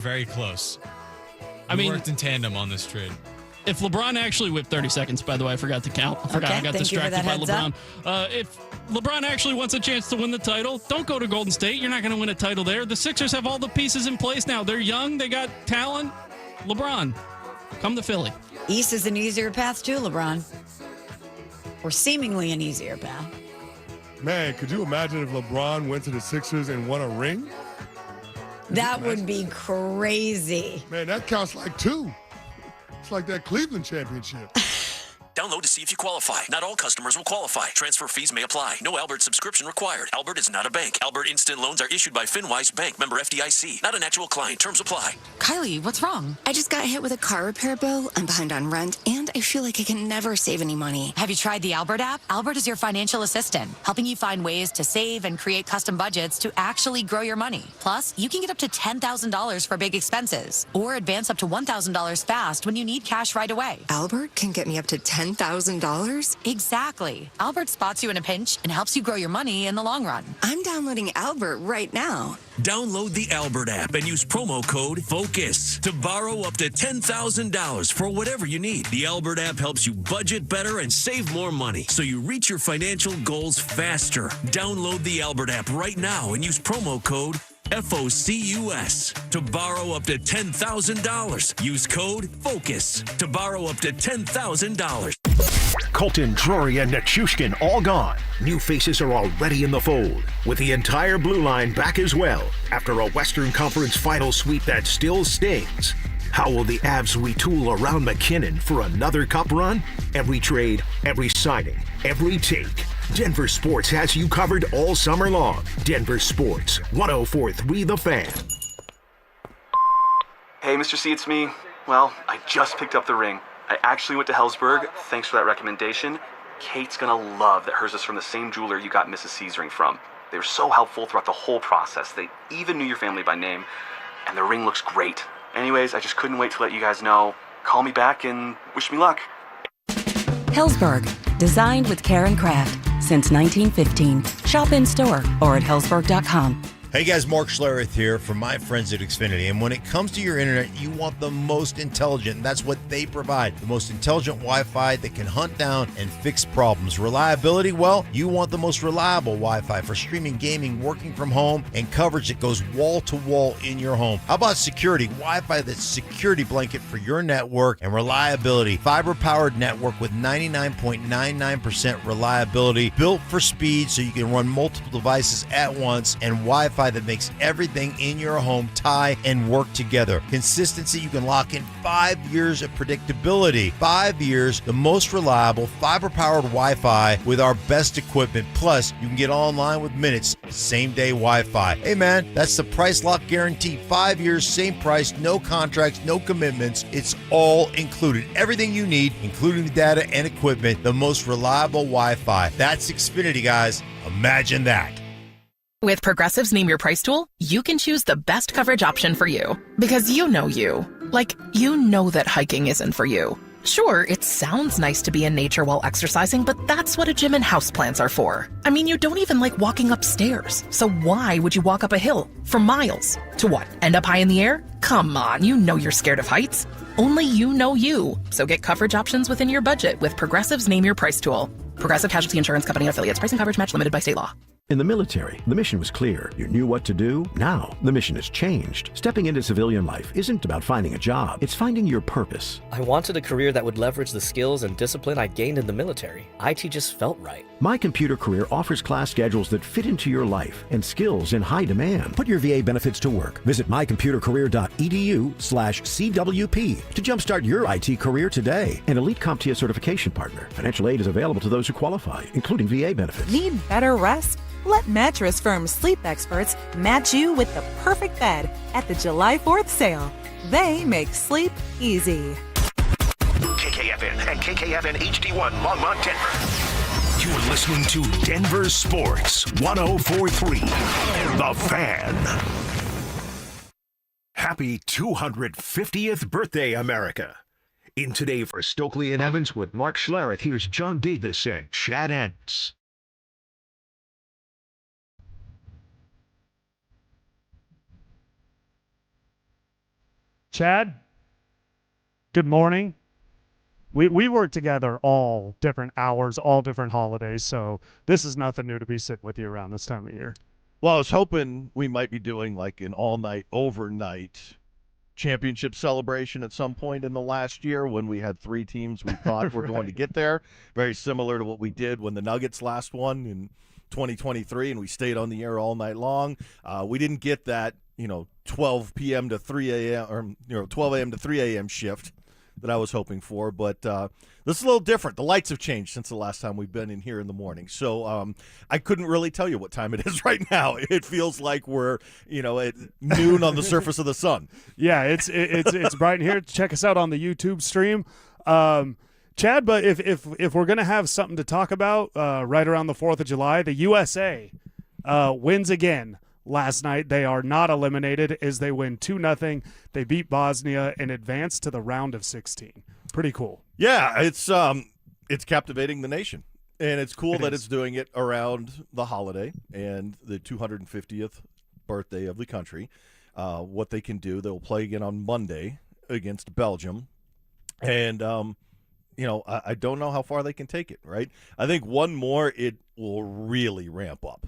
Very close. I mean, worked in tandem on this trade. If LeBron actually whipped 30 seconds, by the way, I forgot to count. I got distracted by LeBron. If LeBron actually wants a chance to win the title, don't go to Golden State. You're not going to win a title there. The Sixers have all the pieces in place now. They're young. They got talent. LeBron, come to Philly. East is an easier path too, LeBron. Or seemingly an easier path. Man, could you imagine if LeBron went to the Sixers and won a ring? That would be crazy. Man, that counts like 2. It's like that Cleveland championship. Download to see if you qualify. Not all customers will qualify. Transfer fees may apply. No Albert subscription required. Albert is not a bank. Albert Instant Loans are issued by FinWise Bank, member FDIC. Not an actual client. Terms apply. Kylie, what's wrong? I just got hit with a car repair bill. I'm behind on rent, and I feel like I can never save any money. Have you tried the Albert app? Albert is your financial assistant, helping you find ways to save and create custom budgets to actually grow your money. Plus, you can get up to $10,000 for big expenses, or advance up to $1,000 fast when you need cash right away. Albert can get me up to $10,000? Exactly. Albert spots you in a pinch and helps you grow your money in the long run. I'm downloading Albert right now. Download the Albert app and use promo code FOCUS to borrow up to $10,000 for whatever you need. The Albert app helps you budget better and save more money so you reach your financial goals faster. Download the Albert app right now and use promo code FOCUS to borrow up to $10,000. Use code FOCUS to borrow up to $10,000. Colton, Drury, and Nichushkin all gone. New faces are already in the fold, with the entire blue line back as well after a Western Conference final sweep that still stings. How will the Avs retool around McKinnon for another cup run? Every trade, every signing, every take. Denver Sports has you covered all summer long. Denver Sports, 104.3 The Fan. Hey, Mr. C, it's me. Well, I just picked up the ring. I actually went to Hellsberg. Thanks for that recommendation. Kate's gonna love that hers is from the same jeweler you got Mrs. C's ring from. They were so helpful throughout the whole process. They even knew your family by name, and the ring looks great. Anyways, I just couldn't wait to let you guys know. Call me back and wish me luck. Hellsberg, designed with care and craft since 1915. Shop in store or at hellsberg.com. Hey guys, Mark Schlereth here from my friends at Xfinity. And when it comes to your internet, you want the most intelligent, and that's what they provide. The most intelligent Wi-Fi that can hunt down and fix problems. Reliability, well, you want the most reliable Wi-Fi for streaming, gaming, working from home, and coverage that goes wall to wall in your home. How about security? Wi-Fi that's security blanket for your network and reliability. Fiber-powered network with 99.99% reliability, built for speed so you can run multiple devices at once, and Wi-Fi that makes everything in your home tie and work together. Consistency, you can lock in 5 years of predictability. 5 years, the most reliable fiber-powered Wi-Fi with our best equipment. Plus, you can get online with minutes, same-day Wi-Fi. Hey man, that's the price lock guarantee. 5 years, same price, no contracts, no commitments. It's all included. Everything you need, including the data and equipment, the most reliable Wi-Fi. That's Xfinity, guys. Imagine that. With Progressive's Name Your Price tool, you can choose the best coverage option for you. Because you know you. Like, you know that hiking isn't for you. Sure, it sounds nice to be in nature while exercising, but that's what a gym and houseplants are for. I mean, you don't even like walking upstairs. So why would you walk up a hill for miles? To what, end up high in the air? Come on, you know you're scared of heights. Only you know you. So get coverage options within your budget with Progressive's Name Your Price tool. Progressive Casualty Insurance Company and affiliates. Price and coverage match limited by state law. In the military, the mission was clear. You knew what to do. Now, the mission has changed. Stepping into civilian life isn't about finding a job. It's finding your purpose. I wanted a career that would leverage the skills and discipline I gained in the military. IT just felt right. My Computer Career offers class schedules that fit into your life and skills in high demand. Put your VA benefits to work. Visit mycomputercareer.edu/CWP to jumpstart your IT career today. An elite CompTIA certification partner. Financial aid is available to those who qualify, including VA benefits. Need better rest? Let Mattress Firm sleep experts match you with the perfect bed at the July 4th sale. They make sleep easy. KKFN and KKFN HD1 Longmont, Denver. You're listening to Denver Sports 104.3 The Fan. Happy 250th birthday, America. In today for Stokley and Evans with Mark Schlereth, here's John Davis and Chad Entz. Chad, good morning. We work together all different hours, all different holidays, so this is nothing new to be sitting with you around this time of year. Well, I was hoping we might be doing like an all-night, overnight championship celebration at some point in the last year when we had 3 teams we thought were going to get there. Very similar to what we did when the Nuggets last won in 2023, and we stayed on the air all night long. We didn't get that, 12 p.m. to 3 a.m. or 12 a.m. to 3 a.m. shift that I was hoping for, but this is a little different. The lights have changed since the last time we've been in here in the morning, so I couldn't really tell you what time it is right now. It feels like we're at noon on the surface of the sun. Yeah, it's bright in here. Check us out on the YouTube stream, Chad. But if we're gonna have something to talk about right around the 4th of July, the USA wins again. Last night, they are not eliminated as they win 2-0. They beat Bosnia and advance to the round of 16. Pretty cool. Yeah, it's captivating the nation, and it's cool that it's doing it around the holiday and the 250th birthday of the country. What they can do, they'll play again on Monday against Belgium, and I don't know how far they can take it. Right? I think one more, it will really ramp up.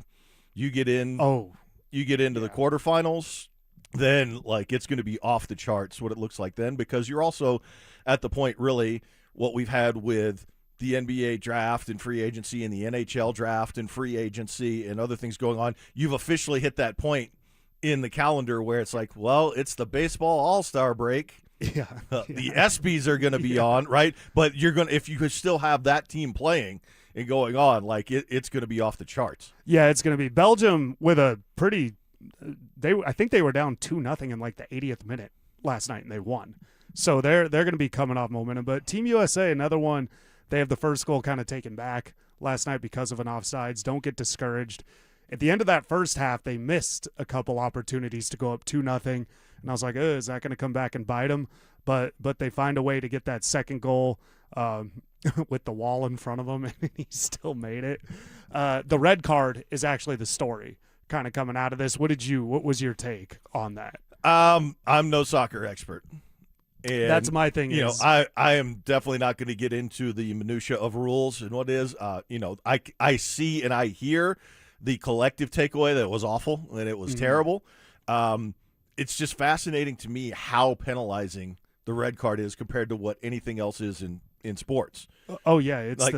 You get in. You get into the quarterfinals, then it's going to be off the charts what it looks like then, because you're also at the point really what we've had with the NBA draft and free agency and the NHL draft and free agency and other things going on. You've officially hit that point in the calendar where it's like, well, it's the baseball all-star break. Yeah. The ESPYs are going to be on, right? But if you could still have that team playing and going on, it's going to be off the charts. Yeah, it's going to be Belgium with a pretty. I think they were down 2-0 in the 80th minute last night, and they won. So they're going to be coming off momentum. But Team USA, another one, they have the first goal kind of taken back last night because of an offsides. Don't get discouraged. At the end of that first half, they missed a couple opportunities to go up 2-0, and I was like, is that going to come back and bite them? But they find a way to get that second goal. With the wall in front of him, and he still made it. The red card is actually the story kind of coming out of this. What was your take on that? I'm no soccer expert. And, that's my thing. I am definitely not going to get into the minutia of rules and what is. I see and I hear the collective takeaway that it was awful and it was terrible. It's just fascinating to me how penalizing the red card is compared to what anything else is in sports. Oh yeah, it's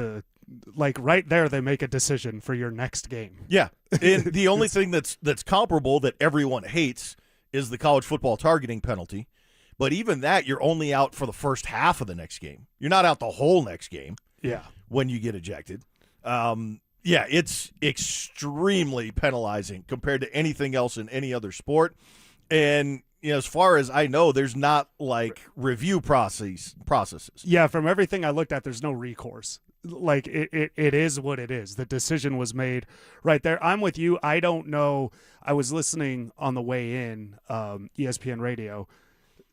right there they make a decision for your next game. Yeah. And the only thing that's comparable that everyone hates is the college football targeting penalty. But even that, you're only out for the first half of the next game. You're not out the whole next game. Yeah. When you get ejected. It's extremely penalizing compared to anything else in any other sport. And as far as I know, there's not review processes. Yeah, from everything I looked at, there's no recourse. It is what it is. The decision was made right there. I'm with you. I don't know. I was listening on the way in, ESPN radio.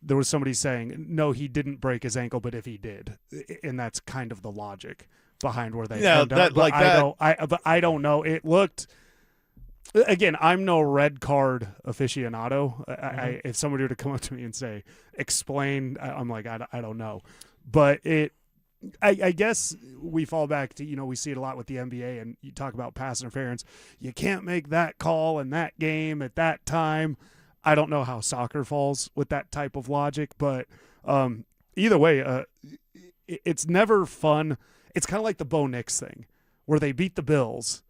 There was somebody saying, no, he didn't break his ankle, but if he did, and that's kind of the logic behind where they end up. But I don't know. It looked. Again, I'm no red card aficionado. If somebody were to come up to me and say, explain, I'm like, I don't know. But I guess we fall back to, we see it a lot with the NBA, and you talk about pass interference. You can't make that call in that game at that time. I don't know how soccer falls with that type of logic, but either way, it's never fun. It's kind of like the Bo Nix thing where they beat the Bills,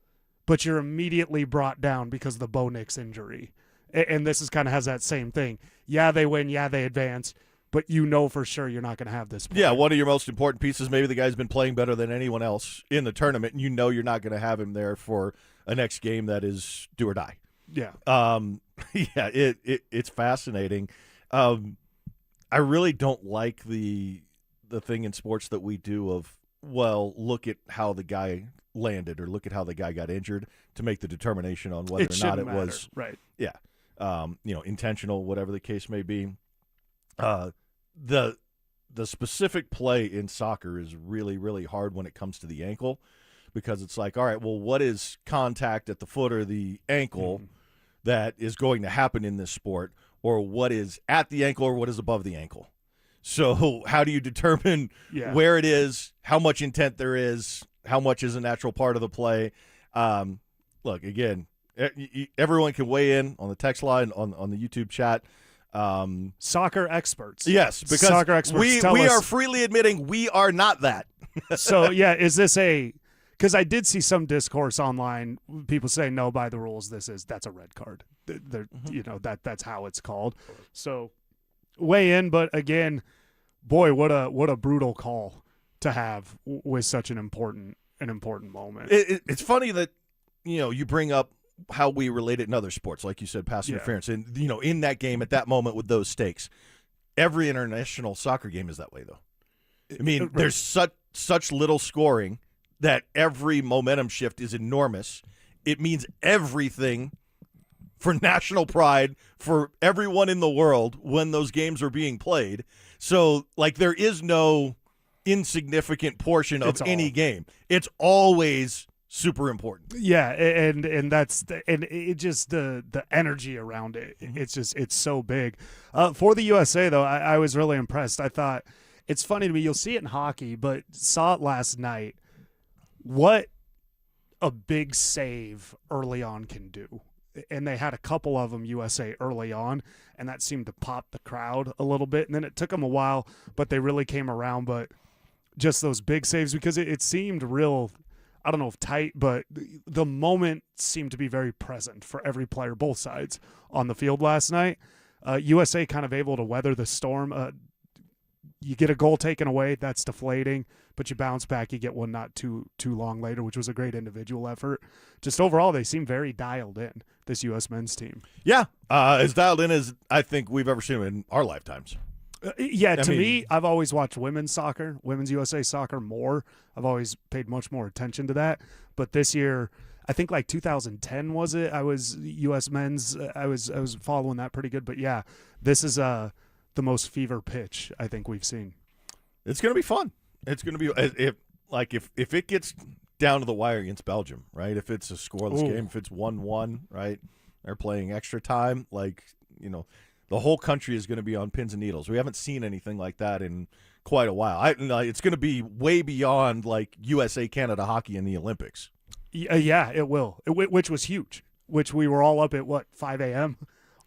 but you're immediately brought down because of the Bo Nix injury. And this is kind of has that same thing. Yeah, they win. Yeah, they advance. But for sure you're not going to have this player. Yeah, one of your most important pieces, maybe the guy's been playing better than anyone else in the tournament, and you're not going to have him there for a next game that is do or die. Yeah. It's fascinating. I really don't like the thing in sports that we do of, look at how the guy landed or look at how the guy got injured to make the determination on whether or not it was right. Yeah. Intentional, whatever the case may be. The specific play in soccer is really, really hard when it comes to the ankle, because it's like, all right, well, what is contact at the foot or the ankle that is going to happen in this sport? or what is at the ankle or what is above the ankle. So how do you determine where it is, how much intent there is, how much is a natural part of the play? Look, again, everyone can weigh in on the text line, on the YouTube chat. Soccer experts. Yes, because soccer experts we are freely admitting we are not that. So, is this because I did see some discourse online, people saying, no, by the rules, that's a red card. That's how it's called. So weigh in, but again, boy, what a brutal call to have with such an important moment. It's funny that, you bring up how we relate it in other sports, like you said, pass interference. And, in that game at that moment with those stakes, every international soccer game is that way, though. I mean, there's such little scoring that every momentum shift is enormous. It means everything for national pride for everyone in the world when those games are being played. So, there is no insignificant portion of any game. It's always super important. Yeah, and that's it just the energy around it. It's so big. For the USA though, I was really impressed. I thought it's funny to me. You'll see it in hockey, but saw it last night. What a big save early on can do. And they had a couple of them, USA, early on, and that seemed to pop the crowd a little bit. And then it took them a while, but they really came around. But just those big saves, because it seemed real, I don't know if tight, but the moment seemed to be very present for every player, both sides, on the field last night. USA kind of able to weather the storm. You get a goal taken away, that's deflating, but you bounce back, you get one not too long later, which was a great individual effort. Just overall, they seem very dialed in, this U.S. men's team. Yeah, as dialed in as I think we've ever seen them in our lifetimes. To me, I've always watched women's soccer, women's USA soccer more. I've always paid much more attention to that. But this year, I think 2010 was it? I was U.S. men's. I was following that pretty good. But yeah, this is the most fever pitch I think we've seen. It's going to be fun. It's going to be if it gets down to the wire against Belgium, right? If it's a scoreless game, if it's 1-1, right? They're playing extra time. The whole country is going to be on pins and needles. We haven't seen anything like that in quite a while. It's going to be way beyond USA Canada hockey in the Olympics. Yeah, it will. Which was huge. Which we were all up at 5 a.m.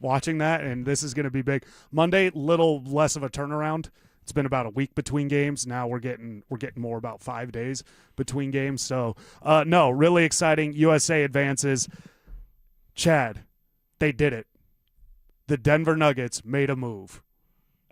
watching that, and this is going to be big. Monday, little less of a turnaround. It's been about a week between games. Now we're getting more about 5 days between games. So no, really exciting. USA advances. Chad, they did it. The Denver Nuggets made a move.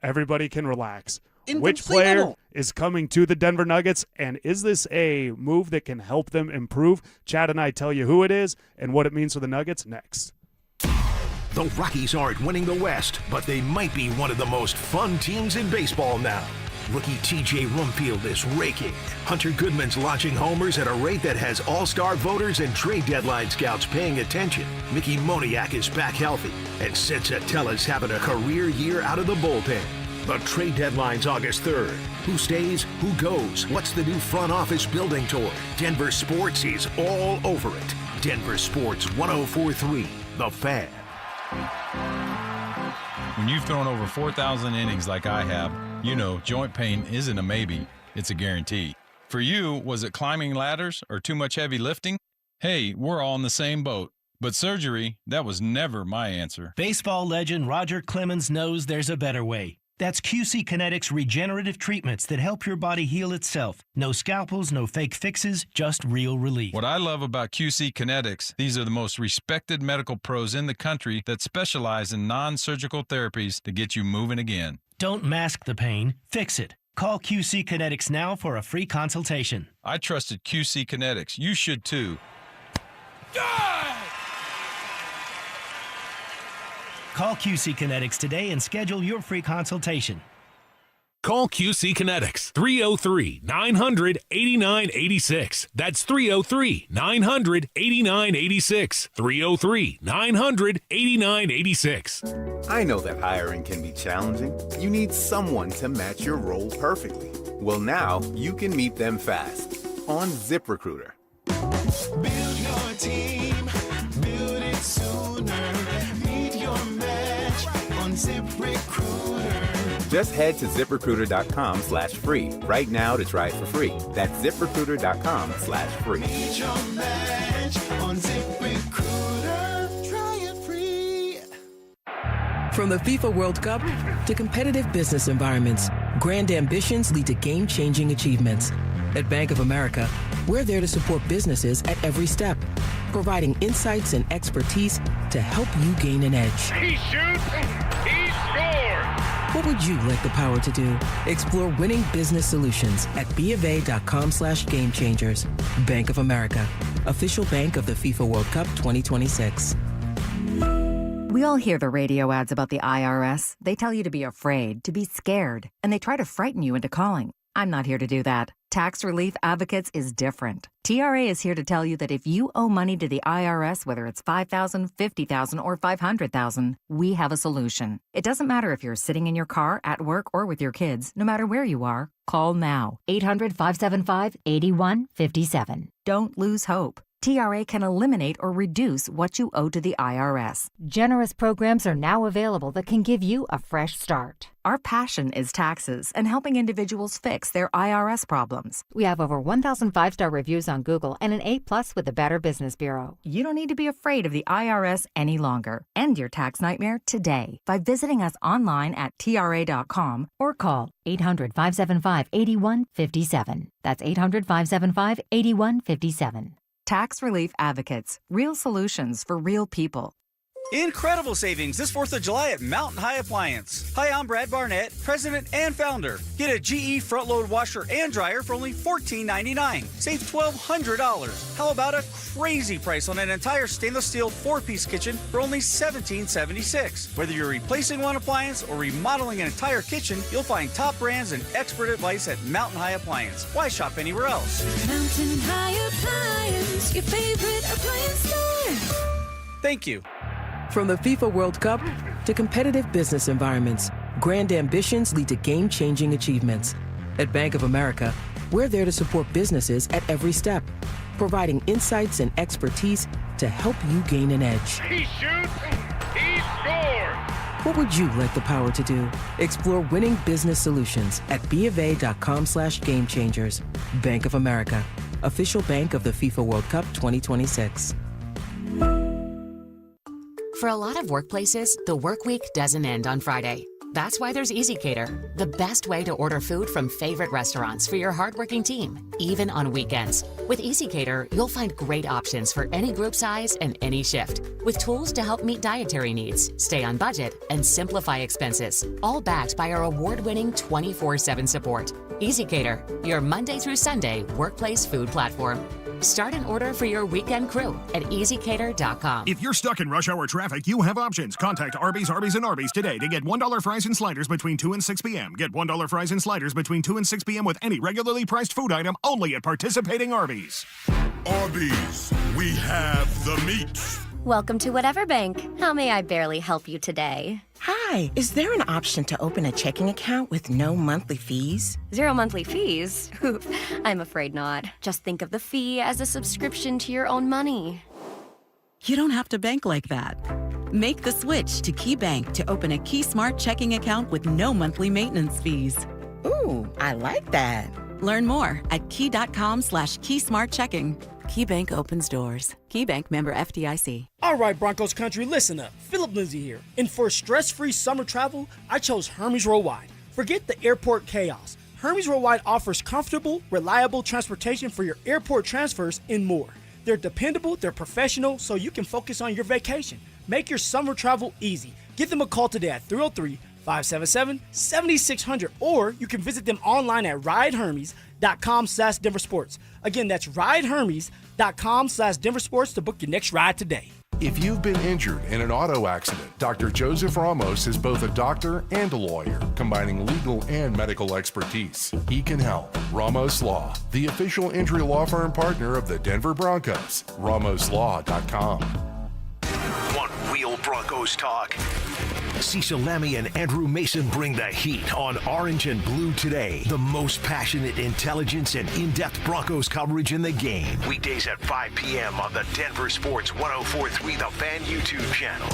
Everybody can relax. Which player is coming to the Denver Nuggets, and is this a move that can help them improve? Chad and I tell you who it is and what it means for the Nuggets next. The Rockies aren't winning the West, but they might be one of the most fun teams in baseball now. Rookie TJ Rumfield is raking. Hunter Goodman's launching homers at a rate that has all-star voters and trade deadline scouts paying attention. Mickey Moniak is back healthy, and Sid Satella's having a career year out of the bullpen. The trade deadline's August 3rd. Who stays? Who goes? What's the new front office building toward? Denver Sports is all over it. Denver Sports 104.3, The Fan. When you've thrown over 4,000 innings like I have, joint pain isn't a maybe, it's a guarantee. For you, was it climbing ladders or too much heavy lifting? Hey, we're all in the same boat. But surgery, that was never my answer. Baseball legend Roger Clemens knows there's a better way. That's QC Kinetics regenerative treatments that help your body heal itself. No scalpels, no fake fixes, just real relief. What I love about QC Kinetics, these are the most respected medical pros in the country that specialize in non-surgical therapies to get you moving again. Don't mask the pain, fix it. Call QC Kinetics now for a free consultation. I trusted QC Kinetics. You should too. Call QC Kinetics today and schedule your free consultation. Call QC Kinetics, 303-900-8986. That's 303-900-8986. 303-900-8986. I know that hiring can be challenging. You need someone to match your role perfectly. Well, now you can meet them fast on ZipRecruiter. Build your team, build it sooner. Meet your match on ZipRecruiter. Just head to ZipRecruiter.com/free right now to try it for free. That's ZipRecruiter.com/free. Need your match on ZipRecruiter. Try it free. From the FIFA World Cup to competitive business environments, grand ambitions lead to game-changing achievements. At Bank of America, we're there to support businesses at every step, providing insights and expertise to help you gain an edge. He shoots, he scores! What would you like the power to do? Explore winning business solutions at BofA.com/gamechangers. Bank of America, official bank of the FIFA World Cup 2026. We all hear the radio ads about the IRS. They tell you to be afraid, to be scared, and they try to frighten you into calling. I'm not here to do that. Tax Relief Advocates is different. TRA is here to tell you that if you owe money to the IRS, whether it's $5,000, $50,000, or $500,000, we have a solution. It doesn't matter if you're sitting in your car, at work, or with your kids. No matter where you are, call now. 800-575-8157. Don't lose hope. TRA can eliminate or reduce what you owe to the IRS. Generous programs are now available that can give you a fresh start. Our passion is taxes and helping individuals fix their IRS problems. We have over 1,000 5-star reviews on Google and an A+ with the Better Business Bureau. You don't need to be afraid of the IRS any longer. End your tax nightmare today by visiting us online at TRA.com or call 800-575-8157. That's 800-575-8157. Tax Relief Advocates. Real solutions for real people. Incredible savings this 4th of July at Mountain High Appliance. Hi, I'm Brad Barnett, president and founder. Get a GE front-load washer and dryer for only $14.99. Save $1,200. How about a crazy price on an entire stainless steel 4-piece kitchen for only $17.76? Whether you're replacing one appliance or remodeling an entire kitchen, you'll find top brands and expert advice at Mountain High Appliance. Why shop anywhere else? Mountain High Appliance, your favorite appliance store. Thank you. From the FIFA World Cup to competitive business environments, grand ambitions lead to game-changing achievements. At Bank of America, we're there to support businesses at every step, providing insights and expertise to help you gain an edge. He shoots, he scores! What would you like the power to do? Explore winning business solutions at BofA.com/gamechangers. Bank of America, official bank of the FIFA World Cup 2026. For a lot of workplaces, the work week doesn't end on Friday. That's why there's EasyCater, the best way to order food from favorite restaurants for your hardworking team, even on weekends. With EasyCater, you'll find great options for any group size and any shift, with tools to help meet dietary needs, stay on budget, and simplify expenses, all backed by our award-winning 24/7 support. EasyCater, your Monday through Sunday workplace food platform. Start an order for your weekend crew at EasyCater.com. If you're stuck in rush hour traffic, you have options. Contact Arby's, and Arby's today to get $1 fries and sliders between 2 and 6 p.m. Get $1 fries and sliders between 2 and 6 p.m. with any regularly priced food item only at participating Arby's. Arby's, we have the meat. Welcome to Whatever Bank. How may I barely help you today? Hi, is there an option to open a checking account with no monthly fees? 0 monthly fees? I'm afraid not. Just think of the fee as a subscription to your own money. You don't have to bank like that. Make the switch to KeyBank to open a Key Smart checking account with no monthly maintenance fees. Ooh, I like that. Learn more at key.com/keysmartchecking. KeyBank opens doors. KeyBank member FDIC. All right, Broncos country, listen up. Philip Lindsay here. And for stress-free summer travel, I chose Hermes Worldwide. Forget the airport chaos. Hermes Worldwide offers comfortable, reliable transportation for your airport transfers and more. They're dependable, they're professional, so you can focus on your vacation. Make your summer travel easy. Give them a call today at 303-577-7600, or you can visit them online at ridehermes.com/DenverSports. Again, that's ridehermes.com/DenverSports to book your next ride today. If you've been injured in an auto accident, Dr. Joseph Ramos is both a doctor and a lawyer, combining legal and medical expertise. He can help. Ramos Law, the official injury law firm partner of the Denver Broncos. RamosLaw.com. One Wheel Broncos talk. Cecil Lammy and Andrew Mason bring the heat on Orange and Blue today. The most passionate intelligence and in-depth Broncos coverage in the game. Weekdays at 5 p.m. on the Denver Sports 104.3 The Fan YouTube channel.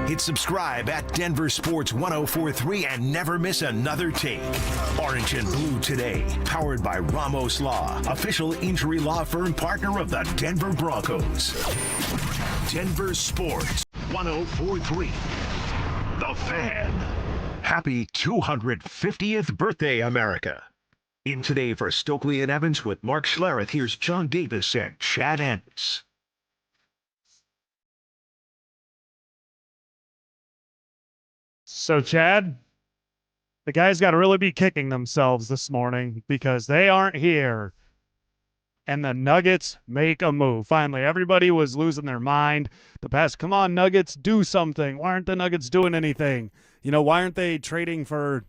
Hit subscribe at DenverSports 1043 and never miss another take. Orange and Blue today, powered by Ramos Law, official injury law firm partner of the Denver Broncos. Denver Sports 1043. The Fan. Happy 250th birthday, America. In today for Stokley and Evans with Mark Schlereth, here's John Davis and Chad Ennis. So, Chad, the guys got to really be kicking themselves this morning because they aren't here. And the Nuggets make a move. Finally, everybody was losing their mind. The past, come on, Nuggets, do something. Why aren't the Nuggets doing anything? You know, why aren't they trading for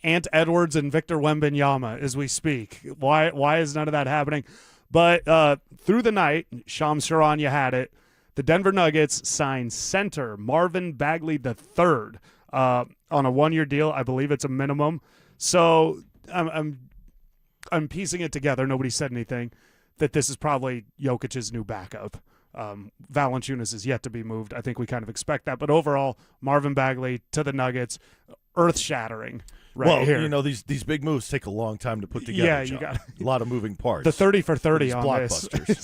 Ant Edwards and Victor Wembanyama as we speak? Why is none of that happening? But through the night, Shams Charania, you had it, the Denver Nuggets signed center Marvin Bagley III on a one-year deal. I believe it's a minimum. So I'm piecing it together. Nobody said anything. That this is probably Jokic's new backup. Valanciunas is yet to be moved. I think we kind of expect that. But overall, Marvin Bagley to the Nuggets, earth-shattering here. You know, these big moves take a long time to put together. Yeah, you got a lot of moving parts. The 30 for 30 on this blockbusters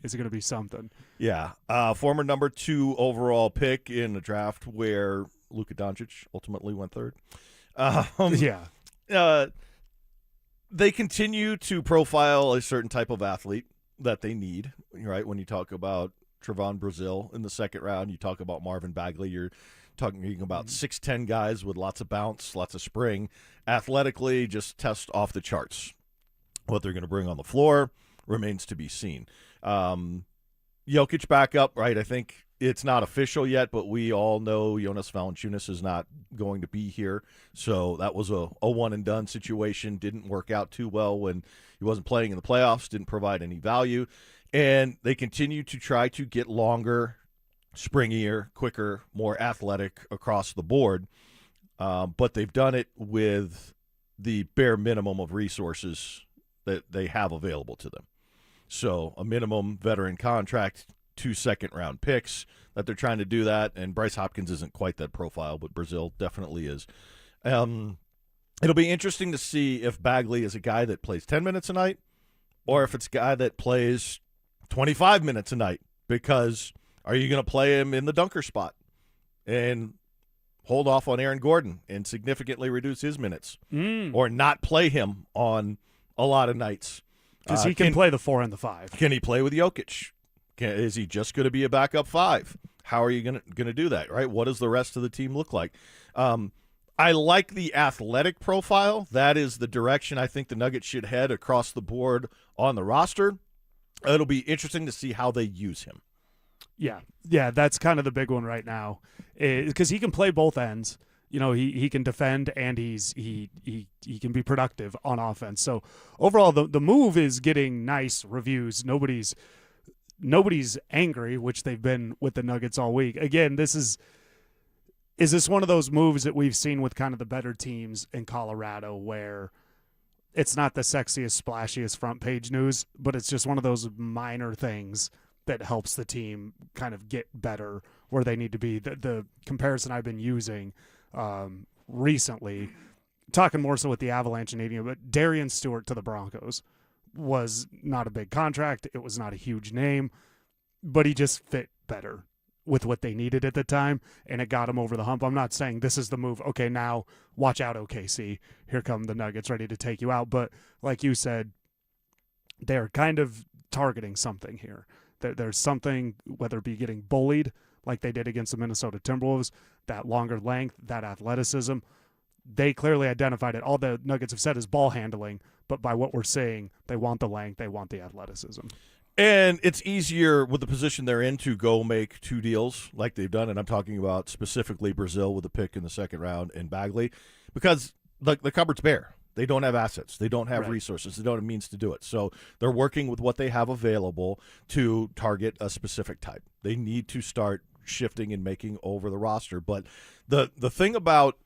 is going to be something. Yeah, former number 2 overall pick in a draft where Luka Doncic ultimately went third. They continue to profile a certain type of athlete that they need, right? When you talk about Trevon Brazile in the second round, you talk about Marvin Bagley, you're talking about 6'10 guys with lots of bounce, lots of spring, athletically just test off the charts. What they're going to bring on the floor remains to be seen. Jokic back up, right? I think it's not official yet, but we all know Jonas Valanciunas is not going to be here. So that was a one-and-done situation. Didn't work out too well when he wasn't playing in the playoffs, didn't provide any value. And they continue to try to get longer, springier, quicker, more athletic across the board. But they've done it with the bare minimum of resources that they have available to them. So a minimum veteran contract, 2 second-round picks that they're trying to do that, and Bryce Hopkins isn't quite that profile, but Brazile definitely is. It'll be interesting to see if Bagley is a guy that plays 10 minutes a night or if it's a guy that plays 25 minutes a night, because are you going to play him in the dunker spot and hold off on Aaron Gordon and significantly reduce his minutes or not play him on a lot of nights? Because he can play the 4 and the 5. Can he play with Jokic? Is he just going to be a backup 5? How are you going to do that, right? What does the rest of the team look like? I like the athletic profile. That is the direction I think the Nuggets should head across the board on the roster. It'll be interesting to see how they use him. Yeah, that's kind of the big one right now, because he can play both ends. You know, he can defend and he can be productive on offense. So overall, the move is getting nice reviews. Nobody's angry, which they've been with the Nuggets all week. Again, is this one of those moves that we've seen with kind of the better teams in Colorado where it's not the sexiest, splashiest front page news, but it's just one of those minor things that helps the team kind of get better where they need to be. The comparison I've been using recently, talking more so with the Avalanche and Indiana, but Darian Stewart to the Broncos was not a big contract. It was not a huge name, but he just fit better with what they needed at the time, and it got him over the hump. I'm not saying this is the move. Okay, now watch out, OKC. Here come the Nuggets ready to take you out. But like you said, they're kind of targeting something here. There's something, whether it be getting bullied like they did against the Minnesota Timberwolves, that longer length, that athleticism. They clearly identified it. All the Nuggets have said is ball handling, but by what we're saying, they want the length, they want the athleticism. And it's easier with the position they're in to go make 2 deals like they've done, and I'm talking about specifically Brazile with a pick in the second round and Bagley, because the cupboard's bare. They don't have assets. They don't have resources. They don't have means to do it. So they're working with what they have available to target a specific type. They need to start shifting and making over the roster. But the thing about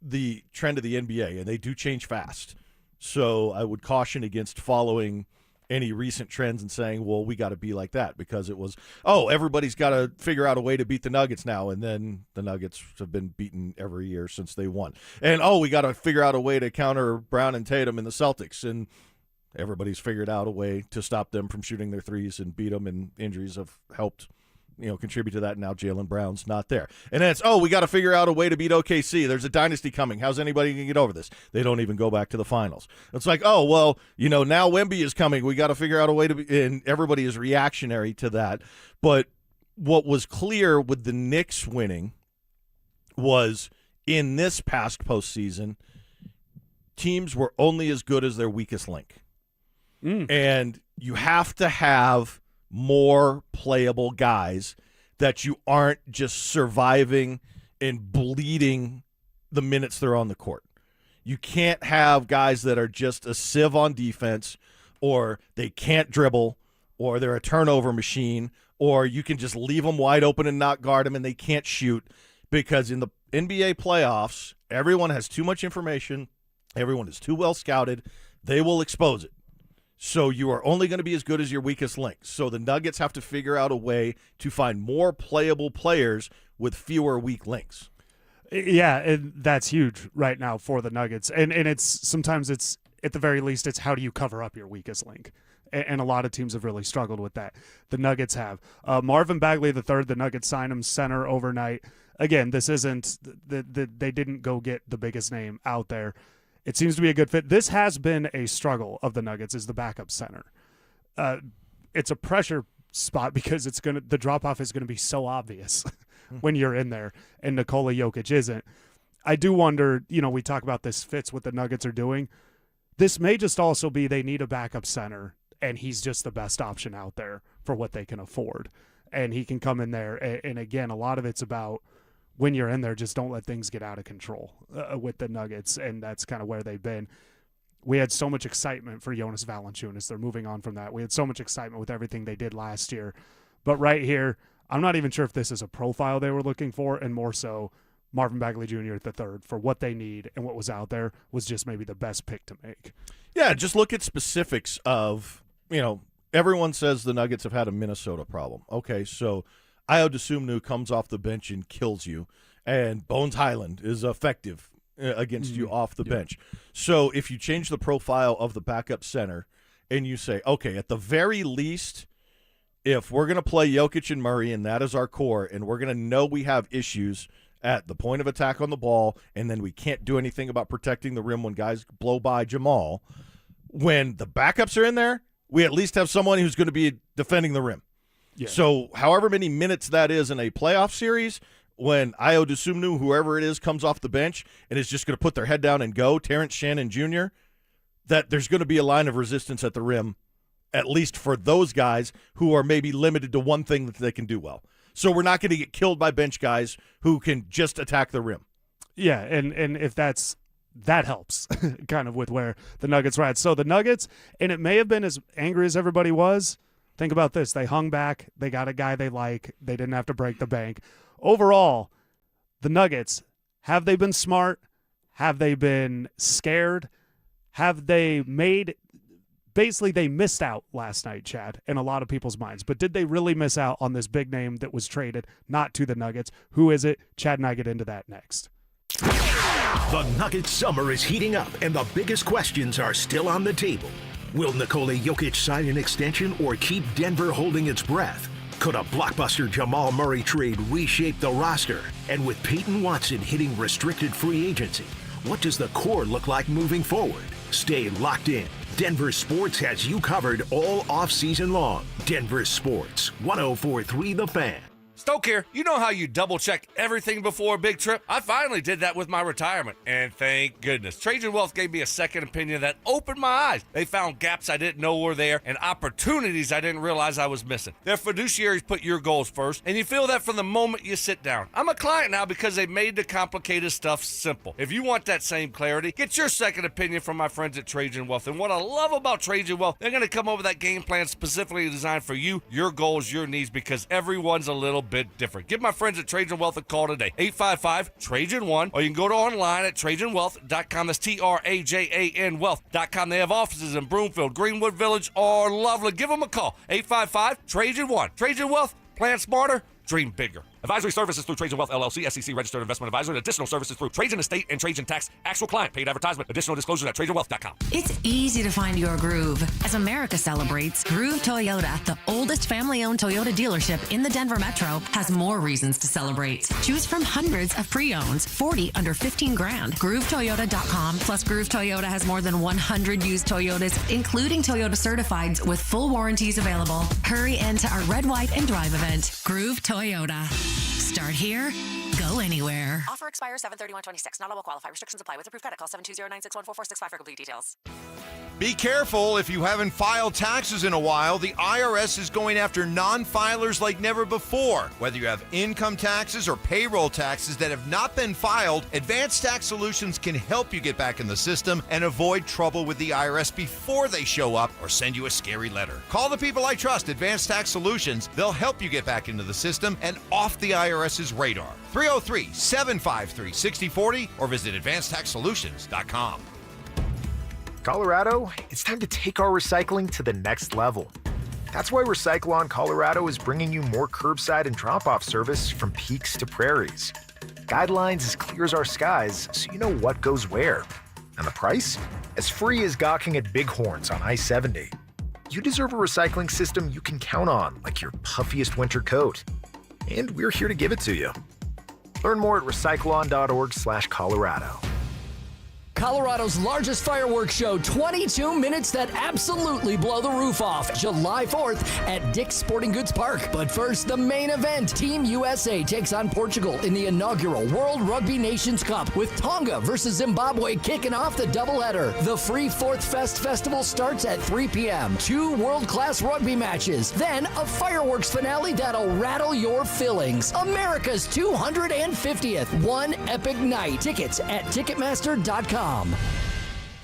the trend of the NBA, and they do change fast, so I would caution against following any recent trends and saying, well, we got to be like that, because it was, oh, everybody's got to figure out a way to beat the Nuggets now, and then the Nuggets have been beaten every year since they won. And, oh, we got to figure out a way to counter Brown and Tatum and the Celtics, and everybody's figured out a way to stop them from shooting their threes and beat them, and injuries have helped contribute to that. And now Jaylen Brown's not there. And then it's, oh, we got to figure out a way to beat OKC. There's a dynasty coming. How's anybody going to get over this? They don't even go back to the finals. It's like, oh, well, now Wemby is coming. We got to figure out a way to be, and everybody is reactionary to that. But what was clear with the Knicks winning was in this past postseason, teams were only as good as their weakest link. And you have to have more playable guys that you aren't just surviving and bleeding the minutes they're on the court. You can't have guys that are just a sieve on defense, or they can't dribble, or they're a turnover machine, or you can just leave them wide open and not guard them and they can't shoot, because in the NBA playoffs, everyone has too much information. Everyone is too well scouted. They will expose it. So you are only going to be as good as your weakest link. So the Nuggets have to figure out a way to find more playable players with fewer weak links. Yeah, and that's huge right now for the Nuggets. And sometimes it's at the very least, it's how do you cover up your weakest link? And a lot of teams have really struggled with that. The Nuggets have. Marvin Bagley III, the Nuggets signed him center overnight. Again, this isn't they didn't go get the biggest name out there. It seems to be a good fit. This has been a struggle of the Nuggets, is the backup center. It's a pressure spot because the drop-off is going to be so obvious when you're in there, and Nikola Jokic isn't. I do wonder, we talk about this fits what the Nuggets are doing. This may just also be they need a backup center, and he's just the best option out there for what they can afford. And he can come in there, and again, a lot of it's about when you're in there, just don't let things get out of control with the Nuggets, and that's kind of where they've been. We had so much excitement for Jonas Valanciunas. They're moving on from that. We had so much excitement with everything they did last year. But right here, I'm not even sure if this is a profile they were looking for, and more so Marvin Bagley Jr. III for what they need, and what was out there was just maybe the best pick to make. Yeah, just look at specifics of, everyone says the Nuggets have had a Minnesota problem. Okay, so Ayo Dosunmu comes off the bench and kills you, and Bones Highland is effective against you off the bench. So if you change the profile of the backup center and you say, okay, at the very least, if we're going to play Jokic and Murray and that is our core, and we're going to know we have issues at the point of attack on the ball, and then we can't do anything about protecting the rim when guys blow by Jamal, when the backups are in there, we at least have someone who's going to be defending the rim. Yeah. So however many minutes that is in a playoff series, when Ayo Dosunmu, whoever it is, comes off the bench and is just going to put their head down and go, Terrence Shannon Jr., that there's going to be a line of resistance at the rim, at least for those guys who are maybe limited to one thing that they can do well. So we're not going to get killed by bench guys who can just attack the rim. Yeah, and if that helps kind of with where the Nuggets were at. So the Nuggets, and it may have been as angry as everybody was, think about this. They hung back. They got a guy they like. They didn't have to break the bank. Overall, the Nuggets, have they been smart? Have they been scared? Have they made – basically they missed out last night, Chad, in a lot of people's minds. But did they really miss out on this big name that was traded, not to the Nuggets? Who is it? Chad and I get into that next. The Nuggets summer is heating up, and the biggest questions are still on the table. Will Nikola Jokic sign an extension or keep Denver holding its breath? Could a blockbuster Jamal Murray trade reshape the roster? And with Payton Watson hitting restricted free agency, what does the core look like moving forward? Stay locked in. Denver Sports has you covered all offseason long. Denver Sports, 104.3 The Fan. Stoke here. You know how you double-check everything before a big trip? I finally did that with my retirement, and thank goodness. Trajan Wealth gave me a second opinion that opened my eyes. They found gaps I didn't know were there and opportunities I didn't realize I was missing. Their fiduciaries put your goals first, and you feel that from the moment you sit down. I'm a client now because they made the complicated stuff simple. If you want that same clarity, get your second opinion from my friends at Trajan Wealth. And what I love about Trajan Wealth, they're going to come over that game plan specifically designed for you, your goals, your needs, because everyone's a little bit different. Give my friends at Trajan Wealth a call today, 855-TRAJAN1, or you can go to online at TrajanWealth.com. That's TRAJAN Wealth.com. They have offices in Broomfield, Greenwood Village, or Loveland. Give them a call, 855-TRAJAN1. Trajan Wealth, plan smarter, dream bigger. Advisory services through Trajan Wealth LLC, SEC registered investment advisor, and additional services through Trajan Estate and Trajan Tax. Actual client paid advertisement. Additional disclosures at TrajanWealth.com. It's easy to find your groove. As America celebrates, Groove Toyota, the oldest family-owned Toyota dealership in the Denver metro, has more reasons to celebrate. Choose from hundreds of pre-owns, 40 under 15 grand. GrooveToyota.com. Plus, Groove Toyota has more than 100 used Toyotas, including Toyota Certifieds with full warranties available. Hurry into our Red, White, and Drive event. Groove Toyota. Start here, go anywhere. Offer expires 7/31/26. Not all will qualify. Restrictions apply. With approved credit, call 720-961-4465 for complete details. Be careful if you haven't filed taxes in a while. The IRS is going after non-filers like never before. Whether you have income taxes or payroll taxes that have not been filed, Advanced Tax Solutions can help you get back in the system and avoid trouble with the IRS before they show up or send you a scary letter. Call the people I trust, Advanced Tax Solutions. They'll help you get back into the system and off the IRS's radar. 303-753-6040 or visit advancedtaxsolutions.com. Colorado, it's time to take our recycling to the next level. That's why Recycle-On Colorado is bringing you more curbside and drop-off service from peaks to prairies. Guidelines as clear as our skies, so you know what goes where. And the price? As free as gawking at Bighorns on I-70. You deserve a recycling system you can count on, like your puffiest winter coat. And we're here to give it to you. Learn more at recycleon.org/Colorado. Colorado's largest fireworks show, 22 minutes that absolutely blow the roof off. July 4th at Dick's Sporting Goods Park. But first, the main event. Team USA takes on Portugal in the inaugural World Rugby Nations Cup with Tonga versus Zimbabwe kicking off the doubleheader. The free Fourth Fest Festival starts at 3 p.m. 2 world-class rugby matches. Then a fireworks finale that'll rattle your fillings. America's 250th One Epic Night. Tickets at Ticketmaster.com.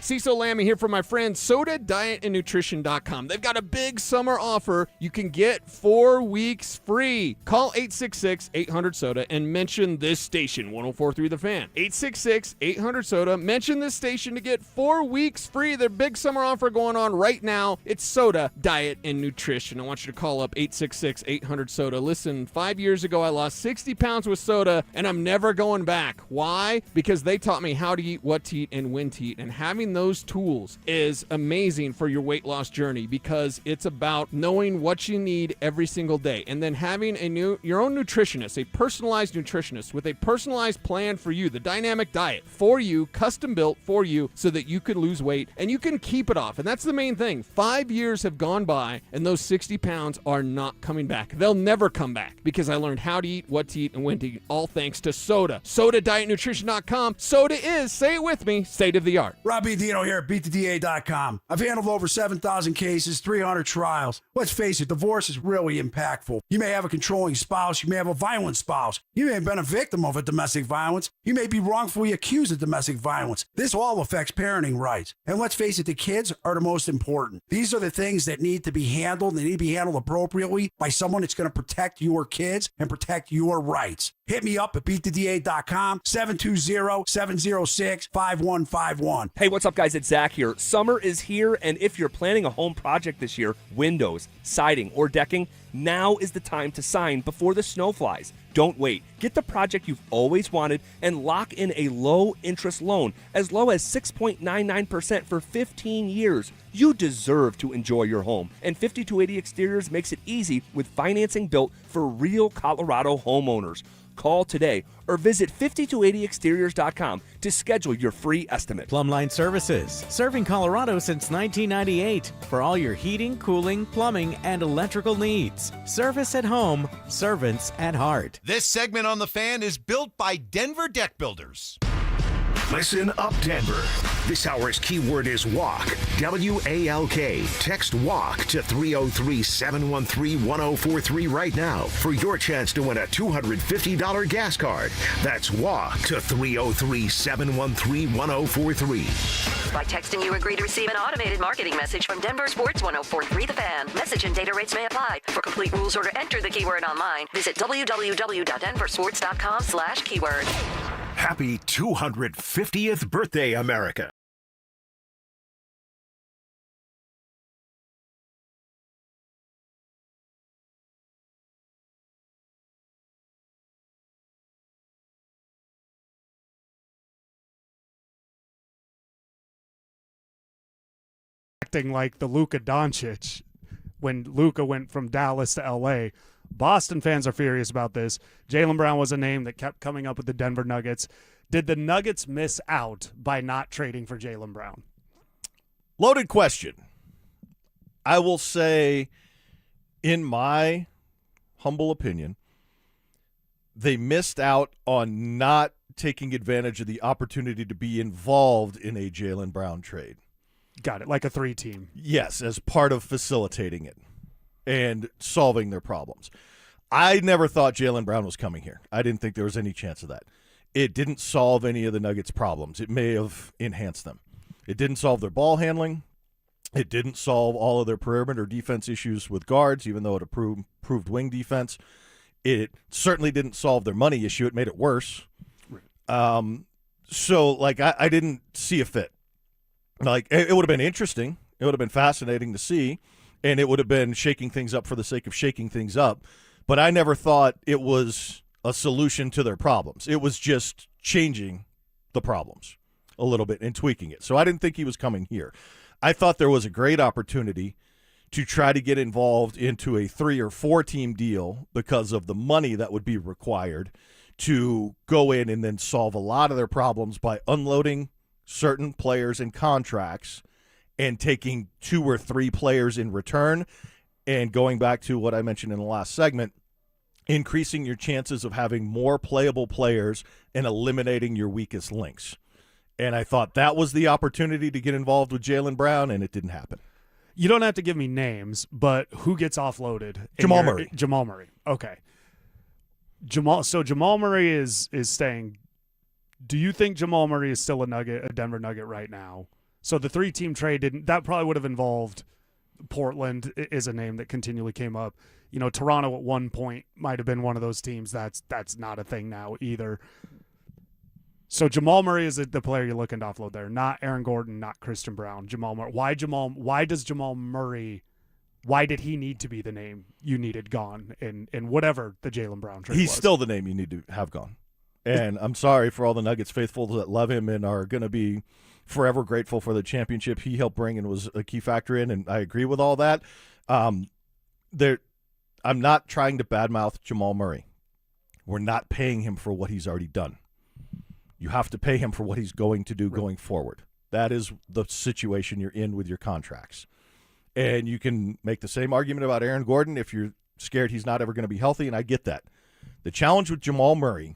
Cecil Lammy here from my friends SodaDietAndNutrition.com. They've got a big summer offer. You can get 4 weeks free. Call 866-800-SODA and mention this station, 104.3 The Fan. 866-800-SODA. Mention this station to get 4 weeks free. Their big summer offer going on right now. It's Soda, Diet, and Nutrition. I want you to call up 866-800-SODA. Listen, 5 years ago I lost 60 pounds with soda, and I'm never going back. Why? Because they taught me how to eat, what to eat, and when to eat. And having those tools is amazing for your weight loss journey because it's about knowing what you need every single day and then having your own nutritionist, a personalized nutritionist with a personalized plan for you, the dynamic diet for you, custom built for you so that you can lose weight and you can keep it off. And that's the main thing. 5 years have gone by and those 60 pounds are not coming back. They'll never come back because I learned how to eat, what to eat, and when to eat, all thanks to Soda. SodaDietNutrition.com. Soda is, say it with me, state of the art. Robbie Dino here at BeatTheDA.com. I've handled over 7,000 cases, 300 trials. Let's face it, divorce is really impactful. You may have a controlling spouse. You may have a violent spouse. You may have been a victim of a domestic violence. You may be wrongfully accused of domestic violence. This all affects parenting rights. And let's face it, the kids are the most important. These are the things that need to be handled. They need to be handled appropriately by someone that's going to protect your kids and protect your rights. Hit me up at BeatTheDA.com, 720-706-5151. Hey, what's up, guys? It's Zach here. Summer is here, and if you're planning a home project this year, windows, siding, or decking, now is the time to sign before the snow flies. Don't wait. Get the project you've always wanted and lock in a low-interest loan as low as 6.99% for 15 years. You deserve to enjoy your home, and 5280 Exteriors makes it easy with financing built for real Colorado homeowners. Call today or visit 5280exteriors.com to schedule your free estimate. Plumline Services, serving Colorado since 1998 for all your heating, cooling, plumbing, and electrical needs. Service at home, servants at heart. This segment on The Fan is built by Denver Deck Builders. Listen up, Denver. This hour's keyword is walk. W-A-L-K. Text walk to 303-713-1043 right now for your chance to win a $250 gas card. That's walk to 303-713-1043. By texting, you agree to receive an automated marketing message from DenverSports 1043 The Fan. Message and data rates may apply. For complete rules or to enter the keyword online, visit www.denversports.com/keyword. Happy 250th birthday, America. Acting like the Luka Doncic when Luka went from Dallas to L.A. Boston fans are furious about this. Jaylen Brown was a name that kept coming up with the Denver Nuggets. Did the Nuggets miss out by not trading for Jaylen Brown? Loaded question. I will say, in my humble opinion, they missed out on not taking advantage of the opportunity to be involved in a Jaylen Brown trade. Got it, like a 3-team. Yes, as part of facilitating it and solving their problems. I never thought Jaylen Brown was coming here. I didn't think there was any chance of that. It didn't solve any of the Nuggets' problems. It may have enhanced them. It didn't solve their ball handling. It didn't solve all of their perimeter defense issues with guards, even though it improved wing defense. It certainly didn't solve their money issue. It made it worse. Right. I didn't see a fit. Like, it would have been interesting. It would have been fascinating to see, and it would have been shaking things up for the sake of shaking things up. But I never thought it was a solution to their problems. It was just changing the problems a little bit and tweaking it. So I didn't think he was coming here. I thought there was a great opportunity to try to get involved into a 3 or 4 team deal because of the money that would be required to go in and then solve a lot of their problems by unloading certain players and contracts and taking 2 or 3 players in return, and going back to what I mentioned in the last segment, increasing your chances of having more playable players and eliminating your weakest links. And I thought that was the opportunity to get involved with Jaylen Brown, and it didn't happen. You don't have to give me names, but who gets offloaded? Jamal Murray. Jamal Murray. Okay. Jamal Murray is staying. Do you think Jamal Murray is still a Denver Nugget right now? So the 3-team trade that probably would have involved Portland is a name that continually came up. You know, Toronto at one point might have been one of those teams. That's not a thing now either. So Jamal Murray is the player you're looking to offload there, not Aaron Gordon, not Christian Brown. Jamal Murray. Why does Jamal Murray? Why did he need to be the name you needed gone in whatever the Jaylen Brown trade was? He's still the name you need to have gone. And I'm sorry for all the Nuggets faithful that love him and are going to be forever grateful for the championship he helped bring and was a key factor in, and I agree with all that. I'm not trying to badmouth Jamal Murray. We're not paying him for what he's already done. You have to pay him for what he's going to do going forward. That is the situation you're in with your contracts. And you can make the same argument about Aaron Gordon if you're scared he's not ever going to be healthy, and I get that. The challenge with Jamal Murray,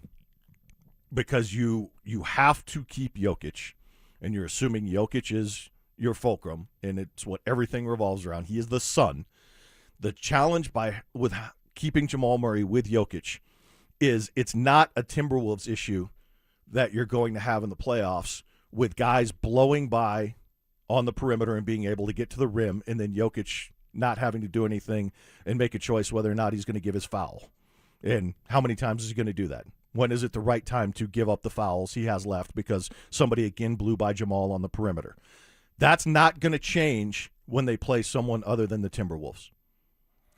because you have to keep Jokic, and you're assuming Jokic is your fulcrum, and it's what everything revolves around. He is the sun. The challenge with keeping Jamal Murray with Jokic is it's not a Timberwolves issue that you're going to have in the playoffs with guys blowing by on the perimeter and being able to get to the rim, and then Jokic not having to do anything and make a choice whether or not he's going to give his foul. And how many times is he going to do that? When is it the right time to give up the fouls he has left because somebody again blew by Jamal on the perimeter? That's not going to change when they play someone other than the Timberwolves.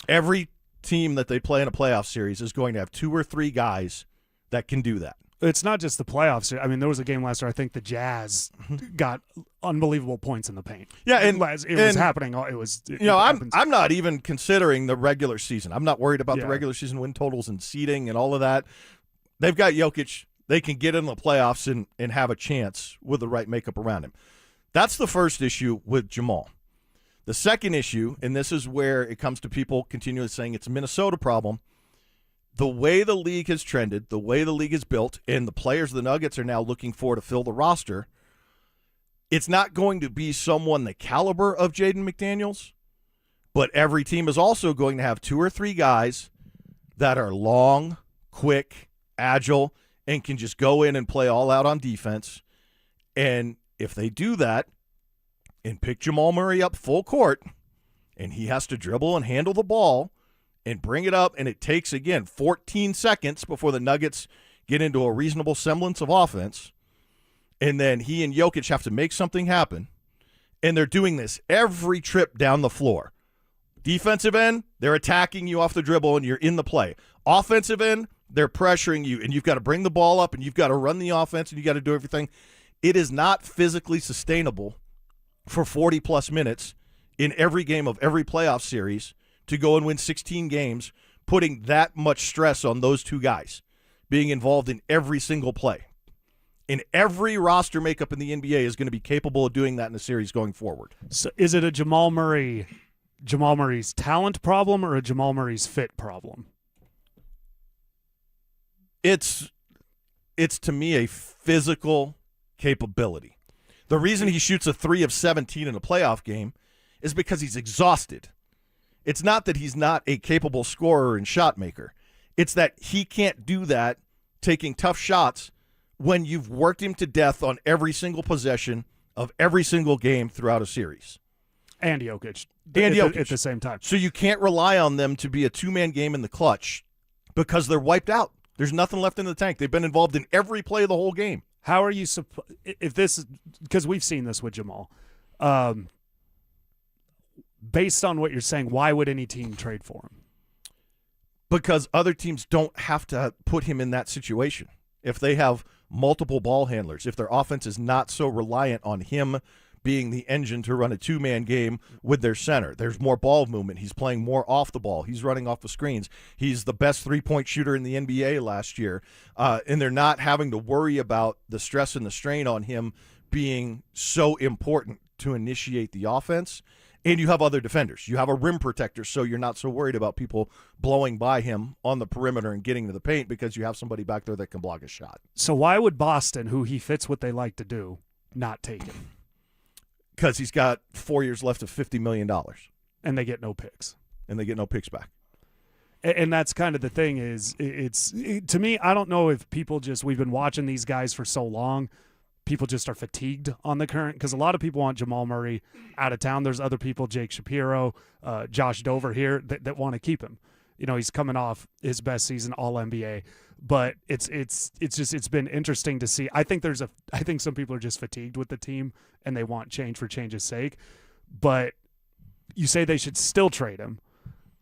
Every team that they play in a playoff series is going to have 2 or 3 guys that can do that. It's not just the playoffs. I mean, there was a game last year. I think the Jazz got unbelievable points in the paint. Yeah, and it was happening. I'm not even considering the regular season. I'm not worried about the regular season win totals and seeding and all of that. They've got Jokic. They can get in the playoffs and have a chance with the right makeup around him. That's the first issue with Jamal. The second issue, and this is where it comes to people continually saying it's a Minnesota problem, the way the league has trended, the way the league is built, and the players the Nuggets are now looking for to fill the roster, it's not going to be someone the caliber of Jaden McDaniels, but every team is also going to have 2 or 3 guys that are long, quick, agile, and can just go in and play all out on defense. And if they do that and pick Jamal Murray up full court, and he has to dribble and handle the ball and bring it up, and it takes, again, 14 seconds before the Nuggets get into a reasonable semblance of offense, and then he and Jokic have to make something happen, and they're doing this every trip down the floor. Defensive end, they're attacking you off the dribble, and you're in the play. Offensive end, they're pressuring you, and you've got to bring the ball up, and you've got to run the offense, and you've got to do everything. It is not physically sustainable for 40-plus minutes in every game of every playoff series to go and win 16 games, putting that much stress on those 2 guys being involved in every single play. And every roster makeup in the NBA is going to be capable of doing that in a series going forward. So is it a Jamal Murray's talent problem or a Jamal Murray's fit problem? It's to me a physical capability. The reason he shoots a 3 of 17 in a playoff game is because he's exhausted. It's not that he's not a capable scorer and shot maker. It's that he can't do that taking tough shots when you've worked him to death on every single possession of every single game throughout a series. And Jokic. At the same time. So you can't rely on them to be a 2-man game in the clutch because they're wiped out. There's nothing left in the tank. They've been involved in every play of the whole game. How are you if this, because we've seen this with Jamal, based on what you're saying, why would any team trade for him? Because other teams don't have to put him in that situation. If they have multiple ball handlers, if their offense is not so reliant on him being the engine to run a 2-man game with their center, there's more ball movement. He's playing more off the ball. He's running off the screens. He's the best 3-point shooter in the NBA last year. And they're not having to worry about the stress and the strain on him being so important to initiate the offense. And you have other defenders. You have a rim protector, so you're not so worried about people blowing by him on the perimeter and getting to the paint because you have somebody back there that can block a shot. So why would Boston, who he fits what they like to do, not take him? Because he's got 4 years left of $50 million. And they get no picks. And they get no picks back. And that's kind of the thing is, to me, I don't know if people we've been watching these guys for so long, people just are fatigued on the current, because a lot of people want Jamal Murray out of town. There's other people, Jake Shapiro, Josh Dover here, that want to keep him. You know, he's coming off his best season, all NBA. But it's been interesting to see. I think some people are just fatigued with the team and they want change for change's sake. But you say they should still trade him.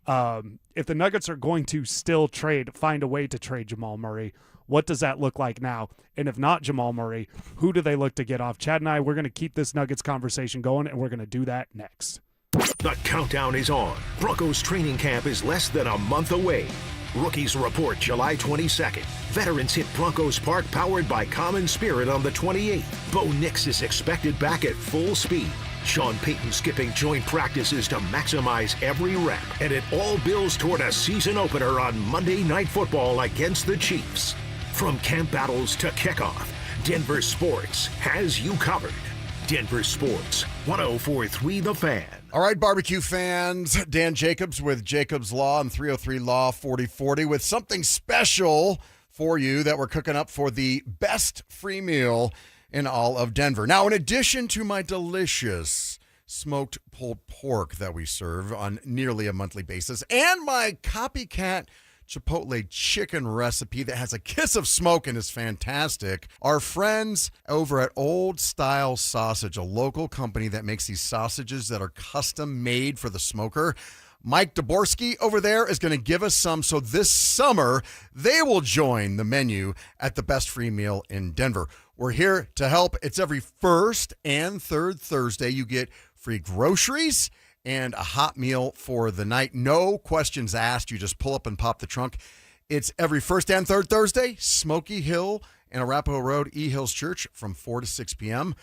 If the Nuggets are going to still find a way to trade Jamal Murray, what does that look like now? And if not Jamal Murray, who do they look to get off? Chad and I, we're going to keep this Nuggets conversation going, and we're going to do that next. The countdown is on. Broncos training camp is less than a month away. Rookies report July 22nd. Veterans hit Broncos Park powered by Common Spirit on the 28th. Bo Nix is expected back at full speed. Sean Payton skipping joint practices to maximize every rep. And it all builds toward a season opener on Monday Night Football against the Chiefs. From camp battles to kickoff, Denver Sports has you covered. Denver Sports, 104.3 The Fan. All right, barbecue fans, Dan Jacobs with Jacobs Law and 303 Law 4040 with something special for you that we're cooking up for the best free meal in all of Denver. Now, in addition to my delicious smoked pulled pork that we serve on nearly a monthly basis and my copycat Chipotle chicken recipe that has a kiss of smoke and is fantastic. Our friends over at Old Style Sausage, a local company that makes these sausages that are custom made for the smoker. Mike Daborski over there is going to give us some. So this summer, they will join the menu at the best free meal in Denver. We're here to help. It's every first and third Thursday. You get free groceries and a hot meal for the night. No questions asked. You just pull up and pop the trunk. It's every first and third Thursday, Smoky Hill and Arapahoe Road, E Hills Church from 4 to 6 p.m.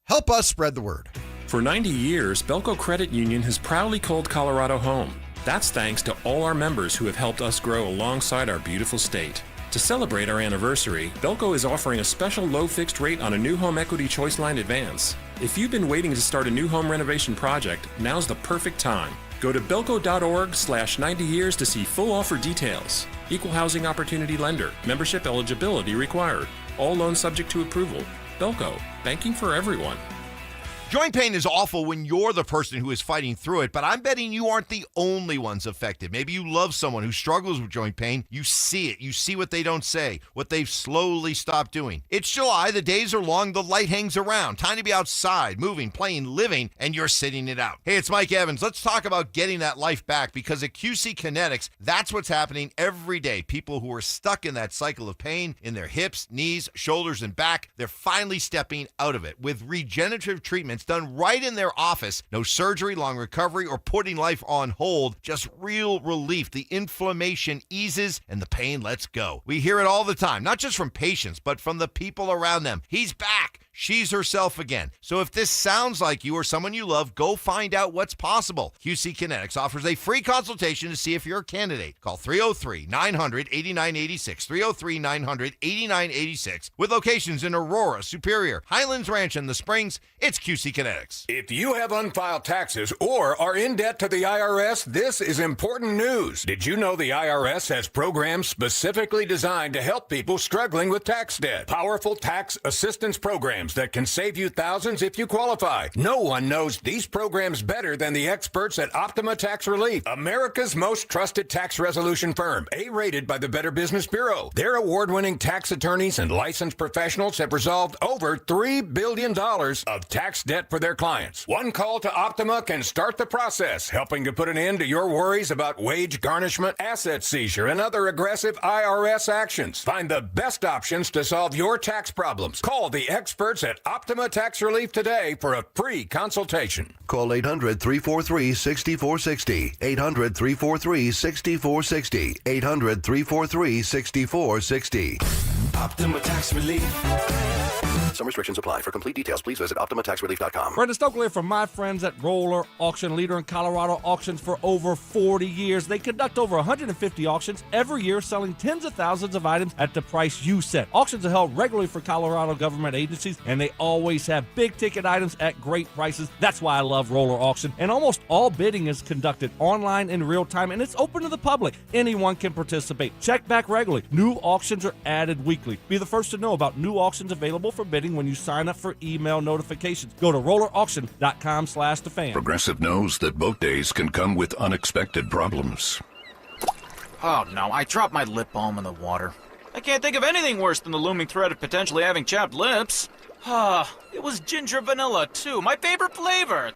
Help us spread the word. For 90 years, Belco Credit Union has proudly called Colorado home. That's thanks to all our members who have helped us grow alongside our beautiful state. To celebrate our anniversary, Belco is offering a special low fixed rate on a new home equity choice line advance. If you've been waiting to start a new home renovation project, now's the perfect time. Go to belco.org/90 years to see full offer details. Equal housing opportunity lender. Membership eligibility required. All loans subject to approval. Belco. Banking for everyone. Joint pain is awful when you're the person who is fighting through it, but I'm betting you aren't the only ones affected. Maybe you love someone who struggles with joint pain. You see it. You see what they don't say, what they've slowly stopped doing. It's July. The days are long. The light hangs around. Time to be outside, moving, playing, living, and you're sitting it out. Hey, it's Mike Evans. Let's talk about getting that life back, because at QC Kinetics, that's what's happening every day. People who are stuck in that cycle of pain in their hips, knees, shoulders, and back, they're finally stepping out of it with regenerative treatments done right in their office. No surgery, long recovery, or putting life on hold. Just real relief. The inflammation eases and the pain lets go. We hear it all the time, not just from patients, but from the people around them. He's back. She's herself again. So if this sounds like you or someone you love, go find out what's possible. QC Kinetics offers a free consultation to see if you're a candidate. Call 303-900-8986, 303-900-8986, with locations in Aurora, Superior, Highlands Ranch, and the Springs. It's QC Kinetics. If you have unfiled taxes or are in debt to the IRS, this is important news. Did you know the IRS has programs specifically designed to help people struggling with tax debt? Powerful tax assistance programs that can save you thousands if you qualify. No one knows these programs better than the experts at Optima Tax Relief, America's most trusted tax resolution firm, A-rated by the Better Business Bureau. Their award-winning tax attorneys and licensed professionals have resolved over $3 billion of tax debt for their clients. One call to Optima can start the process, helping to put an end to your worries about wage garnishment, asset seizure, and other aggressive IRS actions. Find the best options to solve your tax problems. Call the experts at Optima Tax Relief today for a free consultation. Call 800-343-6460. 800-343-6460. 800-343-6460. Optima Tax Relief. Some restrictions apply. For complete details, please visit OptimaTaxRelief.com. Brenda Stokley from my friends at Roller Auction, leader in Colorado auctions for over 40 years. They conduct over 150 auctions every year, selling tens of thousands of items at the price you set. Auctions are held regularly for Colorado government agencies, and they always have big-ticket items at great prices. That's why I love Roller Auction. And almost all bidding is conducted online in real time, and it's open to the public. Anyone can participate. Check back regularly. New auctions are added weekly. Be the first to know about new auctions available for bidding when you sign up for email notifications. Go to rollerauction.com/thefan. Progressive knows that boat days can come with unexpected problems. Oh no, I dropped my lip balm in the water. I can't think of anything worse than the looming threat of potentially having chapped lips. It was ginger vanilla too, my favorite flavor.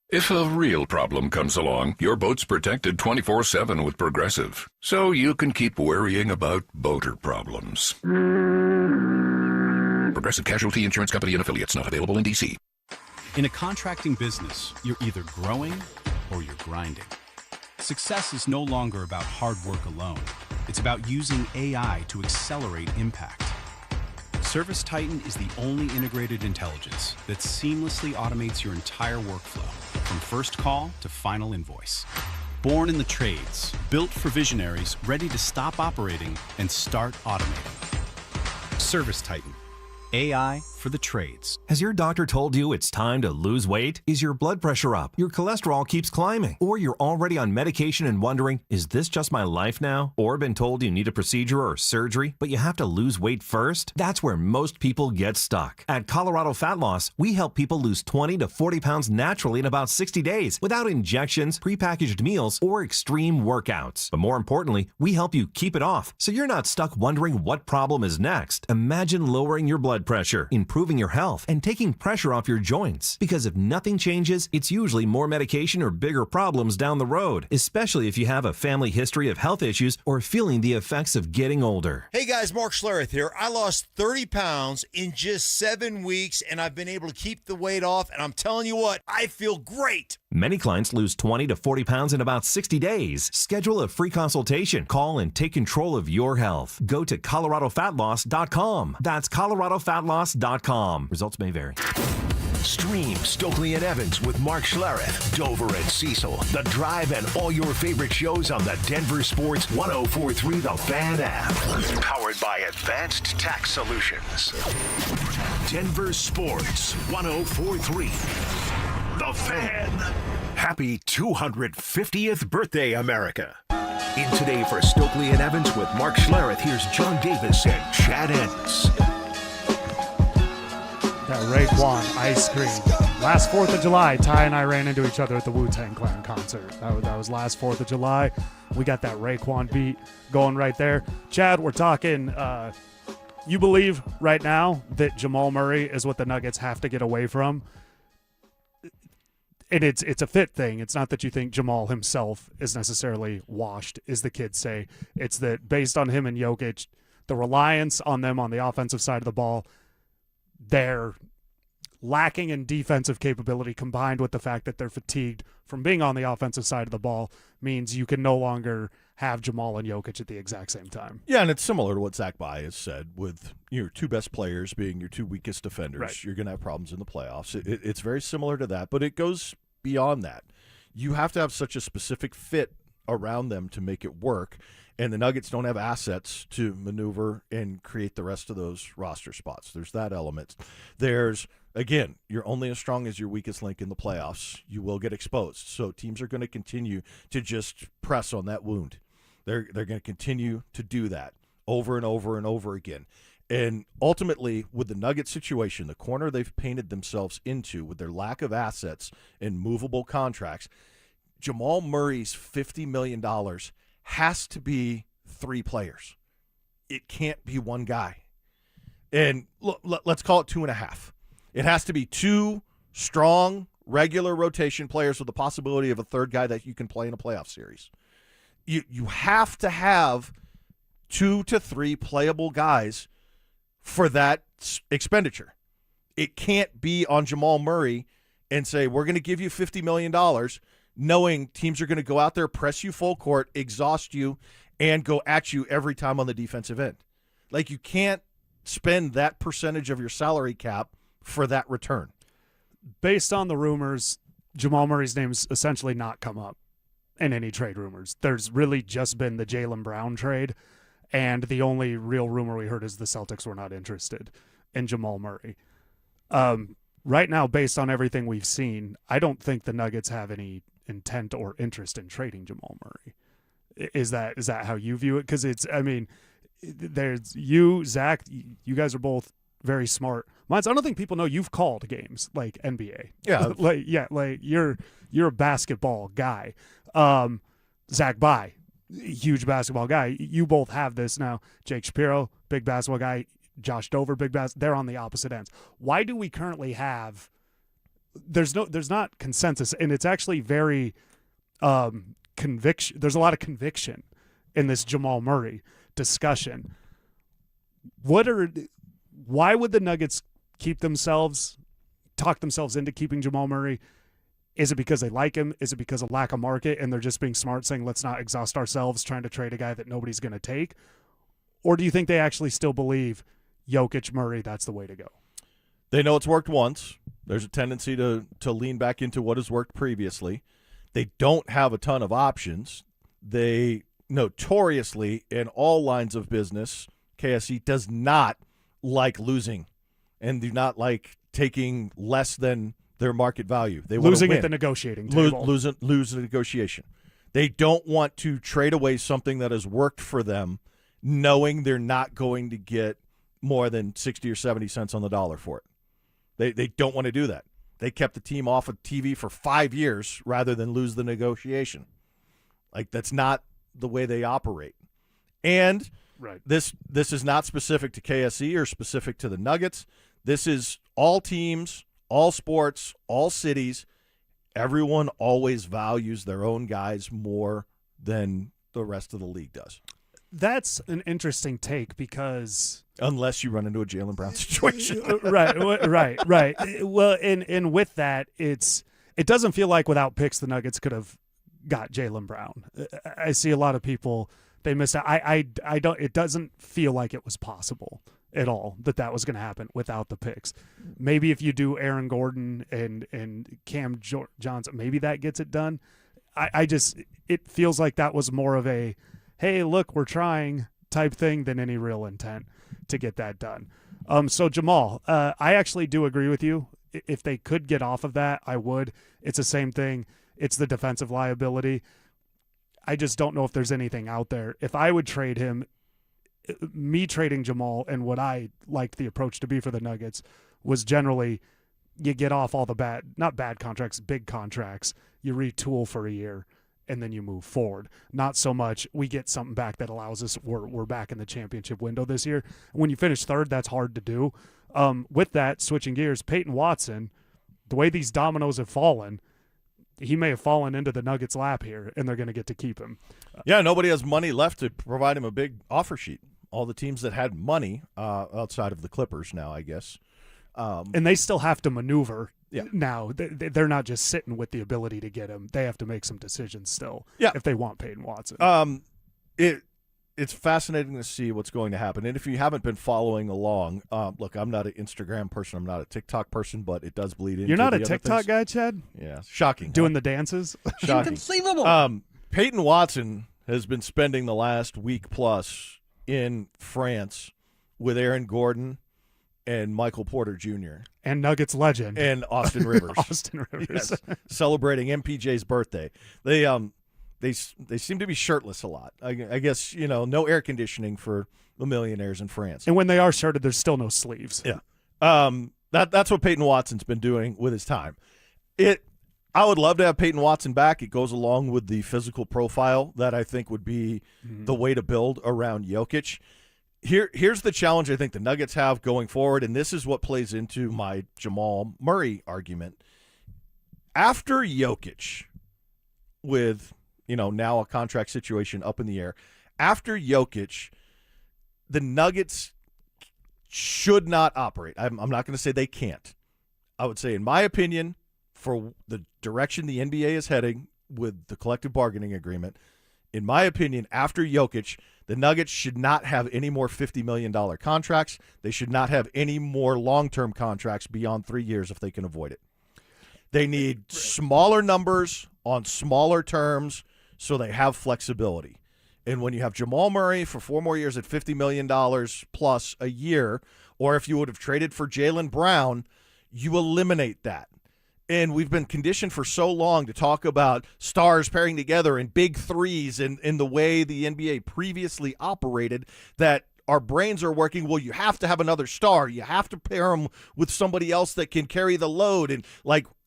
If a real problem comes along, your boat's protected 24/7 with Progressive, so you can keep worrying about boater problems. Progressive Casualty Insurance Company and Affiliates, not available in D.C. In a contracting business, you're either growing or you're grinding. Success is no longer about hard work alone. It's about using AI to accelerate impact. Service Titan is the only integrated intelligence that seamlessly automates your entire workflow, from first call to final invoice. Born in the trades, built for visionaries ready to stop operating and start automating. Service Titan. AI for the trades. Has your doctor told you it's time to lose weight? Is your blood pressure up? Your cholesterol keeps climbing? Or you're already on medication and wondering, is this just my life now? Or been told you need a procedure or surgery, but you have to lose weight first? That's where most people get stuck. At Colorado Fat Loss, we help people lose 20 to 40 pounds naturally in about 60 days without injections, prepackaged meals, or extreme workouts. But more importantly, we help you keep it off so you're not stuck wondering what problem is next. Imagine lowering your blood pressure, improving your health, and taking pressure off your joints. Because if nothing changes, it's usually more medication or bigger problems down the road, especially if you have a family history of health issues or feeling the effects of getting older. Hey guys, Mark Schlereth here. I lost 30 pounds in just 7 weeks, and I've been able to keep the weight off, and I'm telling you what, I feel great. Many clients lose 20 to 40 pounds in about 60 days. Schedule a free consultation. Call and take control of your health. Go to coloradofatloss.com. That's coloradofatloss.com. DenverSports.com. Results may vary. Stream Stokley and Evans with Mark Schlereth, Dover and Cecil, The Drive, and all your favorite shows on the Denver Sports 104.3 The Fan app. Powered by Advanced Tax Solutions. Denver Sports 104.3 The Fan. Happy 250th birthday, America. In Today for Stokley and Evans with Mark Schlereth, here's John Davis and Chad Ennis. That Raekwon ice cream. Last 4th of July, Ty and I ran into each other at the Wu-Tang Clan concert. That was last 4th of July. We got that Raekwon beat going right there. Chad, we're talking, you believe right now that Jamal Murray is what the Nuggets have to get away from? And it's a fit thing. It's not that you think Jamal himself is necessarily washed, as the kids say. It's that based on him and Jokic, the reliance on them on the offensive side of the ball, they're lacking in defensive capability combined with the fact that they're fatigued from being on the offensive side of the ball means you can no longer have Jamal and Jokic at the exact same time. Yeah, and it's similar to what Zach Bai has said with your two best players being your two weakest defenders. Right. You're going to have problems in the playoffs. It's very similar to that, but it goes beyond that. You have to have such a specific fit around them to make it work, and the Nuggets don't have assets to maneuver and create the rest of those roster spots. There's that element. There's, again, you're only as strong as your weakest link in the playoffs. You will get exposed. So teams are going to continue to just press on that wound. They're going to continue to do that over and over and over again. And ultimately, with the Nuggets situation, the corner they've painted themselves into with their lack of assets and movable contracts, Jamal Murray's $50 million has to be three players. It can't be one guy. And let's call it 2.5. It has to be two strong, regular rotation players with the possibility of a third guy that you can play in a playoff series. You have to have 2 to 3 playable guys for that expenditure. It can't be on Jamal Murray and say, we're going to give you $50 million, knowing teams are going to go out there, press you full court, exhaust you, and go at you every time on the defensive end. Like, you can't spend that percentage of your salary cap for that return. Based on the rumors, Jamal Murray's name's essentially not come up in any trade rumors. There's really just been the Jaylen Brown trade, and the only real rumor we heard is the Celtics were not interested in Jamal Murray. Right now, based on everything we've seen, I don't think the Nuggets have any intent or interest in trading Jamal Murray. Is that how you view it? Because there's you, Zach, you guys are both very smart. I don't think people know you've called games like NBA. Yeah. You're a basketball guy. Zach Bai, huge basketball guy. You both have this now. Jake Shapiro, big basketball guy. Josh Dover, big basketball. They're on the opposite ends. Why do we currently have? There's not consensus, and it's actually very conviction. There's a lot of conviction in this Jamal Murray discussion. Why would the Nuggets talk themselves into keeping Jamal Murray? Is it because they like him? Is it because of lack of market and they're just being smart, saying let's not exhaust ourselves trying to trade a guy that nobody's going to take? Or do you think they actually still believe Jokic, Murray, that's the way to go? They know it's worked once. There's a tendency to lean back into what has worked previously. They don't have a ton of options. They notoriously, in all lines of business, KSE does not like losing and do not like taking less than their market value. They want losing to win. at the negotiating table. Lose the negotiation. They don't want to trade away something that has worked for them, knowing they're not going to get more than 60 or 70 cents on the dollar for it. They don't want to do that. They kept the team off of TV for 5 years rather than lose the negotiation. Like, that's not the way they operate. And right. This is not specific to KSE or specific to the Nuggets. This is all teams, all sports, all cities. Everyone always values their own guys more than the rest of the league does. That's an interesting take because unless you run into a Jaylen Brown situation. right. Well, and with that, it doesn't feel like without picks the Nuggets could have got Jaylen Brown. I see a lot of people they missed out. I don't. It doesn't feel like it was possible at all that was going to happen without the picks. Maybe if you do Aaron Gordon and Cam Johnson, maybe that gets it done. It feels like that was more of a, hey, look, we're trying type thing than any real intent to get that done. So Jamal, I actually do agree with you. If they could get off of that, I would. It's the same thing. It's the defensive liability. I just don't know if there's anything out there. If I would trade him, me trading Jamal and what I liked the approach to be for the Nuggets was generally you get off all the not bad contracts, big contracts. You retool for a year and then you move forward. Not so much we get something back that allows us, we're back in the championship window this year. When you finish third, that's hard to do. With that, switching gears, Payton Watson, the way these dominoes have fallen, he may have fallen into the Nuggets' lap here, and they're going to get to keep him. Yeah, nobody has money left to provide him a big offer sheet. All the teams that had money outside of the Clippers now, I guess. And they still have to maneuver now. They're not just sitting with the ability to get him. They have to make some decisions still if they want Payton Watson. It's fascinating to see what's going to happen. And if you haven't been following along, look, I'm not an Instagram person. I'm not a TikTok person, but it does bleed into You're not the a other TikTok things. guy, Chad? Yeah. Shocking. Doing the dances? Shocking. Inconceivable. Payton Watson has been spending the last week plus in France with Aaron Gordon and Michael Porter Jr. And Nuggets legend. And Austin Rivers. Austin Rivers. Yes, celebrating MPJ's birthday. They seem to be shirtless a lot. I guess, no air conditioning for the millionaires in France. And when they are shirted, there's still no sleeves. Yeah. That's what Payton Watson's been doing with his time. I would love to have Payton Watson back. It goes along with the physical profile that I think would be the way to build around Jokic. Here's the challenge I think the Nuggets have going forward, and this is what plays into my Jamal Murray argument. After Jokic, with now a contract situation up in the air, after Jokic, the Nuggets should not operate. I'm not going to say they can't. I would say, in my opinion, for the direction the NBA is heading with the collective bargaining agreement, in my opinion, after Jokic, the Nuggets should not have any more $50 million contracts. They should not have any more long-term contracts beyond 3 years if they can avoid it. They need smaller numbers on smaller terms so they have flexibility. And when you have Jamal Murray for 4 more years at $50 million plus a year, or if you would have traded for Jaylen Brown, you eliminate that. And we've been conditioned for so long to talk about stars pairing together and big threes and in the way the NBA previously operated that our brains are working, well, you have to have another star. You have to pair them with somebody else that can carry the load. And,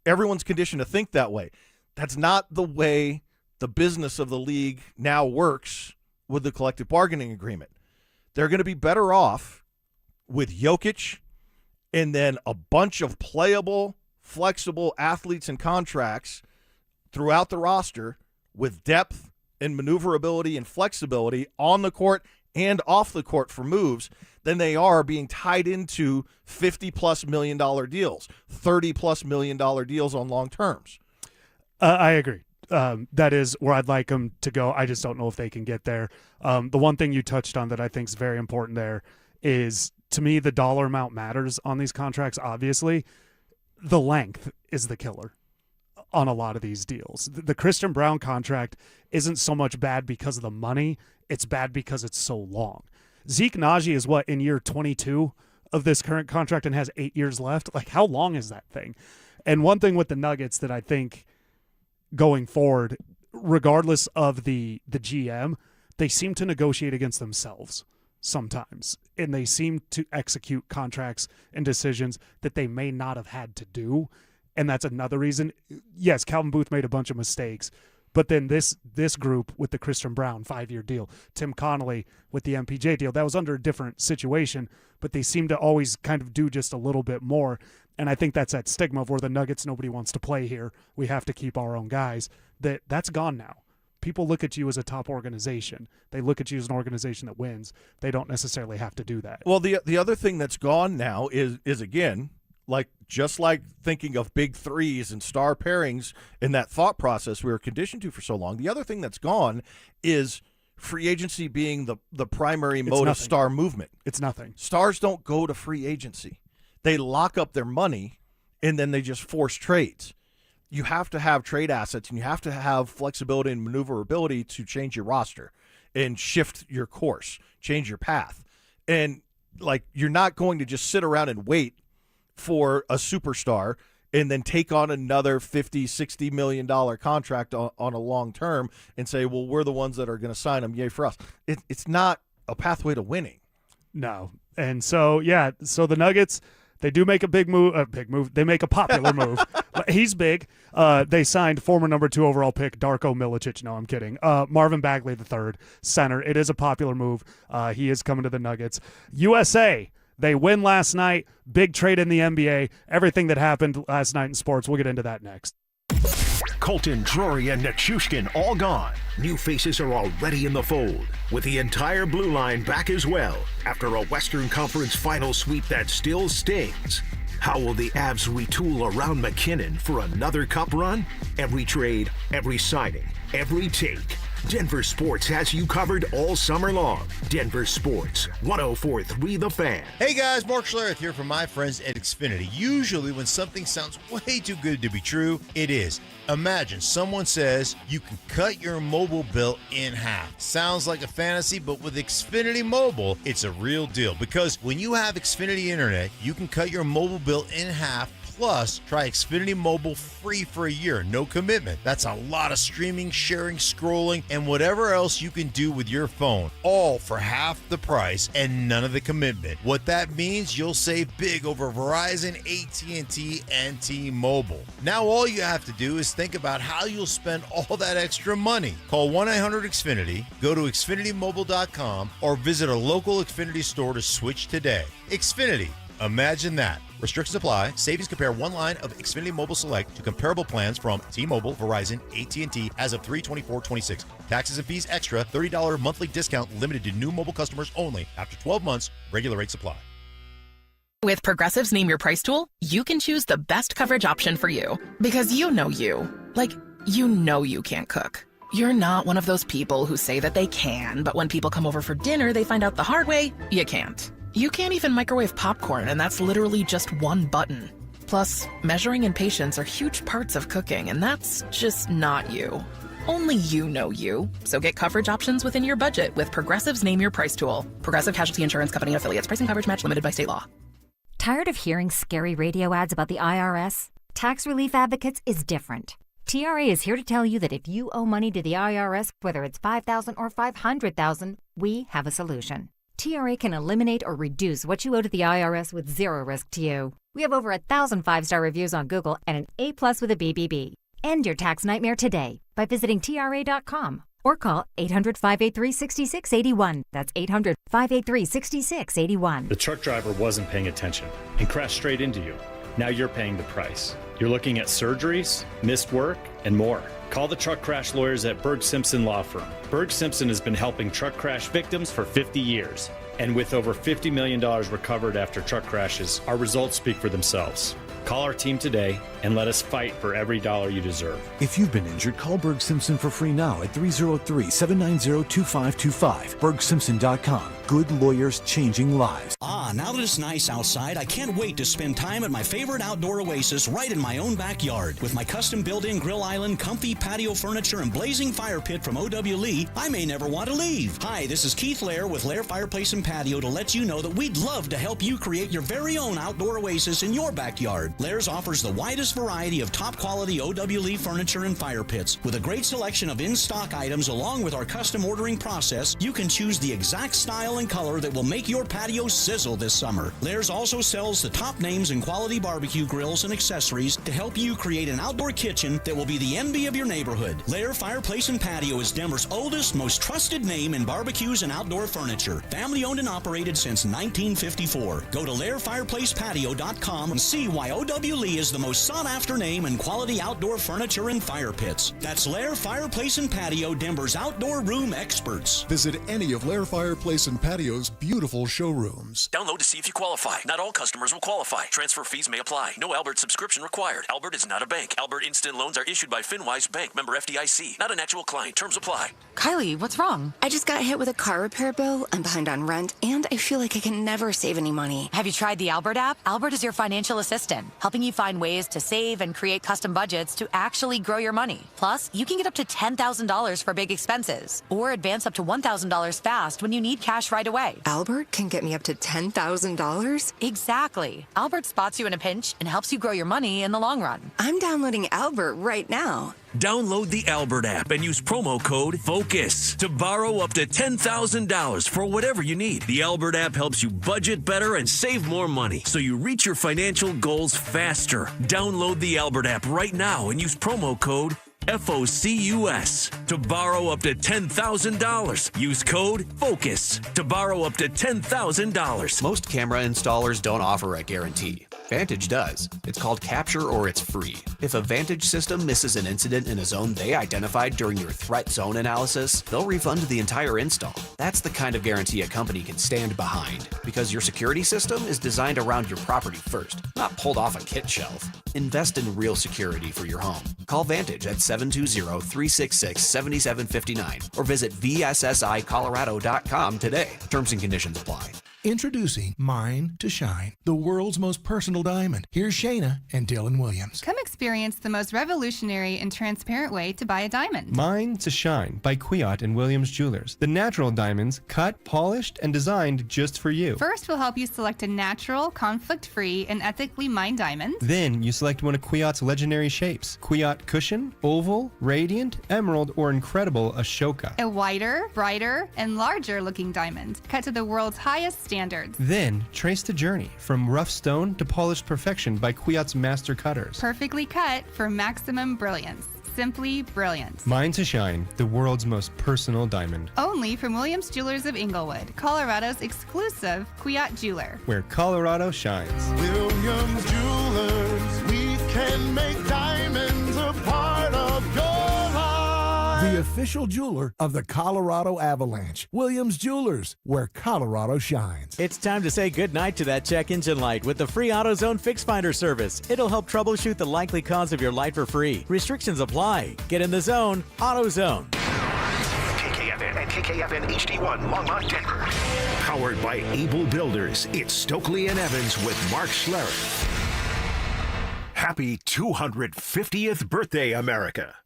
everyone's conditioned to think that way. That's not the way the business of the league now works with the collective bargaining agreement. They're going to be better off with Jokic and then a bunch of playable, flexible athletes and contracts throughout the roster with depth and maneuverability and flexibility on the court and off the court for moves than they are being tied into $50+ million deals, $30+ million deals on long terms. I agree. That is where I'd like them to go. I just don't know if they can get there. The one thing you touched on that I think is very important there is, to me, the dollar amount matters on these contracts. Obviously, the length is the killer on a lot of these deals. The Christian Brown contract isn't so much bad because of the money. It's bad because it's so long. Zeke Naji is in year 22 of this current contract and has 8 years left. How long is that thing? And one thing with the Nuggets that I think going forward, regardless of the GM, they seem to negotiate against themselves sometimes. And they seem to execute contracts and decisions that they may not have had to do. And that's another reason. Yes, Calvin Booth made a bunch of mistakes, but then this group with the Christian Brown 5-year deal, Tim Connolly with the MPJ deal, that was under a different situation, but they seem to always kind of do just a little bit more. And I think that's that stigma of where the Nuggets, nobody wants to play here. We have to keep our own guys. That's gone now. People look at you as a top organization. They look at you as an organization that wins. They don't necessarily have to do that. Well, the other thing that's gone now is again, just like thinking of big threes and star pairings in that thought process we were conditioned to for so long, the other thing that's gone is free agency being the primary mode of star movement. It's nothing. Stars don't go to free agency. They lock up their money, and then they just force trades. You have to have trade assets, and you have to have flexibility and maneuverability to change your roster and shift your course, change your path. And, like, you're not going to just sit around and wait for a superstar and then take on another $50, $60 million contract on a long term and say, well, we're the ones that are going to sign them. Yay for us. It's not a pathway to winning. No. And so, so the Nuggets, they do make a big move. They make a popular move. He's big. They signed former number 2 overall pick Darko Milicic. No, I'm kidding. Marvin Bagley III, center. It is a popular move. He is coming to the Nuggets. USA, they win last night. Big trade in the NBA. Everything that happened last night in sports. We'll get into that next. Colton, Drury, and Nichushkin all gone. New faces are already in the fold, with the entire blue line back as well after a Western Conference final sweep that still stings. How will the Avs retool around McKinnon for another cup run? Every trade, every signing, every take. Denver Sports has you covered all summer long. Denver Sports, 104.3 The Fan. Hey guys, Mark Schlereth here from my friends at Xfinity. Usually when something sounds way too good to be true, it is. Imagine someone says you can cut your mobile bill in half. Sounds like a fantasy, but with Xfinity Mobile, it's a real deal. Because when you have Xfinity Internet, you can cut your mobile bill in half. Plus, try Xfinity Mobile free for a year, no commitment. That's a lot of streaming, sharing, scrolling, and whatever else you can do with your phone, all for half the price and none of the commitment. What that means, you'll save big over Verizon, AT&T, and T-Mobile. Now all you have to do is think about how you'll spend all that extra money. Call 1-800-XFINITY, go to XfinityMobile.com, or visit a local Xfinity store to switch today. Xfinity. Imagine that. Restrictions apply. Savings compare one line of Xfinity Mobile Select to comparable plans from T-Mobile, Verizon, AT&T as of 3/24/26. Taxes and fees extra. $30 monthly discount limited to new mobile customers only. After 12 months, regular rates apply. With Progressive's Name Your Price tool, you can choose the best coverage option for you. Because you know you. Like, you know you can't cook. You're not one of those people who say that they can, but when people come over for dinner, they find out the hard way, you can't. You can't even microwave popcorn, and that's literally just one button. Plus, measuring and patience are huge parts of cooking, and that's just not you. Only you know you. So get coverage options within your budget with Progressive's Name Your Price tool. Progressive Casualty Insurance Company and Affiliates. Price and coverage match limited by state law. Tired of hearing scary radio ads about the IRS? Tax Relief Advocates is different. TRA is here to tell you that if you owe money to the IRS, whether it's $5,000 or $500,000, we have a solution. TRA can eliminate or reduce what you owe to the IRS with zero risk to you. We have over 1,000 5-star reviews on Google and an A+ with a BBB. End your tax nightmare today by visiting TRA.com or call 800-583-6681. That's 800-583-6681. The truck driver wasn't paying attention and crashed straight into you. Now you're paying the price. You're looking at surgeries, missed work, and more. Call the truck crash lawyers at Berg Simpson Law Firm. Berg Simpson has been helping truck crash victims for 50 years. And with over $50 million recovered after truck crashes, our results speak for themselves. Call our team today and let us fight for every dollar you deserve. If you've been injured, call Berg Simpson for free now at 303-790-2525. BergSimpson.com. Good lawyers changing lives. Now that it's nice outside, I can't wait to spend time at my favorite outdoor oasis right in my own backyard. With my custom built-in grill island, comfy patio furniture, and blazing fire pit from O.W. Lee, I may never want to leave. Hi, this is Keith Lair with Lair Fireplace and Patio to let you know that we'd love to help you create your very own outdoor oasis in your backyard. Lairs offers the widest variety of top-quality O.W. Lee furniture and fire pits. With a great selection of in-stock items along with our custom ordering process, you can choose the exact style and color that will make your patio sizzle this summer. Lairs also sells the top names in quality barbecue grills and accessories to help you create an outdoor kitchen that will be the envy of your neighborhood. Lair Fireplace and Patio is Denver's oldest, most trusted name in barbecues and outdoor furniture. Family owned and operated since 1954. Go to LairFireplacePatio.com and see why O.W. O.W. Lee is the most sought-after name in quality outdoor furniture and fire pits. That's Lair Fireplace and Patio, Denver's outdoor room experts. Visit any of Lair Fireplace and Patio's beautiful showrooms. Download to see if you qualify. Not all customers will qualify. Transfer fees may apply. No Albert subscription required. Albert is not a bank. Albert Instant Loans are issued by FinWise Bank, member FDIC. Not an actual client. Terms apply. Kylie, what's wrong? I just got hit with a car repair bill. I'm behind on rent, and I feel like I can never save any money. Have you tried the Albert app? Albert is your financial assistant, helping you find ways to save and create custom budgets to actually grow your money. Plus, you can get up to $10,000 for big expenses, or advance up to $1,000 fast when you need cash right away. Albert can get me up to $10,000? Exactly. Albert spots you in a pinch and helps you grow your money in the long run. I'm downloading Albert right now. Download the Albert app and use promo code FOCUS to borrow up to $10,000 for whatever you need. The Albert app helps you budget better and save more money so you reach your financial goals faster. Download the Albert app right now and use promo code FOCUS to borrow up to $10,000. Use code FOCUS to borrow up to $10,000. Most camera installers don't offer a guarantee. Vantage does. It's called Capture or it's free. If a Vantage system misses an incident in a zone they identified during your threat zone analysis, they'll refund the entire install. That's the kind of guarantee a company can stand behind, because your security system is designed around your property first, not pulled off a kit shelf. Invest in real security for your home. Call Vantage at 720-366-7759 or visit vssicolorado.com today. Terms and conditions apply. Introducing Mine to Shine, the world's most personal diamond. Here's Shayna and Dylan Williams. Come experience the most revolutionary and transparent way to buy a diamond. Mine to Shine by Kwiat and Williams Jewelers. The natural diamonds cut, polished, and designed just for you. First, we'll help you select a natural, conflict-free, and ethically mined diamond. Then you select one of Kwiat's legendary shapes. Kwiat Cushion, Oval, Radiant, Emerald, or Incredible Ashoka. A whiter, brighter, and larger-looking diamond, cut to the world's highest standards. Then trace the journey from rough stone to polished perfection by Kwiat's master cutters. Perfectly cut for maximum brilliance. Simply brilliant. Mine to Shine, the world's most personal diamond. Only from Williams Jewelers of Inglewood, Colorado's exclusive Kwiat jeweler. Where Colorado shines. Williams Jewelers, we can make diamonds a part of your life. The official jeweler of the Colorado Avalanche. Williams Jewelers, where Colorado shines. It's time to say goodnight to that check engine light with the free AutoZone Fix Finder service. It'll help troubleshoot the likely cause of your light for free. Restrictions apply. Get in the zone. AutoZone. KKFN and KKFN HD1 Longmont, Denver. Powered by Able Builders, it's Stokley and Evans with Mark Schlereth. Happy 250th birthday, America.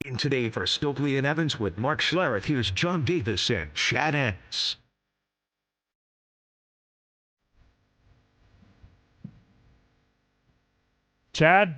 In Today for Stokley and Evans with Mark Schlereth, here's John Davis and Chad Ennis. Chad,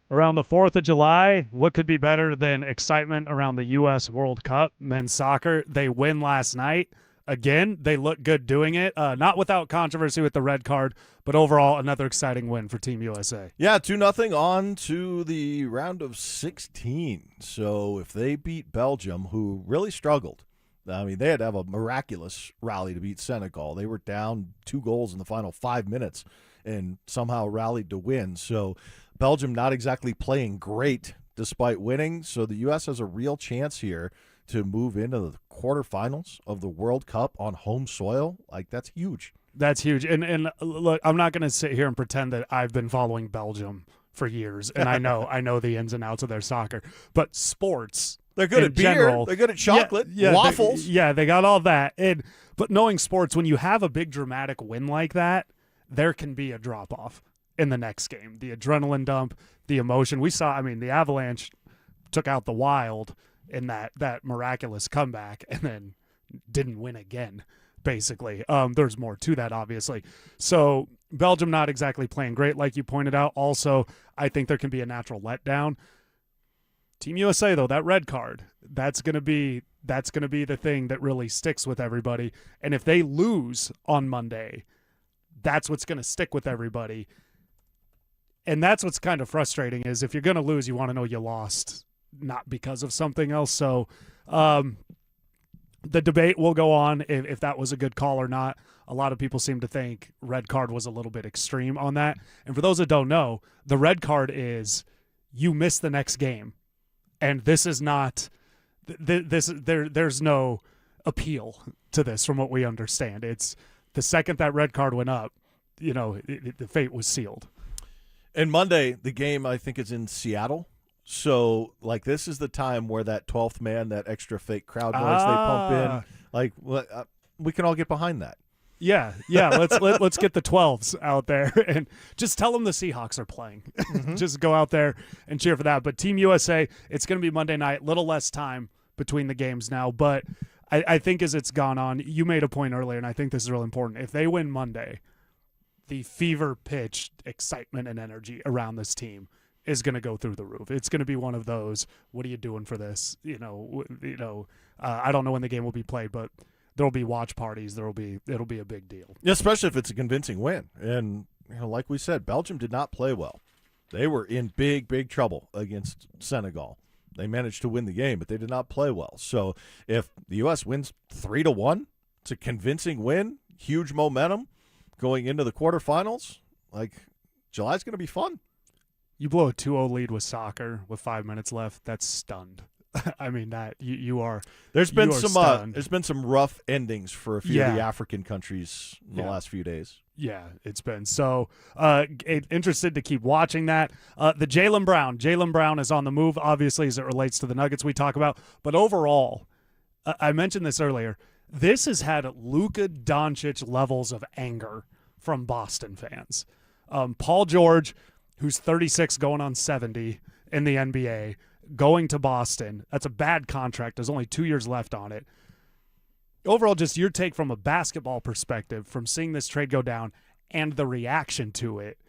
around the 4th of July, what could be better than excitement around the U.S. World Cup men's soccer? They win last night. Again, they look good doing it. Not without controversy with the red card, but overall another exciting win for Team USA. Yeah, 2-0 on to the round of 16. So if they beat Belgium, who really struggled, I mean, they had to have a miraculous rally to beat Senegal. They were down 2 goals in the final 5 minutes and somehow rallied to win. So Belgium not exactly playing great despite winning. So the U.S. has a real chance here to move into the quarterfinals of the World Cup on home soil. Like, that's huge. That's huge. And look, I'm not going to sit here and pretend that I've been following Belgium for years, and I know the ins and outs of their soccer. But sports, they're good at beer. General, they're good at chocolate, waffles. They got all that. But knowing sports, when you have a big dramatic win like that, there can be a drop-off in the next game. The adrenaline dump, the emotion. We saw, I mean, the Avalanche took out the Wild in that miraculous comeback and then didn't win again, basically. There's more to that, obviously. So Belgium not exactly playing great, like you pointed out. Also, I think there can be a natural letdown. Team USA, though, that red card, that's going to be the thing that really sticks with everybody. And if they lose on Monday, that's what's going to stick with everybody. And that's what's kind of frustrating is if you're going to lose, you want to know you lost, not because of something else. So the debate will go on if that was a good call or not. a lot of people seem to think red card was a little bit extreme on that. And for those that don't know, the red card is you miss the next game. And this is not there's no appeal to this from what we understand. It's the second that red card went up, the fate was sealed. And Monday, the game, I think, is in Seattle. So, this is the time where that 12th man, that extra fake crowd noise they pump in, we can all get behind that. Yeah. Let's get the 12s out there and just tell them the Seahawks are playing. Mm-hmm. Just go out there and cheer for that. But Team USA, it's going to be Monday night, little less time between the games now. But I think as it's gone on, you made a point earlier, and I think this is really important. If they win Monday, the fever pitch excitement and energy around this team is going to go through the roof. It's going to be one of those, what are you doing for this? I don't know when the game will be played, but there'll be watch parties. It'll be a big deal. Yeah, especially if it's a convincing win. And like we said, Belgium did not play well. They were in big, big trouble against Senegal. They managed to win the game, but they did not play well. So if the U.S. wins 3-1, it's a convincing win, huge momentum going into the quarterfinals. July's going to be fun. You blow a 2-0 lead with soccer with 5 minutes left. That's stunned. I mean, that you are. There's been some rough endings for a few of the African countries in the last few days. Yeah, it's been so interested to keep watching that. The Jaylen Brown is on the move, obviously, as it relates to the Nuggets we talk about. But overall, I mentioned this earlier. This has had Luka Doncic levels of anger from Boston fans. Paul George, who's 36 going on 70 in the NBA, going to Boston. That's a bad contract. There's only 2 years left on it. Overall, just your take from a basketball perspective from seeing this trade go down and the reaction to it.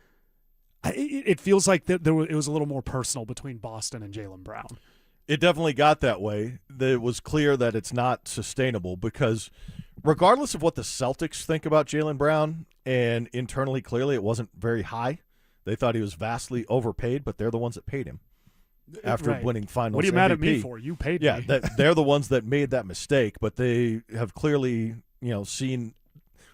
It feels like it was a little more personal between Boston and Jaylen Brown. It definitely got that way. It was clear that it's not sustainable because regardless of what the Celtics think about Jaylen Brown, and internally, clearly, it wasn't very high. They thought he was vastly overpaid, but they're the ones that paid him after winning Finals MVP. What are you mad at me for? You paid me. Yeah, they're the ones that made that mistake, but they have clearly, seen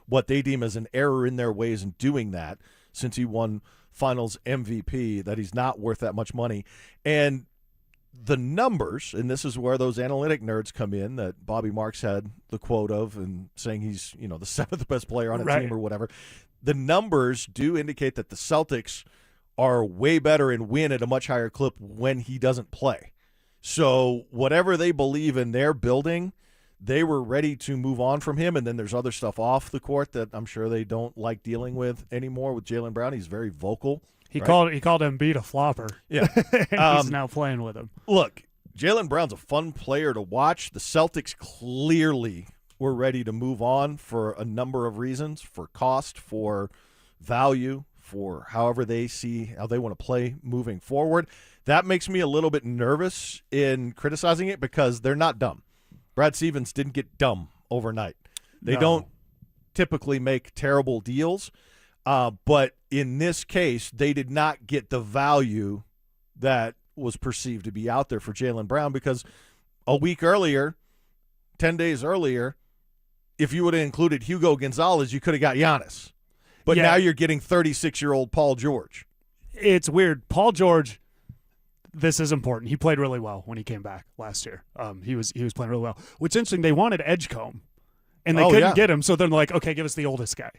what they deem as an error in their ways in doing that since he won Finals MVP, that he's not worth that much money. And the numbers, and this is where those analytic nerds come in that Bobby Marks had the quote of and saying he's, the seventh best player on a team or whatever. The numbers do indicate that the Celtics are way better and win at a much higher clip when he doesn't play. So whatever they believe in their building, they were ready to move on from him. And then there's other stuff off the court that I'm sure they don't like dealing with anymore with Jaylen Brown. He's very vocal. He called Embiid a flopper. Yeah. And he's now playing with him. Look, Jaylen Brown's a fun player to watch. The Celtics clearly were ready to move on for a number of reasons, for cost, for value, for however they see how they want to play moving forward. That makes me a little bit nervous in criticizing it because they're not dumb. Brad Stevens didn't get dumb overnight. They don't typically make terrible deals, but in this case, they did not get the value that was perceived to be out there for Jaylen Brown because a week earlier, 10 days earlier, if you would have included Hugo Gonzalez, you could have got Giannis. But now you're getting 36-year-old Paul George. It's weird. Paul George, this is important. He played really well when he came back last year. He was playing really well. Which is interesting. They wanted Edgecombe, and they couldn't get him. So they're like, okay, give us the oldest guy.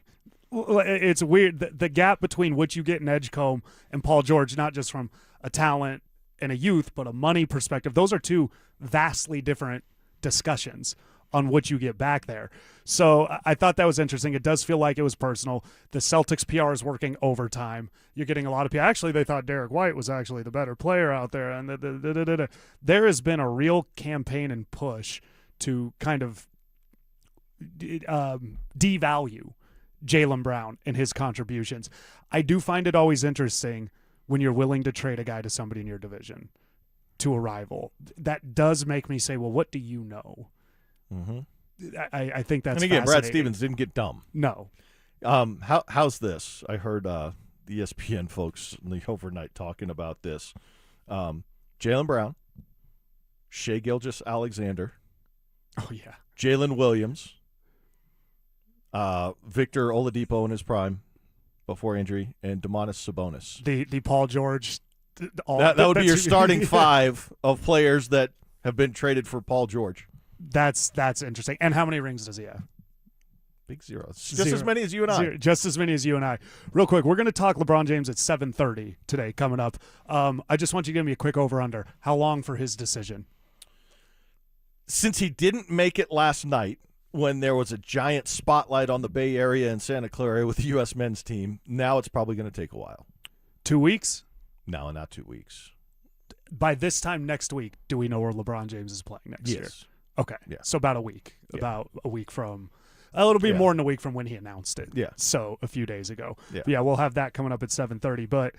It's weird. The gap between what you get in Edgecombe and Paul George, not just from a talent and a youth, but a money perspective, those are two vastly different discussions on what you get back there. So I thought that was interesting. It does feel like it was personal. The Celtics PR is working overtime. You're getting a lot of PR. Actually, they thought Derek White was actually the better player out there. And there has been a real campaign and push to kind of devalue Jaylen Brown and his contributions. I do find it always interesting when you're willing to trade a guy to somebody in your division, to a rival. That does make me say, well, what do you know? Mm-hmm. I think that's and again, Brad Stevens didn't get dumb. No. How's this? I heard the ESPN folks in the overnight talking about this. Jaylen Brown, Shai Gilgeous-Alexander. Oh, yeah. Jalen Williams, Victor Oladipo in his prime before injury, and Domantas Sabonis. The Paul George. That would be your starting five of players that have been traded for Paul George. That's interesting. And how many rings does he have? Big zero. Just as many as you and I. Just as many as you and I. Real quick, we're going to talk LeBron James at 7:30 today coming up. I just want you to give me a quick over-under. How long for his decision? Since he didn't make it last night when there was a giant spotlight on the Bay Area and Santa Clara with the U.S. men's team, now it's probably going to take a while. 2 weeks? No, not 2 weeks. By this time next week, do we know where LeBron James is playing next year? Okay. Yeah. So about a week. Yeah. About a week from it'll be more than a week from when he announced it. Yeah. So a few days ago. Yeah. But yeah, we'll have that coming up at 7:30. But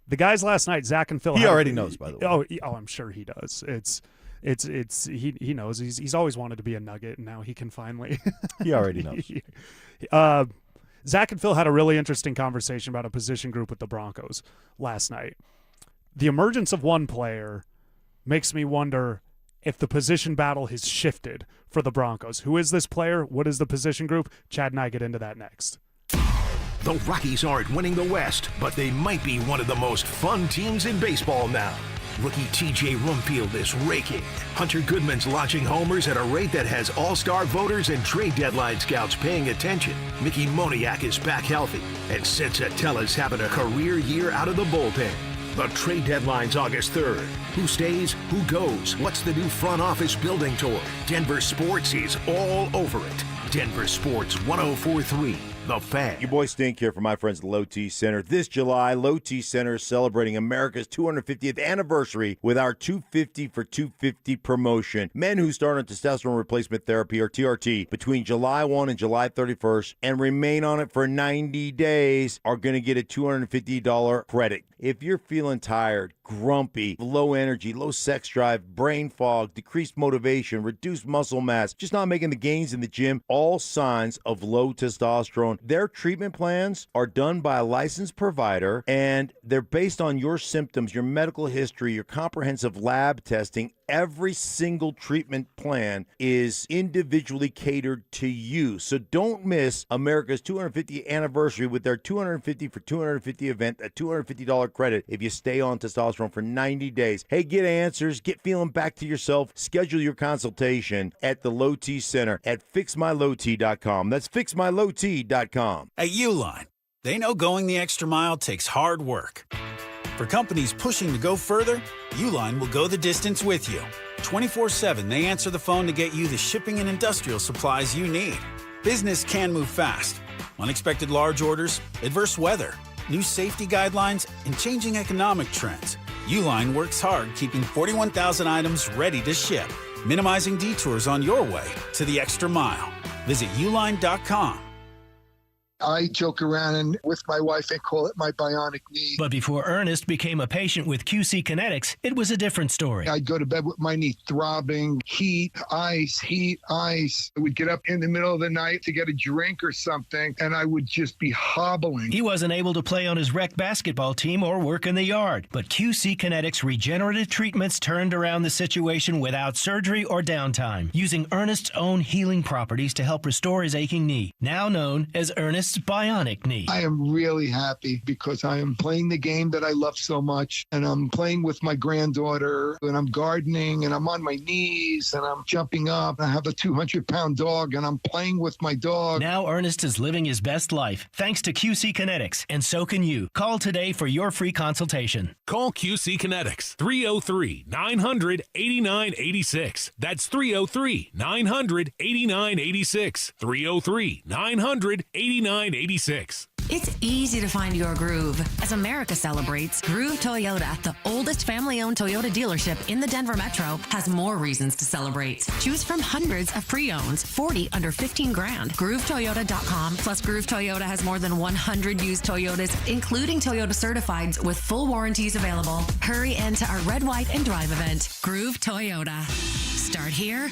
the guys last night, Zach and Phil. He already knows, by the way. Oh, I'm sure he does. He knows. He's always wanted to be a Nugget, and now he can finally. He already knows. Zach and Phil had a really interesting conversation about a position group with the Broncos last night. The emergence of one player makes me wonder if the position battle has shifted for the Broncos. Who is this player? What is the position group? Chad and I get into that next. The Rockies aren't winning the West, but they might be one of the most fun teams in baseball now. Rookie TJ Rumfield is raking. Hunter Goodman's launching homers at a rate that has all-star voters and trade deadline scouts paying attention. Mickey Moniak is back healthy, and Sid Satella's having a career year out of the bullpen. The trade deadline's August 3rd. Who stays? Who goes? What's the new front office building toward? Denver Sports is all over it. Denver Sports 104.3. The Fan. Your boy Stink here from my friends at Low T Center. This July, Low T Center is celebrating America's 250th anniversary with our 250 for 250 promotion. Men who start on testosterone replacement therapy, or TRT, between July 1 and July 31st and remain on it for 90 days are going to get a $250 credit. If you're feeling tired, grumpy, low energy, low sex drive, brain fog, decreased motivation, reduced muscle mass, just not making the gains in the gym, all signs of low testosterone. Their treatment plans are done by a licensed provider, and they're based on your symptoms, your medical history, your comprehensive lab testing. Every single treatment plan is individually catered to you. So don't miss America's 250th anniversary with their 250 for 250 event, a $250 credit if you stay on testosterone for 90 days. Hey, get answers, get feeling back to yourself. Schedule your consultation at the Low T Center at fixmylowt.com. That's fixmylowt.com. At Uline, they know going the extra mile takes hard work. For companies pushing to go further, Uline will go the distance with you. 24/7, they answer the phone to get you the shipping and industrial supplies you need. Business can move fast. Unexpected large orders, adverse weather, new safety guidelines, and changing economic trends. Uline works hard keeping 41,000 items ready to ship, minimizing detours on your way to the extra mile. Visit uline.com. I joke around and with my wife and call it my bionic knee. But before Ernest became a patient with QC Kinetics, it was a different story. I'd go to bed with my knee throbbing, heat, ice. I would get up in the middle of the night to get a drink or something, and I would just be hobbling. He wasn't able to play on his rec basketball team or work in the yard. But QC Kinetics regenerative treatments turned around the situation without surgery or downtime, using Ernest's own healing properties to help restore his aching knee, now known as Ernest's bionic knee. I am really happy because I am playing the game that I love so much, and I'm playing with my granddaughter, and I'm gardening, and I'm on my knees, and I'm jumping up. I have a 200-pound dog, and I'm playing with my dog. Now Ernest is living his best life thanks to QC Kinetics, and so can you. Call today for your free consultation. Call QC Kinetics, 303-900-8986. That's 303-900-8986. 303-900-8986. It's easy to find your groove. As America celebrates, Groove Toyota, the oldest family-owned Toyota dealership in the Denver Metro, has more reasons to celebrate. Choose from hundreds of pre-owns, 40 under 15 grand. GrooveToyota.com. Plus, Groove Toyota has more than 100 used Toyotas, including Toyota Certifieds with full warranties available. Hurry into our Red, White, and Drive event. Groove Toyota. Start here,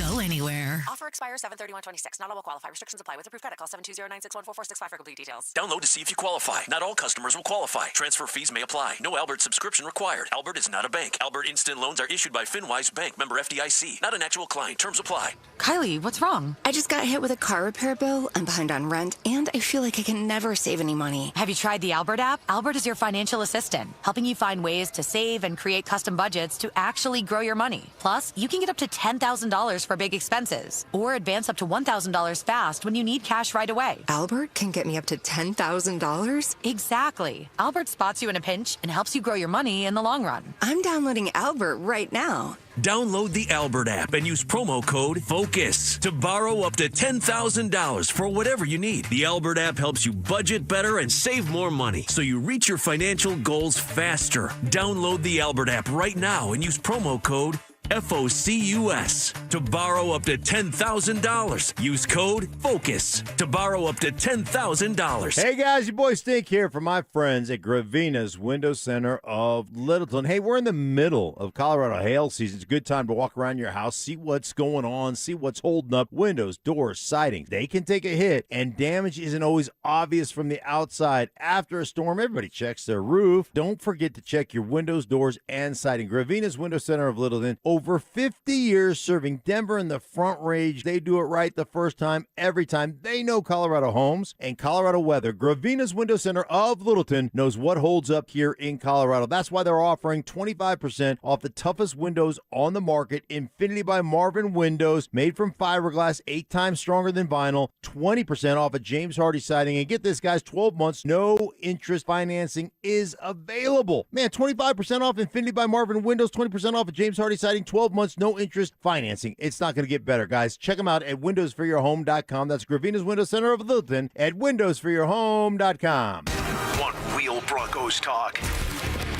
go anywhere. Offer expires 7/31/26. Not all will qualify. Restrictions apply. With approved credit call 720-961-4465 for complete details. Download to see if you qualify. Not all customers will qualify. Transfer fees may apply. No Albert subscription required. Albert is not a bank. Albert Instant Loans are issued by FinWise Bank, member FDIC. Not an actual client. Terms apply. Kylie, what's wrong? I just got hit with a car repair bill. I'm behind on rent, and I feel like I can never save any money. Have you tried the Albert app? Albert is your financial assistant, helping you find ways to save and create custom budgets to actually grow your money. Plus, you can get up to $10,000 for big expenses or advance up to $1,000 fast when you need cash right away. Albert can get me up to $10,000? Exactly. Albert spots you in a pinch and helps you grow your money in the long run. I'm downloading Albert right now. Download the Albert app and use promo code FOCUS to borrow up to $10,000 for whatever you need. The Albert app helps you budget better and save more money so you reach your financial goals faster. Download the Albert app right now and use promo code FOCUS to borrow up to $10,000. Use code FOCUS to borrow up to $10,000. Hey guys, your boy Stink here from my friends at Gravina's Window Center of Littleton. Hey, we're in the middle of Colorado hail season. It's a good time to walk around your house, see what's going on, see what's holding up. Windows, doors, siding. They can take a hit, and damage isn't always obvious from the outside. After a storm, everybody checks their roof. Don't forget to check your windows, doors, and siding. Gravina's Window Center of Littleton. Over 50 years serving Denver in the Front Range. They do it right the first time, every time. They know Colorado homes and Colorado weather. Gravina's Window Center of Littleton knows what holds up here in Colorado. That's why they're offering 25% off the toughest windows on the market. Infinity by Marvin windows, made from fiberglass, 8 times stronger than vinyl. 20% off of James Hardy siding. And get this, guys, 12 months, no interest financing is available. Man, 25% off Infinity by Marvin windows, 20% off of James Hardy siding, 12 months, no interest financing. It's not going to get better, guys. Check them out at windowsforyourhome.com. That's Gravina's Window Center of Littleton at windowsforyourhome.com. One real Broncos talk.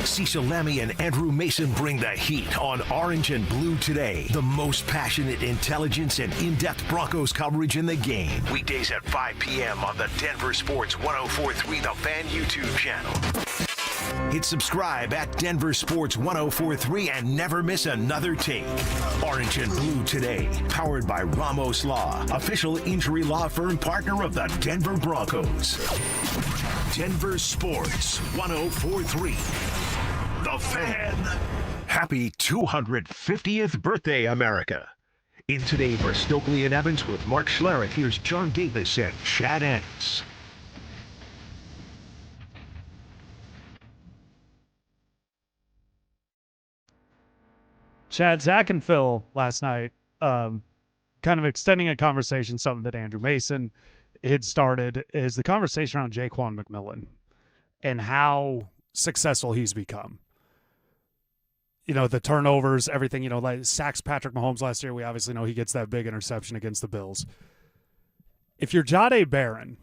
Cecil Lammy and Andrew Mason bring the heat on Orange and Blue today. The most passionate intelligence and in-depth Broncos coverage in the game. Weekdays at 5 p.m. on the Denver Sports 104.3 The Fan YouTube channel. Hit subscribe at Denver Sports 104.3 and never miss another take. Orange and Blue today, powered by Ramos Law, official injury law firm partner of the Denver Broncos. Denver Sports 104.3. The Fan. Happy 250th birthday, America. In today for Stokley and Evans with Mark Schlereth, here's John Davis and Chad Ennis. Chad, Zach and Phil last night, kind of extending a conversation, something that Andrew Mason had started, is the conversation around Jaquan McMillan and how successful he's become. You know, the turnovers, everything, you know, like sacks Patrick Mahomes last year. We obviously know he gets that big interception against the Bills. If you're Jahdae Barron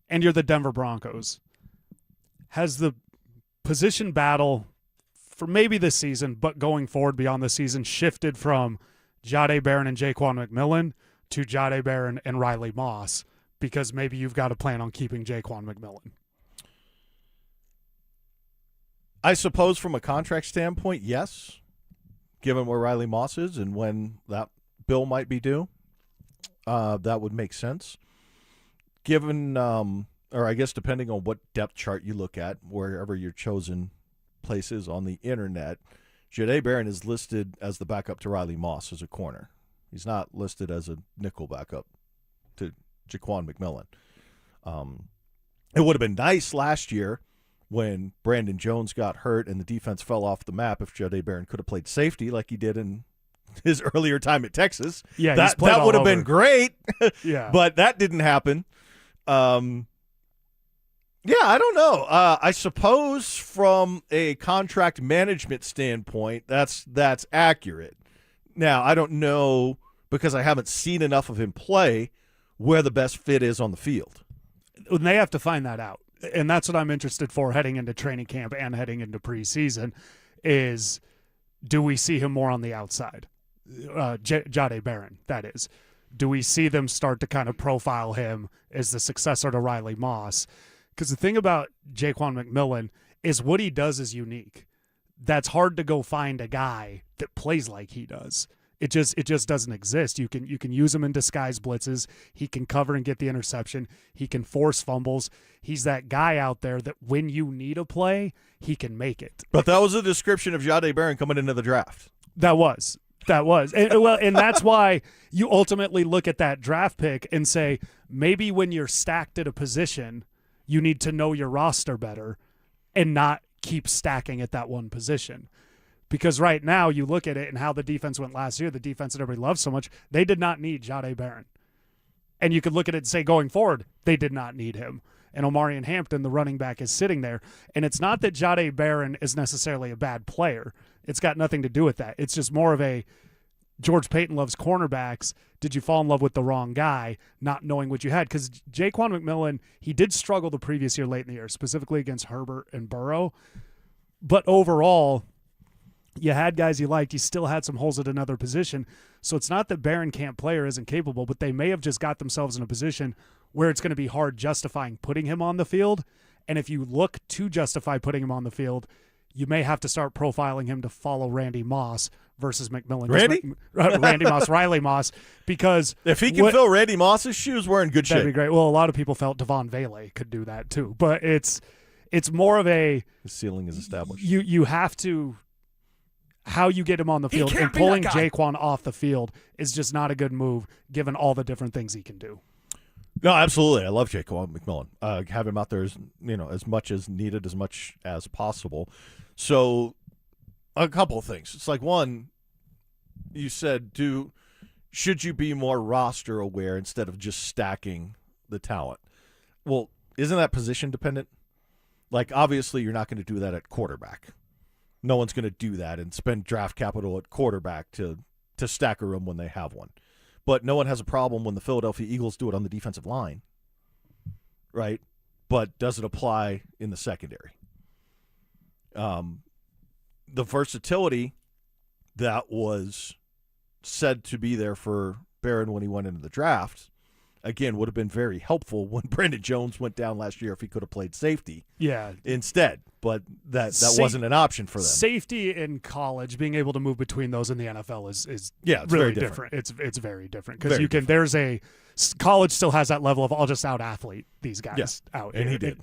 and you're the Denver Broncos, has the position battle for maybe this season, but going forward beyond the season, shifted from Jahdae Barron and Jaquan McMillan to Jahdae Barron and Riley Moss, because maybe you've got to plan on keeping Jaquan McMillan? I suppose from a contract standpoint, yes, given where Riley Moss is and when that bill might be due, that would make sense. Given, or I guess depending on what depth chart you look at, wherever your chosen places on the internet, Jahdae Barron is listed as the backup to Riley Moss as a corner. He's not listed as a nickel backup to Jaquan McMillan. It would have been nice last year when Brandon Jones got hurt and the defense fell off the map if Jahdae Barron could have played safety like he did in his earlier time at Texas. Yeah, that would have been great. Yeah, but that didn't happen. Yeah, I don't know. I suppose from a contract management standpoint, that's accurate. Now, I don't know, because I haven't seen enough of him play, where the best fit is on the field. And they have to find that out. And that's what I'm interested for heading into training camp and heading into preseason, is do we see him more on the outside? Jahdae Barron, that is. Do we see them start to kind of profile him as the successor to Riley Moss? Because the thing about Jaquan McMillan is what he does is unique. That's hard to go find a guy that plays like he does. It just doesn't exist. You can use him in disguise blitzes. He can cover and get the interception. He can force fumbles. He's that guy out there that when you need a play, he can make it. But that was a description of Jahdae Barron coming into the draft. That was. And that's why you ultimately look at that draft pick and say, maybe when you're stacked at a position, you need to know your roster better and not keep stacking at that one position. Because right now you look at it and how the defense went last year, the defense that everybody loves so much, they did not need Jahdae Barron. And you could look at it and say going forward, they did not need him. And Omarion Hampton, the running back, is sitting there. And it's not that Jahdae Barron is necessarily a bad player. It's got nothing to do with that. It's just more of a George Payton loves cornerbacks. Did you fall in love with the wrong guy, not knowing what you had? Because Jaquan McMillan, he did struggle the previous year late in the year, specifically against Herbert and Burrow. But overall, you had guys you liked. You still had some holes at another position. So it's not that Barron can't play or isn't capable, but they may have just got themselves in a position where it's going to be hard justifying putting him on the field. And if you look to justify putting him on the field, you may have to start profiling him to follow Randy Moss versus McMillan. Randy Moss, Riley Moss, because if he can fill Randy Moss's shoes, we're in good shape. That'd be great. Well, a lot of people felt Devon Vele could do that too, but it's more of a the ceiling is established. You have to. How you get him on the field and pulling Jaquan off the field is just not a good move given all the different things he can do. No, absolutely. I love Jaquan McMillan. Have him out there as much as needed, as much as possible. So a couple of things. It's like, one, you said, should you be more roster aware instead of just stacking the talent? Well, isn't that position dependent? Like, obviously you're not going to do that at quarterback. No one's going to do that and spend draft capital at quarterback to stack a room when they have one. But no one has a problem when the Philadelphia Eagles do it on the defensive line, right? But does it apply in the secondary? The versatility that was said to be there for Barron when he went into the draft, again, would have been very helpful when Brandon Jones went down last year if he could have played safety instead. But that wasn't an option for them. Safety in college, being able to move between those in the NFL is it's really very different. It's very different because college still has that level of I'll just out athlete these guys out, and he did,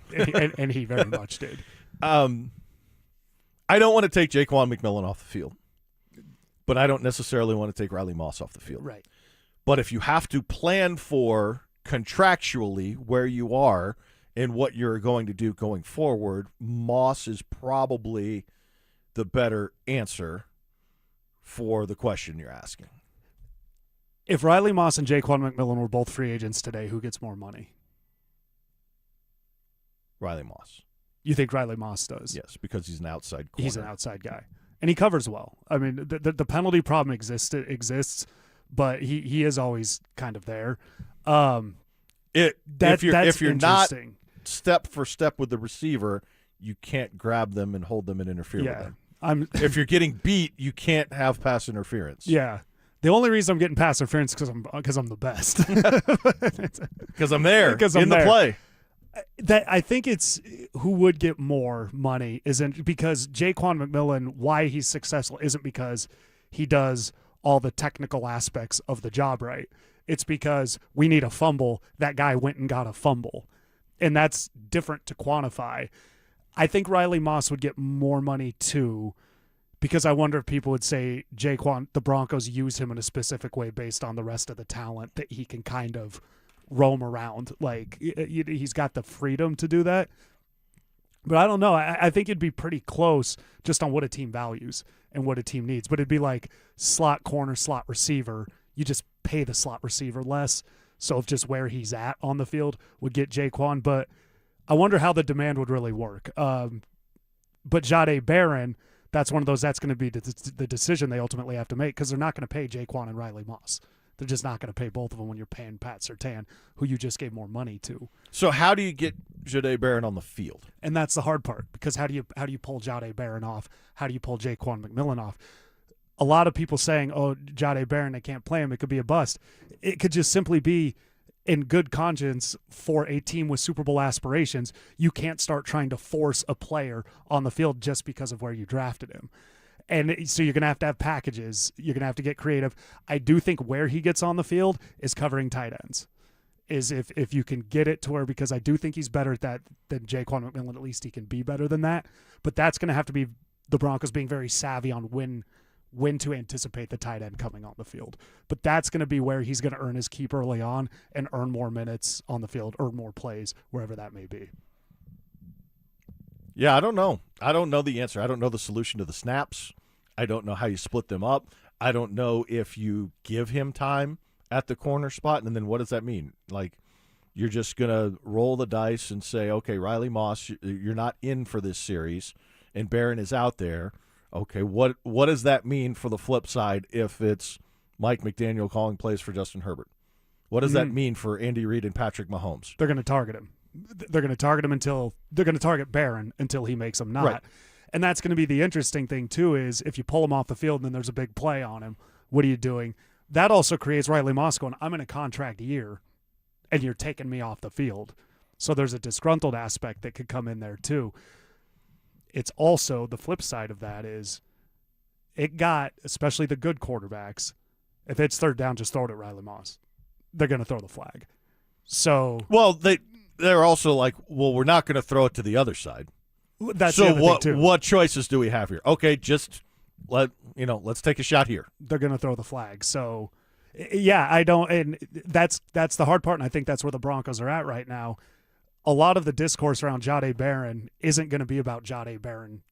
and he very much did. I don't want to take Jaquan McMillan off the field, but I don't necessarily want to take Riley Moss off the field. Right. But if you have to plan for contractually where you are and what you're going to do going forward, Moss is probably the better answer for the question you're asking. If Riley Moss and Jaquan McMillan were both free agents today, who gets more money? Riley Moss. You think Riley Moss does? Yes, because he's an outside corner. He's an outside guy. And he covers well. I mean, the penalty problem exists, but he is always kind of there. If you're not step for step with the receiver, you can't grab them and hold them and interfere with them. If you're getting beat, you can't have pass interference. Yeah. The only reason I'm getting pass interference is because I'm the best. Because I'm there in the play. That I think it's who would get more money isn't because Jaquan McMillan, why he's successful isn't because he does all the technical aspects of the job right. It's because we need a fumble. That guy went and got a fumble. And that's different to quantify. I think Riley Moss would get more money too, because I wonder if people would say Jaquan, the Broncos use him in a specific way based on the rest of the talent that he can kind of roam around. Like he's got the freedom to do that. But I don't know. I think it'd be pretty close just on what a team values and what a team needs. But it'd be like slot corner, slot receiver. You just pay the slot receiver less. So if just where he's at on the field would get Jaquan. But I wonder how the demand would really work. But Jahdae Barron, that's one of those, that's going to be the decision they ultimately have to make because they're not going to pay Jaquan and Riley Moss. They're just not going to pay both of them when you're paying Pat Surtain, who you just gave more money to. So how do you get Jahdae Barron on the field? And that's the hard part because how do you pull Jahdae Barron off? How do you pull Jaquan McMillan off? A lot of people saying, oh, Jahdae Barron, I can't play him. It could be a bust. It could just simply be in good conscience for a team with Super Bowl aspirations. You can't start trying to force a player on the field just because of where you drafted him. And so you're going to have packages. You're going to have to get creative. I do think where he gets on the field is covering tight ends. Is if you can get it to where, because I do think he's better at that than Jaquan McMillan. At least he can be better than that. But that's going to have to be the Broncos being very savvy on when to anticipate the tight end coming on the field. But that's going to be where he's going to earn his keep early on and earn more minutes on the field, earn more plays, wherever that may be. Yeah, I don't know. I don't know the answer. I don't know the solution to the snaps. I don't know how you split them up. I don't know if you give him time at the corner spot, and then what does that mean? Like, you're just going to roll the dice and say, okay, Riley Moss, you're not in for this series, and Barron is out there. Okay, what does that mean for the flip side if it's Mike McDaniel calling plays for Justin Herbert? What does that mean for Andy Reid and Patrick Mahomes? They're going to target him. They're going to target him until they're going to target Barron until he makes them not. Right. And that's going to be the interesting thing too, is if you pull him off the field and then there's a big play on him, what are you doing? That also creates Riley Moss going, I'm in a contract year and you're taking me off the field. So there's a disgruntled aspect that could come in there too. It's also the flip side of that is it got, especially the good quarterbacks, if it's third down, just throw it at Riley Moss. They're going to throw the flag. So, well, they're also like, well, we're not going to throw it to the other side. That's so the other what? thing too. What choices do we have here? Okay, just let's take a shot here. They're going to throw the flag. So, yeah, I don't, and that's the hard part, and I think that's where the Broncos are at right now. A lot of the discourse around Jahdae Barron isn't going to be about Jahdae Barron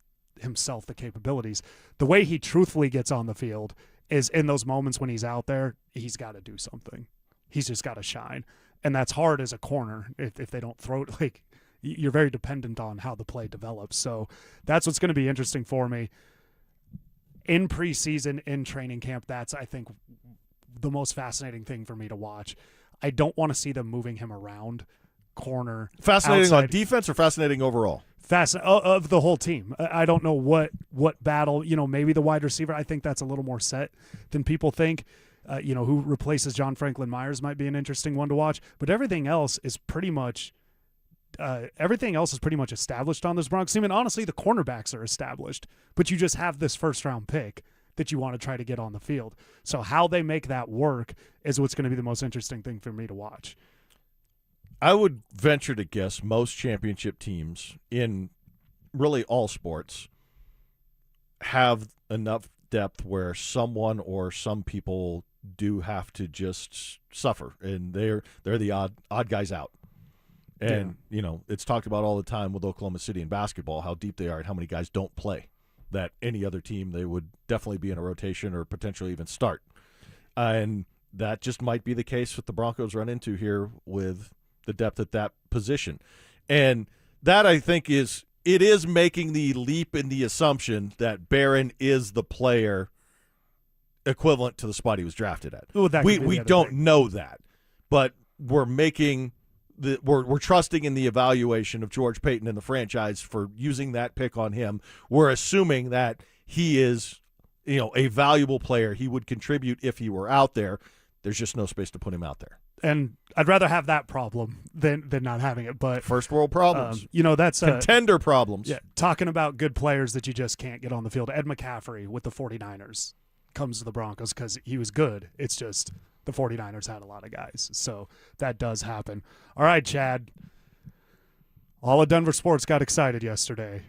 himself, the capabilities. The way he truthfully gets on the field is in those moments when he's out there, he's got to do something. He's just got to shine. And that's hard as a corner if they don't throw it. Like, you're very dependent on how the play develops. So that's what's going to be interesting for me. In preseason, in training camp, that's, I think, the most fascinating thing for me to watch. I don't want to see them moving him around corner. Fascinating outside. on defense or fascinating overall? Of the whole team. I don't know what battle, maybe the wide receiver. I think that's a little more set than people think. Who replaces John Franklin Myers might be an interesting one to watch. But everything else is pretty much established on this Broncos team. And honestly, the cornerbacks are established. But you just have this first-round pick that you want to try to get on the field. So how they make that work is what's going to be the most interesting thing for me to watch. I would venture to guess most championship teams in really all sports have enough depth where someone or some people do have to just suffer, and they're the odd guys out. And, it's talked about all the time with Oklahoma City in basketball, how deep they are and how many guys don't play, that any other team they would definitely be in a rotation or potentially even start. And that just might be the case with the Broncos run into here with the depth at that position. And that, I think, is making the leap in the assumption that Barron is the player equivalent to the spot he was drafted at. Well, we don't know that, but we're making we're trusting in the evaluation of George Payton and the franchise for using that pick on him. We're assuming that he is, a valuable player. He would contribute if he were out there. There's just no space to put him out there. And I'd rather have that problem than not having it. But first world problems. That's contender problems. Yeah, talking about good players that you just can't get on the field. Ed McCaffrey with the 49ers comes to the Broncos because he was good. It's just the 49ers had a lot of guys. So that does happen. All right, Chad. All of Denver sports got excited yesterday.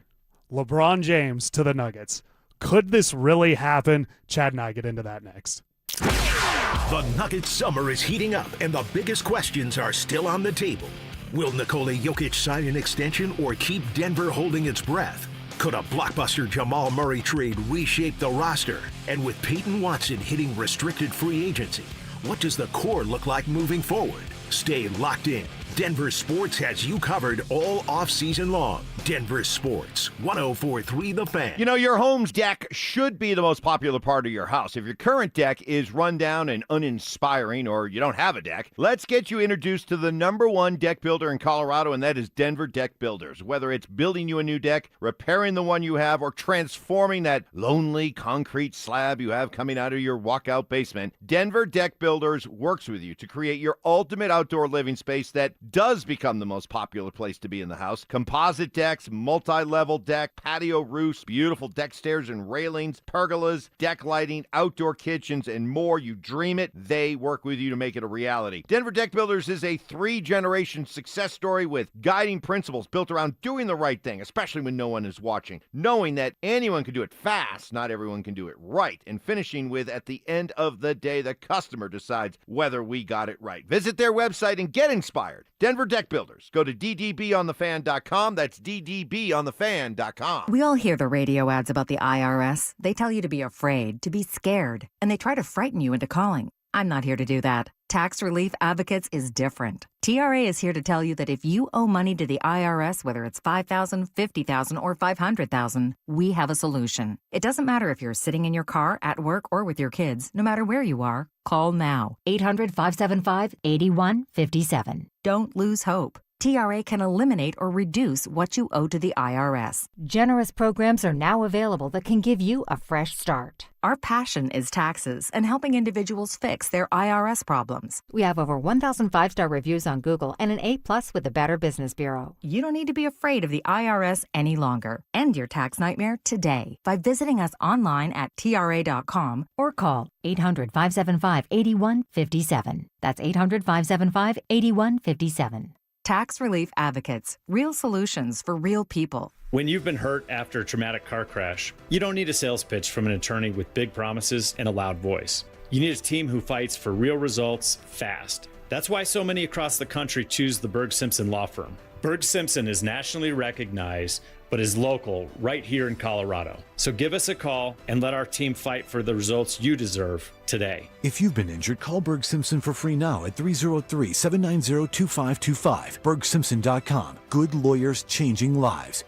LeBron James to the Nuggets. Could this really happen? Chad and I get into that next. The Nuggets summer is heating up, and the biggest questions are still on the table. Will Nikola Jokic sign an extension or keep Denver holding its breath? Could a blockbuster Jamal Murray trade reshape the roster? And with Peyton Watson hitting restricted free agency, what does the core look like moving forward? Stay locked in. Denver Sports has you covered all off-season long. Denver Sports, 104.3 The Fan. Your home's deck should be the most popular part of your house. If your current deck is run down and uninspiring, or you don't have a deck, let's get you introduced to the #1 deck builder in Colorado, and that is Denver Deck Builders. Whether it's building you a new deck, repairing the one you have, or transforming that lonely concrete slab you have coming out of your walkout basement, Denver Deck Builders works with you to create your ultimate outdoor living space that does become the most popular place to be in the house. Composite decks, multi-level deck, patio roofs, beautiful deck stairs and railings, pergolas, deck lighting, outdoor kitchens, and more. You dream it, they work with you to make it a reality. Denver Deck Builders is a 3-generation success story with guiding principles built around doing the right thing, especially when no one is watching. Knowing that anyone can do it fast, not everyone can do it right. And finishing with, at the end of the day, the customer decides whether we got it right. Visit their website and get inspired. Denver Deck Builders. Go to ddbonthefan.com. That's ddbonthefan.com. We all hear the radio ads about the IRS. They tell you to be afraid, to be scared, and they try to frighten you into calling. I'm not here to do that. Tax Relief Advocates is different. TRA is here to tell you that if you owe money to the IRS, whether it's $5,000, $50,000, or $500,000, we have a solution. It doesn't matter if you're sitting in your car, at work, or with your kids. No matter where you are, call now. 800-575-8157. Don't lose hope. TRA can eliminate or reduce what you owe to the IRS. Generous programs are now available that can give you a fresh start. Our passion is taxes and helping individuals fix their IRS problems. We have over 1,000 5-star reviews on Google and an A+ with the Better Business Bureau. You don't need to be afraid of the IRS any longer. End your tax nightmare today by visiting us online at TRA.com or call 800-575-8157. That's 800-575-8157. Tax Relief Advocates. Real solutions for real people. When you've been hurt after a traumatic car crash, you don't need a sales pitch from an attorney with big promises and a loud voice. You need a team who fights for real results fast. That's why so many across the country choose the Berg Simpson Law Firm. Berg Simpson is nationally recognized, but is local right here in Colorado. So give us a call and let our team fight for the results you deserve today. If you've been injured, call Berg Simpson for free now at 303-790-2525. BergSimpson.com. Good lawyers changing lives.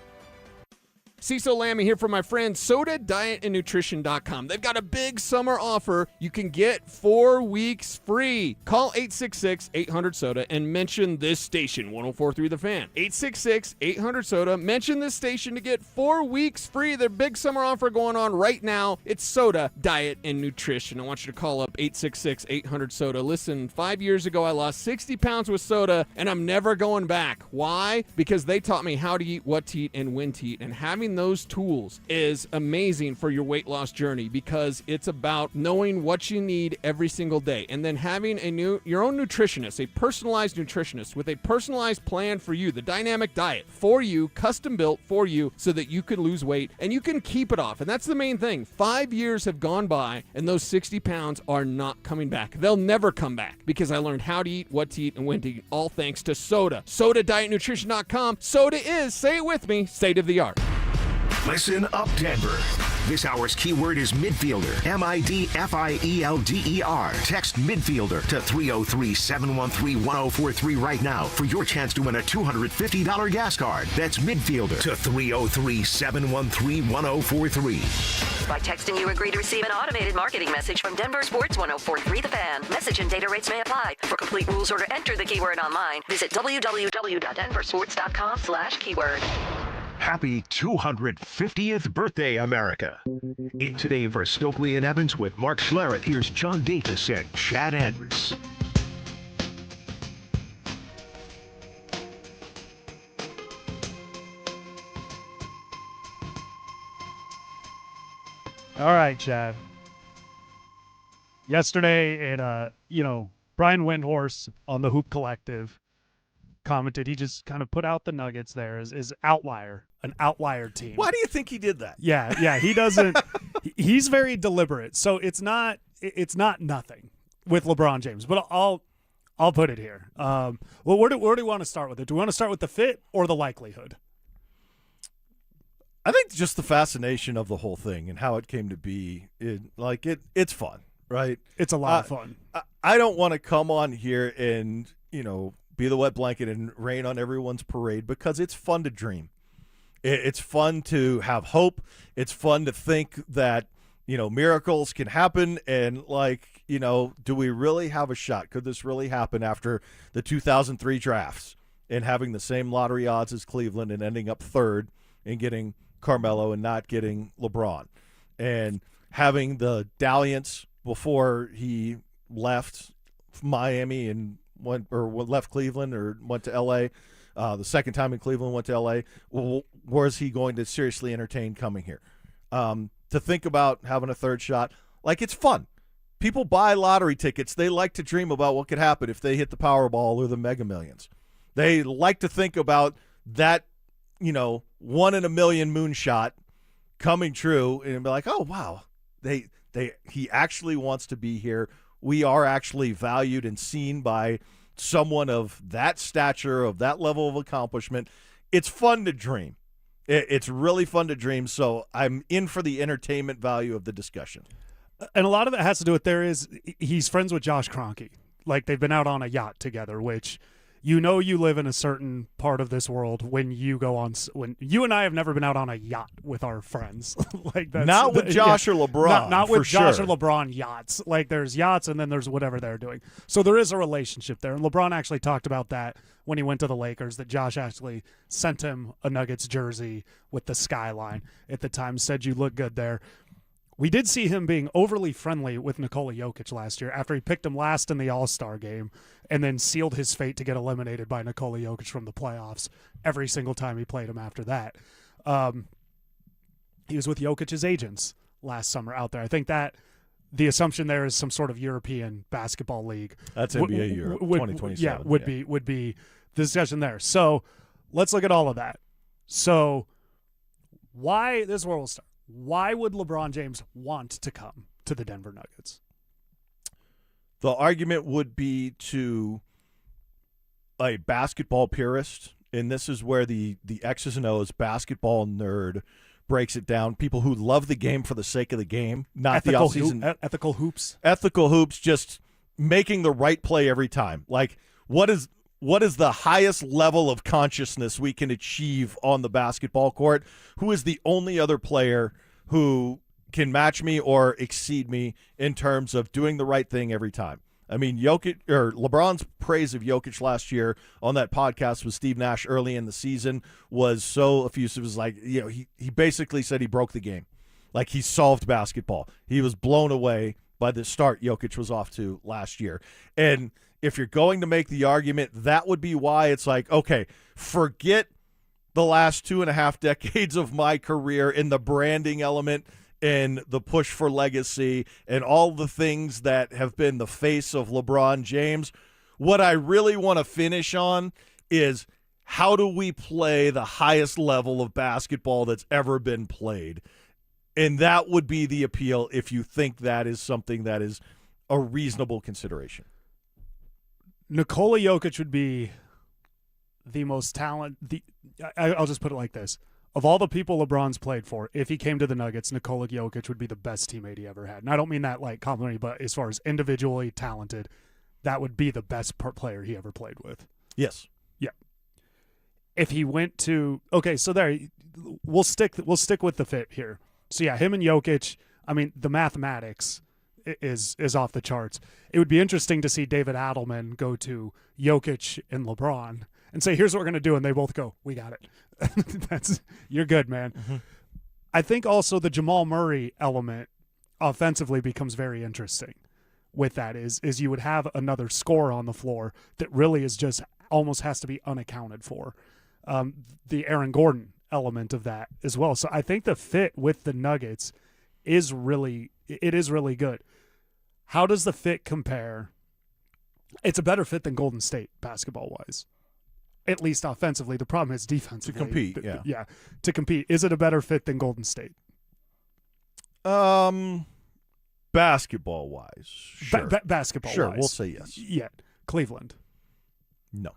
Cecil Lammy here from my friends SodaDietAndNutrition.com. They've got a big summer offer. You can get 4 weeks free. Call 866-800-SODA and mention this station, 104.3 The Fan. 866-800-SODA. Mention this station to get 4 weeks free. Their big summer offer going on right now. It's Soda, Diet, and Nutrition. I want you to call up 866-800-SODA. Listen, 5 years ago I lost 60 pounds with soda, and I'm never going back. Why? Because they taught me how to eat, what to eat, and when to eat. And having those tools is amazing for your weight loss journey because it's about knowing what you need every single day and then having your own nutritionist, a personalized nutritionist with a personalized plan for you, the dynamic diet for you, custom built for you so that you can lose weight and you can keep it off. And that's the main thing. 5 years have gone by and those 60 pounds are not coming back. They'll never come back because I learned how to eat, what to eat, and when to eat, all thanks to Soda. SodaDietNutrition.com. Soda is, say it with me, state of the art. Listen up, Denver. This hour's keyword is midfielder. MIDFIELDER. Text midfielder to 303-713-1043 right now for your chance to win a $250 gas card. That's midfielder to 303-713-1043. By texting, you agree to receive an automated marketing message from DenverSports 104.3 The Fan. Message and data rates may apply. For complete rules or to enter the keyword online, visit www.denversports.com/keyword. Happy 250th birthday, America. In Today for Stokley and Evans with Mark Schlereth, here's John Davis and Chad Andrews. All right, Chad. Yesterday, Brian Windhorst on the Hoop Collective commented, he just kind of put out the Nuggets there as an outlier team. Why do you think he did that? Yeah, he doesn't. He's very deliberate. So it's not nothing with LeBron James. But I'll put it here. Well, where do we want to start with it? Do we want to start with the fit or the likelihood? I think just the fascination of the whole thing and how it came to be. It's fun, right? It's a lot of fun. I don't want to come on here and be the wet blanket and rain on everyone's parade because it's fun to dream. It's fun to have hope. It's fun to think that, miracles can happen. And do we really have a shot? Could this really happen after the 2003 drafts and having the same lottery odds as Cleveland and ending up third and getting Carmelo and not getting LeBron and having the dalliance before he left Miami and left Cleveland or went to L.A., the second time in Cleveland went to L.A., was he going to seriously entertain coming here? To think about having a third shot, like, it's fun. People buy lottery tickets. They like to dream about what could happen if they hit the Powerball or the Mega Millions. They like to think about that, 1 in a million moonshot coming true and be like, oh, wow, he actually wants to be here. We are actually valued and seen by someone of that stature, of that level of accomplishment. It's fun to dream. It's really fun to dream, so I'm in for the entertainment value of the discussion. And a lot of it has to do with he's friends with Josh Kroenke. Like, they've been out on a yacht together, which you live in a certain part of this world when you you and I have never been out on a yacht with our friends. Like, that's not with Josh or LeBron. Not with Josh sure. or LeBron yachts. Like, there's yachts and then there's whatever they're doing. So there is a relationship there. And LeBron actually talked about that when he went to the Lakers, that Josh actually sent him a Nuggets jersey with the skyline at the time, said you look good there. We did see him being overly friendly with Nikola Jokic last year after he picked him last in the All-Star game and then sealed his fate to get eliminated by Nikola Jokic from the playoffs every single time he played him after that. He was with Jokic's agents last summer out there. I think that the assumption there is some sort of European basketball league. That's NBA Europe 2027. Yeah, would be the discussion there. So let's look at all of that. So this is where we'll start. Why would LeBron James want to come to the Denver Nuggets? The argument would be to a basketball purist, and this is where the X's and O's basketball nerd breaks it down. People who love the game for the sake of the game, not ethical the offseason. Ethical hoops. Ethical hoops, just making the right play every time. Like, what is the highest level of consciousness we can achieve on the basketball court? Who is the only other player who can match me or exceed me in terms of doing the right thing every time? I mean, LeBron's praise of Jokic last year on that podcast with Steve Nash early in the season was so effusive. It was like, he basically said he broke the game. Like, he solved basketball. He was blown away by the start Jokic was off to last year. And if you're going to make the argument, that would be why it's like, okay, forget the last 2.5 decades of my career in the branding element and the push for legacy and all the things that have been the face of LeBron James. What I really want to finish on is, how do we play the highest level of basketball that's ever been played? And that would be the appeal if you think that is something that is a reasonable consideration. Nikola Jokic would be the most talented. I'll just put it like this. Of all the people LeBron's played for, if he came to the Nuggets, Nikola Jokic would be the best teammate he ever had. And I don't mean that like complimentary, but as far as individually talented, that would be the best player he ever played with. Yes. Yeah. If he went to so there, we'll stick with the fit here. So yeah, him and Jokic. I mean, the mathematics is off the charts. It would be interesting to see David Adelman go to Jokic and LeBron and say, here's what we're going to do. And they both go, we got it. You're good, man. Mm-hmm. I think also the Jamal Murray element offensively becomes very interesting with that is you would have another scorer on the floor that really is just almost has to be unaccounted for. The Aaron Gordon element of that as well. So I think the fit with the Nuggets is really good. How does the fit compare? It's a better fit than Golden State basketball-wise, at least offensively. The problem is defensively. To compete, yeah. Yeah, to compete. Is it a better fit than Golden State? Basketball-wise, sure. Basketball-wise. Sure, we'll say yes. Yeah. Cleveland? No.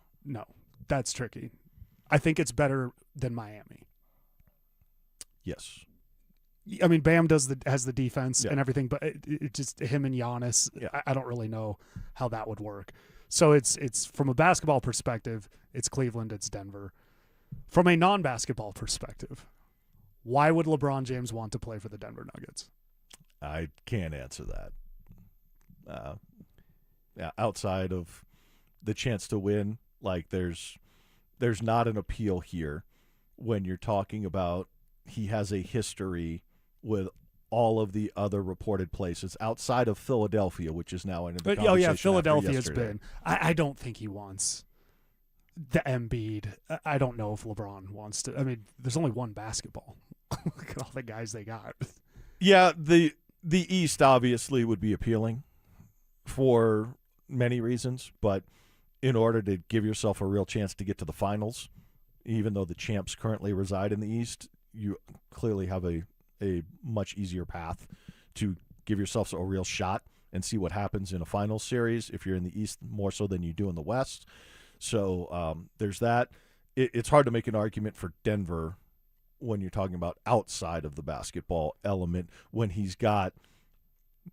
That's tricky. I think it's better than Miami. Yes. I mean, Bam has the defense and everything, but it just him and Giannis. Yeah. I don't really know how that would work. So it's from a basketball perspective, it's Cleveland, it's Denver. From a non-basketball perspective, why would LeBron James want to play for the Denver Nuggets? I can't answer that. Outside of the chance to win, like there's not an appeal here when you're talking about he has a history with all of the other reported places outside of Philadelphia, which is now in the conversation. Oh, yeah, after Philadelphia's yesterday. been. I don't think he wants the Embiid. I don't know if LeBron wants to. I mean, there's only one basketball. Look at all the guys they got. Yeah, the East obviously would be appealing for many reasons, but in order to give yourself a real chance to get to the finals, even though the champs currently reside in the East, you clearly have a much easier path to give yourself a real shot and see what happens in a finals series if you're in the East more so than you do in the West. So there's that. It's hard to make an argument for Denver when you're talking about outside of the basketball element, when he's got,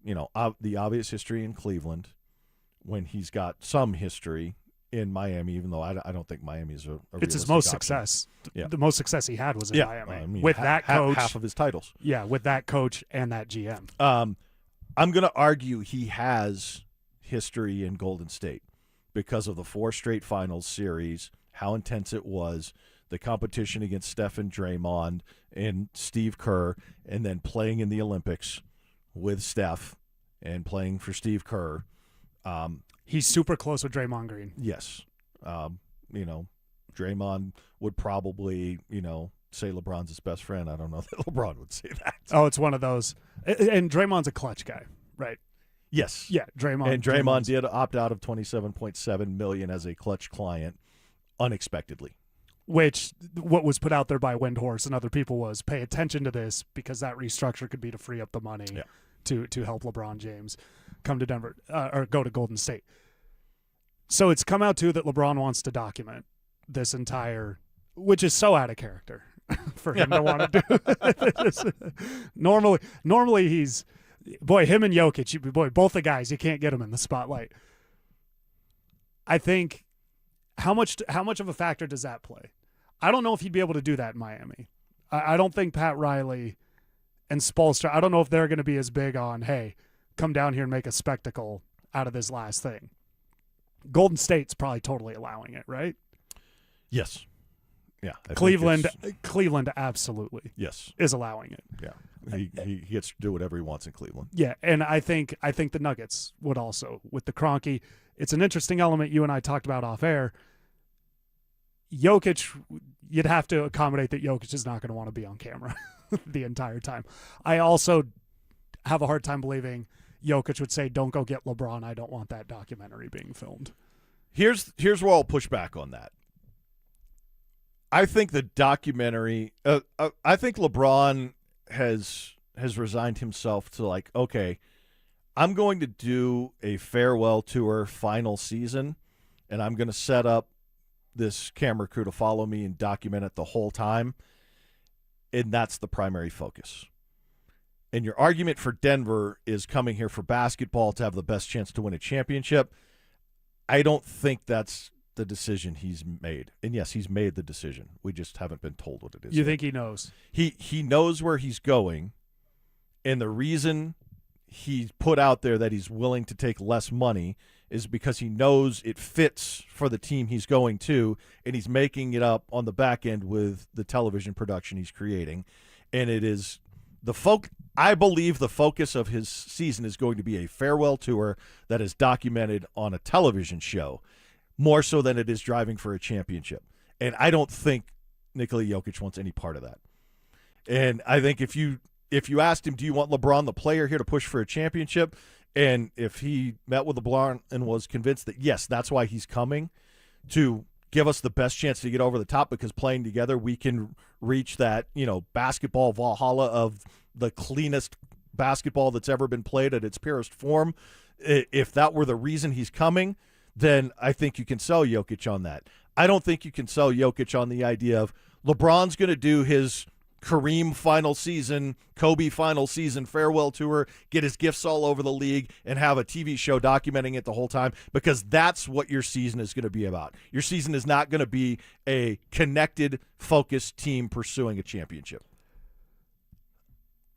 the obvious history in Cleveland, when he's got some history in Miami, even though I don't think Miami's a it's his most option. success. Yeah. The most success he had was in Miami. I mean, with that coach. Half of his titles. Yeah, with that coach and that GM. I'm going to argue he has history in Golden State because of the 4 straight finals series, how intense it was, the competition against Steph and Draymond and Steve Kerr, and then playing in the Olympics with Steph and playing for Steve Kerr. He's super close with Draymond Green. Yes. Draymond would probably, say LeBron's his best friend. I don't know that LeBron would say that. Oh, it's one of those. And Draymond's a clutch guy, right? Yes. Yeah, Draymond. And Draymond did opt out of $27.7 million as a clutch client unexpectedly. Which, what was put out there by Windhorse and other people was, pay attention to this because that restructure could be to free up the money to help LeBron James come to Denver or go to Golden State. So it's come out, too, that LeBron wants to document this entire, which is so out of character for him to want to do. Normally he's, him and Jokic, both the guys, you can't get them in the spotlight. I think, how much of a factor does that play? I don't know if he'd be able to do that in Miami. I don't think Pat Riley and Spoelstra, I don't know if they're going to be as big on, hey, come down here and make a spectacle out of this last thing. Golden State's probably totally allowing it, right? Yes. Yeah. Cleveland absolutely. Yes. Is allowing it. Yeah. He gets to do whatever he wants in Cleveland. Yeah, and I think the Nuggets would also, with the Kroenke. It's an interesting element you and I talked about off air. Jokic, you'd have to accommodate that Jokic is not going to want to be on camera the entire time. I also have a hard time believing Jokic would say, don't go get LeBron. I don't want that documentary being filmed. Here's where I'll push back on that. I think the documentary I think LeBron has resigned himself to okay, I'm going to do a farewell tour final season, and I'm going to set up this camera crew to follow me and document it the whole time, and that's the primary focus. And your argument for Denver is coming here for basketball to have the best chance to win a championship. I don't think that's the decision he's made. And yes, he's made the decision. We just haven't been told what it is. You think he knows? He knows where he's going, and the reason he's put out there that he's willing to take less money is because he knows it fits for the team he's going to, and he's making it up on the back end with the television production he's creating. And it is I believe the focus of his season is going to be a farewell tour that is documented on a television show, more so than it is driving for a championship. And I don't think Nikola Jokic wants any part of that. And I think if you asked him, do you want LeBron, the player, here to push for a championship? And if he met with LeBron and was convinced that, yes, that's why he's coming, to give us the best chance to get over the top because playing together we can reach that, basketball Valhalla of the cleanest basketball that's ever been played at its purest form. If that were the reason he's coming, then I think you can sell Jokic on that. I don't think you can sell Jokic on the idea of LeBron's going to do his Kareem final season, Kobe final season farewell tour, get his gifts all over the league, and have a TV show documenting it the whole time, because that's what your season is going to be about. Your season is not going to be a connected, focused team pursuing a championship.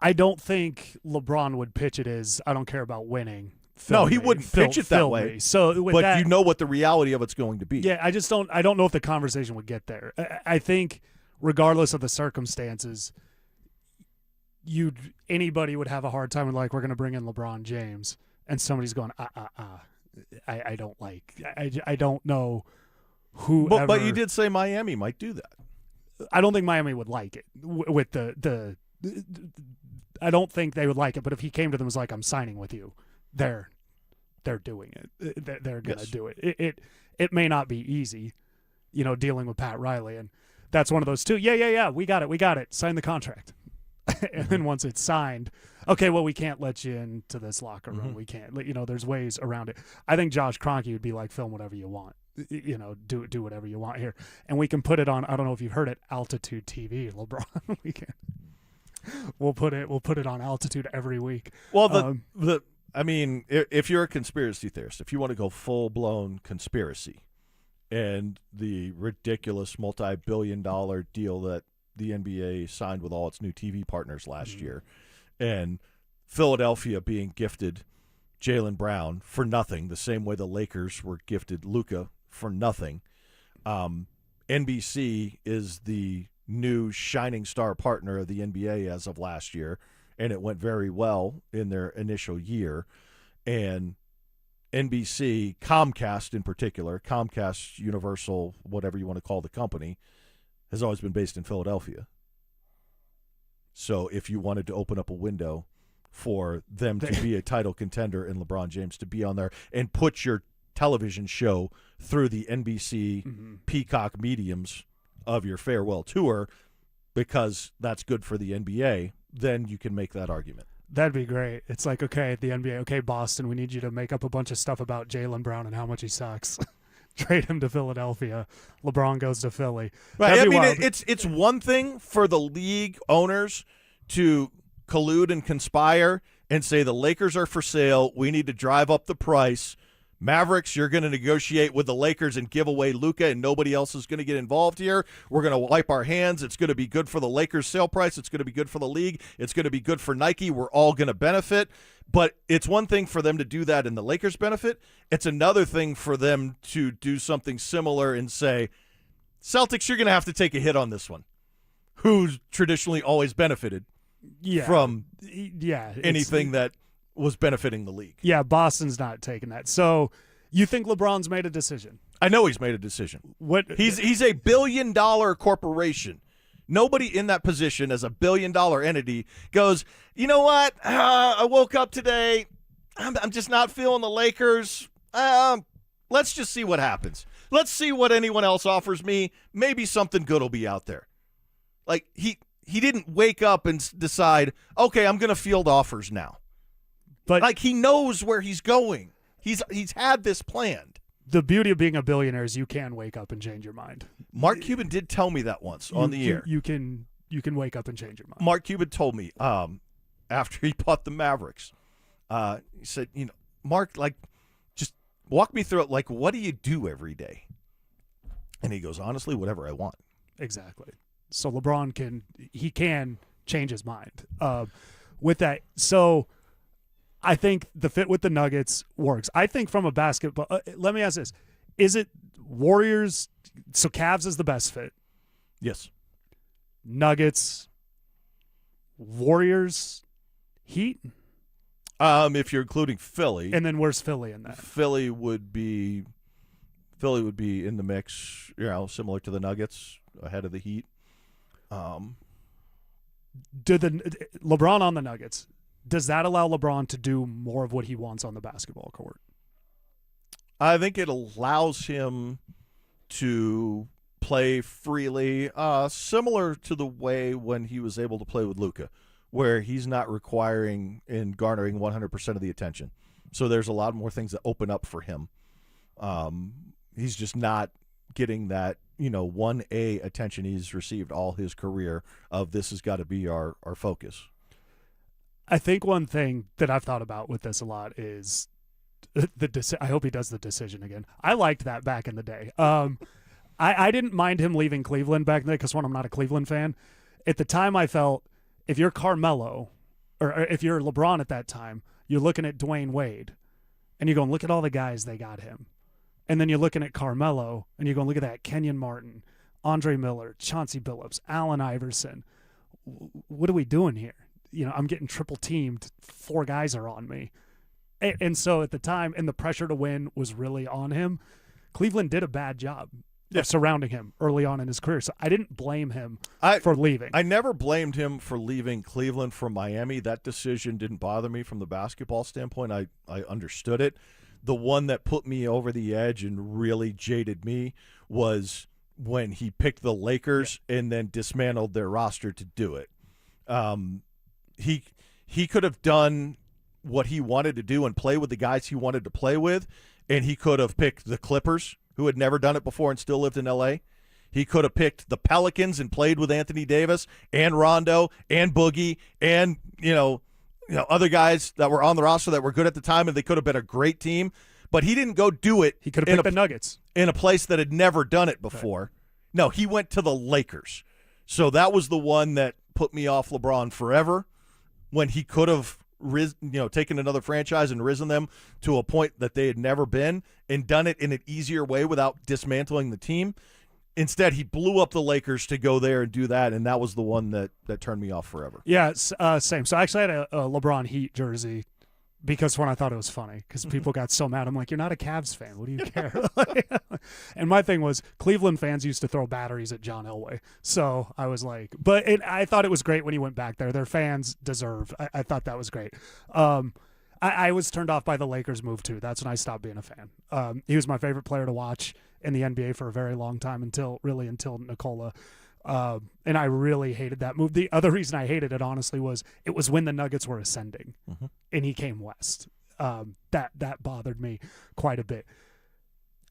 I don't think LeBron would pitch it as, I don't care about winning. No, he wouldn't pitch it that way. So, but that, you know what the reality of it's going to be. Yeah, I don't know if the conversation would get there. I think regardless of the circumstances, anybody would have a hard time with, like, we're going to bring in LeBron James, and somebody's going, I don't like, I don't know who. But you did say Miami might do that. I don't think Miami would like it with the I don't think they would like it. But if he came to them and was like, I'm signing with you, they're doing it. They're going to do it. It may not be easy, dealing with Pat Riley, and that's one of those too. Yeah. We got it. Sign the contract. And then once it's signed, okay, well, we can't let you into this locker room. We can't, there's ways around it. I think Josh Kroenke would be like, film whatever you want, do whatever you want here. And we can put it on, I don't know if you've heard it, Altitude TV, LeBron. We'll put it on Altitude every week. Well, if you're a conspiracy theorist, if you want to go full-blown conspiracy and the ridiculous multi-billion-dollar deal that the NBA signed with all its new TV partners last year, and Philadelphia being gifted Jaylen Brown for nothing, the same way the Lakers were gifted Luka for nothing. NBC is the new shining star partner of the NBA as of last year, and it went very well in their initial year. And NBC, Comcast in particular, Comcast Universal, whatever you want to call the company, has always been based in Philadelphia. So if you wanted to open up a window for them to be a title contender and LeBron James to be on there and put your television show through the NBC Peacock mediums of your farewell tour, because that's good for the NBA, then you can make that argument. That'd be great. It's like, okay, the NBA, okay, Boston, we need you to make up a bunch of stuff about Jaylen Brown and how much he sucks. Trade him to Philadelphia. LeBron goes to Philly. Right. It's one thing for the league owners to collude and conspire and say the Lakers are for sale. We need to drive up the price. Mavericks, you're going to negotiate with the Lakers and give away Luka, and nobody else is going to get involved here. We're going to wipe our hands. It's going to be good for the Lakers' sale price. It's going to be good for the league. It's going to be good for Nike. We're all going to benefit. But it's one thing for them to do that and the Lakers benefit. It's another thing for them to do something similar and say, Celtics, you're going to have to take a hit on this one, who's traditionally always benefited from anything that was benefiting the league. Yeah, Boston's not taking that. So you think LeBron's made a decision? I know he's made a decision. What? He's a billion-dollar corporation. Nobody in that position as a billion-dollar entity goes, you know what? I woke up today. I'm just not feeling the Lakers. Let's just see what happens. Let's see what anyone else offers me. Maybe something good will be out there. Like, he didn't wake up and decide, okay, I'm going to field offers now. But like, he knows where he's going. He's had this planned. The beauty of being a billionaire is you can wake up and change your mind. Mark Cuban did tell me that once on the air. You can wake up and change your mind. Mark Cuban told me after he bought the Mavericks, he said, Mark, like, just walk me through it. Like, what do you do every day? And he goes, honestly, whatever I want. Exactly. So LeBron can change his mind with that. So I think the fit with the Nuggets works. I think from a basketball let me ask this. Is it Warriors? So Cavs is the best fit. Yes. Nuggets, Warriors, Heat? If you're including Philly. And then where's Philly in that? Philly would be in the mix, similar to the Nuggets, ahead of the Heat. LeBron on the Nuggets, does that allow LeBron to do more of what he wants on the basketball court? I think it allows him to play freely, similar to the way when he was able to play with Luka, where he's not requiring and garnering 100% of the attention. So there's a lot more things that open up for him. He's just not getting that 1A attention he's received all his career of this has got to be our focus. I think one thing that I've thought about with this a lot is I hope he does the decision again. I liked that back in the day. I didn't mind him leaving Cleveland back then because, one, I'm not a Cleveland fan. At the time, I felt if you're Carmelo or if you're LeBron at that time, you're looking at Dwayne Wade and you're going, look at all the guys they got him. And then you're looking at Carmelo and you're going, look at that, Kenyon Martin, Andre Miller, Chauncey Billups, Allen Iverson. What are we doing here? I'm getting triple teamed. 4 guys are on me. And so at the time, and the pressure to win was really on him, Cleveland did a bad job of surrounding him early on in his career. So I didn't blame him for leaving. I never blamed him for leaving Cleveland from Miami. That decision didn't bother me from the basketball standpoint. I understood it. The one that put me over the edge and really jaded me was when he picked the Lakers and then dismantled their roster to do it. He could have done what he wanted to do and play with the guys he wanted to play with, and he could have picked the Clippers, who had never done it before and still lived in L.A. He could have picked the Pelicans and played with Anthony Davis and Rondo and Boogie and other guys that were on the roster that were good at the time, and they could have been a great team. But he didn't go do it. He could have picked the Nuggets in a place that had never done it before. Right. No, he went to the Lakers. So that was the one that put me off LeBron forever, when he could have taken another franchise and risen them to a point that they had never been and done it in an easier way without dismantling the team. Instead, he blew up the Lakers to go there and do that, and that was the one that turned me off forever. Yeah, same. So I actually had a LeBron Heat jersey because when I thought it was funny because people got so mad. I'm like, you're not a Cavs fan. What do you care? And my thing was Cleveland fans used to throw batteries at John Elway. So I was like, I thought it was great when he went back there. Their fans deserve. I thought that was great. I was turned off by the Lakers move too. That's when I stopped being a fan. He was my favorite player to watch in the NBA for a very long time until Nikola. And I really hated that move. The other reason I hated it, honestly, was it was when the Nuggets were ascending and he came west. That bothered me quite a bit.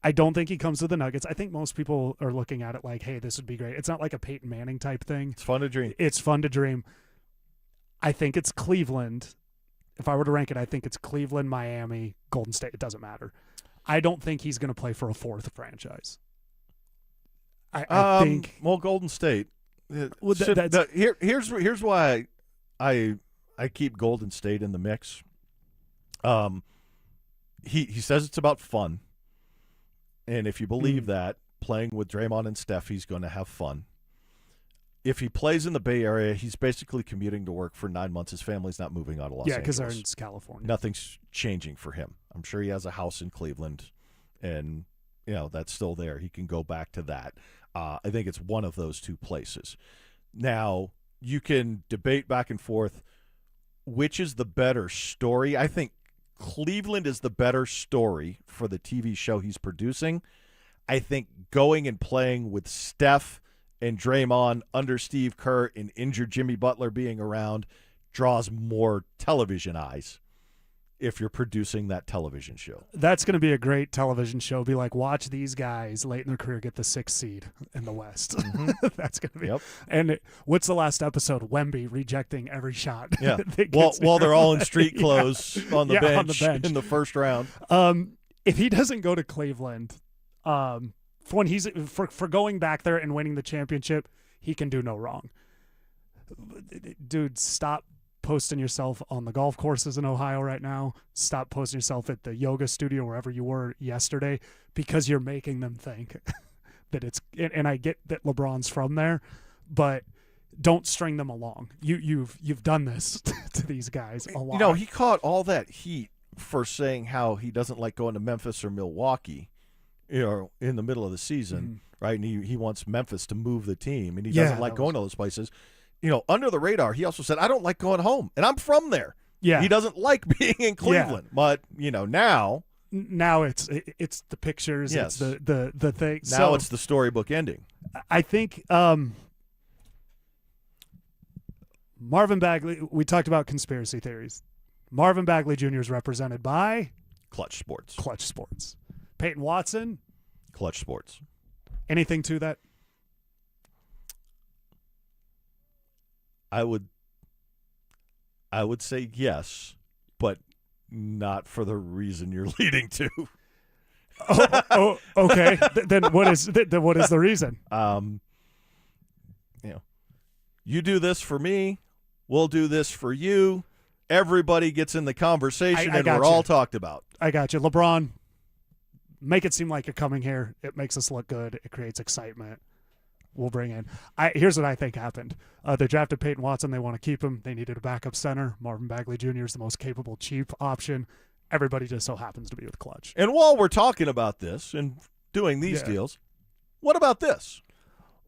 I don't think he comes to the Nuggets. I think most people are looking at it like, hey, this would be great. It's not like a Peyton Manning type thing. It's fun to dream. It's fun to dream. I think it's Cleveland. If I were to rank it, I think it's Cleveland, Miami, Golden State. It doesn't matter. I don't think he's going to play for a 4th franchise. I think Golden State. Here's why I keep Golden State in the mix. He says it's about fun, and if you believe that, playing with Draymond and Steph, he's going to have fun. If he plays in the Bay Area, he's basically commuting to work for 9 months. His family's not moving out of Los Angeles. Yeah, because they're in California. Nothing's changing for him. I'm sure he has a house in Cleveland, and that's still there. He can go back to that. I think it's one of those two places. Now, you can debate back and forth which is the better story. I think Cleveland is the better story for the TV show he's producing. I think going and playing with Steph and Draymond under Steve Kerr and injured Jimmy Butler being around draws more television eyes if you're producing that television show. That's going to be a great television show. Be like, watch these guys late in their career get the 6th seed in the West. That's going to be. Yep. And what's the last episode? Wemby rejecting every shot. Yeah. While they're all in street clothes on the bench in the first round. If he doesn't go to Cleveland, when he's for going back there and winning the championship, he can do no wrong. Dude, stop posting yourself on the golf courses in Ohio right now. Stop posting yourself at the yoga studio wherever you were yesterday, because you're making them think that it's. And I get that LeBron's from there, but don't string them along. You've done this to these guys a lot. He caught all that heat for saying how he doesn't like going to Memphis or Milwaukee, in the middle of the season, right? And he wants Memphis to move the team, and he doesn't like going to those places. Under the radar, he also said, I don't like going home, and I'm from there. Yeah. He doesn't like being in Cleveland, but now it's the pictures, yes. It's the thing. Now it's the storybook ending. I think Marvin Bagley, we talked about conspiracy theories. Marvin Bagley Jr. is represented by Clutch Sports. Peyton Watson, Clutch Sports. Anything to that? I would say yes, but not for the reason you're leading to. Okay. Then what is the reason? You do this for me, we'll do this for you. Everybody gets in the conversation, and we're all talked about. I got you. LeBron, make it seem like you're coming here. It makes us look good. It creates excitement. we'll bring in. Here's what I think happened. They drafted Payton Watson. They want to keep him. They needed a backup center. Marvin Bagley Jr. is the most capable, cheap option. Everybody just so happens to be with Clutch. And while we're talking about this and doing these deals, what about this?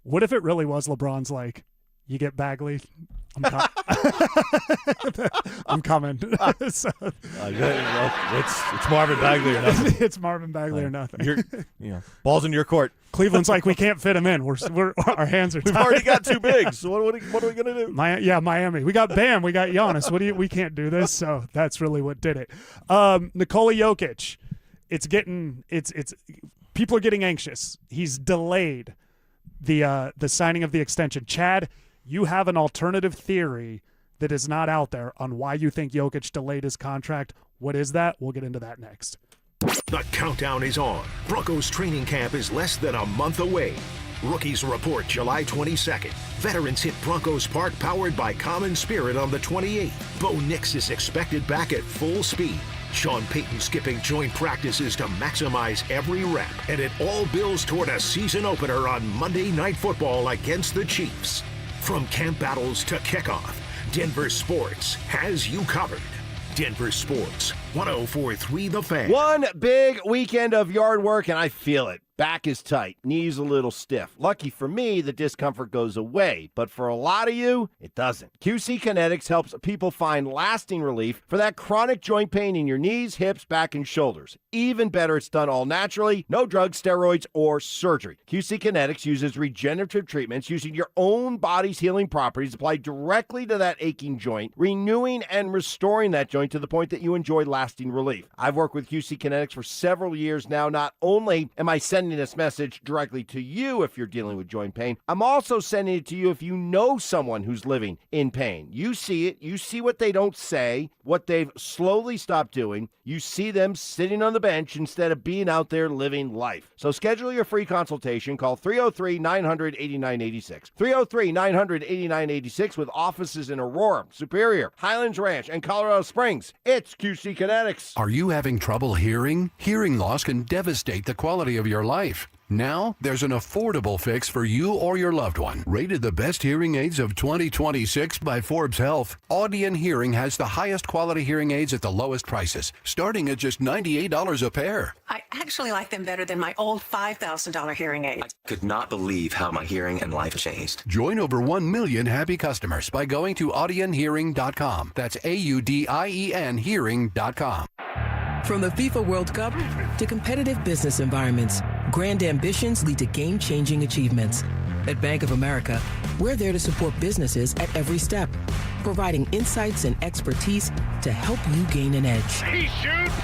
What if it really was LeBron's like, you get Bagley, I'm coming. So, it's Marvin Bagley or nothing. It's Marvin Bagley or nothing. Ball's in your court. Cleveland's like, we can't fit him in. We're our hands are tied. We've already got too big. So what are we going to do? Miami. We got Bam. We got Giannis. We can't do this. So that's really what did it. Nikola Jokic. It's people are getting anxious. He's delayed the signing of the extension. Chad, you have an alternative theory that is not out there on why you think Jokic delayed his contract. What is that? We'll get into that next. The countdown is on. Broncos training camp is less than a month away. Rookies report July 22nd. Veterans hit Broncos Park powered by Common Spirit on the 28th. Bo Nix is expected back at full speed. Sean Payton skipping joint practices to maximize every rep. And it all builds toward a season opener on Monday Night Football against the Chiefs. From camp battles to kickoff, Denver Sports has you covered. Denver Sports, 104.3 The Fan. One big weekend of yard work, and I feel it. Back is tight, knees a little stiff. Lucky for me, the discomfort goes away, but for a lot of you, it doesn't. QC Kinetics helps people find lasting relief for that chronic joint pain in your knees, hips, back, and shoulders. Even better, it's done all naturally, no drugs, steroids, or surgery. QC Kinetics uses regenerative treatments using your own body's healing properties applied directly to that aching joint, renewing and restoring that joint to the point that you enjoy lasting relief. I've worked with QC Kinetics for several years now. Not only am I sending this message directly to you if you're dealing with joint pain, I'm also sending it to you if you know someone who's living in pain. You see it, you see what they don't say, what they've slowly stopped doing. You see them sitting on the bench instead of being out there living life. So schedule your free consultation. Call 303-900-8986. 303-900-8986 with offices in Aurora, Superior, Highlands Ranch, and Colorado Springs. It's QC Kinetics. Are you having trouble hearing? Hearing loss can devastate the quality of your life. Now, there's an affordable fix for you or your loved one. Rated the best hearing aids of 2026 by Forbes Health, Audion Hearing has the highest quality hearing aids at the lowest prices, starting at just $98 a pair. I actually like them better than my old $5,000 hearing aid. I could not believe how my hearing and life changed. Join over 1 million happy customers by going to audionhearing.com. That's AUDIEN hearing.com. From the FIFA World Cup to competitive business environments, grand ambitions lead to game-changing achievements. At Bank of America, we're there to support businesses at every step, providing insights and expertise to help you gain an edge. He shoots,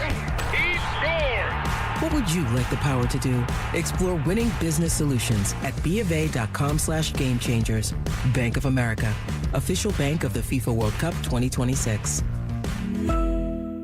he scores! What would you like the power to do? Explore winning business solutions at BofA.com/gamechangers. Bank of America, official bank of the FIFA World Cup 2026.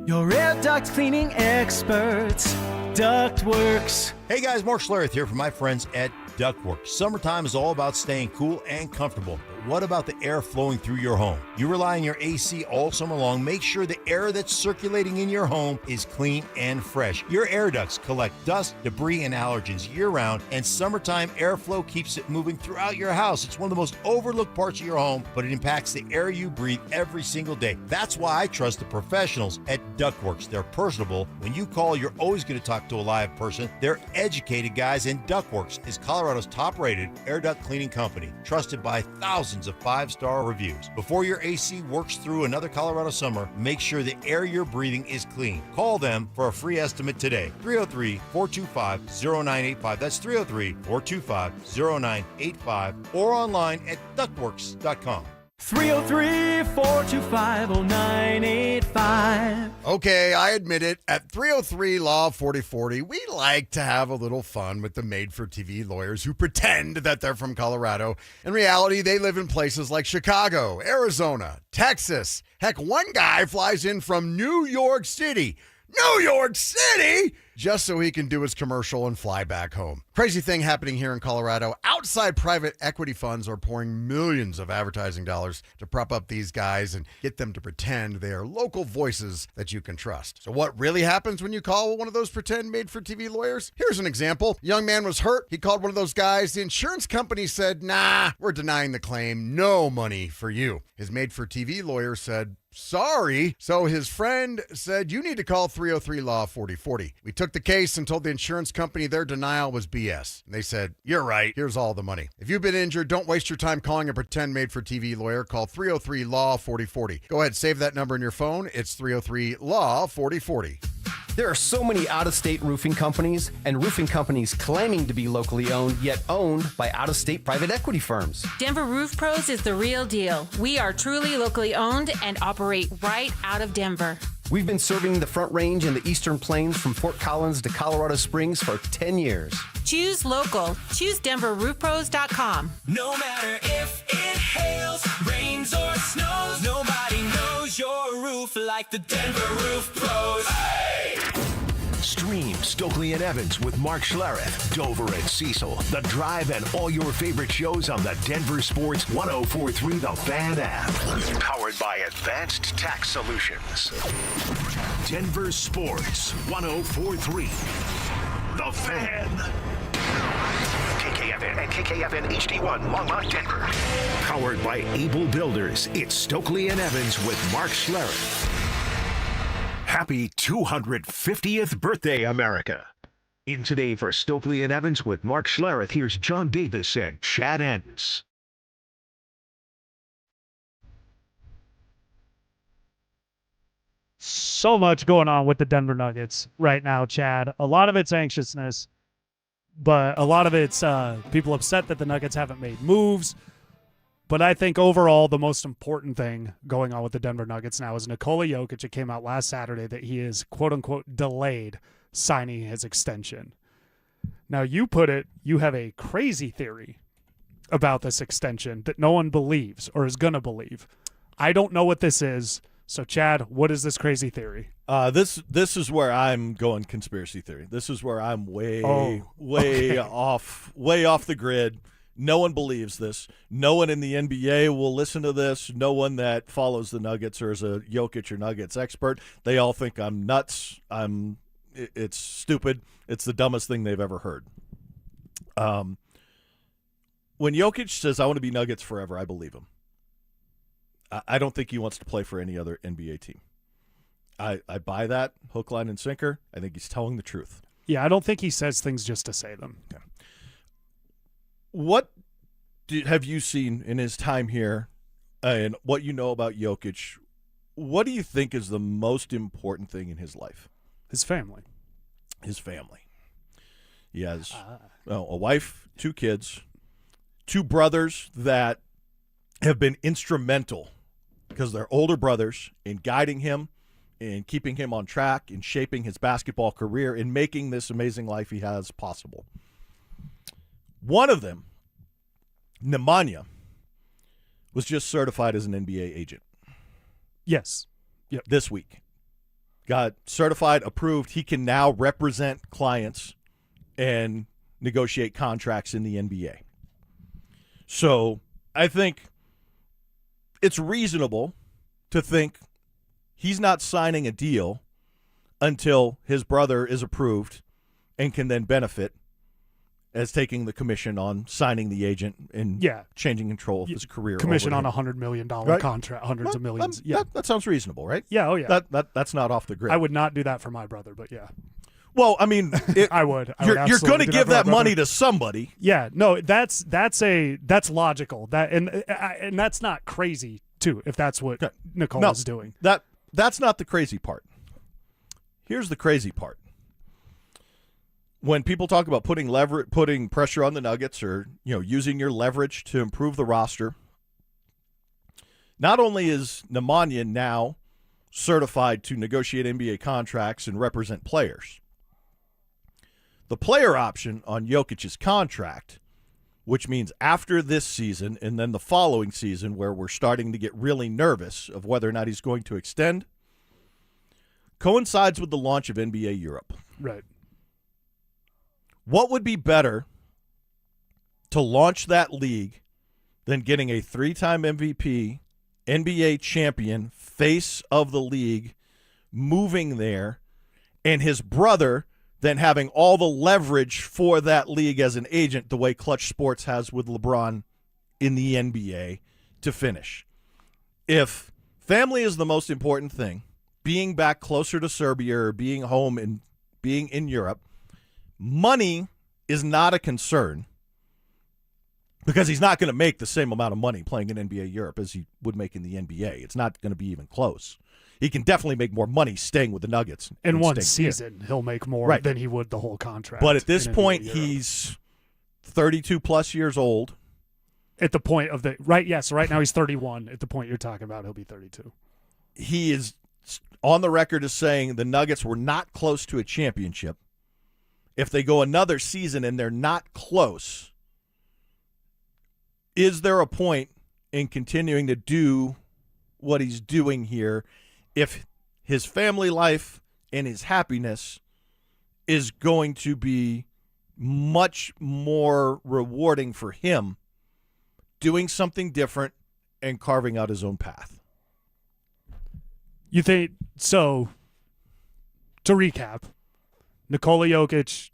Your air duct cleaning experts, Ductworks. Hey guys, Mark Schlereth here from my friends at Ductworks. Summertime is all about staying cool and comfortable. But what about the air flowing through your home? You rely on your AC all summer long. Make sure the air that's circulating in your home is clean and fresh. Your air ducts collect dust, debris, and allergens year-round, and summertime airflow keeps it moving throughout your house. It's one of the most overlooked parts of your home, but it impacts the air you breathe every single day. That's why I trust the professionals at Ductworks. They're personable. When you call, you're always going to talk to a live person. They're educated guys, and Ductworks is Colorado's top-rated air duct cleaning company, trusted by thousands of 5-star reviews. Before your AC works through another Colorado summer, make sure the air you're breathing is clean. Call them for a free estimate today. 303-425-0985. That's 303-425-0985, or online at ductworks.com. 303-425-0985. Okay, I admit it. At 303 Law 4040, we like to have a little fun with the made-for-TV lawyers who pretend that they're from Colorado. In reality, they live in places like Chicago, Arizona, Texas. Heck, one guy flies in from New York City New York City, just so he can do his commercial and fly back home. Crazy thing happening here in Colorado. Outside private equity funds are pouring millions of advertising dollars to prop up these guys and get them to pretend they are local voices that you can trust. So what really happens when you call one of those pretend made-for-TV lawyers? Here's an example. A young man was hurt. He called one of those guys. The insurance company said, nah, we're denying the claim. No money for you. His made-for-TV lawyer said, sorry. So his friend said, you need to call 303-LAW-4040. We took the case and told the insurance company their denial was BS. And they said, you're right. Here's all the money. If you've been injured, don't waste your time calling a pretend made-for-TV lawyer. Call 303-LAW-4040. Go ahead, save that number in your phone. It's 303-LAW-4040. There are so many out-of-state roofing companies and roofing companies claiming to be locally owned, yet owned by out-of-state private equity firms. Denver Roof Pros is the real deal. We are truly locally owned and operate right out of Denver. We've been serving the Front Range and the Eastern Plains from Fort Collins to Colorado Springs for 10 years. Choose local. Choose DenverRoofPros.com. No matter if it hails, rains, or snows, nobody knows your roof like the Denver Roof Pros. Hey! Stream Stokley and Evans with Mark Schlereth, Dover and Cecil, The Drive, and all your favorite shows on the Denver Sports 104.3 The Fan app. Powered by Advanced Tax Solutions. Denver Sports 104.3 The Fan. KKFN and KKFN HD1, Longmont, Denver. Powered by Able Builders, it's Stokley and Evans with Mark Schlereth. Happy 250th birthday, America. In today for Stokley and Evans with Mark Schlereth, here's John Davis and Chad Ennis. So much going on with the Denver Nuggets right now, Chad. A lot of it's anxiousness, but a lot of it's people upset that the Nuggets haven't made moves. But I think overall the most important thing going on with the Denver Nuggets now is Nikola Jokic. It came out last Saturday that he is, quote-unquote, delayed signing his extension. Now, you have a crazy theory about this extension that no one believes or is going to believe. I don't know what this is. So, Chad, what is this crazy theory? This is where I'm going conspiracy theory. This is where I'm way off the grid. No one believes this. No one in the NBA will listen to this. No one that follows the Nuggets or is a Jokic or Nuggets expert. They all think I'm nuts. It's stupid. It's the dumbest thing they've ever heard. When Jokic says, I want to be Nuggets forever, I believe him. I don't think he wants to play for any other NBA team. I buy that hook, line, and sinker. I think he's telling the truth. Yeah, I don't think he says things just to say them. Okay. What have you seen in his time here and what you know about Jokic? What do you think is the most important thing in his life? His family. His family. He has a wife, 2 kids, 2 brothers that have been instrumental because they're older brothers in guiding him, in keeping him on track, in shaping his basketball career, in making this amazing life he has possible. One of them, Nemanja, was just certified as an NBA agent. Yes. Yep. This week. Got certified, approved. He can now represent clients and negotiate contracts in the NBA. So I think it's reasonable to think he's not signing a deal until his brother is approved and can then benefit as taking the commission on signing the agent and changing control of his career. Commission on a $100 million contract, hundreds of millions. That sounds reasonable, right? Yeah, oh yeah. That's not off the grid. I would not do that for my brother, but yeah. Well, I mean, I would. You're going to give that money to somebody. Yeah, no, that's logical. And that's not crazy too. If that's what Nicola's doing, that's not the crazy part. Here's the crazy part. When people talk about putting pressure on the Nuggets or using your leverage to improve the roster, not only is Nemanja now certified to negotiate NBA contracts and represent players, the player option on Jokic's contract, which means after this season and then the following season where we're starting to get really nervous of whether or not he's going to extend, coincides with the launch of NBA Europe. Right. What would be better to launch that league than getting a 3-time MVP, NBA champion, face of the league, moving there, and his brother then having all the leverage for that league as an agent, the way Clutch Sports has with LeBron in the NBA, to finish? If family is the most important thing, being back closer to Serbia or being home and being in Europe, money is not a concern because he's not going to make the same amount of money playing in NBA Europe as he would make in the NBA. It's not going to be even close. He can definitely make more money staying with the Nuggets. In one season, he'll make more than he would the whole contract. But at this point, he's 32-plus years old. At the point of so right now he's 31. At the point you're talking about, he'll be 32. He is on the record as saying the Nuggets were not close to a championship. If they go another season and they're not close, is there a point in continuing to do what he's doing here if his family life and his happiness is going to be much more rewarding for him doing something different and carving out his own path? You think so? To recap, Nikola Jokic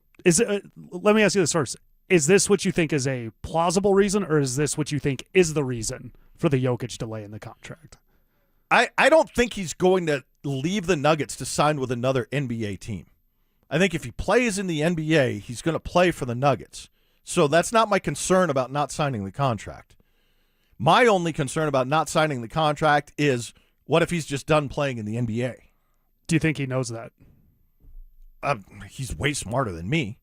let me ask you this first. Is this what you think is a plausible reason, or is this what you think is the reason for the Jokic delay in the contract? I don't think he's going to leave the Nuggets to sign with another NBA team. I think if he plays in the NBA, he's going to play for the Nuggets. So that's not my concern about not signing the contract. My only concern about not signing the contract is, what if he's just done playing in the NBA? Do you think he knows that? He's way smarter than me.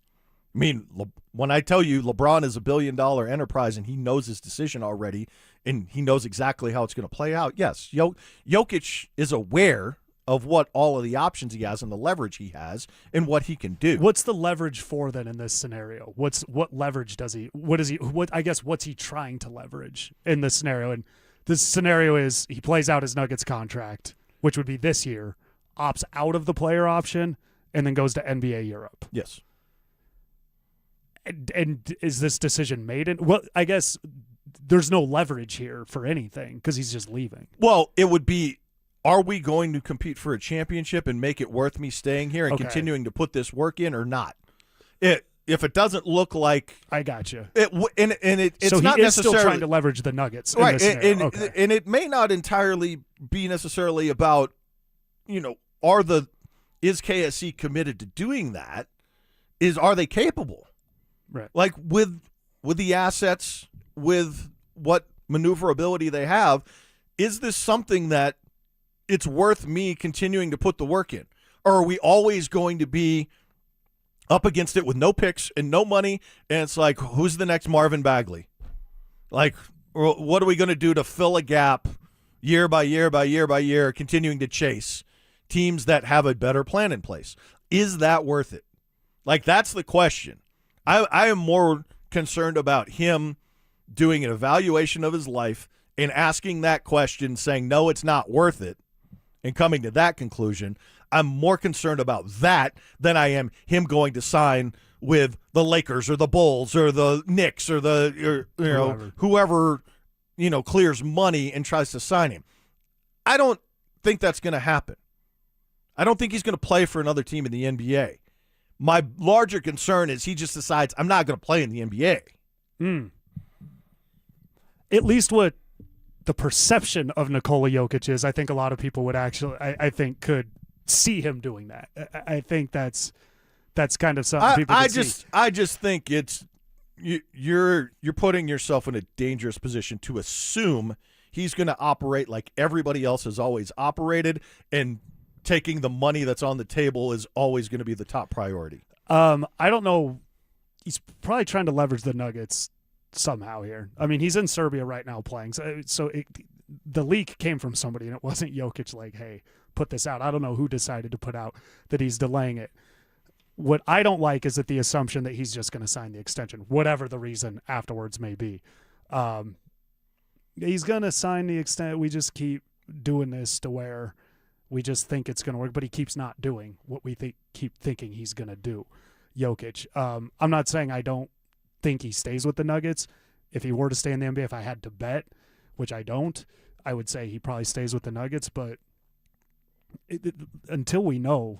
I mean, when I tell you LeBron is $1 billion enterprise and he knows his decision already and he knows exactly how it's going to play out, yes, Jokic is aware of what all of the options he has and the leverage he has and what he can do. What's the leverage for then in this scenario? What leverage does he? What's he trying to leverage in this scenario? And this scenario is he plays out his Nuggets contract, which would be this year, opts out of the player option, and then goes to NBA Europe. Yes. And is this decision made? I guess there's no leverage here for anything because he's just leaving. Well, it would be, are we going to compete for a championship and make it worth me staying here and continuing to put this work in or not? If it doesn't look like, I got you. It's so not he is necessarily still trying to leverage the Nuggets, right? In this scenario. And it may not entirely be necessarily about, is KSE committed to doing that? Are they capable? Right. Like with the assets, with what maneuverability they have, is this something that it's worth me continuing to put the work in? Or are we always going to be up against it with no picks and no money, and it's like, who's the next Marvin Bagley? Like, what are we going to do to fill a gap year by year by year by year, continuing to chase teams that have a better plan in place? Is that worth it? Like, that's the question. I am more concerned about him doing an evaluation of his life and asking that question, saying, no, it's not worth it, and coming to that conclusion. I'm more concerned about that than I am him going to sign with the Lakers or the Bulls or the Knicks or whoever clears money and tries to sign him. I don't think that's going to happen. I don't think he's going to play for another team in the NBA. My larger concern is he just decides, I'm not going to play in the NBA. At least what the perception of Nikola Jokic is, I think a lot of people would actually, I think, could see him doing that. I think that's kind of something people could see. I just think it's you're putting yourself in a dangerous position to assume he's going to operate like everybody else has always operated, and taking the money that's on the table is always going to be the top priority. I don't know. He's probably trying to leverage the Nuggets somehow here. I mean, he's in Serbia right now playing. So the leak came from somebody, and it wasn't Jokic like, hey, put this out. I don't know who decided to put out that he's delaying it. What I don't like is that the assumption that he's just going to sign the extension, whatever the reason afterwards may be. He's going to sign the extent. We just keep doing this to where We just think it's going to work, but he keeps not doing what we keep thinking he's going to do. Jokic. I'm not saying I don't think he stays with the Nuggets. If he were to stay in the NBA, if I had to bet, which I don't, I would say he probably stays with the Nuggets. But until we know,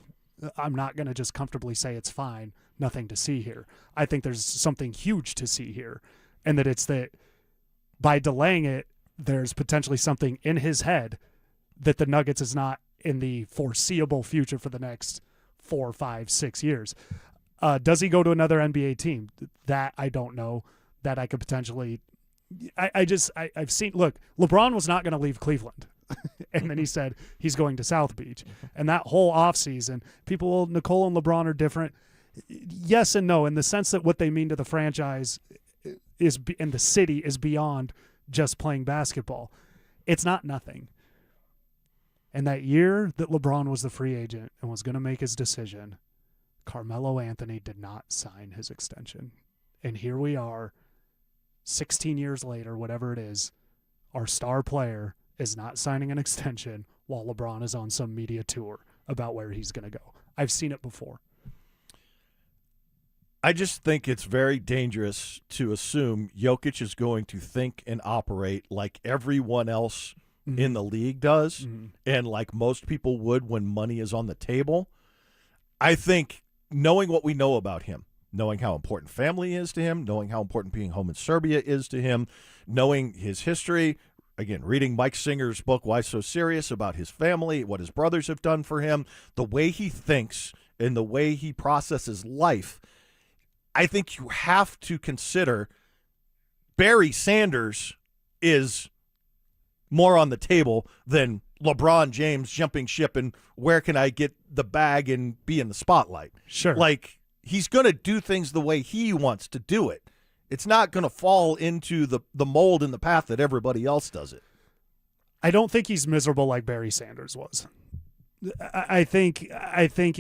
I'm not going to just comfortably say it's fine, nothing to see here. I think there's something huge to see here, and that it's that by delaying it, there's potentially something in his head that the Nuggets is not in the foreseeable future for the next 4, 5, 6 years. Does he go to another NBA team? That I don't know. That I could potentially. I've seen. Look, LeBron was not going to leave Cleveland, and then he said he's going to South Beach. And that whole offseason, people, Nicole and LeBron are different. Yes and no, in the sense that what they mean to the franchise is, and the city is beyond just playing basketball. It's not nothing. And that year that LeBron was the free agent and was going to make his decision, Carmelo Anthony did not sign his extension. And here we are, 16 years later, whatever it is, our star player is not signing an extension while LeBron is on some media tour about where he's going to go. I've seen it before. I just think it's very dangerous to assume Jokic is going to think and operate like everyone else in the league does, and like most people would when money is on the table. I think knowing what we know about him, knowing how important family is to him, knowing how important being home in Serbia is to him, knowing his history, again, reading Mike Singer's book, Why So Serious, about his family, what his brothers have done for him, the way he thinks and the way he processes life, I think you have to consider Barry Sanders is more on the table than LeBron James jumping ship and where can I get the bag and be in the spotlight. Sure. Like, he's going to do things the way he wants to do it. It's not going to fall into the mold and the path that everybody else does it. I don't think he's miserable like Barry Sanders was. I think,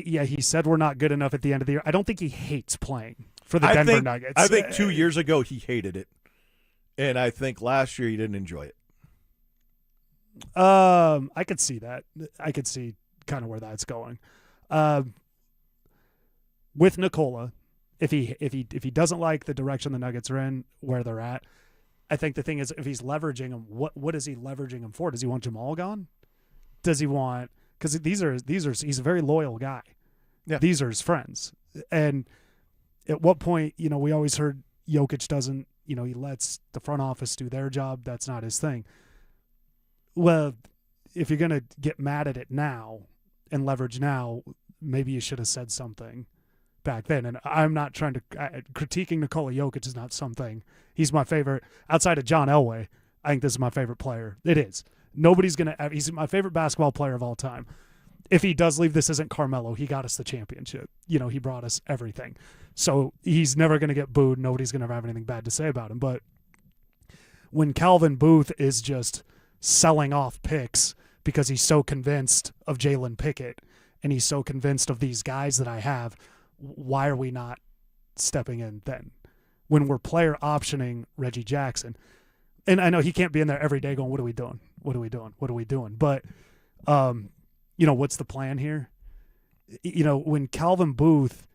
yeah, he said we're not good enough at the end of the year. I don't think he hates playing for the Denver Nuggets. I think 2 years ago he hated it, and I think last year he didn't enjoy it. I could see that. I could see kind of where that's going. With Nikola, if he doesn't like the direction the Nuggets are in, where they're at, I think the thing is, if he's leveraging him, what is he leveraging him for? Does he want Jamal gone? Does he want? Because these are he's a very loyal guy. Yeah. These are his friends. And at what point, we always heard Jokic doesn't, he lets the front office do their job. That's not his thing. Well, if you're going to get mad at it now and leverage now, maybe you should have said something back then. And I'm not trying to critiquing Nikola Jokic is not something. He's my favorite outside of John Elway. I think this is my favorite player. It is. Nobody's going to. He's my favorite basketball player of all time. If he does leave, this isn't Carmelo. He got us the championship. He brought us everything. So he's never going to get booed. Nobody's going to have anything bad to say about him. But when Calvin Booth is just selling off picks because he's so convinced of Jalen Pickett and he's so convinced of these guys that I have, why are we not stepping in then? When we're player optioning Reggie Jackson, and I know he can't be in there every day going, what are we doing? What are we doing? What are we doing? But, what's the plan here? When Calvin Booth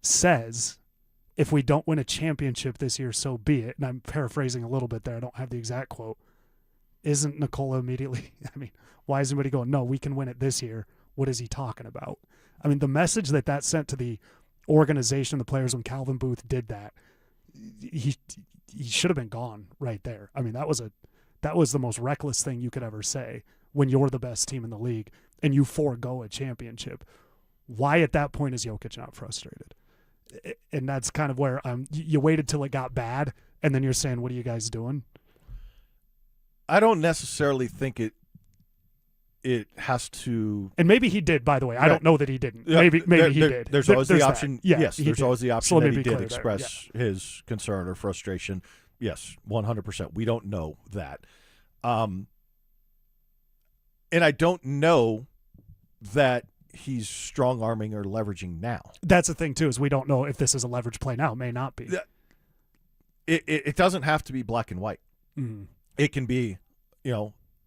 says, if we don't win a championship this year, so be it, and I'm paraphrasing a little bit there, I don't have the exact quote, isn't Nikola immediately, why is anybody going, no, we can win it this year? What is he talking about? The message that sent to the organization, the players, when Calvin Booth did that, he should have been gone right there. That was the most reckless thing you could ever say when you're the best team in the league and you forego a championship. Why at that point is Jokic not frustrated? And that's kind of where you waited till it got bad and then you're saying, what are you guys doing? I don't necessarily think it has to. And maybe he did, by the way. I don't know that he didn't. Maybe he did. There's always the option. Yeah, yes, there's always the option that he did express Yeah. his concern or frustration. Yes, 100%. We don't know that. And I don't know that he's strong-arming or leveraging now. That's the thing, too, is we don't know if this is a leverage play now. It may not be. It It doesn't have to be black and white. Mm-hmm. It can be,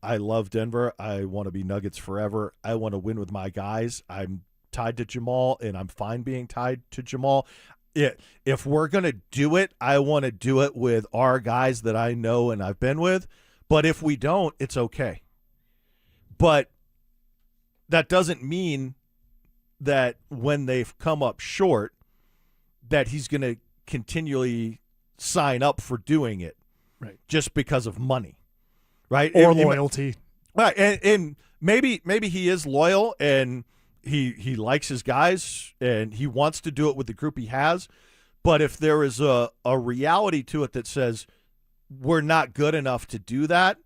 I love Denver. I want to be Nuggets forever. I want to win with my guys. I'm tied to Jamal, and I'm fine being tied to Jamal. If we're going to do it, I want to do it with our guys that I know and I've been with. But if we don't, it's okay. But that doesn't mean that when they've come up short, that he's going to continually sign up for doing it, right? Just because of money, right? Or loyalty, right? And maybe he is loyal and he likes his guys and he wants to do it with the group he has. But if there is a reality to it that says we're not good enough to do that,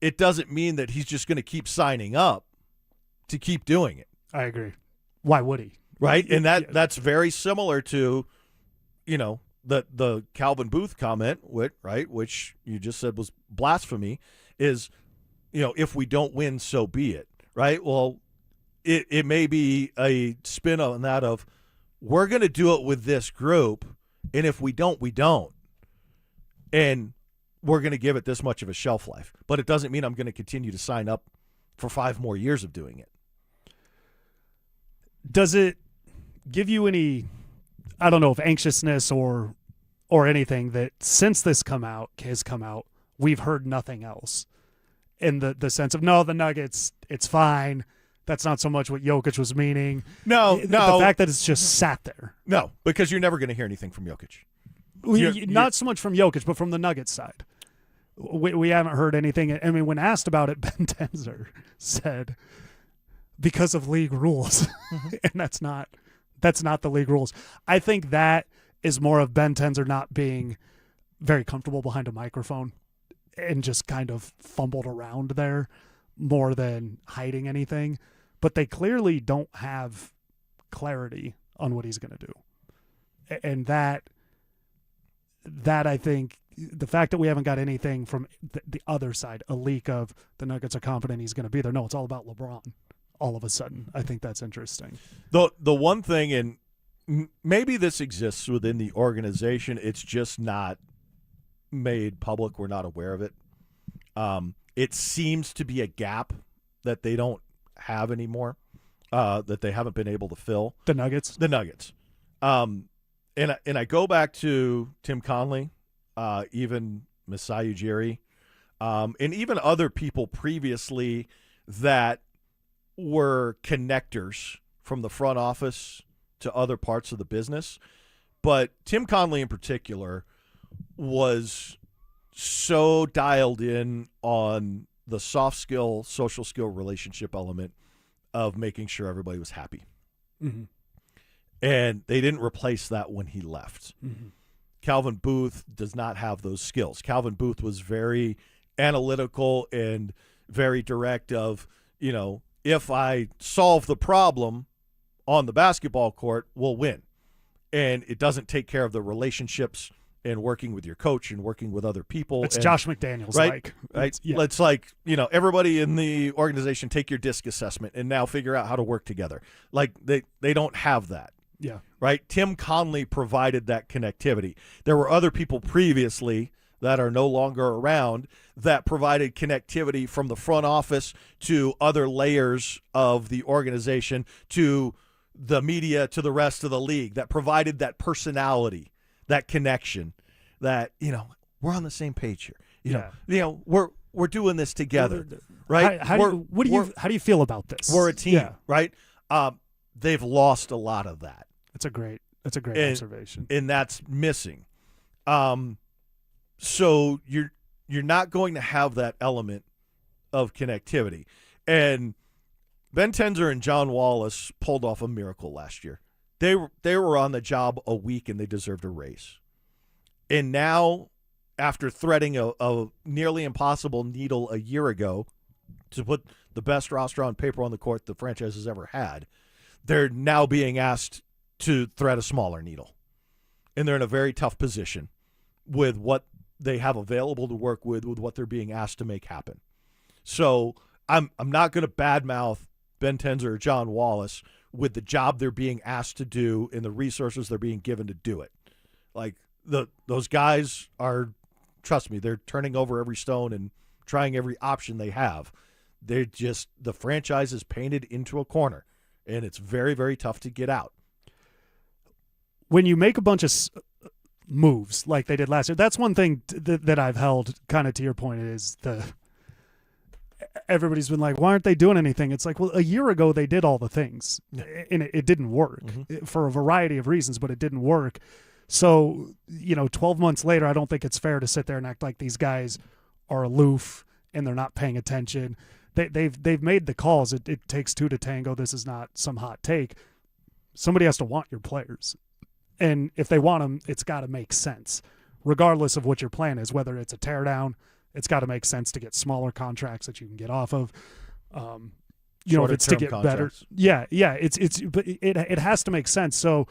it doesn't mean that he's just going to keep signing up to keep doing it. I agree. Why would he? Right? And that's very similar to, the Calvin Booth comment, which you just said was blasphemy, is, if we don't win, so be it. Right? Well, it may be a spin on that of we're going to do it with this group, and if we don't, we don't. And we're going to give it this much of a shelf life. But it doesn't mean I'm going to continue to sign up for 5 more years of doing it. Does it give you any, I don't know, if anxiousness or anything that since this has come out, we've heard nothing else in the sense of, no, the Nuggets, it's fine. That's not so much what Jokic was meaning. No. The fact that it's just sat there. No, because you're never going to hear anything from Jokic. Not so much from Jokic, but from the Nuggets side. We haven't heard anything. I mean, when asked about it, Ben Tenzer said, because of league rules. And that's not the league rules. I think that is more of Ben Tenzer not being very comfortable behind a microphone and just kind of fumbled around there more than hiding anything. But they clearly don't have clarity on what he's going to do. And that I think the fact that we haven't got anything from the other side, a leak of the Nuggets are confident he's going to be there. No, it's all about LeBron. All of a sudden, I think that's interesting. The one thing, and maybe this exists within the organization, it's just not made public. We're not aware of it. It seems to be a gap that they don't have anymore, that they haven't been able to fill. The Nuggets? The Nuggets. And I go back to Tim Conley, even Masai Ujiri, and even other people previously that were connectors from the front office to other parts of the business. But Tim Conley in particular was so dialed in on the soft skill, social skill relationship element of making sure everybody was happy. Mm-hmm. And they didn't replace that when he left. Mm-hmm. Calvin Booth does not have those skills. Calvin Booth was very analytical and very direct of, if I solve the problem on the basketball court, we'll win. And it doesn't take care of the relationships and working with your coach and working with other people. It's Josh McDaniels, right? Right? Yeah. It's like, everybody in the organization take your DISC assessment and now figure out how to work together. Like they don't have that. Yeah. Right? Tim Conley provided that connectivity. There were other people previously that are no longer around that provided connectivity from the front office to other layers of the organization, to the media, to the rest of the league, that provided that personality, that connection, that, we're on the same page here. We're doing this together, right? How do you feel about this? We're a team, Yeah. right? They've lost a lot of that. That's a great observation. And that's missing. So you're not going to have that element of connectivity. And Ben Tenzer and John Wallace pulled off a miracle last year. They were on the job a week and they deserved a raise. And now, after threading a nearly impossible needle a year ago to put the best roster on paper on the court the franchise has ever had, they're now being asked to thread a smaller needle. And they're in a very tough position with what they have available to work with what they're being asked to make happen. So I'm not going to badmouth Ben Tenzer or John Wallace with the job they're being asked to do and the resources they're being given to do it. Like those guys are, trust me, they're turning over every stone and trying every option they have. They're just, the franchise is painted into a corner, and it's very, very tough to get out. When you make a bunch of moves like they did last year, that's one thing that I've held, kind of to your point, is everybody's been like, why aren't they doing anything? It's like, well, a year ago they did all the things, and it didn't work for a variety of reasons, but it didn't work. So, 12 months later, I don't think it's fair to sit there and act like these guys are aloof and they're not paying attention. They've made the calls. It takes two to tango. This is not some hot take. Somebody has to want your players. And if they want them, it's got to make sense, regardless of what your plan is, whether it's a teardown. It's got to make sense to get smaller contracts that you can get off of. If it's to get contracts. Better. Yeah. But it has to make sense. So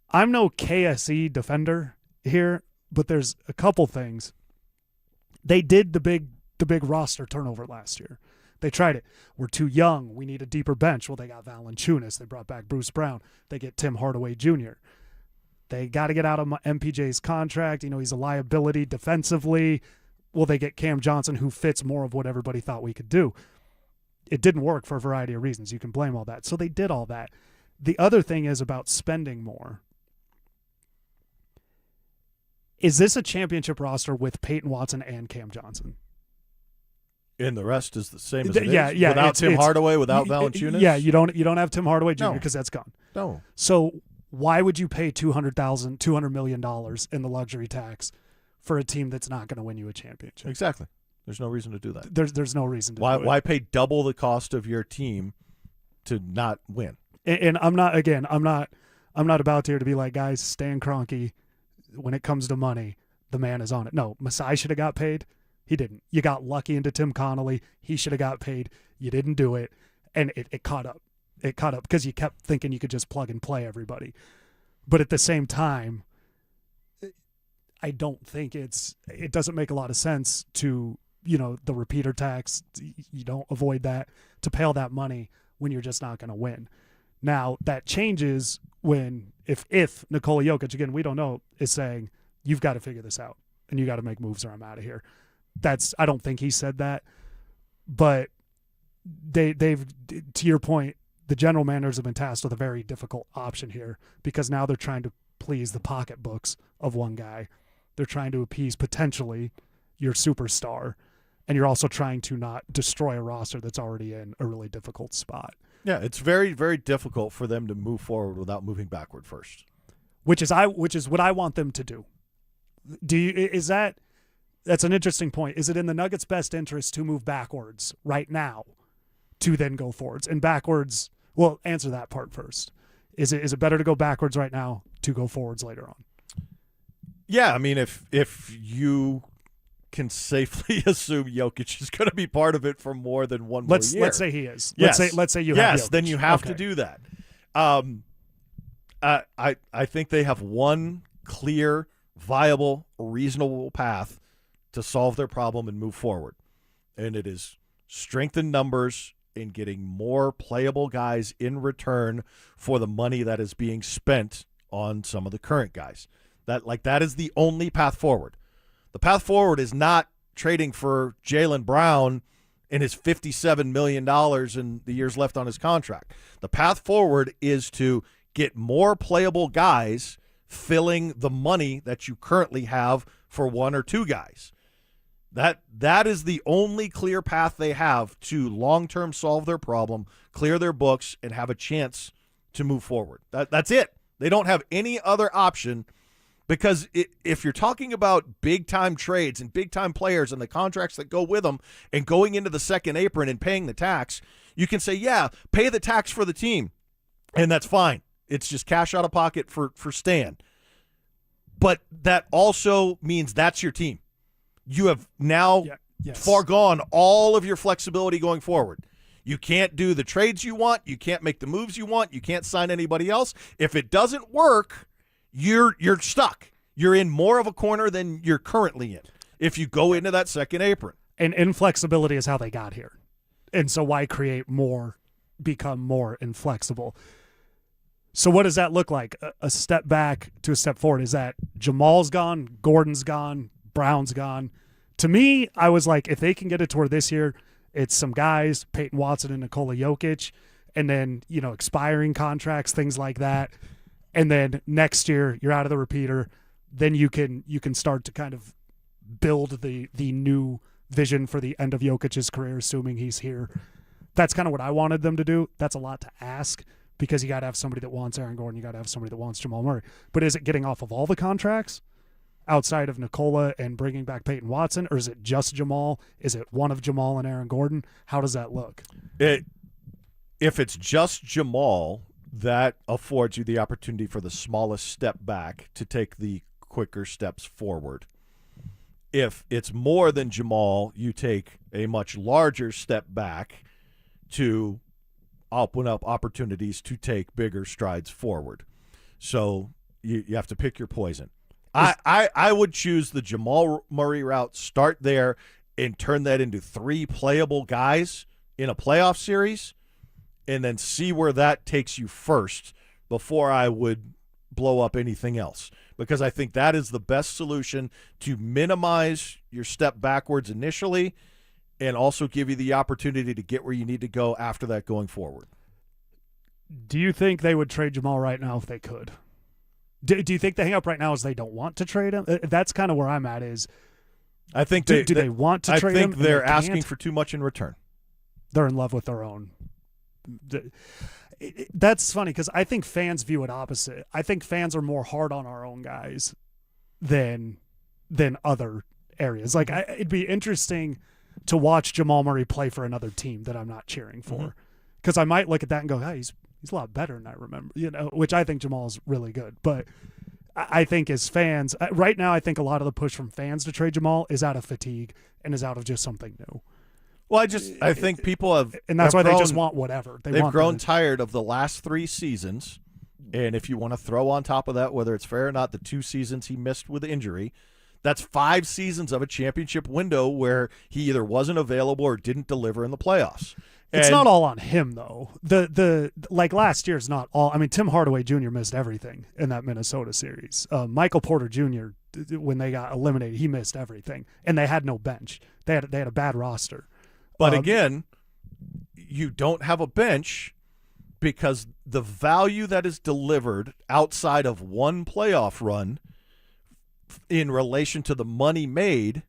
I'm no KSE defender here, but there's a couple things. They did the big roster turnover last year. They tried it. We're too young. We need a deeper bench. Well, they got Valanciunas. They brought back Bruce Brown. They get Tim Hardaway Jr. They got to get out of MPJ's contract. He's a liability defensively. Well, they get Cam Johnson, who fits more of what everybody thought we could do. It didn't work for a variety of reasons. You can blame all that. So they did all that. The other thing is about spending more. Is this a championship roster with Peyton Watson and Cam Johnson? And the rest is the same as it is? Yeah. Without Tim Hardaway, without Valanciunas? Yeah, you don't have Tim Hardaway Jr. because that's gone. No. So why would you pay $200 million in the luxury tax for a team that's not going to win you a championship? Exactly. There's no reason to do that. There's no reason to do it. Why pay double the cost of your team to not win? And I'm not about here to be like, guys, Stan Kroenke, when it comes to money, the man is on it. No, Masai should have got paid. He didn't. You got lucky into Tim Connolly. He should have got paid. You didn't do it. And it caught up. It caught up because you kept thinking you could just plug and play everybody. But at the same time, I don't think it doesn't make a lot of sense to, the repeater tax. You don't avoid that, to pay all that money when you're just not going to win. Now, that changes if Nikola Jokic, again, we don't know, is saying, you've got to figure this out and you got to make moves or I'm out of here. I don't think he said that, but they've, to your point, the general managers have been tasked with a very difficult option here because now they're trying to please the pocketbooks of one guy. They're trying to appease potentially your superstar, and you're also trying to not destroy a roster that's already in a really difficult spot. Yeah, it's very, very difficult for them to move forward without moving backward first. Which is what I want them to do. That's an interesting point. Is it in the Nuggets' best interest to move backwards right now to then go forwards? And backwards, well, answer that part first. Is it better to go backwards right now to go forwards later on? Yeah, I mean, if you can safely assume Jokic is going to be part of it for more than one more year. Let's say he is. Yes. Let's say you have Jokic. Then you have to do that. I think they have one clear, viable, reasonable path to solve their problem and move forward. And it is strengthen numbers and getting more playable guys in return for the money that is being spent on some of the current guys. That is the only path forward. The path forward is not trading for Jaylen Brown and his $57 million in the years left on his contract. The path forward is to get more playable guys filling the money that you currently have for one or two guys. That is the only clear path they have to long-term solve their problem, clear their books, and have a chance to move forward. That's it. They don't have any other option because if you're talking about big-time trades and big-time players and the contracts that go with them and going into the second apron and paying the tax, you can say, yeah, pay the tax for the team, and that's fine. It's just cash out of pocket for Stan. But that also means that's your team. You have now foregone all of your flexibility going forward. You can't do the trades you want. You can't make the moves you want. You can't sign anybody else. If it doesn't work, you're stuck. You're in more of a corner than you're currently in if you go into that second apron. And inflexibility is how they got here. And so why create more, become more inflexible? So what does that look like? A step back to a step forward. Is that Jamal's gone, Gordon's gone, Brown's gone, To me, I was like, if they can get it toward this year, it's some guys, Peyton Watson and Nikola Jokic, and then, expiring contracts, things like that. And then next year, you're out of the repeater. Then you can start to kind of build the new vision for the end of Jokic's career, assuming he's here. That's kind of what I wanted them to do. That's a lot to ask because you got to have somebody that wants Aaron Gordon. You got to have somebody that wants Jamal Murray. But is it getting off of all the contracts outside of Nikola and bringing back Peyton Watson, or is it just Jamal? Is it one of Jamal and Aaron Gordon? How does that look? If it's just Jamal, that affords you the opportunity for the smallest step back to take the quicker steps forward. If it's more than Jamal, you take a much larger step back to open up opportunities to take bigger strides forward. So you have to pick your poison. I would choose the Jamal Murray route, start there, and turn that into 3 playable guys in a playoff series, and then see where that takes you first before I would blow up anything else. Because I think that is the best solution to minimize your step backwards initially and also give you the opportunity to get where you need to go after that going forward. Do you think they would trade Jamal right now if they could? Do you think the hang up right now is they don't want to trade him? That's kind of where I'm at is I think do they want to trade him? I think they're asking for too much in return. They're in love with their own. That's funny because I think fans view it opposite. I think fans are more hard on our own guys than other areas. Like it'd be interesting to watch Jamal Murray play for another team that I'm not cheering for, because I might look at that and go, "Hey, he's a lot better than I remember." Which I think Jamal's really good, but I think as fans right now, I think a lot of the push from fans to trade Jamal is out of fatigue and is out of just something new. Well, I think people have, and that's why grown, they just want whatever. They've grown tired of the last 3 seasons, and if you want to throw on top of that, whether it's fair or not, the 2 seasons he missed with injury, that's 5 seasons of a championship window where he either wasn't available or didn't deliver in the playoffs. It's not all on him though. The like last year's not all. I mean, Tim Hardaway Jr. missed everything in that Minnesota series. Michael Porter Jr. when they got eliminated, he missed everything, and they had no bench. They had a bad roster. But again, you don't have a bench because the value that is delivered outside of one playoff run in relation to the money made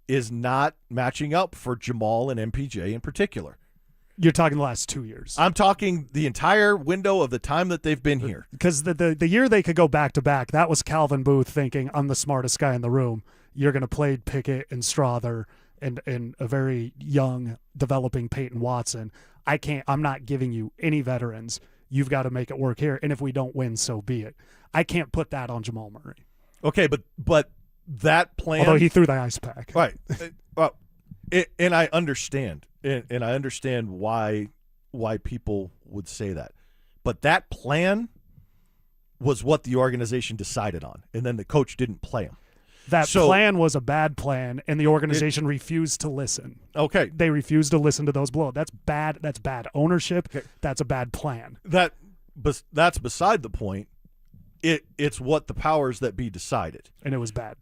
is not matching up for Jamal and MPJ in particular. You're talking the last 2 years. I'm talking the entire window of the time that they've been here. Because the year they could go back-to-back, that was Calvin Booth thinking, I'm the smartest guy in the room. You're going to play Pickett and Strother and a very young, developing Peyton Watson. I'm not giving you any veterans. You've got to make it work here. And if we don't win, so be it. I can't put that on Jamal Murray. Okay, but that plan. Although he threw the ice pack. Right. Well, and I understand. And I understand why people would say that. But that plan was what the organization decided on. And then the coach didn't play him. That plan was a bad plan, and the organization refused to listen. Okay. They refused to listen to those blows. That's bad. That's bad ownership. Okay. That's a bad plan. That's beside the point. It's what the powers that be decided. And it was bad.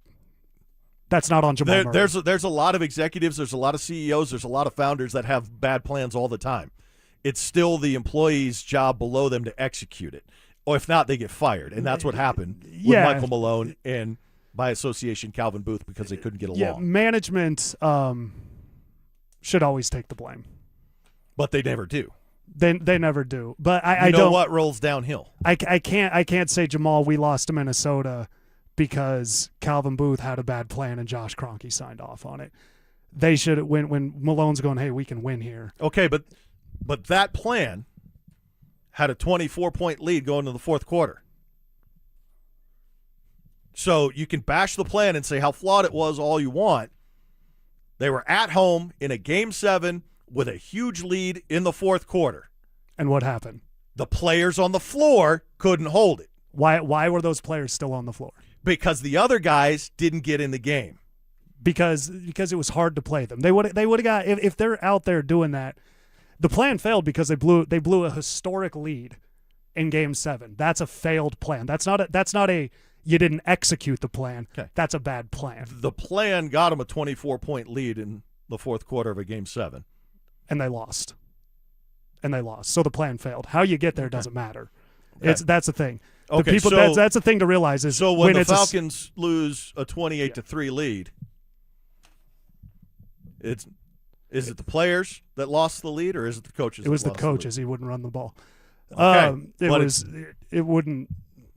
That's not on Jamal Murray. There's a lot of executives, there's a lot of CEOs, there's a lot of founders that have bad plans all the time. It's still the employee's job below them to execute it. Or if not, they get fired. And that's what happened with Michael Malone and, by association, Calvin Booth, because they couldn't get along. Yeah, management should always take the blame. But they never do. They never do. But I don't know what rolls downhill. I can't say, Jamal, we lost to Minnesota because Calvin Booth had a bad plan and Josh Kroenke signed off on it. They should, when Malone's going, hey, we can win here. Okay, but that plan had a 24-point lead going into the fourth quarter. So you can bash the plan and say how flawed it was all you want. They were at home in a Game 7 with a huge lead in the fourth quarter. And what happened? The players on the floor couldn't hold it. Why were those players still on the floor? Because the other guys didn't get in the game. Because it was hard to play them. They would have got, if they're out there doing that. The plan failed because they blew a historic lead in Game 7. That's a failed plan. That's not a You didn't execute the plan. Okay. That's a bad plan. The plan got them a 24-point lead in the fourth quarter of a Game 7. And they lost. So the plan failed. How you get there doesn't matter. Okay. That's the thing. Okay, That's the thing to realize is so when the it's Falcons lose a 28-3 lead, is it the players that lost the lead, or is it the coaches? It was that the lost coaches. The lead? He wouldn't run the ball. Okay, It wouldn't.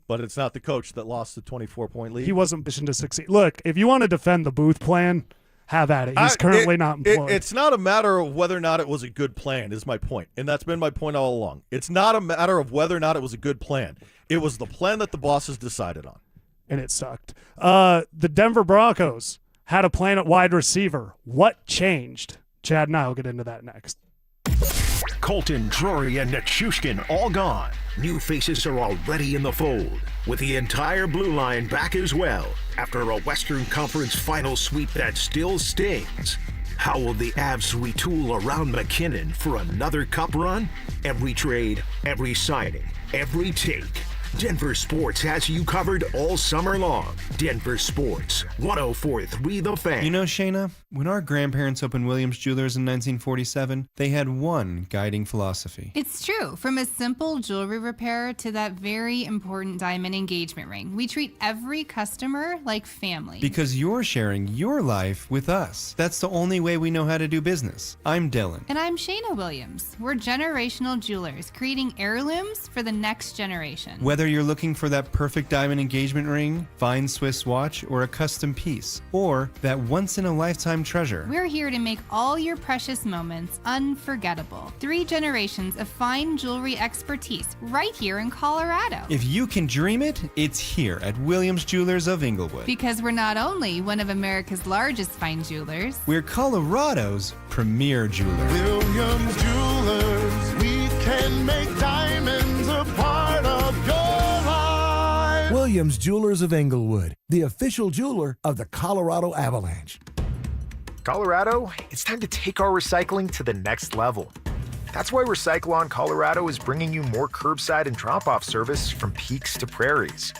But it's not the coach that lost the 24-point lead. He wasn't positioned to succeed. Look, if you want to defend the Booth plan, have at it. He's currently not employed. It's not a matter of whether or not it was a good plan, is my point. And that's been my point all along. It's not a matter of whether or not it was a good plan. It was the plan that the bosses decided on. And it sucked. The Denver Broncos had a plan at wide receiver. What changed? Chad and I will get into that next. Colton, Drury, and Nichushkin all gone. New faces are already in the fold, with the entire blue line back as well after a Western Conference final sweep that still stings. How will the Avs retool around McKinnon for another cup run? Every trade, every signing, every take. Denver Sports has you covered all summer long. Denver Sports, 104.3 The Fan. You know, Shayna, when our grandparents opened Williams Jewelers in 1947, they had one guiding philosophy. It's true. From a simple jewelry repair to that very important diamond engagement ring, we treat every customer like family. Because you're sharing your life with us. That's the only way we know how to do business. I'm Dylan. And I'm Shayna Williams. We're generational jewelers, creating heirlooms for the next generation. Whether you're looking for that perfect diamond engagement ring, fine Swiss watch, or a custom piece, or that once-in-a-lifetime treasure. We're here to make all your precious moments unforgettable. 3 generations of fine jewelry expertise right here in Colorado. If you can dream it, it's here at Williams Jewelers of Inglewood. Because we're not only one of America's largest fine jewelers, we're Colorado's premier jeweler. Williams Jewelers, we can make diamonds a part of your life. Williams Jewelers of Inglewood, the official jeweler of the Colorado Avalanche. Colorado, it's time to take our recycling to the next level. That's why Recycle-On Colorado is bringing you more curbside and drop-off service from peaks to prairies.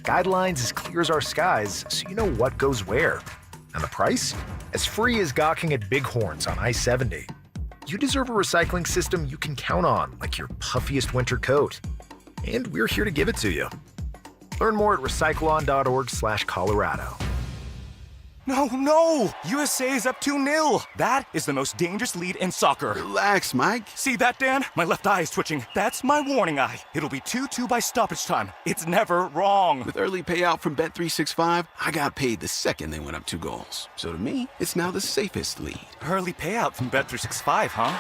Guidelines as clear as our skies, so you know what goes where. And the price? As free as gawking at bighorns on I-70. You deserve a recycling system you can count on, like your puffiest winter coat. And we're here to give it to you. Learn more at recycleon.org/Colorado. No! USA is up 2-0. That is the most dangerous lead in soccer. Relax, Mike. See that, Dan? My left eye is twitching. That's my warning eye. It'll be 2-2 by stoppage time. It's never wrong. With early payout from Bet365, I got paid the second they went up 2 goals. So to me, it's now the safest lead. Early payout from Bet365, huh?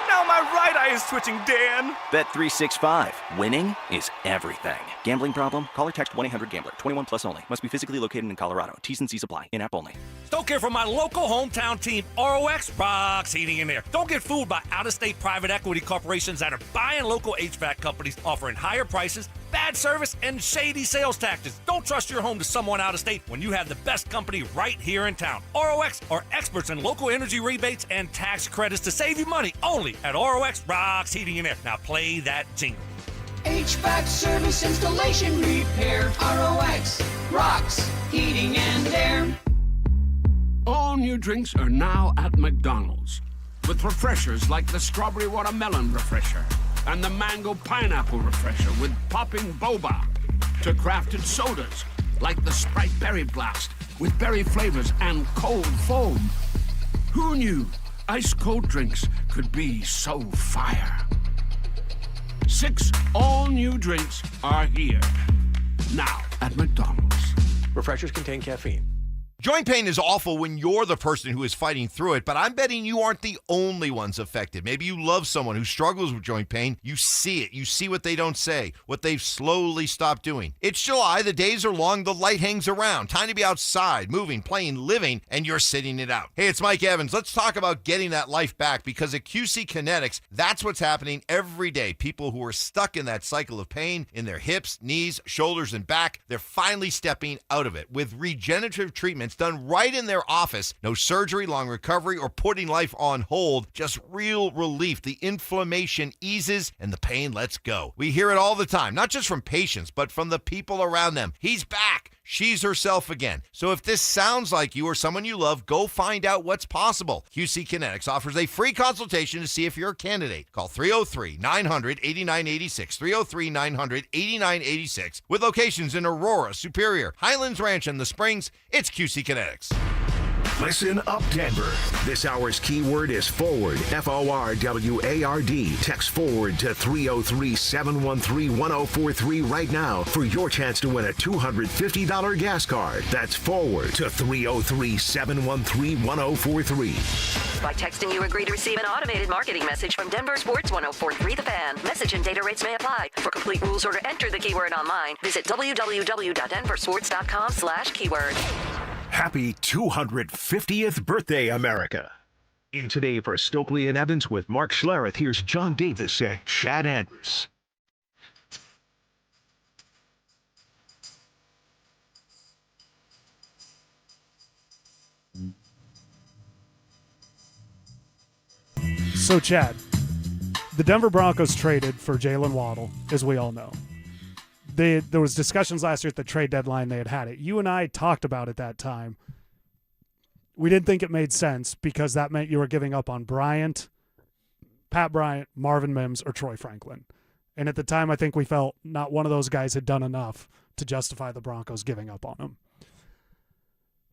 Now my right eye is twitching, Dan. Bet365. Winning is everything. Gambling problem? Call or text 1-800-GAMBLER. 21 plus only. Must be physically located in Colorado. T's and C's apply. In-app only. Stoke here from my local hometown team, ROX Rocks Heating and Air. Don't get fooled by out-of-state private equity corporations that are buying local HVAC companies, offering higher prices, bad service, and shady sales tactics. Don't trust your home to someone out of state when you have the best company right here in town. ROX are experts in local energy rebates and tax credits to save you money only at ROX Rocks Heating and Air. Now play that jingle. HVAC service, installation, repair. ROX Rocks Heating and Air. All new drinks are now at McDonald's, with refreshers like the Strawberry Watermelon Refresher and the Mango Pineapple Refresher with popping boba, to crafted sodas like the Sprite Berry Blast with berry flavors and cold foam. Who knew ice-cold drinks could be so fire? 6 all-new drinks are here, now at McDonald's. Refreshers contain caffeine. Joint pain is awful when you're the person who is fighting through it, but I'm betting you aren't the only ones affected. Maybe you love someone who struggles with joint pain. You see it. You see what they don't say, what they've slowly stopped doing. It's July. The days are long. The light hangs around. Time to be outside, moving, playing, living, and you're sitting it out. Hey, it's Mike Evans. Let's talk about getting that life back, because at QC Kinetics, that's what's happening every day. People who are stuck in that cycle of pain in their hips, knees, shoulders, and back, they're finally stepping out of it with regenerative treatments done right in their office. No surgery, long recovery, or putting life on hold. Just real relief. The inflammation eases and the pain lets go. We hear it all the time, not just from patients, but from the people around them. He's back. She's herself again. So if this sounds like you or someone you love, go find out what's possible. QC Kinetics offers a free consultation to see if you're a candidate. Call 303-900-8986, 303-900-8986, with locations in Aurora, Superior, Highlands Ranch, and the Springs. It's QC Kinetics. Listen up, Denver. This hour's keyword is forward. FORWARD. Text forward to 303-713-1043 right now for your chance to win a $250 gas card. That's forward to 303-713-1043. By texting, you agree to receive an automated marketing message from DenverSports 1043 The Fan. Message and data rates may apply. For complete rules or to enter the keyword online, visit www.denversports.com/keyword. Happy 250th birthday, America. In today for Stokley and Evans with Mark Schlereth, here's John Davis and Chad Andrews. So, Chad, the Denver Broncos traded for Jalen Waddle, as we all know. There was discussions last year at the trade deadline. They had it. You and I talked about it that time. We didn't think it made sense because that meant you were giving up on Bryant, Pat Bryant, Marvin Mims, or Troy Franklin. And at the time, I think we felt not one of those guys had done enough to justify the Broncos giving up on him.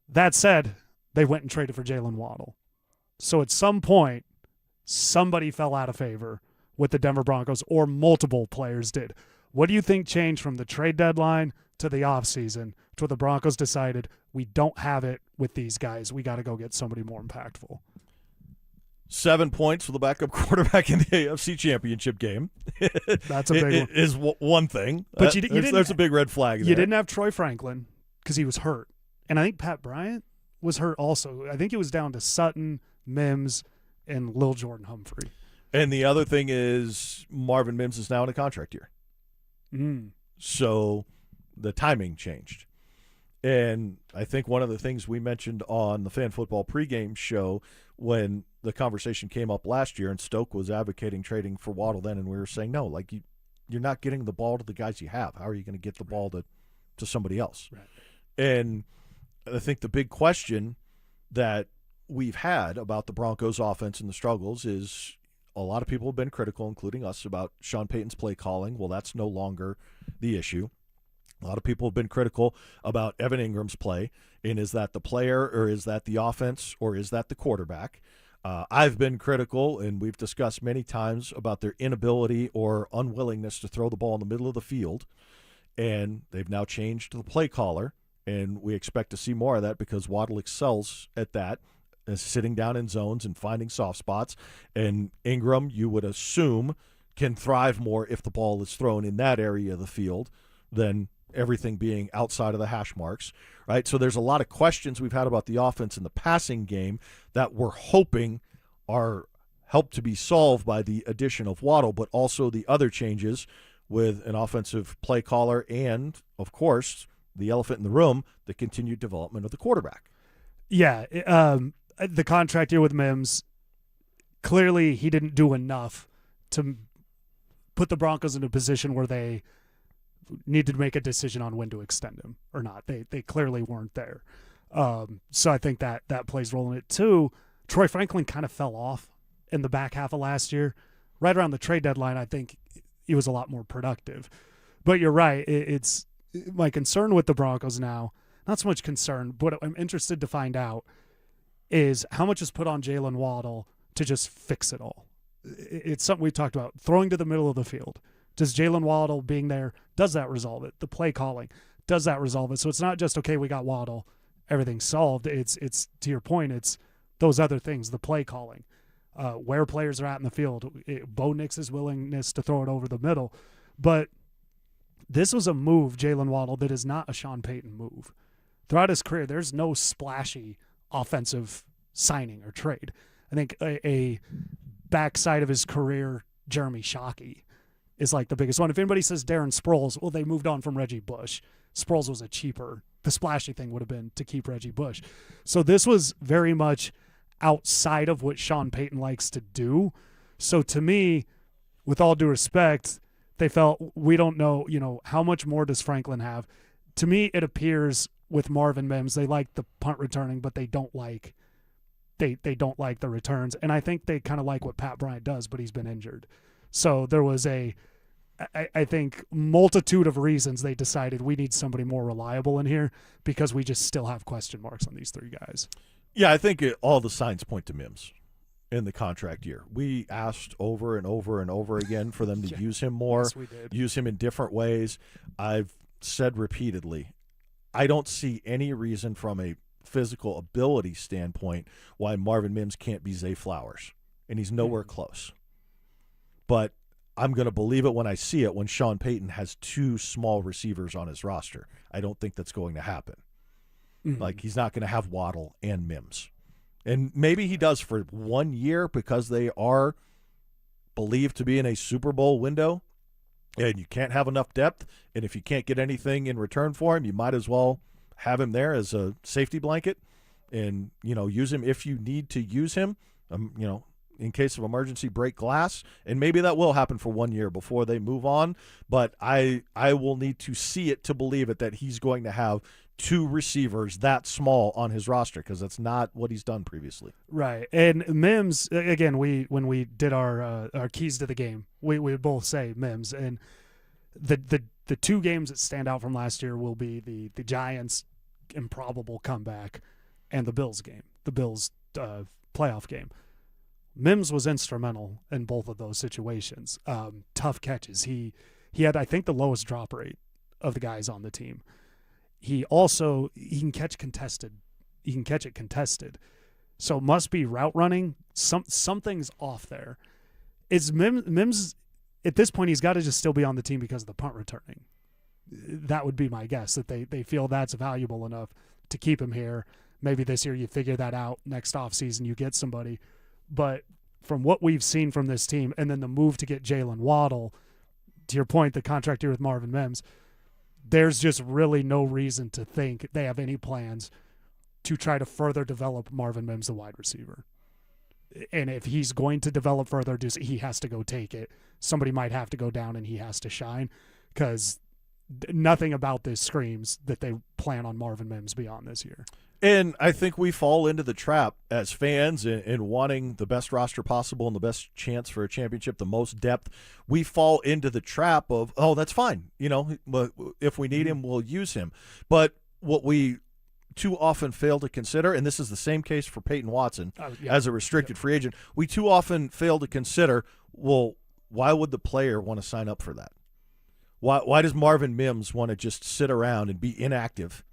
That said, they went and traded for Jalen Waddle. So at some point, somebody fell out of favor with the Denver Broncos, or multiple players did. What do you think changed from the trade deadline to the offseason to where the Broncos decided we don't have it with these guys? We got to go get somebody more impactful. 7 points for the backup quarterback in the AFC Championship game. That's a big one. Is one thing. But there's a big red flag there. You didn't have Troy Franklin because he was hurt. And I think Pat Bryant was hurt also. I think he was down to Sutton, Mims, and Lil Jordan Humphrey. And the other thing is Marvin Mims is now in a contract year. So the timing changed. And I think one of the things we mentioned on the Fan Football pregame show when the conversation came up last year and Stoke was advocating trading for Waddle then, and we were saying, no, like you're not getting the ball to the guys you have. How are you going to get the ball to somebody else? Right. And I think the big question that we've had about the Broncos offense and the struggles is a lot of people have been critical, including us, about Sean Payton's play calling. Well, that's no longer the issue. A lot of people have been critical about Evan Ingram's play, and is that the player, or is that the offense, or is that the quarterback? I've been critical, and we've discussed many times about their inability or unwillingness to throw the ball in the middle of the field, and they've now changed to the play caller, and we expect to see more of that because Waddle excels at that, as sitting down in zones and finding soft spots, and Ingram, you would assume, can thrive more if the ball is thrown in that area of the field than everything being outside of the hash marks, right? So there's a lot of questions we've had about the offense in the passing game that we're hoping are helped to be solved by the addition of Waddle, but also the other changes with an offensive play caller and, of course, the elephant in the room, the continued development of the quarterback. Yeah, the contract year with Mims, clearly he didn't do enough to put the Broncos in a position where they needed to make a decision on when to extend him or not. They clearly weren't there. So I think that plays a role in it too. Troy Franklin kind of fell off in the back half of last year. Right around the trade deadline, I think he was a lot more productive. But you're right. It's my concern with the Broncos now, not so much concern, but what I'm interested to find out is how much is put on Jalen Waddle to just fix it all. It's something we've talked about, throwing to the middle of the field. Does Jalen Waddle being there, does that resolve it? The play calling, does that resolve it? So it's not just, okay, we got Waddle, everything's solved. It's to your point, it's those other things, the play calling, where players are at in the field, Bo Nix's willingness to throw it over the middle. But this was a move, Jalen Waddle, that is not a Sean Payton move. Throughout his career, there's no splashy offensive signing or trade. I think a backside of his career, Jeremy Shockey, is like the biggest one. If anybody says Darren Sproles, well, they moved on from Reggie Bush. Sproles was a cheaper. The splashy thing would have been to keep Reggie Bush. So this was very much outside of what Sean Payton likes to do. So to me, with all due respect, they felt, we don't know, how much more does Franklin have? to me, it appears with Marvin Mims, they like the punt returning, but they don't like they don't like the returns. And I think they kind of like what Pat Bryant does, but he's been injured. So there was I think, multitude of reasons they decided we need somebody more reliable in here because we just still have question marks on these three guys. Yeah, I think all the signs point to Mims in the contract year. We asked over and over and over again for them to use him more, Yes, we did. use him in different ways. I've said repeatedly, I don't see any reason from a physical ability standpoint why Marvin Mims can't be Zay Flowers, and he's nowhere close. But I'm going to believe it when I see it when Sean Payton has two small receivers on his roster. I don't think that's going to happen. Like, he's not going to have Waddle and Mims. And maybe he does for 1 year because they are believed to be in a Super Bowl window, and you can't have enough depth. And if you can't get anything in return for him, you might as well have him there as a safety blanket and, use him if you need to use him, in case of emergency, break glass. And maybe that will happen for 1 year before they move on. But I will need to see it to believe it that he's going to have two receivers that small on his roster because that's not what he's done previously. Right. And Mims, again, when we did our keys to the game, we would both say Mims. And the two games that stand out from last year will be the Giants' improbable comeback and the Bills game, the Bills playoff game. Mims was instrumental in both of those situations. Tough catches. He had, I think, the lowest drop rate of the guys on the team. He can catch contested. He can catch it contested. So must be route running. Something's off there. Is Mims at this point? He's got to just still be on the team because of the punt returning. That would be my guess, that they feel that's valuable enough to keep him here. Maybe this year you figure that out. Next offseason you get somebody. But from what we've seen from this team, and then the move to get Jalen Waddle, to your point, the contract here with Marvin Mims, there's just really no reason to think they have any plans to try to further develop Marvin Mims, the wide receiver. And if he's going to develop further, he has to go take it. Somebody might have to go down and he has to shine because nothing about this screams that they plan on Marvin Mims beyond this year. And I think we fall into the trap as fans in wanting the best roster possible and the best chance for a championship, the most depth. We fall into the trap of, oh, that's fine. If we need him, we'll use him. But what we too often fail to consider, and this is the same case for Peyton Watson as a restricted free agent, we too often fail to consider, well, why would the player want to sign up for that? Why does Marvin Mims want to just sit around and be inactive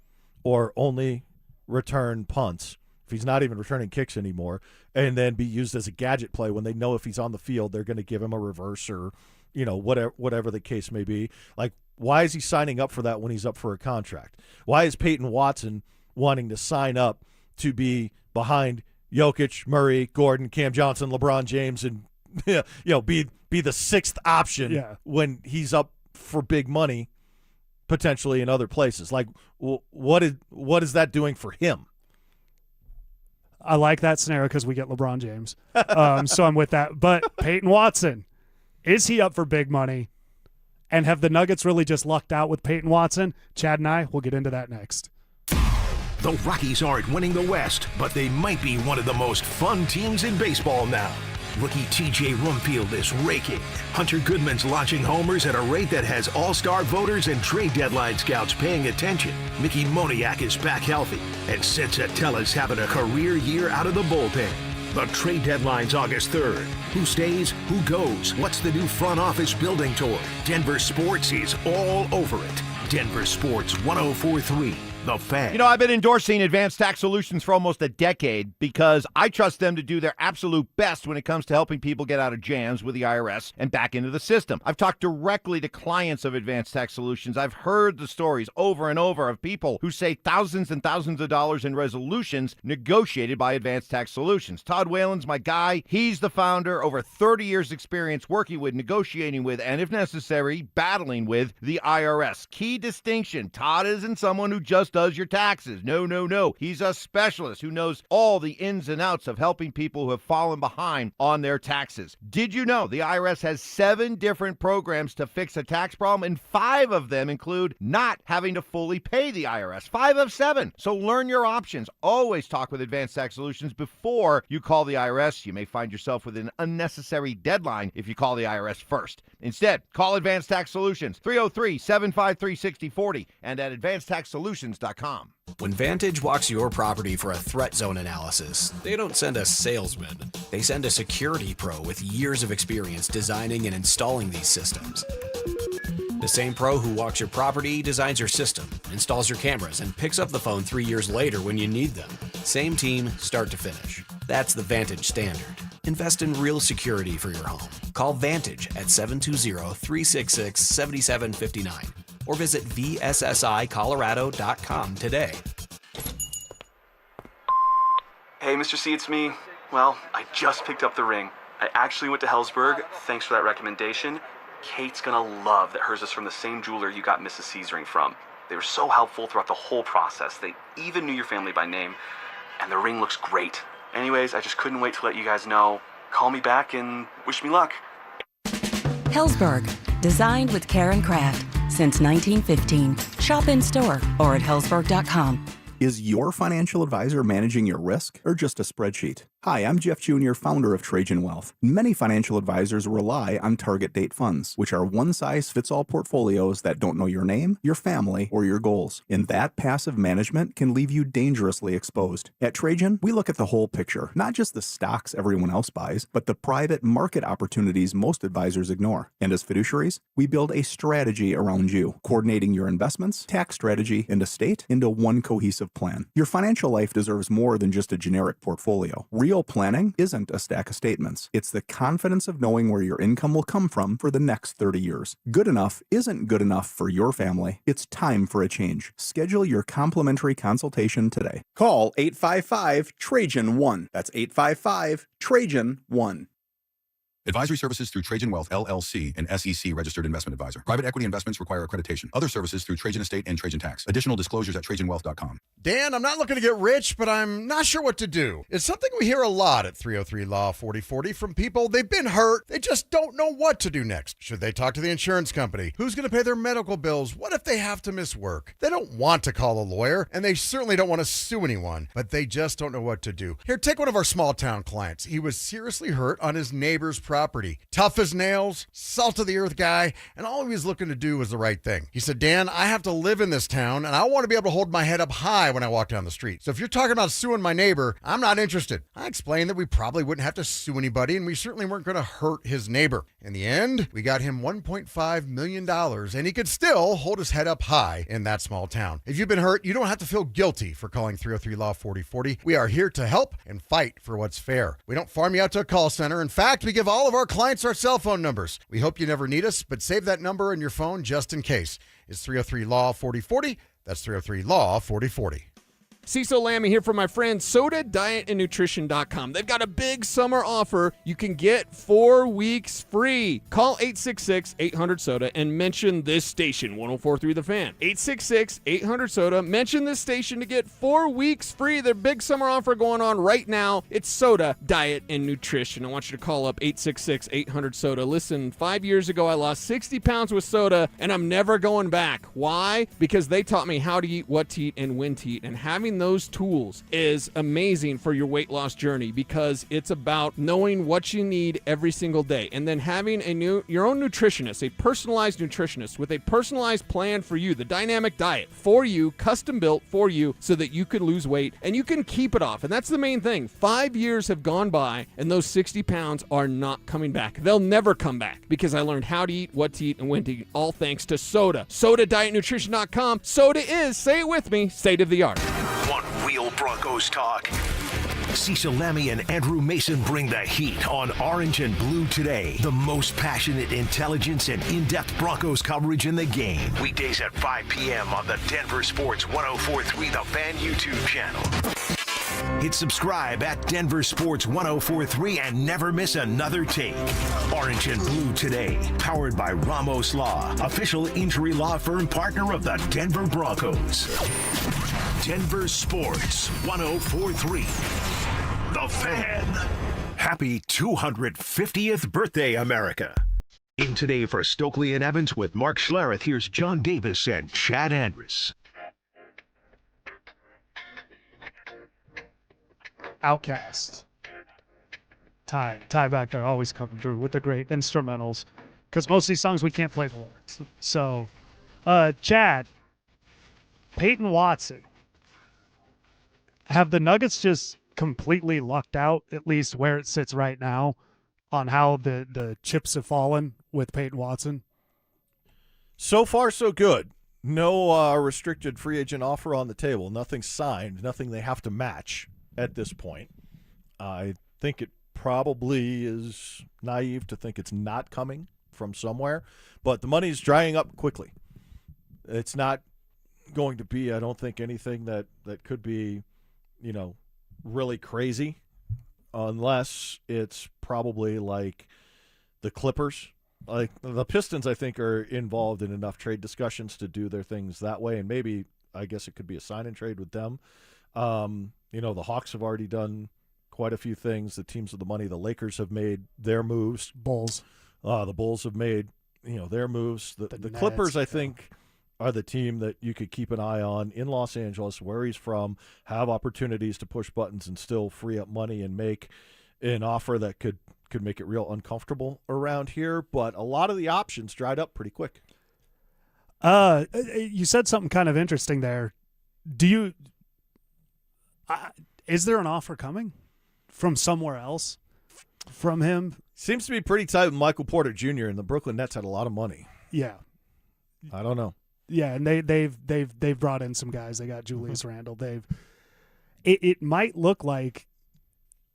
or only return punts if he's not even returning kicks anymore, and then be used as a gadget play when they know if he's on the field they're going to give him a reverse or whatever the case may be? Like, why is he signing up for that when he's up for a contract? Why is Peyton Watson wanting to sign up to be behind Jokic, Murray, Gordon, Cam Johnson, LeBron James, and be the sixth option when he's up for big money potentially in other places? Like, what is that doing for him? I like that scenario because we get LeBron James. So I'm with that. But Peyton Watson, is he up for big money? And have the Nuggets really just lucked out with Peyton Watson? Chad and I will get into that next. The Rockies aren't winning the West, but they might be one of the most fun teams in baseball now. Rookie TJ Rumfield is raking. Hunter Goodman's launching homers at a rate that has all-star voters and trade deadline scouts paying attention. Mickey Moniak is back healthy, and Sensatella's having a career year out of the bullpen. The trade deadline's August 3rd. Who stays? Who goes? What's the new front office building toward? Denver Sports is all over it. Denver Sports 104.3. The Fan. I've been endorsing Advanced Tax Solutions for almost a decade because I trust them to do their absolute best when it comes to helping people get out of jams with the IRS and back into the system. I've talked directly to clients of Advanced Tax Solutions. I've heard the stories over and over of people who say thousands and thousands of dollars in resolutions negotiated by Advanced Tax Solutions. Todd Whalen's my guy. He's the founder, over 30 years experience working with, negotiating with, and if necessary, battling with the IRS. Key distinction, Todd isn't someone who just just does your taxes. No. He's a specialist who knows all the ins and outs of helping people who have fallen behind on their taxes. Did you know the IRS has 7 different programs to fix a tax problem, and 5 of them include not having to fully pay the IRS? 5 of 7. So learn your options. Always talk with Advanced Tax Solutions before you call the IRS. You may find yourself with an unnecessary deadline if you call the IRS first. Instead, call Advanced Tax Solutions, 303-753-6040, and at advancedtaxsolutions.com. When Vantage walks your property for a threat zone analysis, they don't send a salesman. They send a security pro with years of experience designing and installing these systems. The same pro who walks your property, designs your system, installs your cameras, and picks up the phone 3 years later when you need them. Same team, start to finish. That's the Vantage standard. Invest in real security for your home. Call Vantage at 720-366-7759 or visit vssicolorado.com today. Hey, Mr. C, it's me. Well, I just picked up the ring. I actually went to Hellsberg. Thanks for that recommendation. Kate's gonna love that hers is from the same jeweler you got Mrs. C's ring from. They were so helpful throughout the whole process. They even knew your family by name, and the ring looks great. Anyways, I just couldn't wait to let you guys know. Call me back and wish me luck. Hellsberg, designed with care and craft since 1915. Shop in store or at hellsberg.com. Is your financial advisor managing your risk or just a spreadsheet? Hi, I'm Jeff Jr., founder of Trajan Wealth. Many financial advisors rely on target date funds, which are one-size-fits-all portfolios that don't know your name, your family, or your goals. And that passive management can leave you dangerously exposed. At Trajan, we look at the whole picture, not just the stocks everyone else buys, but the private market opportunities most advisors ignore. And as fiduciaries, we build a strategy around you, coordinating your investments, tax strategy, and estate into one cohesive plan. Your financial life deserves more than just a generic portfolio. Real planning isn't a stack of statements. It's the confidence of knowing where your income will come from for the next 30 years. Good enough isn't good enough for your family. It's time for a change. Schedule your complimentary consultation today. Call 855-TRAJAN-1. That's 855-TRAJAN-1. Advisory services through Trajan Wealth, LLC, an SEC registered investment advisor. Private equity investments require accreditation. Other services through Trajan Estate and Trajan Tax. Additional disclosures at TrajanWealth.com. Dan, I'm not looking to get rich, but I'm not sure what to do. It's something we hear a lot at 303 Law 4040 from people. They've been hurt. They just don't know what to do next. Should they talk to the insurance company? Who's going to pay their medical bills? What if they have to miss work? They don't want to call a lawyer, and they certainly don't want to sue anyone, but they just don't know what to do. Here, take one of our small town clients. He was seriously hurt on his neighbor's property. Tough as nails, salt of the earth guy, and all he was looking to do was the right thing. He said, Dan, I have to live in this town, and I want to be able to hold my head up high when I walk down the street. So if you're talking about suing my neighbor, I'm not interested. I explained that we probably wouldn't have to sue anybody, and we certainly weren't going to hurt his neighbor. In the end, we got him $1.5 million, and he could still hold his head up high in that small town. If you've been hurt, you don't have to feel guilty for calling 303 Law 4040. We are here to help and fight for what's fair. We don't farm you out to a call center. In fact, we give all of our clients our cell phone numbers. We hope you never need us, but save that number in your phone just in case. It's 303 Law 4040. That's 303 Law 4040. Cecil Lammy here from my friends SodaDietAndNutrition.com. They've got a big summer offer. You can get 4 weeks free. Call 866-800-SODA and mention this station, 104.3 The Fan. 866-800-SODA. Mention this station to get 4 weeks free. Their big summer offer going on right now. It's Soda, Diet, and Nutrition. I want you to call up 866-800-SODA. Listen, 5 years ago I lost 60 pounds with soda, and I'm never going back. Why? Because they taught me how to eat, what to eat, and when to eat. And having those tools is amazing for your weight loss journey because it's about knowing what you need every single day and then having your own nutritionist, a personalized nutritionist with a personalized plan for you, the dynamic diet for you, custom built for you so that you can lose weight and you can keep it off. And that's the main thing. 5 years have gone by and those 60 pounds are not coming back. They'll never come back because I learned how to eat, what to eat, and when to eat, all thanks to Soda. SodaDietNutrition.com. Soda is, say it with me, state of the art. Want real Broncos talk? Cecil Lammy and Andrew Mason bring the heat on Orange and Blue today. The most passionate intelligence and in-depth Broncos coverage in the game. Weekdays at 5 p.m. on the Denver Sports 104.3 The Fan YouTube channel. Hit subscribe at Denver Sports 1043 and never miss another take. Orange and Blue today, powered by Ramos Law, official injury law firm partner of the Denver Broncos. Denver Sports 1043. The Fan. Happy 250th birthday, America. In today for Stokley and Evans with Mark Schlereth, here's John Davis and Chad Andrus. Outcast. Ty back there always coming through with the great instrumentals, because most of these songs we can't play the lyrics. So, Chad, Payton Watson, have the Nuggets just completely lucked out, at least where it sits right now, on how the chips have fallen with Payton Watson? So far, so good. No restricted free agent offer on the table. Nothing signed. Nothing they have to match at this point. I think it probably is naive to think it's not coming from somewhere, but the money's drying up quickly. It's not going to be, I don't think, anything that could be, really crazy, unless it's probably like the Clippers. Like the Pistons, I think, are involved in enough trade discussions to do their things that way, and maybe, I guess it could be a sign and trade with them. The Hawks have already done quite a few things. The teams with the money, the Lakers have made their moves. Bulls. The Bulls have made, their moves. The Clippers, I think, are the team that you could keep an eye on in Los Angeles, where he's from, have opportunities to push buttons and still free up money and make an offer that could make it real uncomfortable around here. But a lot of the options dried up pretty quick. You said something kind of interesting there. Is there an offer coming from somewhere else from him? Seems to be pretty tight with Michael Porter Jr. and the Brooklyn Nets had a lot of money. Yeah, I don't know. Yeah, and they've brought in some guys. They got Julius Randle. It might look like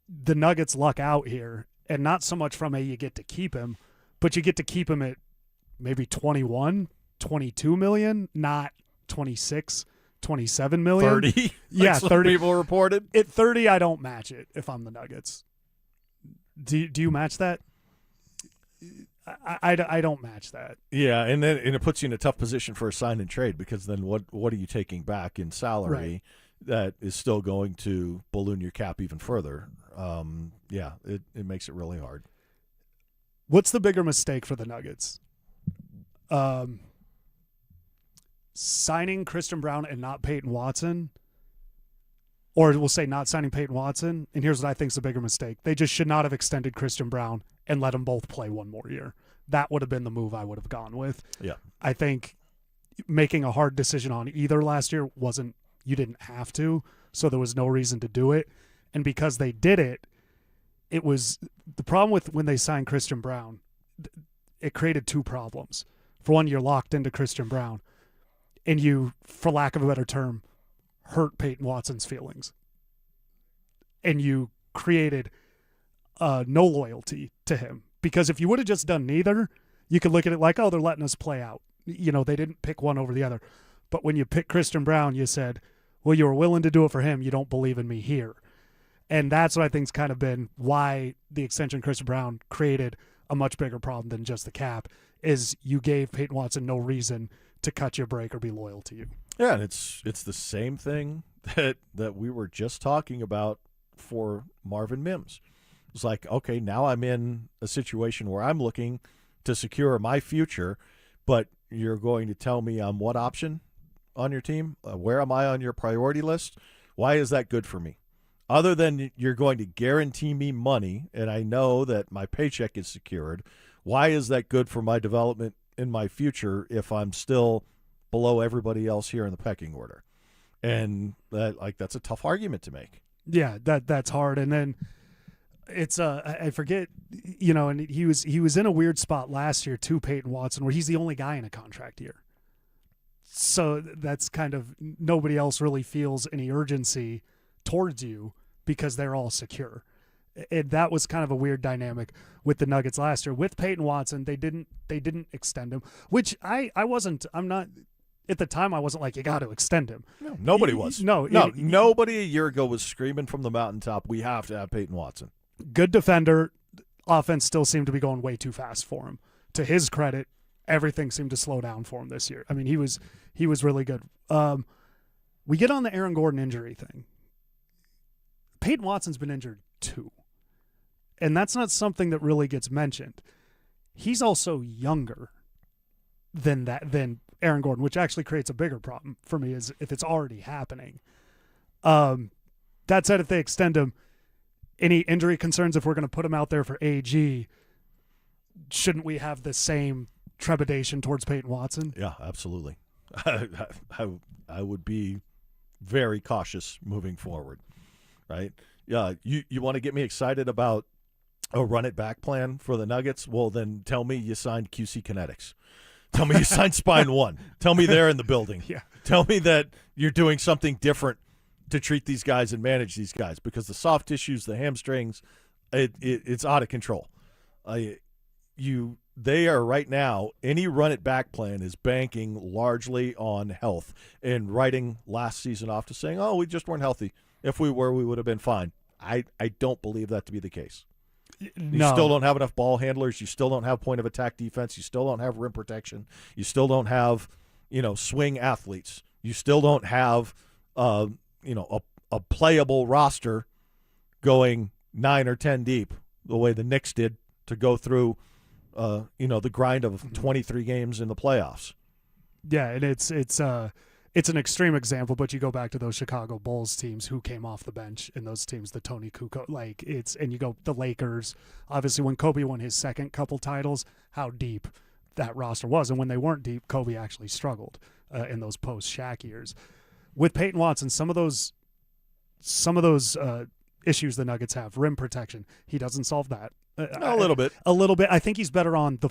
the Nuggets luck out here, and not so much from you get to keep him, but you get to keep him at maybe 21, 22 million, not 26. 27 million. 30? Yeah, like 30. People reported. At 30, I don't match it if I'm the Nuggets. Do you match that? I don't match that. Yeah, and it puts you in a tough position for a sign and trade, because then what are you taking back in salary that is still going to balloon your cap even further? It makes it really hard. What's the bigger mistake for the Nuggets? Signing Christian Brown and not Payton Watson, or we'll say not signing Payton Watson, and here's what I think is the bigger mistake. They just should not have extended Christian Brown and let them both play one more year. That would have been the move I would have gone with. Yeah. I think making a hard decision on either last year you didn't have to, so there was no reason to do it. And because they did it, it was the problem with when they signed Christian Brown, it created two problems. For one, you're locked into Christian Brown, and you, for lack of a better term, hurt Payton Watson's feelings. And you created no loyalty to him. Because if you would have just done neither, you could look at it like, oh, they're letting us play out. They didn't pick one over the other. But when you picked Christian Brown, you said, well, you were willing to do it for him. You don't believe in me here. And that's what I think's kind of been why the extension of Christian Brown created a much bigger problem than just the cap, is you gave Payton Watson no reason to cut you a break or be loyal to you. Yeah, and it's the same thing that we were just talking about for Marvin Mims. It's like, okay, now I'm in a situation where I'm looking to secure my future, but you're going to tell me I'm what option on your team? Where am I on your priority list? Why is that good for me? Other than you're going to guarantee me money, and I know that my paycheck is secured, why is that good for my development in my future if I'm still below everybody else here in the pecking order? And that's a tough argument to make. Yeah, that's hard. And then it's I forget, and he was in a weird spot last year too, Payton Watson, where he's the only guy in a contract year. So that's kind of, nobody else really feels any urgency towards you because they're all secure. That was kind of a weird dynamic with the Nuggets last year. With Payton Watson, they didn't extend him, which I'm not at the time I wasn't like, you got to extend him. No, nobody was. Nobody a year ago was screaming from the mountaintop, we have to have Payton Watson. Good defender. Offense still seemed to be going way too fast for him. To his credit, everything seemed to slow down for him this year. I mean, he was really good. We get on the Aaron Gordon injury thing. Payton Watson's been injured too. And that's not something that really gets mentioned. He's also younger than Aaron Gordon, which actually creates a bigger problem for me is if it's already happening. That said, if they extend him, any injury concerns if we're going to put him out there for AG, shouldn't we have the same trepidation towards Payton Watson? Yeah, absolutely. I would be very cautious moving forward, right? Yeah, you want to get me excited about a run-it-back plan for the Nuggets? Well, then tell me you signed QC Kinetics. Tell me you signed Spine One. Tell me they're in the building. Yeah. Tell me that you're doing something different to treat these guys and manage these guys because the soft tissues, the hamstrings, it's out of control. They are right now, any run-it-back plan is banking largely on health and writing last season off to saying, oh, we just weren't healthy. If we were, we would have been fine. I don't believe that to be the case. You still don't have enough ball handlers. You still don't have point-of-attack defense. You still don't have rim protection. You still don't have, swing athletes. You still don't have, a playable roster going 9 or 10 deep the way the Knicks did to go through, the grind of 23 games in the playoffs. Yeah, and it's an extreme example, but you go back to those Chicago Bulls teams who came off the bench in those teams, the Tony Kukoc, and you go the Lakers. Obviously, when Kobe won his second couple titles, how deep that roster was, and when they weren't deep, Kobe actually struggled in those post-Shaq years. With Payton Watson, some of those issues the Nuggets have, rim protection, he doesn't solve that. A little bit. I think he's better on the.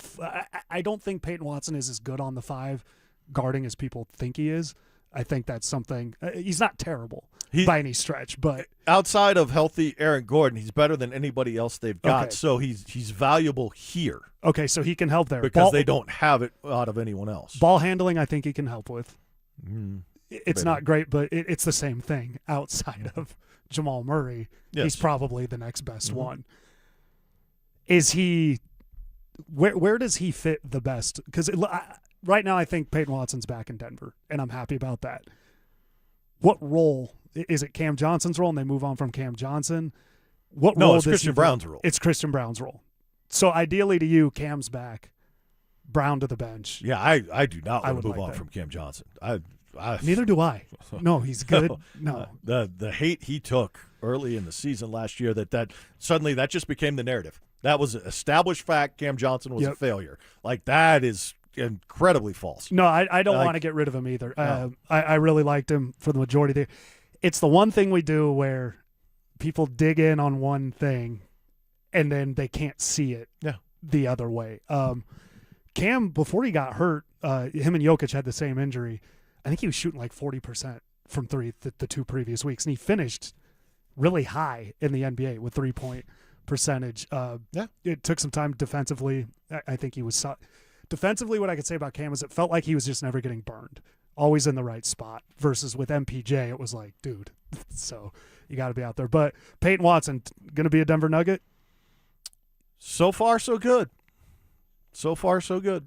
I don't think Payton Watson is as good on the 5 guarding as people think he is. I think that's something. He's not terrible by any stretch, but outside of healthy Aaron Gordon, he's better than anybody else they've got. Okay. So he's valuable here. Okay, so he can help there because they don't have it out of anyone else. Ball handling, I think he can help with. It's maybe not great, but it's the same thing outside of Jamal Murray. Yes. He's probably the next best one. Is he? Where does he fit the best? Because right now, I think Payton Watson's back in Denver, and I'm happy about that. What role? Is it Cam Johnson's role, and they move on from Cam Johnson? Role it's Christian Brown's role. It's Christian Brown's role. So ideally to you, Cam's back, Brown to the bench. Yeah, I do not want to move like on that. from Cam Johnson. Neither do I. No, he's good. No. The hate he took early in the season last year, that suddenly that just became the narrative. That was an established fact. Cam Johnson was a failure. That is incredibly false. No, I don't want to get rid of him either. No. I really liked him for the majority of the. It's the one thing we do where people dig in on one thing and then they can't see it the other way. Cam, before he got hurt, him and Jokic had the same injury. I think he was shooting like 40% from 3 the 2 previous weeks, and he finished really high in the NBA with 3-point percentage. It took some time defensively. I think he was defensively. What I could say about Cam is it felt like he was just never getting burned, always in the right spot. Versus with MPJ, it was like, dude, so you got to be out there. But Payton Watson going to be a Denver Nugget. So far, so good. So far, so good.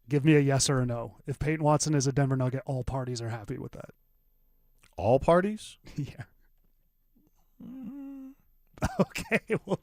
Give me a yes or a no. If Payton Watson is a Denver Nugget, all parties are happy with that. All parties? Yeah. Okay, well,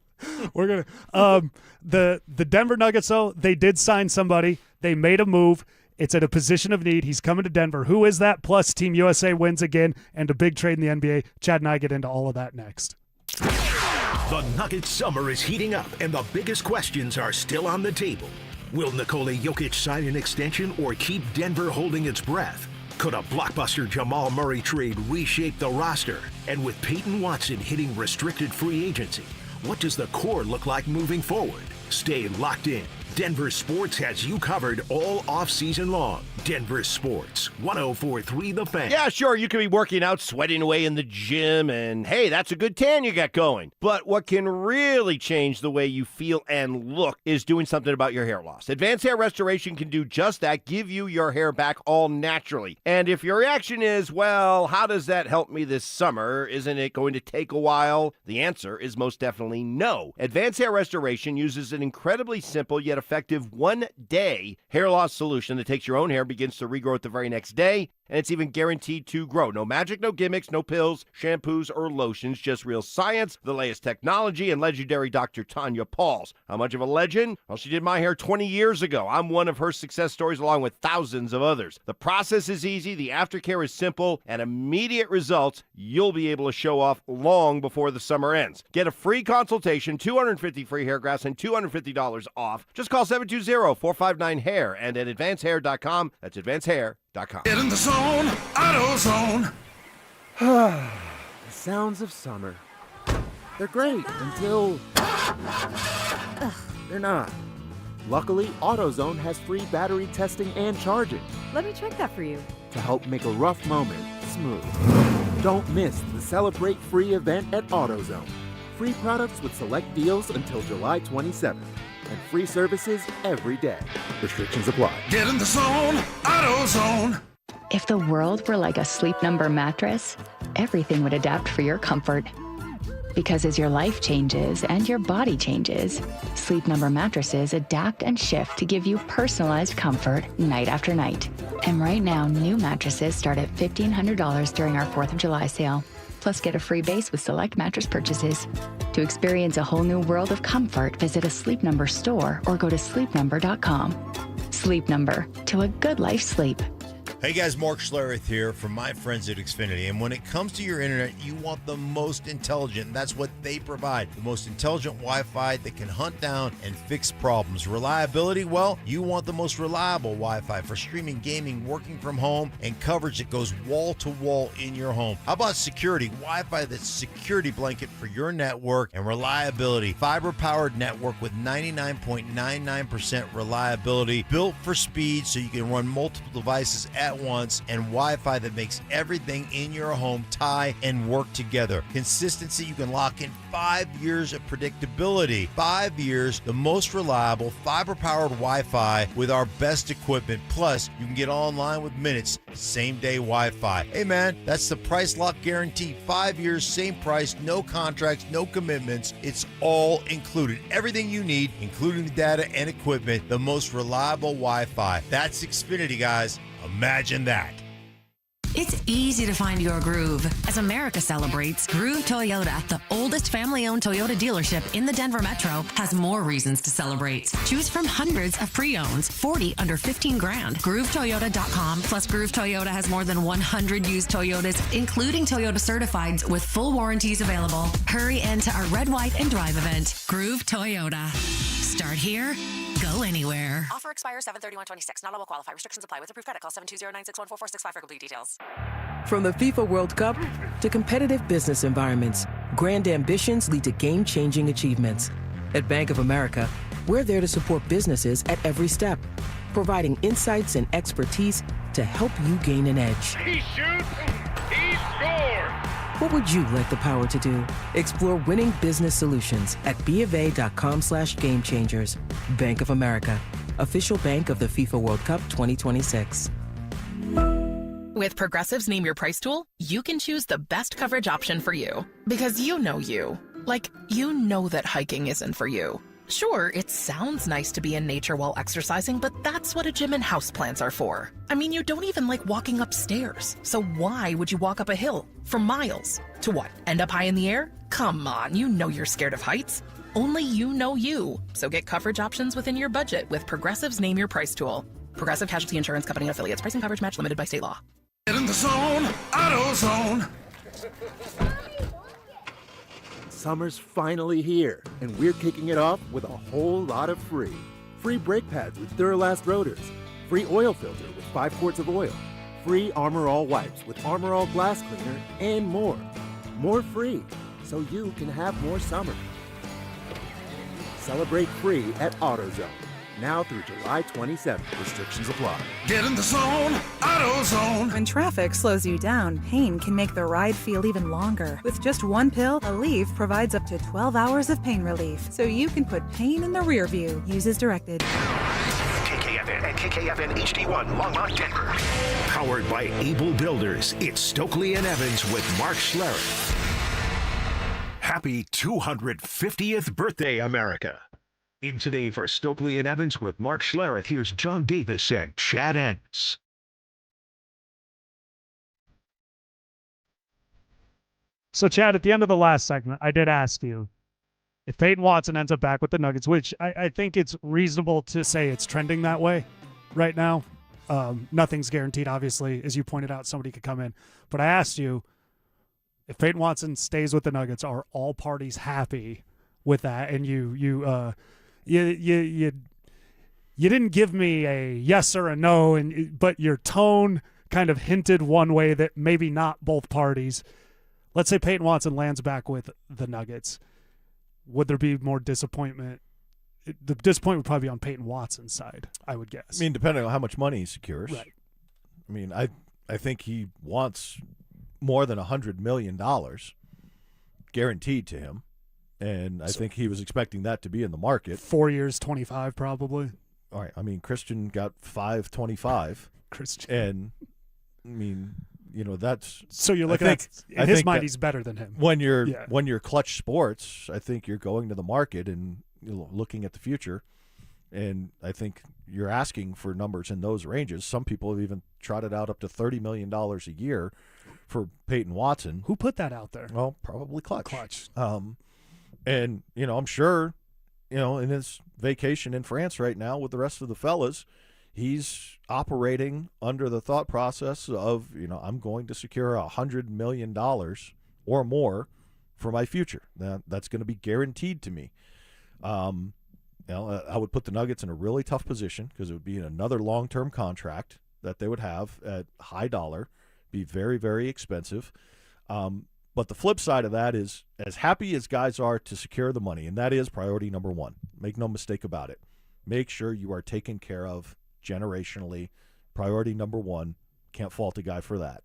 we're gonna the Denver Nuggets though, they did sign somebody. They made a move. It's at a position of need. He's coming to Denver. Who is that? Plus Team USA wins again and a big trade in the NBA. Chad and I get into all of that next. The Nuggets summer is heating up and the biggest questions are still on the table. Will Nikola Jokic sign an extension or keep Denver holding its breath? Could a blockbuster Jamal Murray trade reshape the roster? And with Payton Watson hitting restricted free agency, what does the core look like moving forward? Stay locked in. Denver Sports has you covered all off-season long. Denver Sports, 104.3 The Fan. Yeah, sure, you could be working out, sweating away in the gym, and hey, that's a good tan you got going. But what can really change the way you feel and look is doing something about your hair loss. Advanced Hair Restoration can do just that, give you your hair back all naturally. And if your reaction is, well, how does that help me this summer? Isn't it going to take a while? The answer is most definitely no. Advanced Hair Restoration uses an incredibly simple yet effective one-day hair loss solution that takes your own hair, begins to regrow it the very next day, and it's even guaranteed to grow. No magic, no gimmicks, no pills, shampoos, or lotions, just real science, the latest technology, and legendary Dr. Tanya Pauls. How much of a legend? Well, she did my hair 20 years ago. I'm one of her success stories along with thousands of others. The process is easy, the aftercare is simple, and immediate results you'll be able to show off long before the summer ends. Get a free consultation, 250 free hair grafts, and $250 off. Just call 720-459-HAIR and at advancedhair.com. That's advancedhair.com. Get in the zone, AutoZone. The sounds of summer. They're great until they're not. Luckily, AutoZone has free battery testing and charging Let me check that for you. to help make a rough moment smooth. Don't miss the Celebrate Free event at AutoZone. Free products with select deals until July 27th. And free services every day. Restrictions apply. Get in the zone, AutoZone. If the world were like a Sleep Number mattress, everything would adapt for your comfort. Because as your life changes and your body changes, Sleep Number mattresses adapt and shift to give you personalized comfort night after night. And right now, new mattresses start at $1,500 during our 4th of July sale. Plus, get a free base with select mattress purchases. To experience a whole new world of comfort, visit a Sleep Number store or go to sleepnumber.com. Sleep Number, to a good life sleep. Hey guys, Mark Schlereth here from my friends at Xfinity. And when it comes to your internet, you want the most intelligent, and that's what they provide. The most intelligent Wi-Fi that can hunt down and fix problems. Reliability, well, you want the most reliable Wi-Fi for streaming, gaming, working from home, and coverage that goes wall to wall in your home. How about security? Wi-Fi that's security blanket for your network and reliability. Fiber-powered network with 99.99% reliability, built for speed so you can run multiple devices at once, and Wi-Fi that makes everything in your home tie and work together. Consistency, you can lock in 5 years of predictability. 5 years, the most reliable fiber-powered Wi-Fi with our best equipment. Plus, you can get online with minutes, same-day Wi-Fi. Hey man, that's the price lock guarantee. 5 years, same price, no contracts, no commitments. It's all included. Everything you need, including the data and equipment, the most reliable Wi-Fi. That's Xfinity, guys. Imagine that. It's easy to find your groove. As America celebrates, Groove Toyota, the oldest family-owned Toyota dealership in the Denver Metro, has more reasons to celebrate. Choose from hundreds of pre-owns, 40 under 15 grand. GrooveToyota.com. Plus, Groove Toyota has more than 100 used Toyotas, including Toyota Certifieds, with full warranties available. Hurry into our Red, White, and Drive event. Groove Toyota. Start here, go anywhere. Offer expires 7/31/26. Not all will qualify. Restrictions apply. With approved credit, call 720-961-4465 for complete details. From the FIFA World Cup to competitive business environments, grand ambitions lead to game-changing achievements. At Bank of America, we're there to support businesses at every step, providing insights and expertise to help you gain an edge. He shoots, he scores! What would you like the power to do? Explore winning business solutions at BofA.com/gamechangers. Bank of America, official bank of the FIFA World Cup 2026. With Progressive's Name Your Price tool, you can choose the best coverage option for you. Because you know you. Like, you know that hiking isn't for you. Sure, it sounds nice to be in nature while exercising, but that's what a gym and houseplants are for. I mean, you don't even like walking upstairs. So why would you walk up a hill for miles? To what, end up high in the air? Come on, you know you're scared of heights. Only you know you. So get coverage options within your budget with Progressive's Name Your Price tool. Progressive Casualty Insurance Company and affiliates. Pricing coverage match limited by state law. Get in the zone, AutoZone. Summer's finally here, and we're kicking it off with a whole lot of free. Free brake pads with Duralast rotors. Free oil filter with 5 quarts of oil. Free Armor All wipes with Armor All glass cleaner, and more. More free, so you can have more summer. Celebrate free at AutoZone. now through July 27th. Restrictions apply. Get in the zone, AutoZone. When traffic slows you down, pain can make the ride feel even longer. With just one pill, Aleve provides up to 12 hours of pain relief, so you can put pain in the rear view. Use as directed. KKFN and KKFN HD1 Longmont, Denver. Powered by Able Builders, it's Stokley and Evans with Mark Schlereth. Happy 250th birthday, America. In Today for Stokley and Evans with Mark Schlereth, here's John Davis and Chad Enns. So, Chad, at the end of the last segment, I did ask you if Payton Watson ends up back with the Nuggets, which I think it's reasonable to say it's trending that way right now. Nothing's guaranteed, obviously. As you pointed out, somebody could come in. But I asked you, if Payton Watson stays with the Nuggets, are all parties happy with that? And you didn't give me a yes or a no, but your tone kind of hinted one way that maybe not both parties. Let's say Payton Watson lands back with the Nuggets. Would there be more disappointment? The disappointment would probably be on Payton Watson's side, I would guess. I mean, depending on how much money he secures. Right. I mean, I think he wants more than $100 million guaranteed to him. And I think he was expecting that to be in the market. 4 years, 25 probably. All right. I mean, Christian got 5.25. Christian. And, I mean, that's – So you're looking at – in his mind, he's better than him. When you're Clutch Sports, I think you're going to the market and looking at the future. And I think you're asking for numbers in those ranges. Some people have even trotted out up to $30 million a year for Payton Watson. Who put that out there? Well, probably Clutch. Clutch. And, I'm sure, in his vacation in France right now with the rest of the fellas, he's operating under the thought process of, I'm going to secure $100 million or more for my future. That's going to be guaranteed to me. I would put the Nuggets in a really tough position because it would be another long-term contract that they would have at high dollar, be very, very expensive. But the flip side of that is, as happy as guys are to secure the money, and that is priority number one. Make no mistake about it. Make sure you are taken care of generationally. Priority number one. Can't fault a guy for that.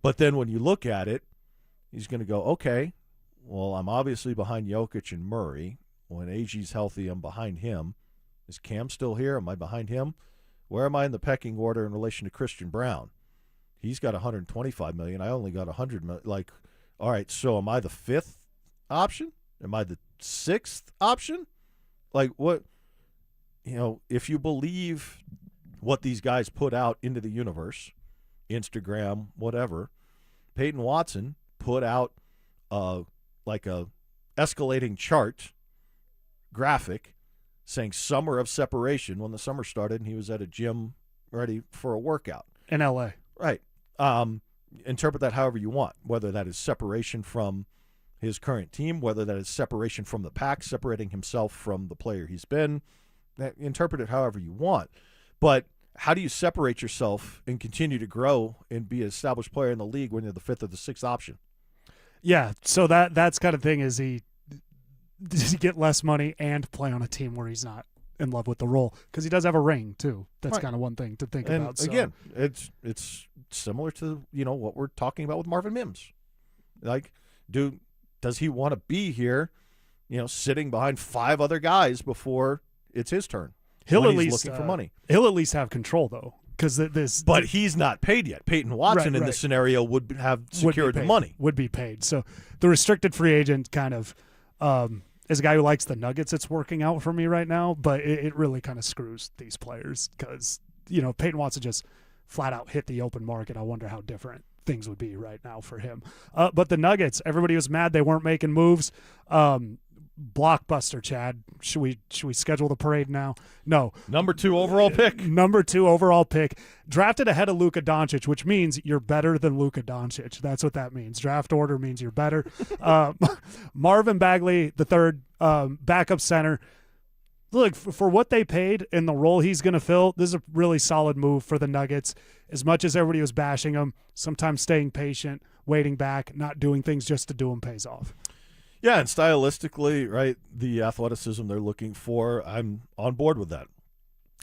But then when you look at it, he's going to go, okay, well, I'm obviously behind Jokic and Murray. When AG's healthy, I'm behind him. Is Cam still here? Am I behind him? Where am I in the pecking order in relation to Christian Brown? He's got $125 million. I only got $100 million. All right, so am I the fifth option? Am I the sixth option? What? If you believe what these guys put out into the universe, Instagram, whatever, Payton Watson put out a escalating chart graphic saying summer of separation when the summer started and he was at a gym ready for a workout. In L.A. Right. Interpret that however you want, whether that is separation from his current team, whether that is separation from the pack, separating himself from the player he's been. Interpret it however you want. But how do you separate yourself and continue to grow and be an established player in the league when you're the fifth or the sixth option? Yeah, so that's kind of thing is does he get less money and play on a team where he's not in love with the role? Because he does have a ring, too. That's kind of one thing to think about. So. Again, it's similar to, what we're talking about with Marvin Mims. Does he want to be here, sitting behind five other guys before it's his turn? He'll at least looking for money. He'll at least have control, though. But he's not paid yet. Payton Watson in this scenario would have secured the money. Would be paid. So the restricted free agent kind of as a guy who likes the Nuggets, it's working out for me right now, but it really kind of screws these players because, Payton Watson just flat out hit the open market. I wonder how different things would be right now for him. But the Nuggets, everybody was mad they weren't making moves. Blockbuster, Chad. Should we schedule the parade now? No. Number 2 overall pick. Number 2 overall pick. Drafted ahead of Luka Doncic, which means you're better than Luka Doncic. That's what that means. Draft order means you're better. Marvin Bagley, the third, backup center. Look, for what they paid and the role he's going to fill, this is a really solid move for the Nuggets. As much as everybody was bashing him, sometimes staying patient, waiting back, not doing things just to do them pays off. Yeah, and stylistically, right, the athleticism they're looking for, I'm on board with that.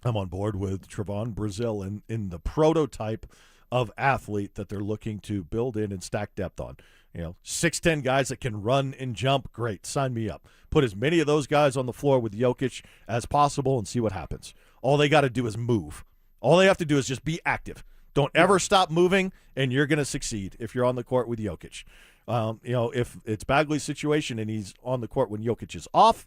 I'm on board with Trevon Brazil in the prototype of athlete that they're looking to build in and stack depth on. 6'10" guys that can run and jump, great, sign me up. Put as many of those guys on the floor with Jokic as possible and see what happens. All they got to do is move. All they have to do is just be active. Don't ever stop moving, and you're going to succeed if you're on the court with Jokic. If it's Bagley's situation and he's on the court when Jokic is off,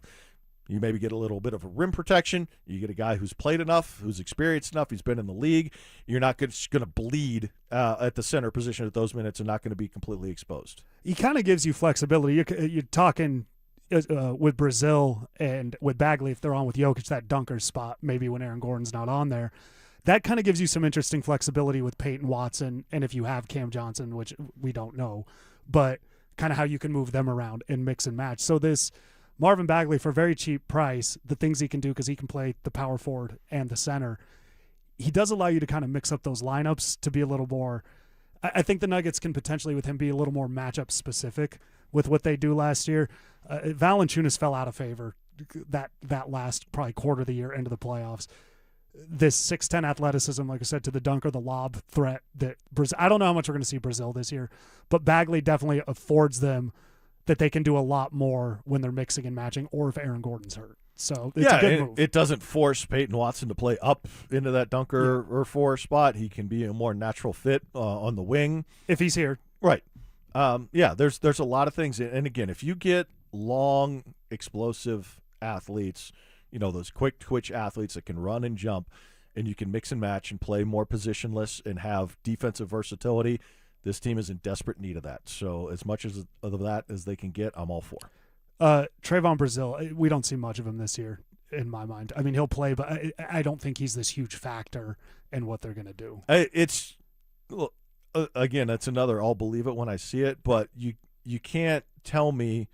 you maybe get a little bit of a rim protection. You get a guy who's played enough, who's experienced enough, he's been in the league. You're not just going to bleed at the center position at those minutes and not going to be completely exposed. He kind of gives you flexibility. You're talking with Brazil and with Bagley, if they're on with Jokic, that dunker spot, maybe when Aaron Gordon's not on there. That kind of gives you some interesting flexibility with Payton Watson, and if you have Cam Johnson, which we don't know, but kind of how you can move them around and mix and match. So this Marvin Bagley, for a very cheap price, the things he can do, because he can play the power forward and the center, he does allow you to kind of mix up those lineups to be a little more – I think the Nuggets can potentially, with him, be a little more matchup specific with what they do last year. Valanciunas fell out of favor that last probably quarter of the year into the playoffs. This 6'10" athleticism, like I said, to the dunker, the lob threat that Brazil, I don't know how much we're going to see Brazil this year, but Bagley definitely affords them that they can do a lot more when they're mixing and matching, or if Aaron Gordon's hurt. So it's a good move. It doesn't force Payton Watson to play up into that dunker or four spot. He can be a more natural fit on the wing if he's here. Right. There's a lot of things, and again, if you get long, explosive athletes, those quick twitch athletes that can run and jump, and you can mix and match and play more positionless and have defensive versatility, this team is in desperate need of that. So as much of that as they can get, I'm all for. Trevon Brazil, we don't see much of him this year in my mind. I mean, he'll play, but I don't think he's this huge factor in what they're going to do. Again, that's another I'll believe it when I see it, but you can't tell me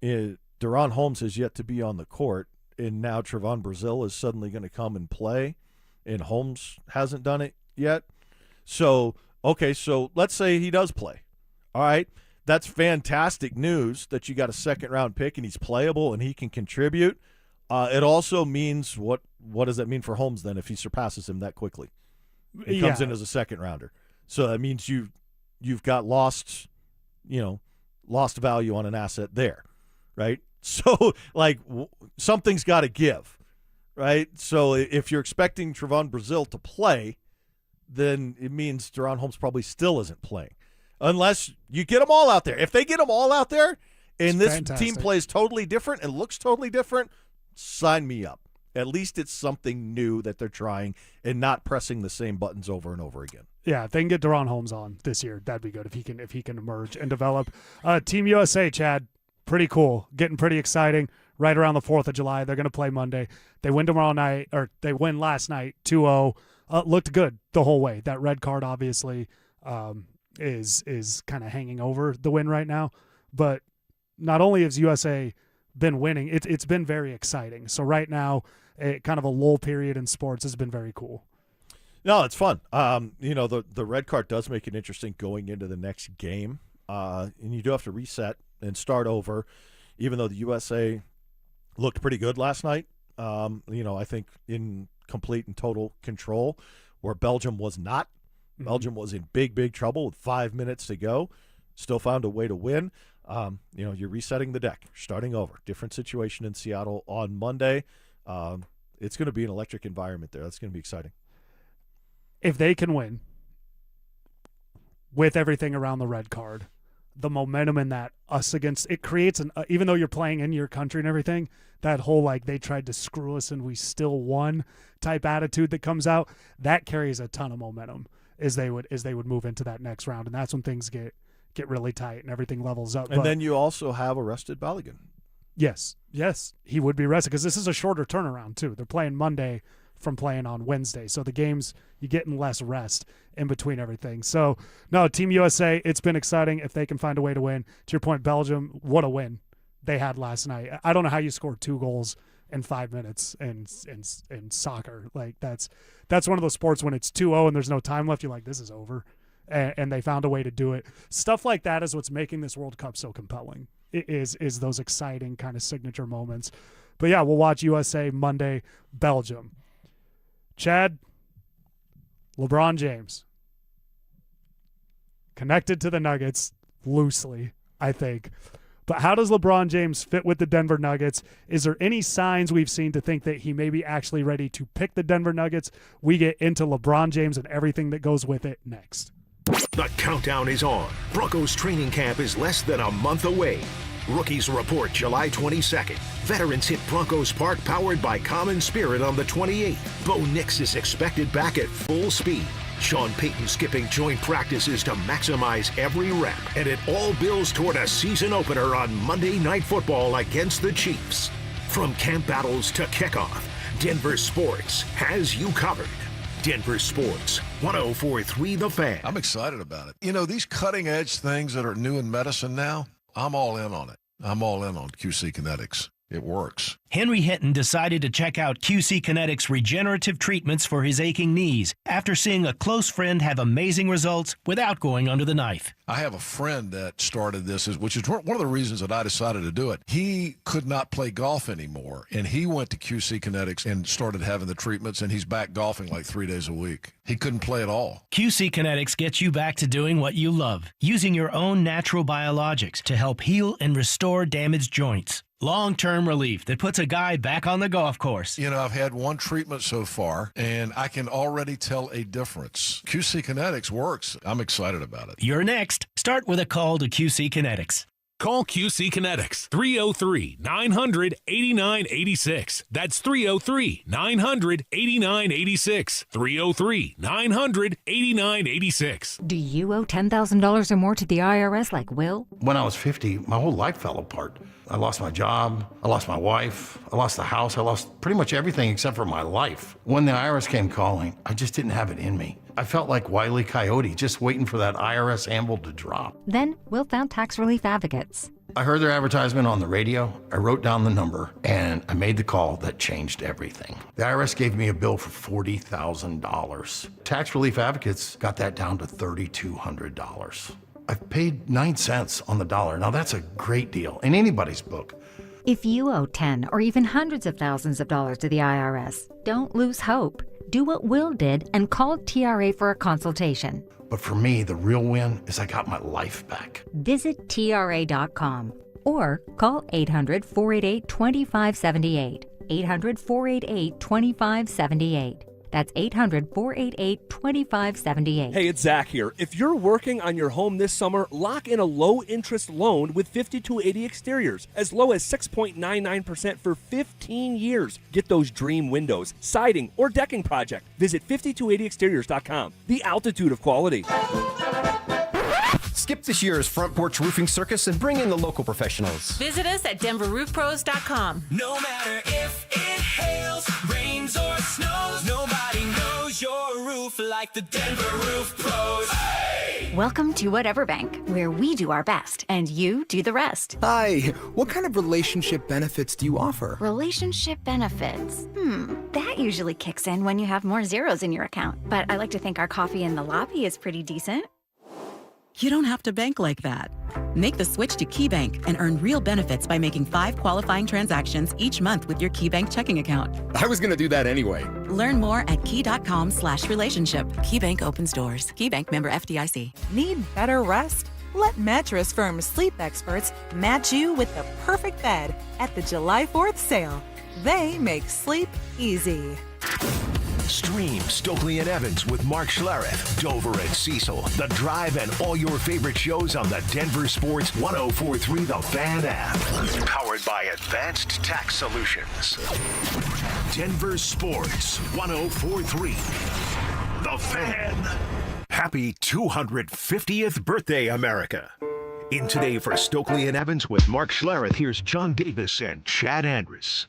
Deron Holmes has yet to be on the court, and now Trevon Brazil is suddenly going to come and play, and Holmes hasn't done it yet. So let's say he does play. All right, that's fantastic news that you got a second-round pick and he's playable and he can contribute. It also means what does that mean for Holmes then if he surpasses him that quickly? He comes in as a second-rounder. So that means you've got lost value on an asset there, right? So, something's got to give, right? So if you're expecting Trevon Brazil to play, then it means Deron Holmes probably still isn't playing. Unless you get them all out there. If they get them all out there and this team plays totally different and looks totally different, sign me up. At least it's something new that they're trying and not pressing the same buttons over and over again. Yeah, if they can get Deron Holmes on this year, that'd be good if he can emerge and develop. Team USA, Chad, pretty cool, getting pretty exciting. Right around the 4th of July, they're going to play Monday. They win tomorrow night, or they win last night, 2-0. Looked good the whole way. That red card obviously is kind of hanging over the win right now. But not only has USA been winning, it's been very exciting. So right now, kind of a lull period in sports has been very cool. No, it's fun. The red card does make it interesting going into the next game. And you do have to reset and start over, even though the USA looked pretty good last night. I think in complete and total control, where Belgium was not. Mm-hmm. Belgium was in big trouble with 5 minutes to go. Still found a way to win. You're resetting the deck, starting over. Different situation in Seattle on Monday. It's going to be an electric environment there. That's going to be exciting. If they can win with everything around the red card, the momentum in that us against it creates even though you're playing in your country and everything, that whole they tried to screw us and we still won type attitude that comes out, that carries a ton of momentum as they would move into that next round, and that's when things get really tight and everything levels up. And then you also have arrested Balogun. Yes, he would be rested because this is a shorter turnaround too. They're playing Monday from playing on Wednesday, so the games you're getting less rest in between everything. So no, Team USA, it's been exciting if they can find a way to win. To your point, Belgium, what a win they had last night. I don't know how you scored 2 goals in 5 minutes in soccer. That's one of those sports when it's 2-0 and there's no time left, you're like, this is over. And they found a way to do it. Stuff like that is what's making this World Cup so compelling. is those exciting kind of signature moments. But yeah, we'll watch USA Monday, Belgium. Chad, LeBron James, connected to the Nuggets loosely, I think. But how does LeBron James fit with the Denver Nuggets? Is there any signs we've seen to think that he may be actually ready to pick the Denver Nuggets? We get into LeBron James and everything that goes with it next. The countdown is on. Broncos training camp is less than a month away. Rookies report July 22nd. Veterans hit Broncos Park powered by Common Spirit on the 28th. Bo Nix is expected back at full speed. Sean Payton skipping joint practices to maximize every rep. And it all builds toward a season opener on Monday Night Football against the Chiefs. From camp battles to kickoff, Denver Sports has you covered. Denver Sports, 104.3 The Fan. I'm excited about it. You know, these cutting-edge things that are new in medicine now, I'm all in on it. I'm all in on QC Kinetics. It works. Henry Hinton decided to check out QC Kinetics regenerative treatments for his aching knees after seeing a close friend have amazing results without going under the knife. I have a friend that started this, which is one of the reasons that I decided to do it. He could not play golf anymore, and he went to QC Kinetics and started having the treatments, and he's back golfing like 3 days a week. He couldn't play at all. QC Kinetics gets you back to doing what you love, using your own natural biologics to help heal and restore damaged joints. Long-term relief that puts a guy back on the golf course. You know, I've had one treatment so far, and I can already tell a difference. QC Kinetics works. I'm excited about it. You're next. Start with a call to QC Kinetics. Call QC Kinetics, 303-900-8986. That's 303-900-8986. 303-900-8986. Do you owe $10,000 or more to the IRS like Will? When I was 50, my whole life fell apart. I lost my job, I lost my wife, I lost the house, I lost pretty much everything except for my life. When the IRS came calling, I just didn't have it in me. I felt like Wile E. Coyote, just waiting for that IRS anvil to drop. Then Will found Tax Relief Advocates. I heard their advertisement on the radio, I wrote down the number, and I made the call that changed everything. The IRS gave me a bill for $40,000. Tax Relief Advocates got that down to $3,200. I've paid 9 cents on the dollar. Now that's a great deal in anybody's book. If you owe 10 or even hundreds of thousands of dollars to the IRS, don't lose hope. Do what Will did and call TRA for a consultation. But for me, the real win is I got my life back. Visit TRA.com or call 800-488-2578. 800-488-2578. That's 800-488-2578. Hey, it's Zach here. If you're working on your home this summer, lock in a low-interest loan with 5280 Exteriors, as low as 6.99% for 15 years. Get those dream windows, siding, or decking project. Visit 5280exteriors.com. The altitude of quality. Skip this year's front porch roofing circus and bring in the local professionals. Visit us at DenverRoofPros.com. No matter if it hails, rains, or snows, nobody knows your roof like the Denver Roof Pros. Hey! Welcome to Whatever Bank, where we do our best and you do the rest. Hi, what kind of relationship benefits do you offer? Relationship benefits. That usually kicks in when you have more zeros in your account. But I like to think our coffee in the lobby is pretty decent. You don't have to bank like that. Make the switch to KeyBank and earn real benefits by making 5 qualifying transactions each month with your KeyBank checking account. I was going to do that anyway. Learn more at key.com/relationship. KeyBank opens doors. KeyBank member FDIC. Need better rest? Let Mattress Firm sleep experts match you with the perfect bed at the July 4th sale. They make sleep easy. Stream Stokley and Evans with Mark Schlereth, Dover and Cecil, The Drive, and all your favorite shows on the Denver Sports 104.3 The Fan app. Powered by Advanced Tax Solutions. Denver Sports 104.3 The Fan. Happy 250th birthday, America. In Today for Stokley and Evans with Mark Schlereth, here's John Davis and Chad Andrus.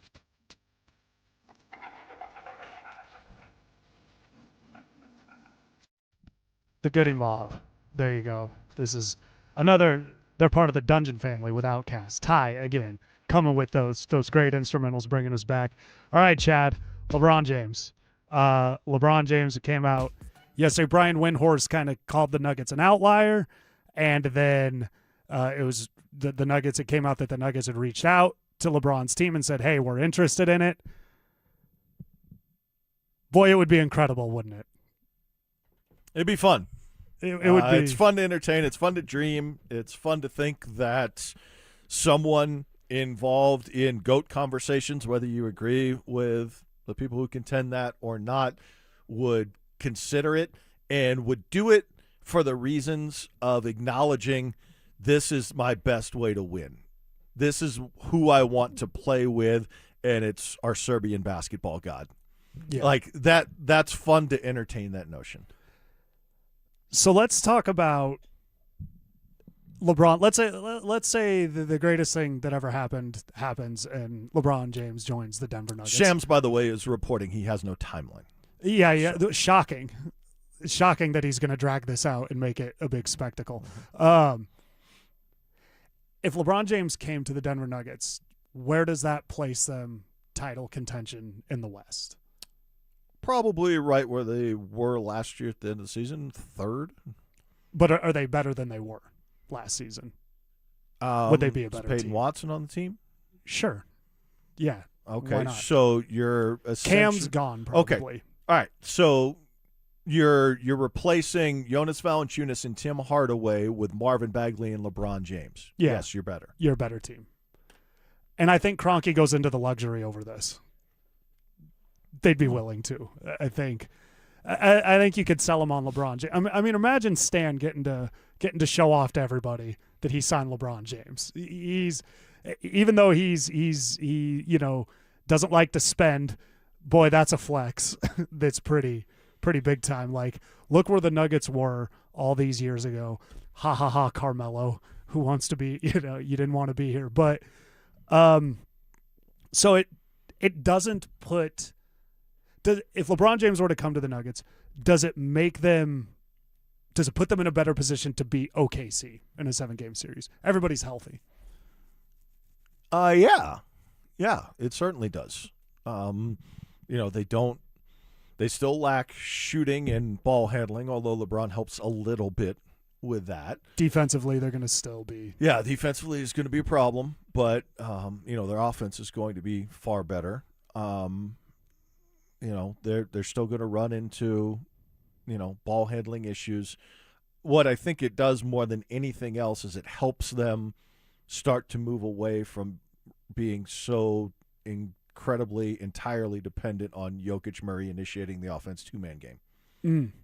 The Goody Mob. There you go. This is another. They're part of the Dungeon family with Outkast. Ty, again, coming with those great instrumentals, bringing us back. All right, Chad. LeBron James. LeBron James came out yesterday. Brian Windhorst kind of called the Nuggets an outlier, and then It was the Nuggets. It came out that the Nuggets had reached out to LeBron's team and said, hey, we're interested in it. Boy, it would be incredible, wouldn't it? It'd be fun. It would be. It's fun to entertain. It's fun to dream. It's fun to think that someone involved in GOAT conversations, whether you agree with the people who contend that or not, would consider it and would do it for the reasons of acknowledging this is my best way to win. This is who I want to play with, and it's our Serbian basketball god. Yeah. Like that's fun to entertain that notion. So let's talk about LeBron. Let's say the greatest thing that ever happens, and LeBron James joins the Denver Nuggets. Shams, by the way, is reporting he has no timeline. Yeah. Shocking. It's shocking that he's going to drag this out and make it a big spectacle. If LeBron James came to the Denver Nuggets, where does that place them title contention in the West? Probably right where they were last year at the end of the season, third. But are they better than they were last season? Would they be a better Payton team? Watson on the team? Sure. Yeah. Okay. Why not? So you're Cam's gone, probably. Okay. All right. So you're replacing Jonas Valanciunas and Tim Hardaway with Marvin Bagley and LeBron James. Yeah. Yes, you're better. You're a better team. And I think Kroenke goes into the luxury over this. They'd be willing to. I think you could sell him on LeBron James. I mean, imagine Stan getting to show off to everybody that he signed LeBron James. Even though he doesn't like to spend. Boy, that's a flex. That's pretty big time. Like, look where the Nuggets were all these years ago. Ha ha ha, Carmelo, who wants to be? You didn't want to be here, but so it doesn't put. If LeBron James were to come to the Nuggets, does it put them in a better position to beat OKC in a 7-game series? Everybody's healthy. Yeah, it certainly does. They still lack shooting and ball handling, although LeBron helps a little bit with that. Defensively, they're going to still be. Yeah, defensively is going to be a problem, but their offense is going to be far better. They're still going to run into, ball handling issues. What I think it does more than anything else is it helps them start to move away from being so incredibly, entirely dependent on Jokic Murray initiating the offense 2-man game.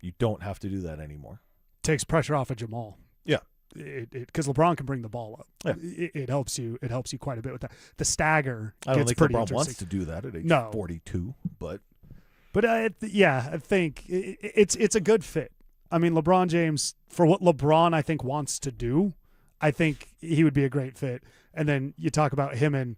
You don't have to do that anymore. Takes pressure off of Jamal. Yeah. Because LeBron can bring the ball up. Yeah. It helps you quite a bit with that. The stagger I don't gets think pretty LeBron interesting. wants to do that at age 42, but I think it's a good fit. I mean, LeBron James, for what LeBron I think wants to do, I think he would be a great fit. And then you talk about him and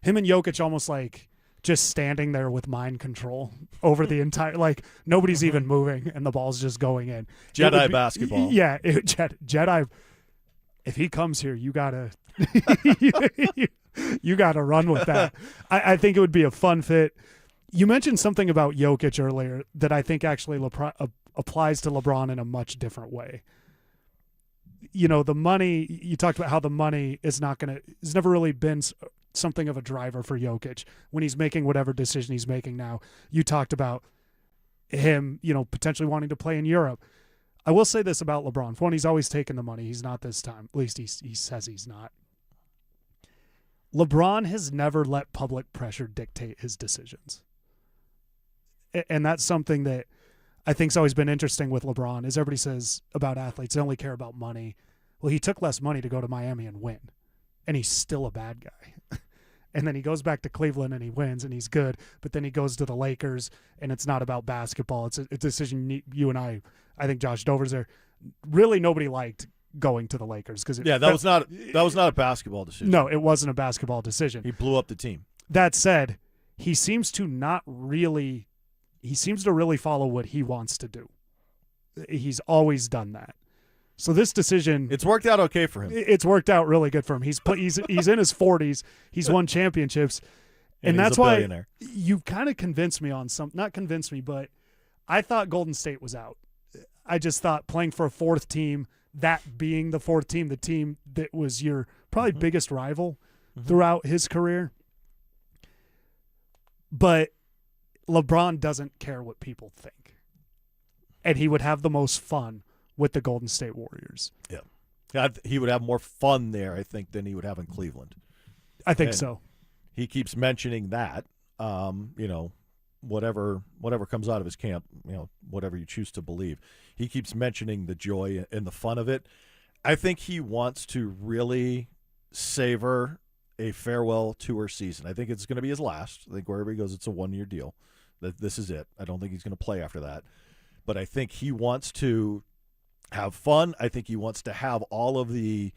Jokic almost like just standing there with mind control over the entire, like nobody's even moving and the ball's just going in. Jedi basketball. Yeah, Jedi. If he comes here, you gotta you gotta run with that. I think it would be a fun fit. You mentioned something about Jokic earlier that I think actually applies to LeBron in a much different way. The money, you talked about how the money it's never really been something of a driver for Jokic when he's making whatever decision he's making now. You talked about him, potentially wanting to play in Europe. I will say this about LeBron. For one, he's always taken the money. He's not this time. At least he says he's not. LeBron has never let public pressure dictate his decisions. And that's something that I think's always been interesting with LeBron, is everybody says about athletes, they only care about money. Well, he took less money to go to Miami and win, and he's still a bad guy. And then he goes back to Cleveland and he wins and he's good, but then he goes to the Lakers and it's not about basketball. It's a decision you and I think Josh Dover's there. Really nobody liked going to the Lakers because that was not a basketball decision. No, it wasn't a basketball decision. He blew up the team. That said, he seems to really follow what he wants to do. He's always done that. So this decision, it's worked out okay for him. It's worked out really good for him. He's in his 40s. He's won championships, and that's why you kind of convinced me on some. Not convinced me, but I thought Golden State was out. I just thought playing for a fourth team that being the fourth team, the team that was your probably biggest rival throughout his career. But LeBron doesn't care what people think. And he would have the most fun with the Golden State Warriors. Yeah. He would have more fun there, I think, than he would have in Cleveland. I think so. He keeps mentioning that, whatever comes out of his camp, whatever you choose to believe. He keeps mentioning the joy and the fun of it. I think he wants to really savor a farewell tour season. I think it's going to be his last. I think wherever he goes, it's a one-year deal. This is it. I don't think he's going to play after that. But I think he wants to have fun. I think he wants to have all of the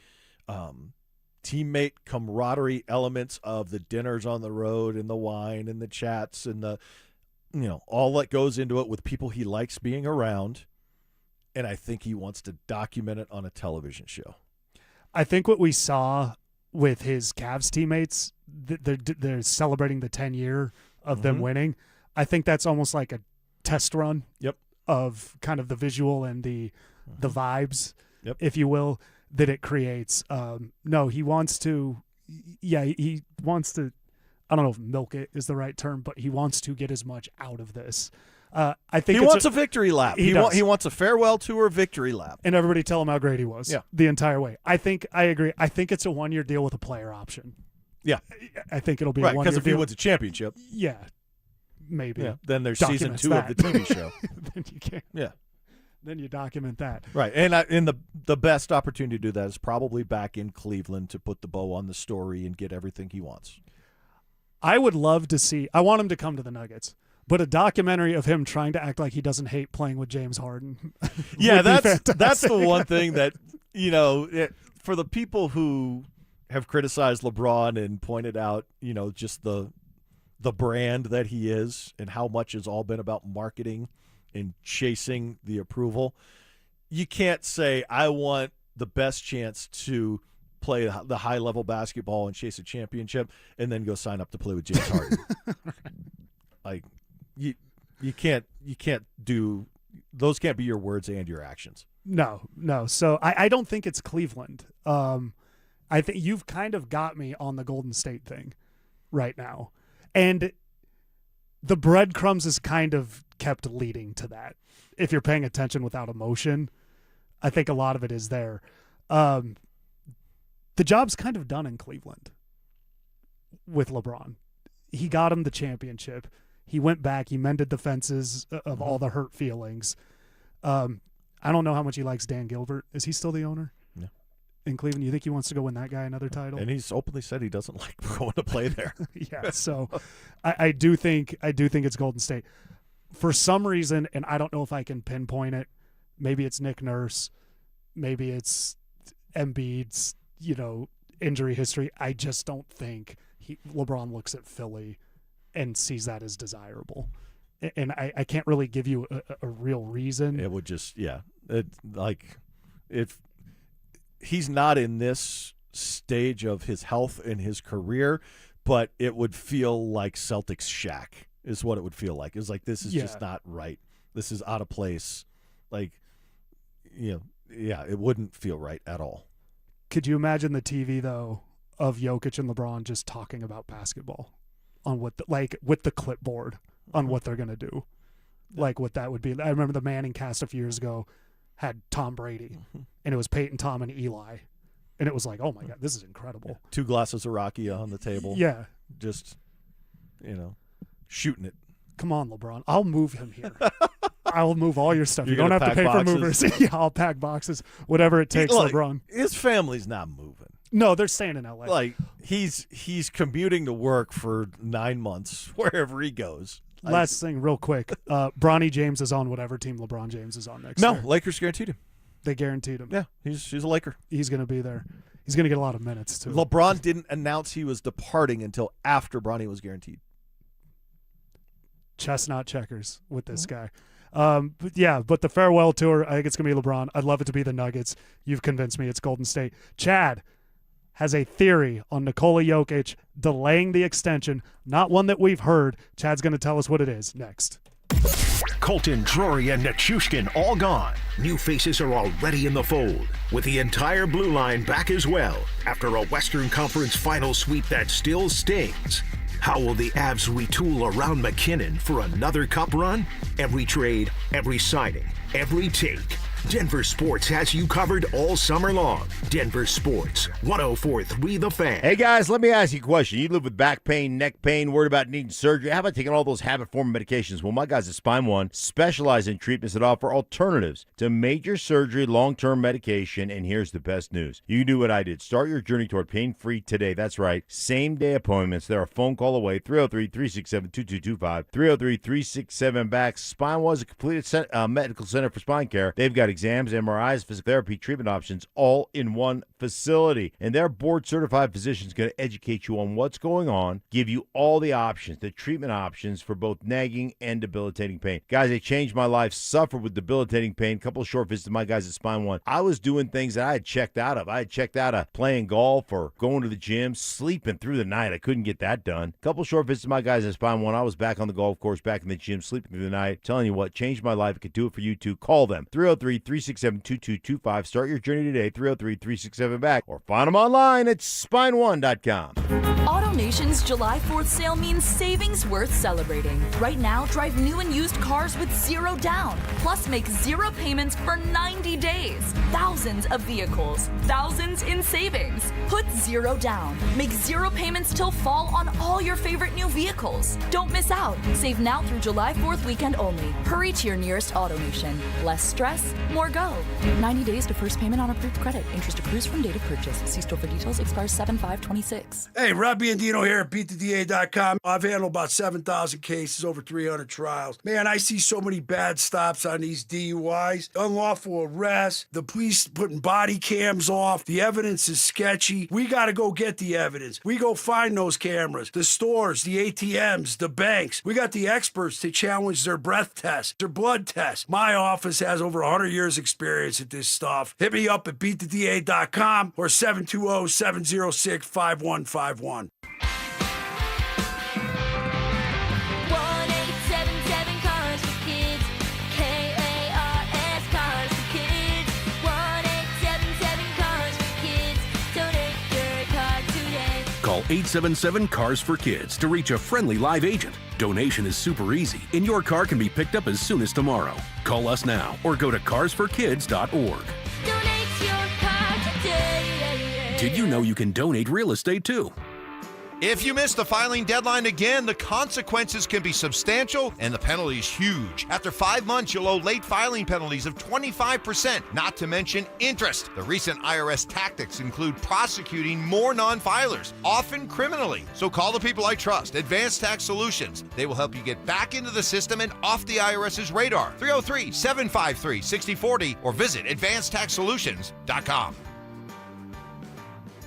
teammate camaraderie elements of the dinners on the road and the wine and the chats and the all that goes into it with people he likes being around. And I think he wants to document it on a television show. I think what we saw with his Cavs teammates, they're celebrating the 10-year of them winning. I think that's almost like a test run of kind of the visual and the vibes, if you will, that it creates. No, he wants to, he wants to, I don't know if milk it is the right term, but he wants to get as much out of this. I think he wants a victory lap. He wants a farewell tour victory lap. And everybody tell him how great he was the entire way. I agree. I think it's a one-year deal with a player option. Yeah. I think it'll be right, a one-year deal. Because if he wins a championship. Yeah, maybe. Yeah, then there's Documents season 2 that. of the TV show. Then you can't. Yeah. Then you document that. Right. And the best opportunity to do that is probably back in Cleveland to put the bow on the story and get everything he wants. I would love to see – I want him to come to the Nuggets. But a documentary of him trying to act like he doesn't hate playing with James Harden. Yeah, that's the one thing that, for the people who have criticized LeBron and pointed out, just the brand that he is and how much has all been about marketing and chasing the approval, you can't say, I want the best chance to play the high-level basketball and chase a championship and then go sign up to play with James Harden. Like, you can't do those. Can't be your words and your actions. No. So I don't think it's Cleveland. I think you've kind of got me on the Golden State thing right now, and the breadcrumbs is kind of kept leading to that. If you're paying attention without emotion, I think a lot of it is there. The job's kind of done in Cleveland with LeBron. He got him the championship. He went back. He mended the fences of all the hurt feelings. I don't know how much he likes Dan Gilbert. Is he still the owner? Yeah. In Cleveland, you think he wants to go win that guy another title? And he's openly said he doesn't like going to play there. Yeah. So I do think it's Golden State. For some reason, and I don't know if I can pinpoint it, maybe it's Nick Nurse, maybe it's Embiid's, injury history. I just don't think LeBron looks at Philly and sees that as desirable. And I can't really give you a real reason. It would just, if he's not in this stage of his health and his career, but it would feel like Celtics Shaq is what it would feel like. It's like, this is just not right. This is out of place. Like, it wouldn't feel right at all. Could you imagine the TV, though, of Jokic and LeBron just talking about basketball on with the clipboard on what they're going to do? Like what that would be. I remember the Manning cast a few years ago had Tom Brady, and it was Peyton, Tom, and Eli. And it was like, oh, my God, this is incredible. 2 glasses of Rakia on the table. Yeah. Just, shooting it. Come on, LeBron. I'll move him here. I'll move all your stuff. You're you don't have to pay boxes? for movers. Yeah, I'll pack boxes, whatever it takes, LeBron. His family's not moving. No, they're staying in L.A. Like, he's commuting to work for 9 months wherever he goes. Last thing, real quick. Bronny James is on whatever team LeBron James is on next year. No, Lakers guaranteed him. They guaranteed him. Yeah, he's a Laker. He's going to be there. He's going to get a lot of minutes, too. LeBron didn't announce he was departing until after Bronny was guaranteed. Chestnut checkers with this guy. But the farewell tour, I think it's going to be LeBron. I'd love it to be the Nuggets. You've convinced me it's Golden State. Chad has a theory on Nikola Jokic delaying the extension, not one that we've heard. Chad's going to tell us what it is next. Colton, Drury, and Nichushkin all gone. New faces are already in the fold, with the entire blue line back as well after a Western Conference final sweep that still stings. How will the Avs retool around McKinnon for another cup run? Every trade, every signing, every take. Denver Sports has you covered all summer long. Denver Sports, 104.3 The Fan. Hey, guys, let me ask you a question. You live with back pain, neck pain, worried about needing surgery. How about taking all those habit-forming medications? Well, my guys at Spine One specialize in treatments that offer alternatives to major surgery, long-term medication, and here's the best news. You can do what I did. Start your journey toward pain-free today. That's right. Same-day appointments. They're a phone call away, 303-367-2225, 303-367-BACK. Spine One is a complete medical center for spine care. They've got exams, MRIs, physical therapy, treatment options, all in one facility. And their board-certified physicians going to educate you on what's going on, give you all the options, the treatment options for both nagging and debilitating pain. Guys, they changed my life, suffered with debilitating pain. Couple of short visits to my guys at Spine One. I was doing things that I had checked out of. I had checked out of playing golf or going to the gym, sleeping through the night. I couldn't get that done. Couple short visits to my guys at Spine One. I was back on the golf course, back in the gym, sleeping through the night. Telling you what, changed my life. It could do it for you too. Call them, 303-367-2225. Start your journey today, 303-367-BACK, or find them online at spine1.com. AutoNation's July 4th sale means savings worth celebrating. Right now, drive new and used cars with zero down. Plus, make zero payments for 90 days. Thousands of vehicles, thousands in savings. Put zero down. Make zero payments till fall on all your favorite new vehicles. Don't miss out. Save now through July 4th weekend only. Hurry to your nearest AutoNation. Less stress, more go. 90 days to first payment on approved credit. Interest accrues from date of purchase. See store for details. Expires 7/5/26. Hey, Rob Biandino here at BeatTheDA.com. I've handled about 7,000 cases, over 300 trials. Man, I see so many bad stops on these DUIs. Unlawful arrests, the police putting body cams off. The evidence is sketchy. We got to go get the evidence. We go find those cameras, the stores, the ATMs, the banks. We got the experts to challenge their breath tests, their blood tests. My office has over 100 years experience at this stuff. Hit me up at BeatTheDA.com or 720-706-5151. 1877 Cars for Kids. KARS Cars for Kids. 1877 Cars for Kids. Donate your car today. Call 877 Cars for Kids to reach a friendly live agent. Donation is super easy, and your car can be picked up as soon as tomorrow. Call us now or go to carsforkids.org. Donate your car today. Did you know you can donate real estate too? If you miss the filing deadline again, the consequences can be substantial and the penalty is huge. After 5 months, you'll owe late filing penalties of 25%, not to mention interest. The recent IRS tactics include prosecuting more non-filers, often criminally. So call the people I trust, Advanced Tax Solutions. They will help you get back into the system and off the IRS's radar. 303-753-6040 or visit advancedtaxsolutions.com.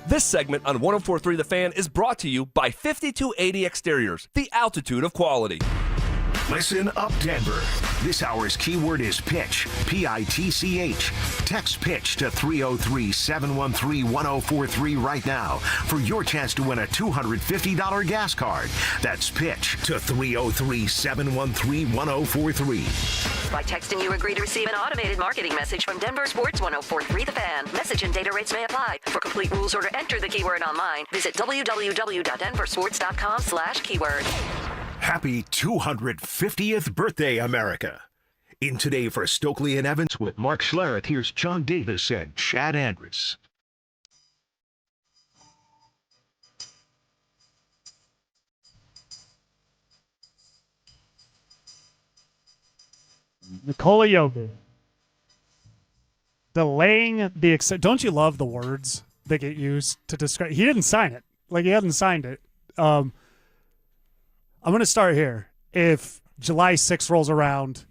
This segment on 104.3 The Fan is brought to you by 5280 Exteriors, the altitude of quality. Listen up, Denver. This hour's keyword is pitch, P-I-T-C-H. Text pitch to 303-713-1043 right now for your chance to win a $250 gas card. That's pitch to 303-713-1043. By texting, you agree to receive an automated marketing message from Denver Sports 104.3 The Fan. Message and data rates may apply. For complete rules or to enter the keyword online, visit www.denversports.com/keyword. Happy 250th birthday, America. In Today for Stokley and Evans with Mark Schlereth, here's John Davis and Chad Andrus. Nikola Jokic delaying the don't you love the words that get used to describe? He didn't sign it. Like, he hadn't signed it. I'm going to start here. If July 6th rolls around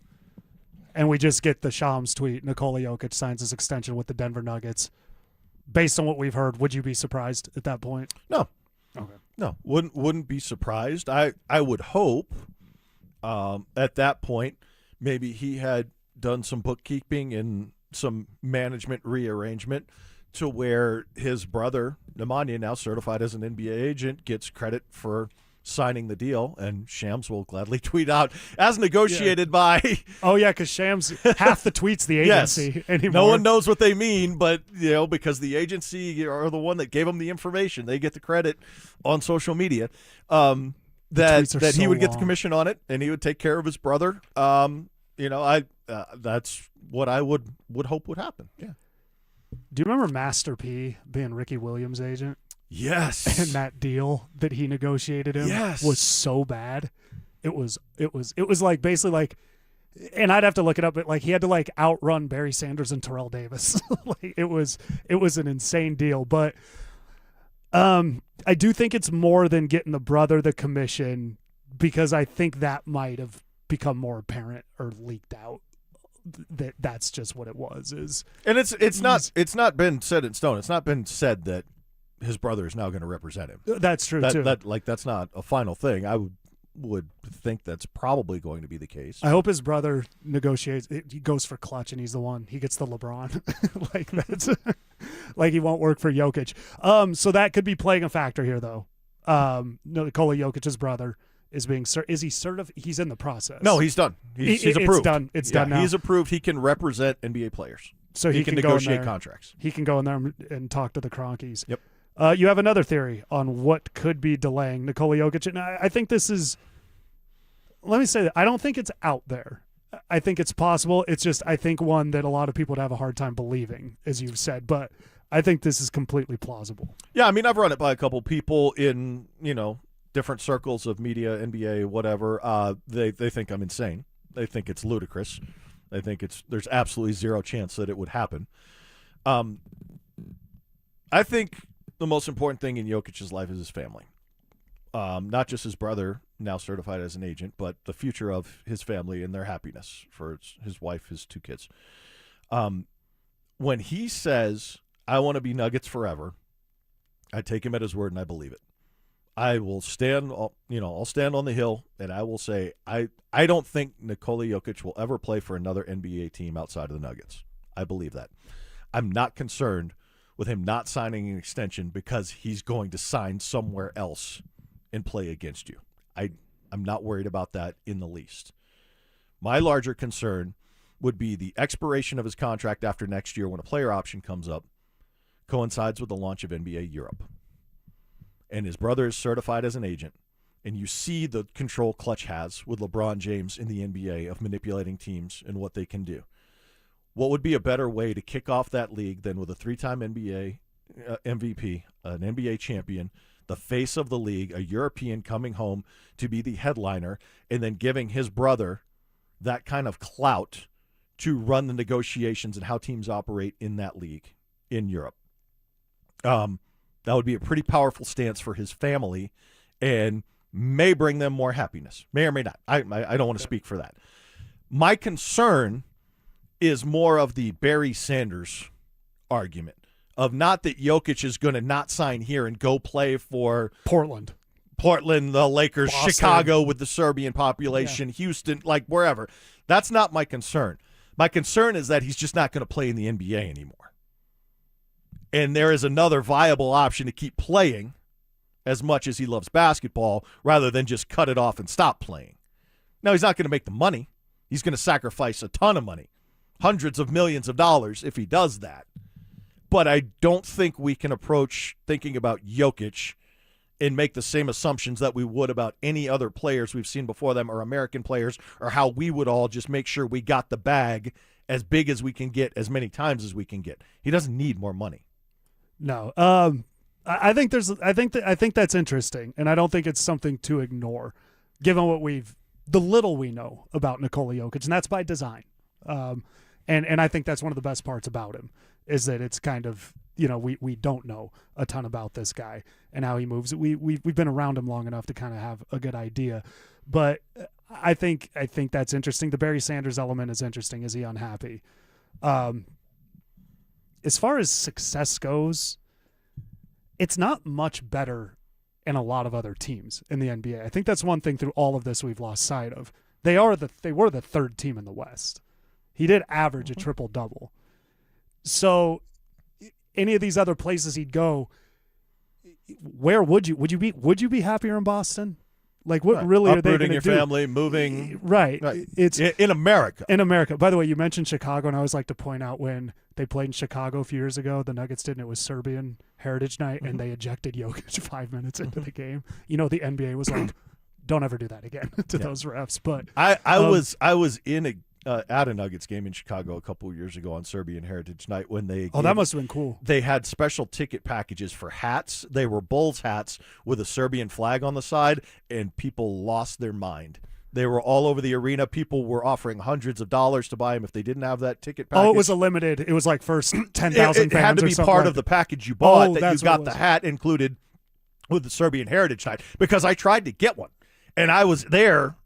and we just get the Shams tweet, Nikola Jokic signs his extension with the Denver Nuggets, based on what we've heard, would you be surprised at that point? No. Okay. No, wouldn't be surprised. I would hope at that point maybe he had done some bookkeeping and some management rearrangement to where his brother, Nemanja, now certified as an NBA agent, gets credit for signing the deal, and Shams will gladly tweet out as negotiated by. Oh yeah, because Shams half the tweets the agency anymore. No one knows what they mean, but because the agency are the one that gave them the information, they get the credit on social media. That he would get the commission on it, and he would take care of his brother. That's what I would hope would happen. Yeah. Do you remember Master P being Ricky Williams' agent? Yes. And that deal that he negotiated him was so bad. It was like basically like, and I'd have to look it up, but like he had to like outrun Barry Sanders and Terrell Davis. Like it was an insane deal. But I do think it's more than getting the brother the commission, because I think that might have become more apparent or leaked out. That's just what it was. And it's not been set in stone. It's not been said that his brother is now going to represent him. That's true too. That's not a final thing. I would think that's probably going to be the case. I hope his brother negotiates. He goes for clutch, and he's the one. He gets the LeBron. Like that's like he won't work for Jokic. So that could be playing a factor here, though. Nikola Jokic's brother is being. Is he certified? He's in the process. No, he's done. He's approved. It's done now. He's approved. He can represent NBA players. So he can negotiate contracts. He can go in there and talk to the Cronkies. Yep. You have another theory on what could be delaying Nikola Jokic, and I think this is. Let me say that I don't think it's out there. I think it's possible. It's just I think one that a lot of people would have a hard time believing, as you've said. But I think this is completely plausible. Yeah, I mean, I've run it by a couple people in different circles of media, NBA, whatever. They think I'm insane. They think it's ludicrous. They think there's absolutely zero chance that it would happen. I think the most important thing in Jokic's life is his family. Not just his brother, now certified as an agent, but the future of his family and their happiness for his wife, his 2 kids. When he says, I want to be Nuggets forever, I take him at his word and I believe it. I will stand, I'll stand on the hill and I will say, I don't think Nikola Jokic will ever play for another NBA team outside of the Nuggets. I believe that. I'm not concerned with him not signing an extension because he's going to sign somewhere else and play against you. I'm not worried about that in the least. My larger concern would be the expiration of his contract after next year when a player option comes up coincides with the launch of NBA Europe. And his brother is certified as an agent, and you see the control Clutch has with LeBron James in the NBA of manipulating teams and what they can do. What would be a better way to kick off that league than with a 3-time NBA MVP, an NBA champion, the face of the league, a European coming home to be the headliner, and then giving his brother that kind of clout to run the negotiations and how teams operate in that league in Europe. That would be a pretty powerful stance for his family and may bring them more happiness. May or may not. I don't want to speak for that. My concern is more of the Barry Sanders argument of not that Jokic is going to not sign here and go play for Portland, the Lakers, Boston. Chicago with the Serbian population, Houston, like wherever. That's not my concern. My concern is that he's just not going to play in the NBA anymore. And there is another viable option to keep playing as much as he loves basketball rather than just cut it off and stop playing. Now, he's not going to make the money. He's going to sacrifice a ton of money, hundreds of millions of dollars if he does that. But I don't think we can approach thinking about Jokic and make the same assumptions that we would about any other players we've seen before them or American players, or how we would all just make sure we got the bag as big as we can get as many times as we can get. He doesn't need more money. No. I think that's interesting, and I don't think it's something to ignore given the little we know about Nikola Jokic, and that's by design. And I think that's one of the best parts about him is that it's kind of, we don't know a ton about this guy and how he moves. We've been around him long enough to kind of have a good idea. But I think that's interesting. The Barry Sanders element is interesting. Is he unhappy? As far as success goes, it's not much better in a lot of other teams in the NBA. I think that's one thing through all of this we've lost sight of. They were the 3rd team in the West. He did average a triple-double. So any of these other places he'd go, where would you be happier in Boston? Like, what really are they going to do? Uprooting your family, moving. Right. It's in America. In America. By the way, you mentioned Chicago, and I always like to point out when they played in Chicago a few years ago, the Nuggets did, and it was Serbian Heritage Night, and they ejected Jokic 5 minutes into the game. You know, the NBA was like, don't ever do that again to those refs. But I was in at a Nuggets game in Chicago a couple of years ago on Serbian Heritage Night when they that must have been cool. They had special ticket packages for hats. They were Bulls hats with a Serbian flag on the side, and people lost their mind. They were all over the arena. People were offering hundreds of dollars to buy them if they didn't have that ticket package. Oh, it was a limited. It was like first 10,000 fans. It had to be part of the package you bought that you got the hat included with the Serbian Heritage Night, because I tried to get one, and I was there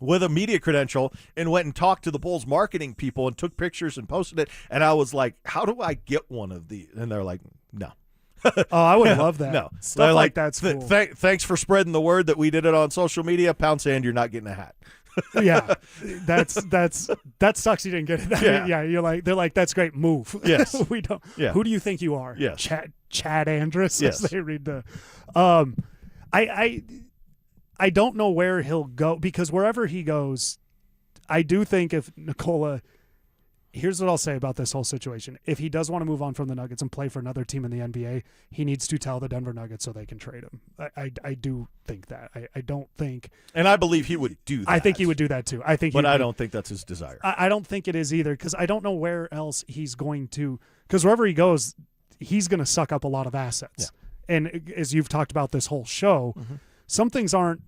with a media credential and went and talked to the Bulls marketing people and took pictures and posted it. And I was like, how do I get one of these? And they're like, no. Oh, I would love that. No. Stuff like that's cool. Thanks for spreading the word that we did it on social media. Pound sand, you're not getting a hat. Yeah, that sucks. You didn't get it. Yeah, you're like, they're like, that's great move. Yes, we don't. Yeah. Who do you think you are? Yes, Chad Andrus. Yes, as they read the. I don't know where he'll go, because wherever he goes, I do think if Nikola. Here's what I'll say about this whole situation. If he does want to move on from the Nuggets and play for another team in the NBA, he needs to tell the Denver Nuggets so they can trade him. I do think that. I don't think. And I believe he would do that. I think he would do that too. But I don't think that's his desire. I don't think it is either, because I don't know where else he's going to. Because wherever he goes, he's going to suck up a lot of assets. Yeah. And as you've talked about this whole show, some things aren't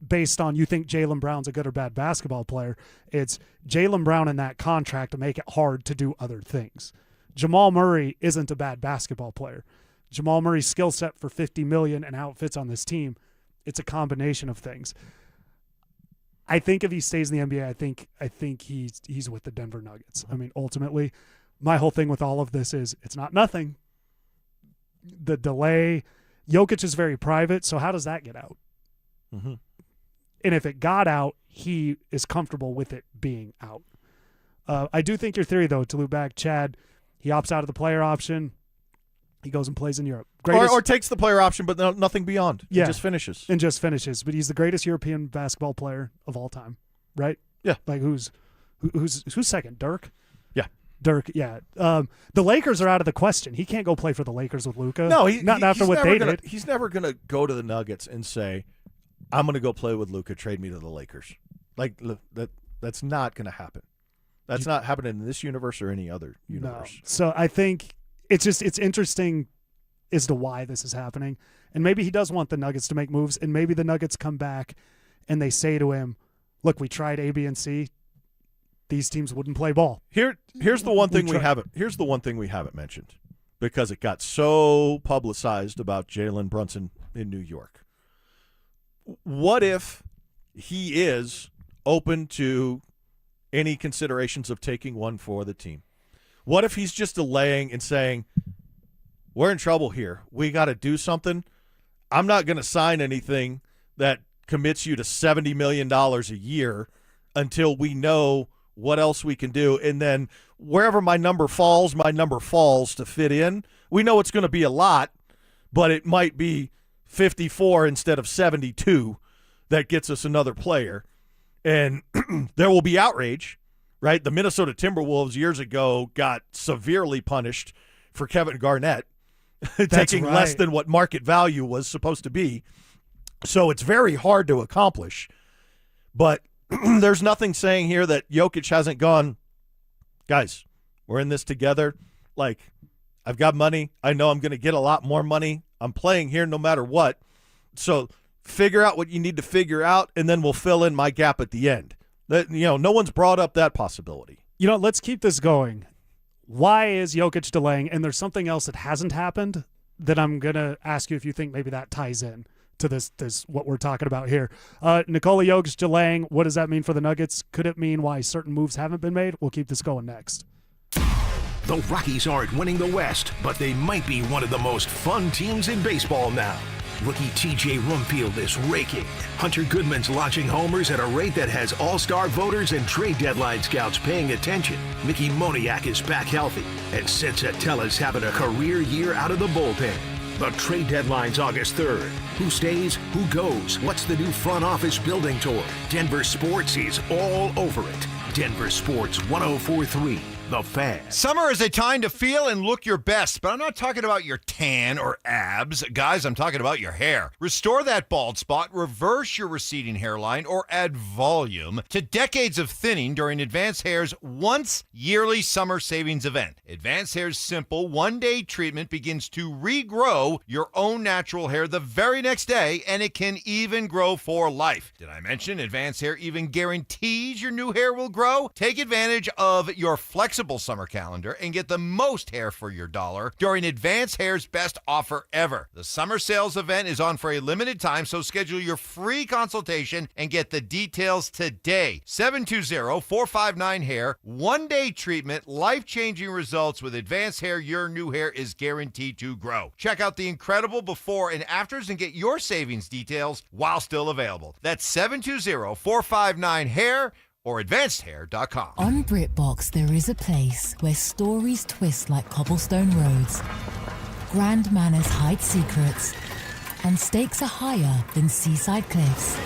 based on you think Jaylen Brown's a good or bad basketball player. It's Jaylen Brown in that contract to make it hard to do other things. Jamal Murray isn't a bad basketball player. Jamal Murray's skill set for $50 million and how it fits on this team, it's a combination of things. I think if he stays in the NBA, I think he's with the Denver Nuggets. I mean, ultimately, my whole thing with all of this is it's not nothing. The delay, Jokic is very private, so how does that get out? Mm-hmm. And if it got out, he is comfortable with it being out. I do think your theory, though, to loop back, Chad, he opts out of the player option. He goes and plays in Europe. Or takes the player option, but nothing beyond. Yeah. He just finishes. And just finishes. But he's the greatest European basketball player of all time, right? Yeah. Like who's second? Dirk? Yeah. Dirk, yeah. The Lakers are out of the question. He can't go play for the Lakers with Luka. No, not after what they did. He's never going to go to the Nuggets and say, I'm going to go play with Luka, trade me to the Lakers. Like, that's not going to happen. That's not happening in this universe or any other universe. No. So I think it's interesting as to why this is happening. And maybe he does want the Nuggets to make moves, and maybe the Nuggets come back and they say to him, look, we tried A, B, and C. These teams wouldn't play ball. Here's the one thing we haven't mentioned, because it got so publicized about Jalen Brunson in New York. What if he is open to any considerations of taking one for the team? What if he's just delaying and saying, we're in trouble here. We got to do something. I'm not going to sign anything that commits you to $70 million a year until we know what else we can do. And then wherever my number falls to fit in. We know it's going to be a lot, but it might be 54 instead of 72 that gets us another player. And there will be outrage, right? The Minnesota Timberwolves years ago got severely punished for Kevin Garnett taking less than what market value was supposed to be. So it's very hard to accomplish. But there's nothing saying here that Jokic hasn't gone, guys, we're in this together. Like, I've got money. I know I'm going to get a lot more money. I'm playing here no matter what. So figure out what you need to figure out, and then we'll fill in my gap at the end. No one's brought up that possibility. Let's keep this going. Why is Jokic delaying? And there's something else that hasn't happened that I'm going to ask you if you think maybe that ties in to this what we're talking about here. Nikola Jokic delaying, what does that mean for the Nuggets? Could it mean why certain moves haven't been made? We'll keep this going next. The Rockies aren't winning the West, but they might be one of the most fun teams in baseball now. Rookie T.J. Rumfield is raking. Hunter Goodman's launching homers at a rate that has all-star voters and trade deadline scouts paying attention. Mickey Moniak is back healthy, and Sensatella's having a career year out of the bullpen. The trade deadline's August 3rd. Who stays? Who goes? What's the new front office building toward? Denver Sports is all over it. Denver Sports 104.3. The Fan. Summer is a time to feel and look your best, but I'm not talking about your tan or abs. Guys, I'm talking about your hair. Restore that bald spot, reverse your receding hairline, or add volume to decades of thinning during Advanced Hair's once-yearly summer savings event. Advanced Hair's simple one-day treatment begins to regrow your own natural hair the very next day, and it can even grow for life. Did I mention Advanced Hair even guarantees your new hair will grow? Take advantage of your flexible summer calendar and get the most hair for your dollar during Advanced Hair's best offer ever. The summer sales event is on for a limited time, so schedule your free consultation and get the details today. 720-459-HAIR. One-day treatment, life-changing results with Advanced Hair. Your new hair is guaranteed to grow. Check out the incredible before and afters and get your savings details while still available. That's 720-459-HAIR. or advancedhair.com. On BritBox, there is a place where stories twist like cobblestone roads, grand manners hide secrets, and stakes are higher than seaside cliffs.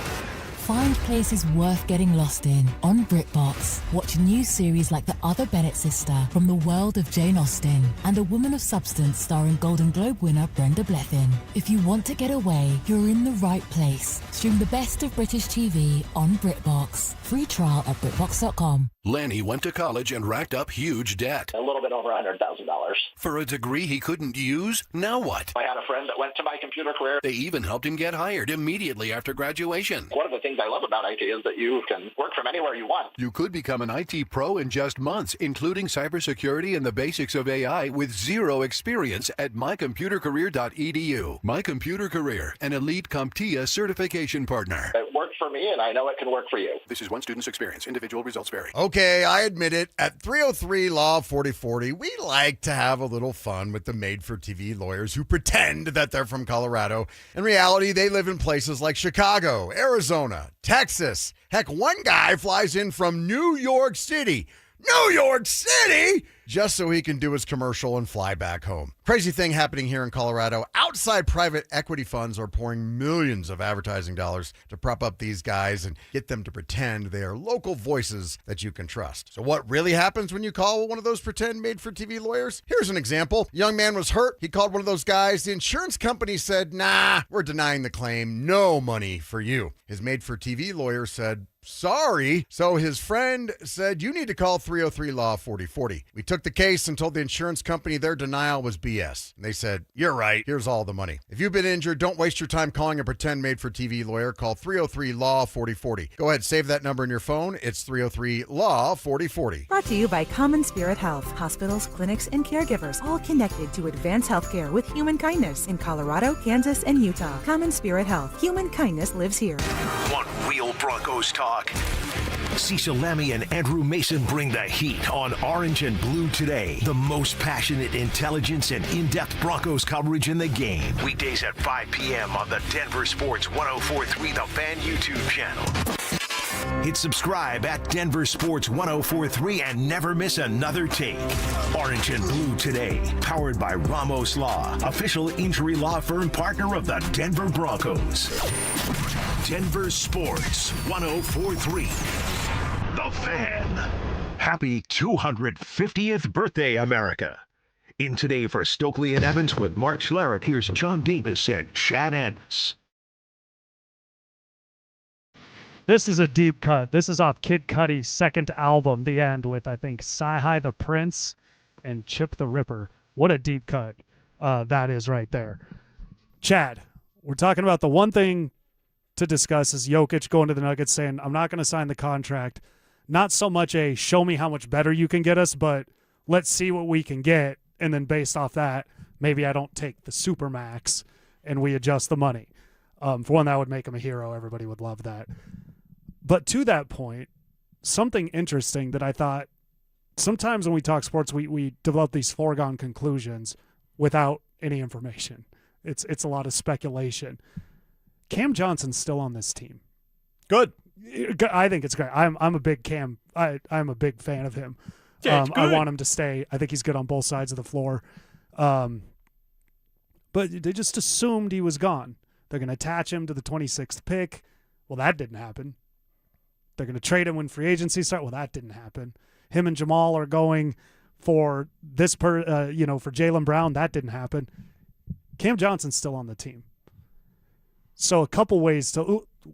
Find places worth getting lost in on BritBox. Watch new series like The Other Bennett Sister from the world of Jane Austen and A Woman of Substance starring Golden Globe winner Brenda Blethyn. If you want to get away, you're in the right place. Stream the best of British TV on BritBox. Free trial at BritBox.com. Lanny went to college and racked up huge debt. A little bit over $100,000. For a degree he couldn't use? Now what? I had a friend that went to My Computer Career. They even helped him get hired immediately after graduation. One of the things I love about IT is that you can work from anywhere you want. You could become an IT pro in just months, including cybersecurity and the basics of AI with zero experience at mycomputercareer.edu. My Computer Career, an elite CompTIA certification partner. It worked for me, and I know it can work for you. This is one student's experience. Individual results vary. Okay, I admit it. At 303 Law 4040, we like to have a little fun with the made-for-TV lawyers who pretend that they're from Colorado. In reality, they live in places like Chicago, Arizona, Texas. Heck, one guy flies in from New York City. New York City! Just so he can do his commercial and fly back home. Crazy thing happening here in Colorado. Outside private equity funds are pouring millions of advertising dollars to prop up these guys and get them to pretend they are local voices that you can trust. So what really happens when you call one of those pretend made-for-TV lawyers? Here's an example. A young man was hurt. He called one of those guys. The insurance company said, nah, we're denying the claim. No money for you. His made-for-TV lawyer said, sorry. So his friend said, you need to call 303 Law 4040. We took the case and told the insurance company their denial was BS. And they said, you're right. Here's all the money. If you've been injured, don't waste your time calling a pretend made-for-TV lawyer. Call 303 Law 4040. Go ahead, save that number in your phone. It's 303 Law 4040. Brought to you by Common Spirit Health. Hospitals, clinics, and caregivers all connected to advanced healthcare with human kindness in Colorado, Kansas, and Utah. Common Spirit Health. Human kindness lives here. Want real Broncos talk? Cecil Lammy and Andrew Mason bring the heat on Orange and Blue Today. The most passionate intelligence and in-depth Broncos coverage in the game. Weekdays at 5 p.m. on the Denver Sports 104.3 The Fan YouTube channel. Hit subscribe at Denver Sports 104.3 and never miss another take. Orange and Blue Today, powered by Ramos Law, official injury law firm partner of the Denver Broncos. Denver Sports 104.3. The Fan. Happy 250th birthday, America. In Today for Stokley and Evans with Mark Schlereth, here's John Davis and Chad Ennis. This is a deep cut. This is off Kid Cudi's second album, The End, with, I think, Sci-Hi the Prince and Chip the Ripper. What a deep cut that is right there. Chad, we're talking about the one thing to discuss is Jokic going to the Nuggets saying, I'm not going to sign the contract. Not so much a show me how much better you can get us, but let's see what we can get. And then based off that, maybe I don't take the Supermax and we adjust the money. For one, that would make him a hero. Everybody would love that. But to that point, something interesting that I thought sometimes when we talk sports, we develop these foregone conclusions without any information. It's a lot of speculation. Cam Johnson's still on this team. Good. I think it's great. I'm a big Cam. I'm a big fan of him. Yeah, I want him to stay. I think he's good on both sides of the floor. but they just assumed he was gone. They're going to attach him to the 26th pick. Well, that didn't happen. They're going to trade him when free agency starts. Well, that didn't happen. Him and Jamal are going for this for Jaylen Brown. That didn't happen. Cam Johnson's still on the team. So a couple ways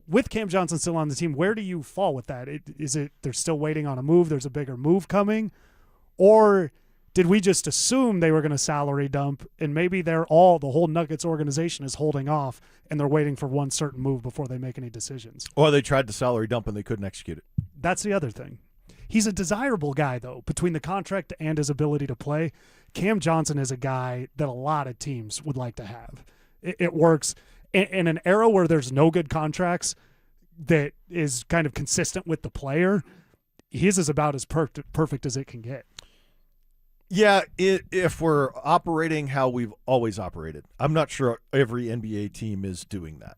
with Cam Johnson still on the team, where do you fall with that? Is it they're still waiting on a move? There's a bigger move coming? Or did we just assume they were going to salary dump and maybe the whole Nuggets organization is holding off and they're waiting for one certain move before they make any decisions? Or they tried to salary dump and they couldn't execute it. That's the other thing. He's a desirable guy, though, between the contract and his ability to play. Cam Johnson is a guy that a lot of teams would like to have. It works. In an era where there's no good contracts that is kind of consistent with the player, his is about as perfect as it can get. Yeah, if we're operating how we've always operated, I'm not sure every NBA team is doing that.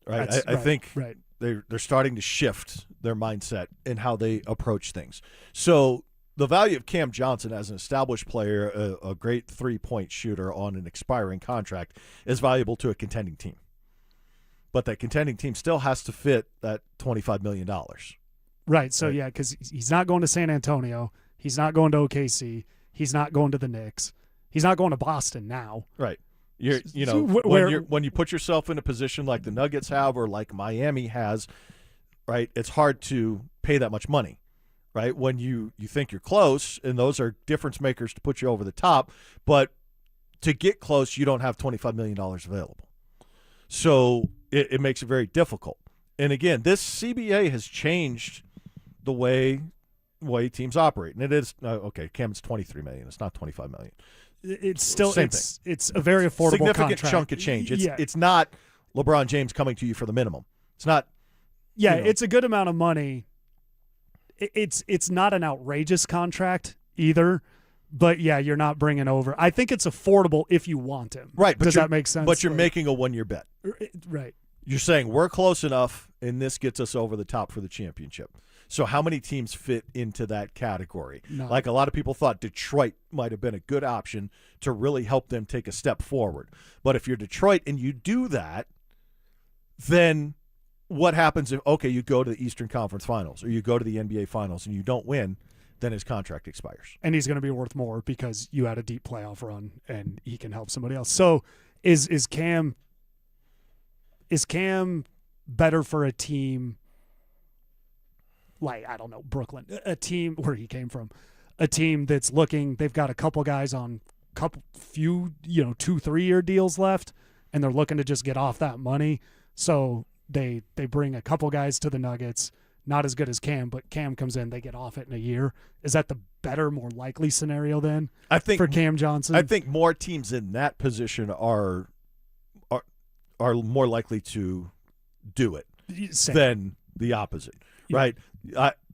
Right? I think they're starting to shift their mindset and how they approach things. So the value of Cam Johnson as an established player, a great three-point shooter on an expiring contract, is valuable to a contending team. But that contending team still has to fit that $25 million. Right. So, yeah, because he's not going to San Antonio. He's not going to OKC. He's not going to the Knicks. He's not going to Boston now. Right. When you put yourself in a position like the Nuggets have or like Miami has, right, it's hard to pay that much money. Right, when you think you're close, and those are difference makers to put you over the top, but to get close, you don't have $25 million available. So it makes it very difficult. And again, this CBA has changed the way teams operate, and it is Cam's $23 million. It's not $25 million. It's still it's a very affordable significant contract. chunk of change. It's not LeBron James coming to you for the minimum. It's not. Yeah, it's a good amount of money. It's not an outrageous contract either, but yeah, you're not bringing over. I think it's affordable if you want him. Right. Does that make sense? But you're making a one-year bet. Right. You're saying we're close enough, and this gets us over the top for the championship. So how many teams fit into that category? No. Like a lot of people thought Detroit might have been a good option to really help them take a step forward. But if you're Detroit and you do that, then what happens if, you go to the Eastern Conference Finals or you go to the NBA Finals and you don't win, then his contract expires. And he's going to be worth more because you had a deep playoff run and he can help somebody else. So is Cam better for a team like, I don't know, Brooklyn, a team where he came from, a team that's looking, they've got a couple guys on few 2-3 year deals left and they're looking to just get off that money. So they bring a couple guys to the Nuggets, not as good as Cam, but Cam comes in, they get off it in a year. Is that the better, more likely scenario then for Cam Johnson? I think more teams in that position are more likely to do it than the opposite, right?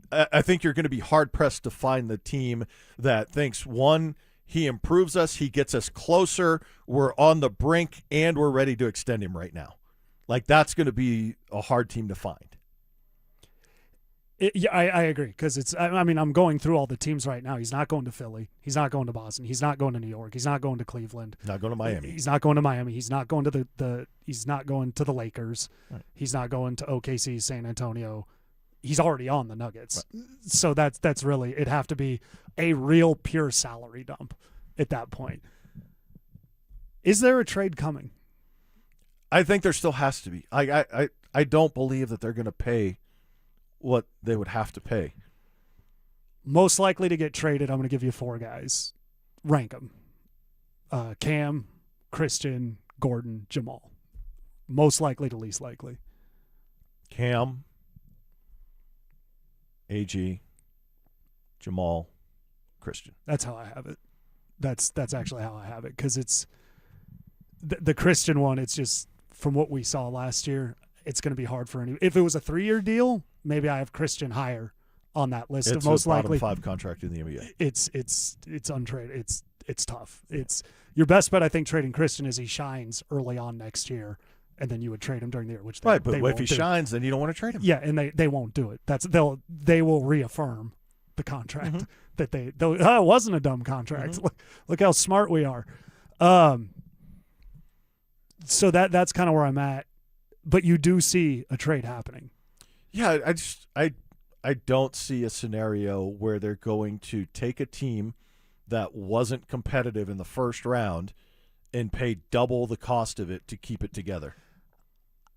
I think you're going to be hard-pressed to find the team that thinks, one, he improves us, he gets us closer, we're on the brink, and we're ready to extend him right now. Like, that's going to be a hard team to find. I agree because I'm going through all the teams right now. He's not going to Philly. He's not going to Boston. He's not going to New York. He's not going to Cleveland. Not going to Miami. He's not going to Miami. He's not going to He's not going to the Lakers. Right. He's not going to OKC, San Antonio. He's already on the Nuggets. Right. So that's really, it'd have to be a real pure salary dump at that point. Is there a trade coming? I think there still has to be. I don't believe that they're going to pay what they would have to pay. Most likely to get traded, I'm going to give you 4 guys. Rank them. Cam, Christian, Gordon, Jamal. Most likely to least likely. Cam, AG, Jamal, Christian. That's how I have it. That's actually how I have it because it's the Christian one. It's just from what we saw last year, it's going to be hard for any. If it was a 3-year deal, maybe I have Christian higher on that list. It's of most a bottom likely 5 contract in the NBA. It's untraded. It's tough. It's your best bet. I think trading Christian is he shines early on next year, and then you would trade him during the year. Which but if he shines, then you don't want to trade him. Yeah, and they won't do it. They will reaffirm the contract that it wasn't a dumb contract. Look how smart we are. So that's kind of where I'm at. But you do see a trade happening. Yeah, I don't see a scenario where they're going to take a team that wasn't competitive in the first round and pay double the cost of it to keep it together.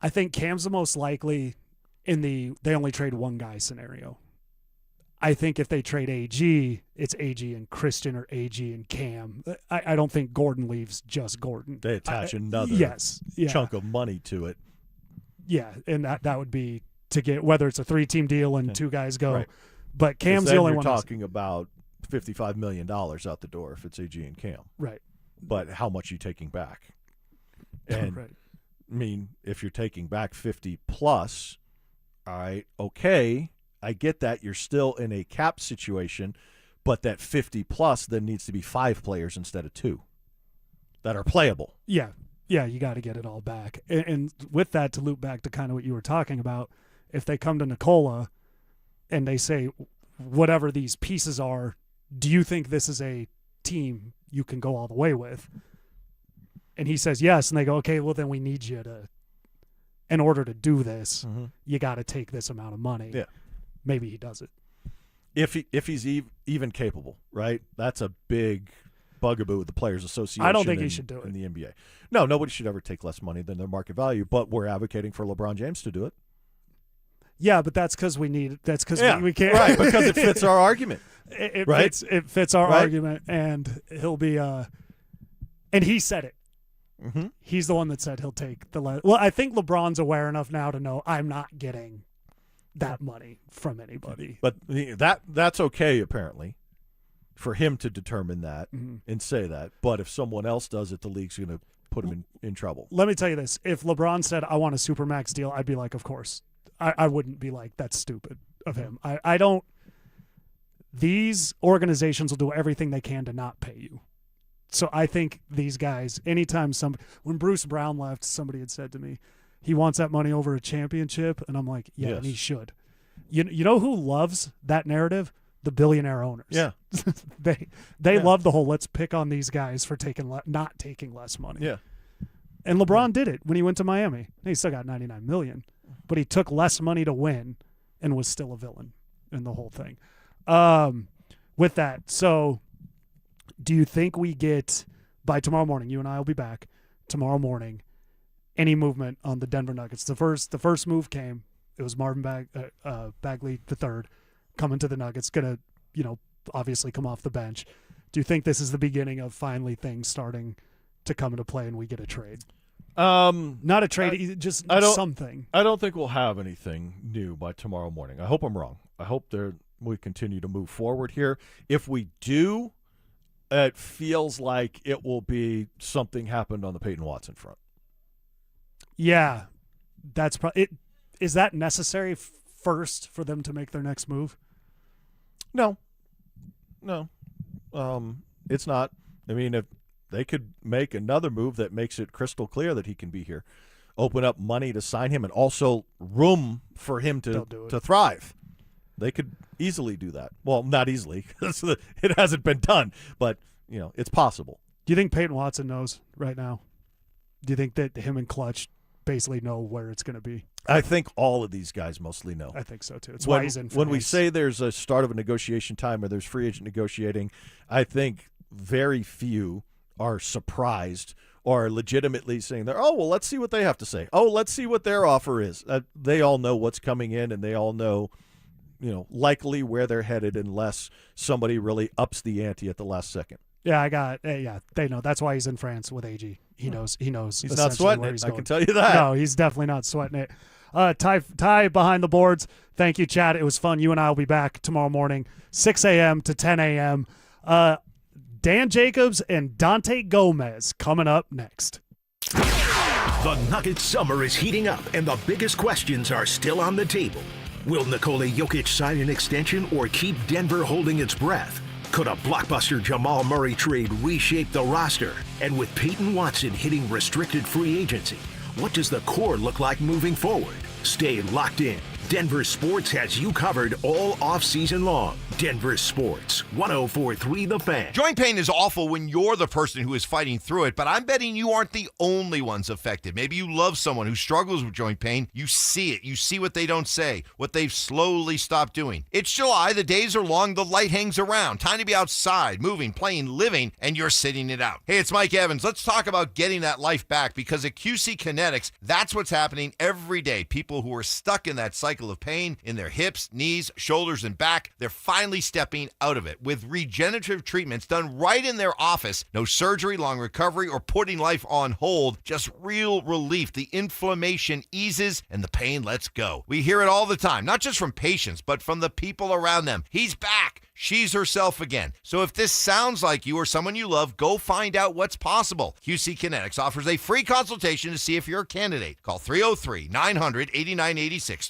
I think Cam's the most likely in the they only trade one guy scenario. I think if they trade AG, it's AG and Christian or AG and Cam. I don't think Gordon leaves just Gordon. They attach another chunk of money to it. Yeah, and that would be to get whether it's a 3-team deal and 2 guys go. Right. But Cam's the only one. You're talking about $55 million out the door if it's AG and Cam. Right. But how much are you taking back? And right. I mean, if you're taking back 50 plus, all right, okay, I get that you're still in a cap situation, but that 50 plus then needs to be 5 players instead of 2 that are playable. Yeah, you got to get it all back. And with that, to loop back to kind of what you were talking about, if they come to Nicola and they say, whatever these pieces are, do you think this is a team you can go all the way with? And he says yes, and they go, okay, well, then we need you to, in order to do this, you got to take this amount of money. Yeah. Maybe he does it. If he's even capable, right? That's a big bugaboo with the Players Association. I don't think he should do it in the NBA. No, nobody should ever take less money than their market value, but we're advocating for LeBron James to do it. Yeah, but that's because we need. That's because we can't. Right, because it fits our argument. It fits our argument, and he'll be. And he said it. Mm-hmm. He's the one that said he'll take the. Well, I think LeBron's aware enough now to know I'm not getting that money from anybody. But that's okay, apparently, for him to determine that and say that. But if someone else does it, the league's going to put him in trouble. Let me tell you this. If LeBron said, I want a Supermax deal, I'd be like, of course. I wouldn't be like, that's stupid of him. I don't. These organizations will do everything they can to not pay you. So I think these guys, anytime when Bruce Brown left, somebody had said to me, he wants that money over a championship. And I'm like, yeah, and he should. You know who loves that narrative? The billionaire owners. Yeah. they love the whole let's pick on these guys for not taking less money. Yeah. And LeBron did it when he went to Miami. He still got $99 million, but he took less money to win and was still a villain in the whole thing. With that, so do you think we get, by tomorrow morning, you and I will be back tomorrow morning, any movement on the Denver Nuggets? The first move came. It was Marvin Bagley III coming to the Nuggets, going to, obviously come off the bench. Do you think this is the beginning of finally things starting to come into play and we get a trade? Not a trade, just something. I don't think we'll have anything new by tomorrow morning. I hope I'm wrong. I hope we continue to move forward here. If we do, it feels like it will be something happened on the Peyton Watson front. Yeah, that's probably it. Is that necessary first for them to make their next move? No, it's not. I mean, if they could make another move that makes it crystal clear that he can be here, open up money to sign him, and also room for him to thrive, they could easily do that. Well, not easily because it hasn't been done, but it's possible. Do you think Peyton Watson knows right now? Do you think that him and Clutch basically know where it's going to be? I think all of these guys mostly know. I think so too. It's why he's in France. When we say there's a start of a negotiation time or there's free agent negotiating, I think very few are surprised or are legitimately saying, let's see what they have to say. Oh, let's see what their offer is. They all know what's coming in, and they all know, likely where they're headed unless somebody really ups the ante at the last second. Yeah, they know. That's why he's in France with AG. He knows. He's not sweating it. I can tell you that. No, he's definitely not sweating it. Ty behind the boards. Thank you, Chad. It was fun. You and I will be back tomorrow morning, 6 a.m. to 10 a.m. Dan Jacobs and Dante Gomez coming up next. The Nuggets summer is heating up, and the biggest questions are still on the table. Will Nikola Jokic sign an extension or keep Denver holding its breath? Could a blockbuster Jamal Murray trade reshape the roster? And with Peyton Watson hitting restricted free agency, what does the core look like moving forward? Stay locked in. Denver Sports has you covered all off-season long. Denver Sports, 104.3 The Fan. Joint pain is awful when you're the person who is fighting through it, but I'm betting you aren't the only ones affected. Maybe you love someone who struggles with joint pain. You see it. You see what they don't say, what they've slowly stopped doing. It's July. The days are long. The light hangs around. Time to be outside, moving, playing, living, and you're sitting it out. Hey, it's Mike Evans. Let's talk about getting that life back, because at QC Kinetics, that's what's happening every day. People who are stuck in that cycle of pain in their hips, knees, shoulders, and back, they're finally stepping out of it with regenerative treatments done right in their office. No surgery, long recovery, or putting life on hold. Just real relief. The inflammation eases and the pain lets go. We hear it all the time, not just from patients, but from the people around them. He's back. She's herself again. So if this sounds like you or someone you love, go find out what's possible. QC Kinetics offers a free consultation to see if you're a candidate. Call 303-900-8986,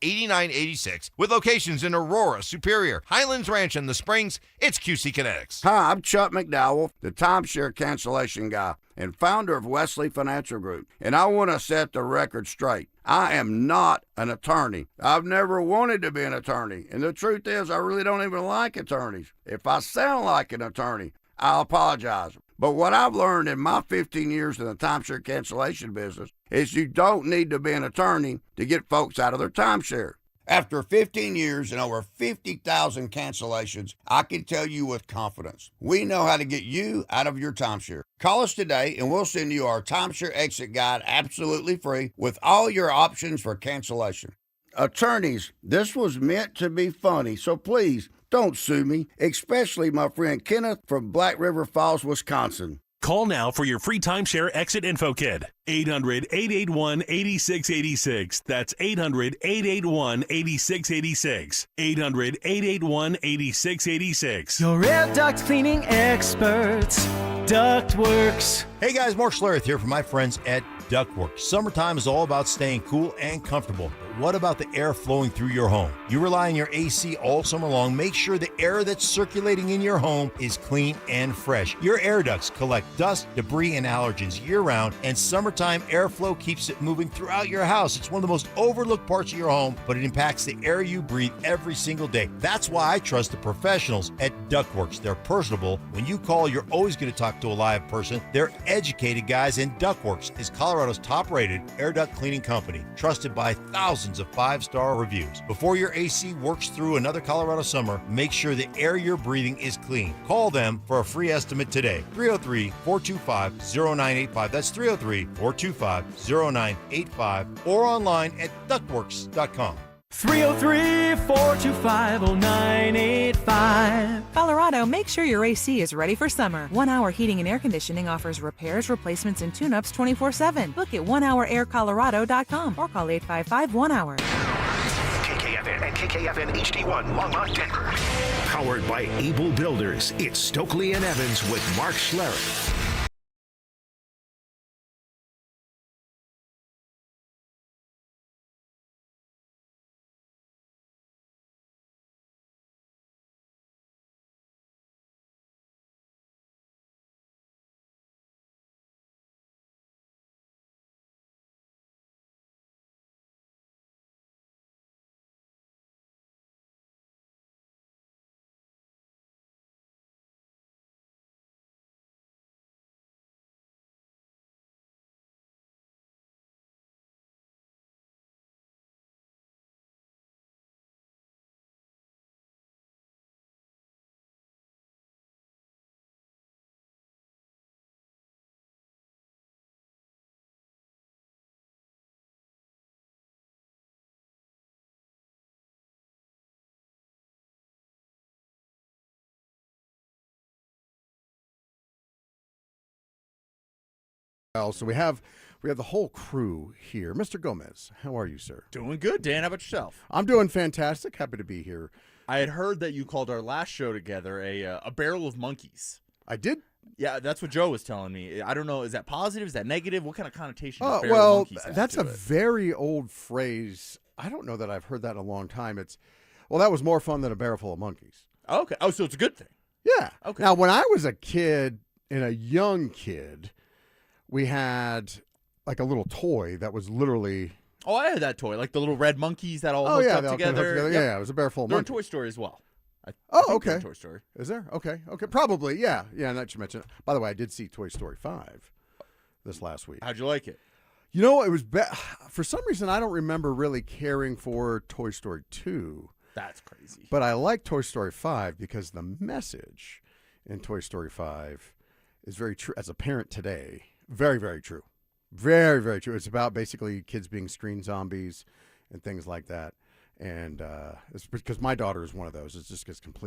303-900-8986, with locations in Aurora, Superior, Highlands Ranch, and The Springs. It's QC Kinetics. Hi, I'm Chuck McDowell, the timeshare cancellation guy and founder of Wesley Financial Group, and I want to set the record straight. I am not an attorney. I've never wanted to be an attorney, and the truth is I really don't even like attorneys. If I sound like an attorney, I'll apologize. But what I've learned in my 15 years in the timeshare cancellation business is you don't need to be an attorney to get folks out of their timeshare. After 15 years and over 50,000 cancellations, I can tell you with confidence, we know how to get you out of your timeshare. Call us today and we'll send you our timeshare exit guide absolutely free with all your options for cancellation. Attorneys, this was meant to be funny, so please don't sue me, especially my friend Kenneth from Black River Falls, Wisconsin. Call now for your free timeshare exit info kit. 800-881-8686. That's 800-881-8686. 800-881-8686. Your air duct cleaning experts, Ductworks. Hey guys, Mark Schlereth here from my friends at Ductworks. Summertime is all about staying cool and comfortable. But what about the air flowing through your home? You rely on your AC all summer long. Make sure the air that's circulating in your home is clean and fresh. Your air ducts collect dust, debris, and allergens year-round, and summertime airflow keeps it moving throughout your house. It's one of the most overlooked parts of your home, but it impacts the air you breathe every single day. That's why I trust the professionals at Ductworks. They're personable. When you call, you're always going to talk to a live person. They're educated guys, and Ductworks is Colorado's top-rated air duct cleaning company, trusted by thousands of 5-star reviews. Before your AC works through another Colorado summer, make sure the air you're breathing is clean. Call them for a free estimate today. 303-425-0985. That's 303-425-0985, or online at ductworks.com. 303-425-0985. Colorado, make sure your AC is ready for summer. 1 Hour Heating and Air Conditioning offers repairs, replacements, and tune-ups 24/7. Book at onehouraircolorado.com or call 855-1-HOUR. KKFN and KKFN HD1 Longmont, Denver. Powered by Able Builders, it's Stokley and Evans with Mark Schlereth. So we have the whole crew here. Mr. Gomez, how are you, sir? Doing good, Dan. How about yourself? I'm doing fantastic. Happy to be here. I had heard that you called our last show together a barrel of monkeys. I did? Yeah, that's what Joe was telling me. I don't know. Is that positive? Is that negative? What kind of connotation does barrel of monkeys have that's to a it? very old phrase. I don't know that I've heard that in a long time. That was more fun than a barrel full of monkeys. Oh, okay. Oh, so it's a good thing. Yeah. Okay. Now, when I was a kid and a young kid, we had like a little toy that was literally Oh, I had that toy, like the little red monkeys that all Oh, hooked yeah, up they all together. hooked together. Yep. Yeah, it was a bear full of They're in monkeys. Toy Story as well. I Oh, think they're okay. in Toy Story. Is there? Okay. Probably, yeah. Yeah, now that you mentioned it. By the way, I did see Toy Story 5 this last week. How'd you like it? You know, it was for some reason I don't remember really caring for Toy Story 2. That's crazy. But I like Toy Story 5 because the message in Toy Story 5 is very true as a parent today. Very, very true. Very, very true. It's about basically kids being screen zombies and things like that. And it's because my daughter is one of those. It just gets completely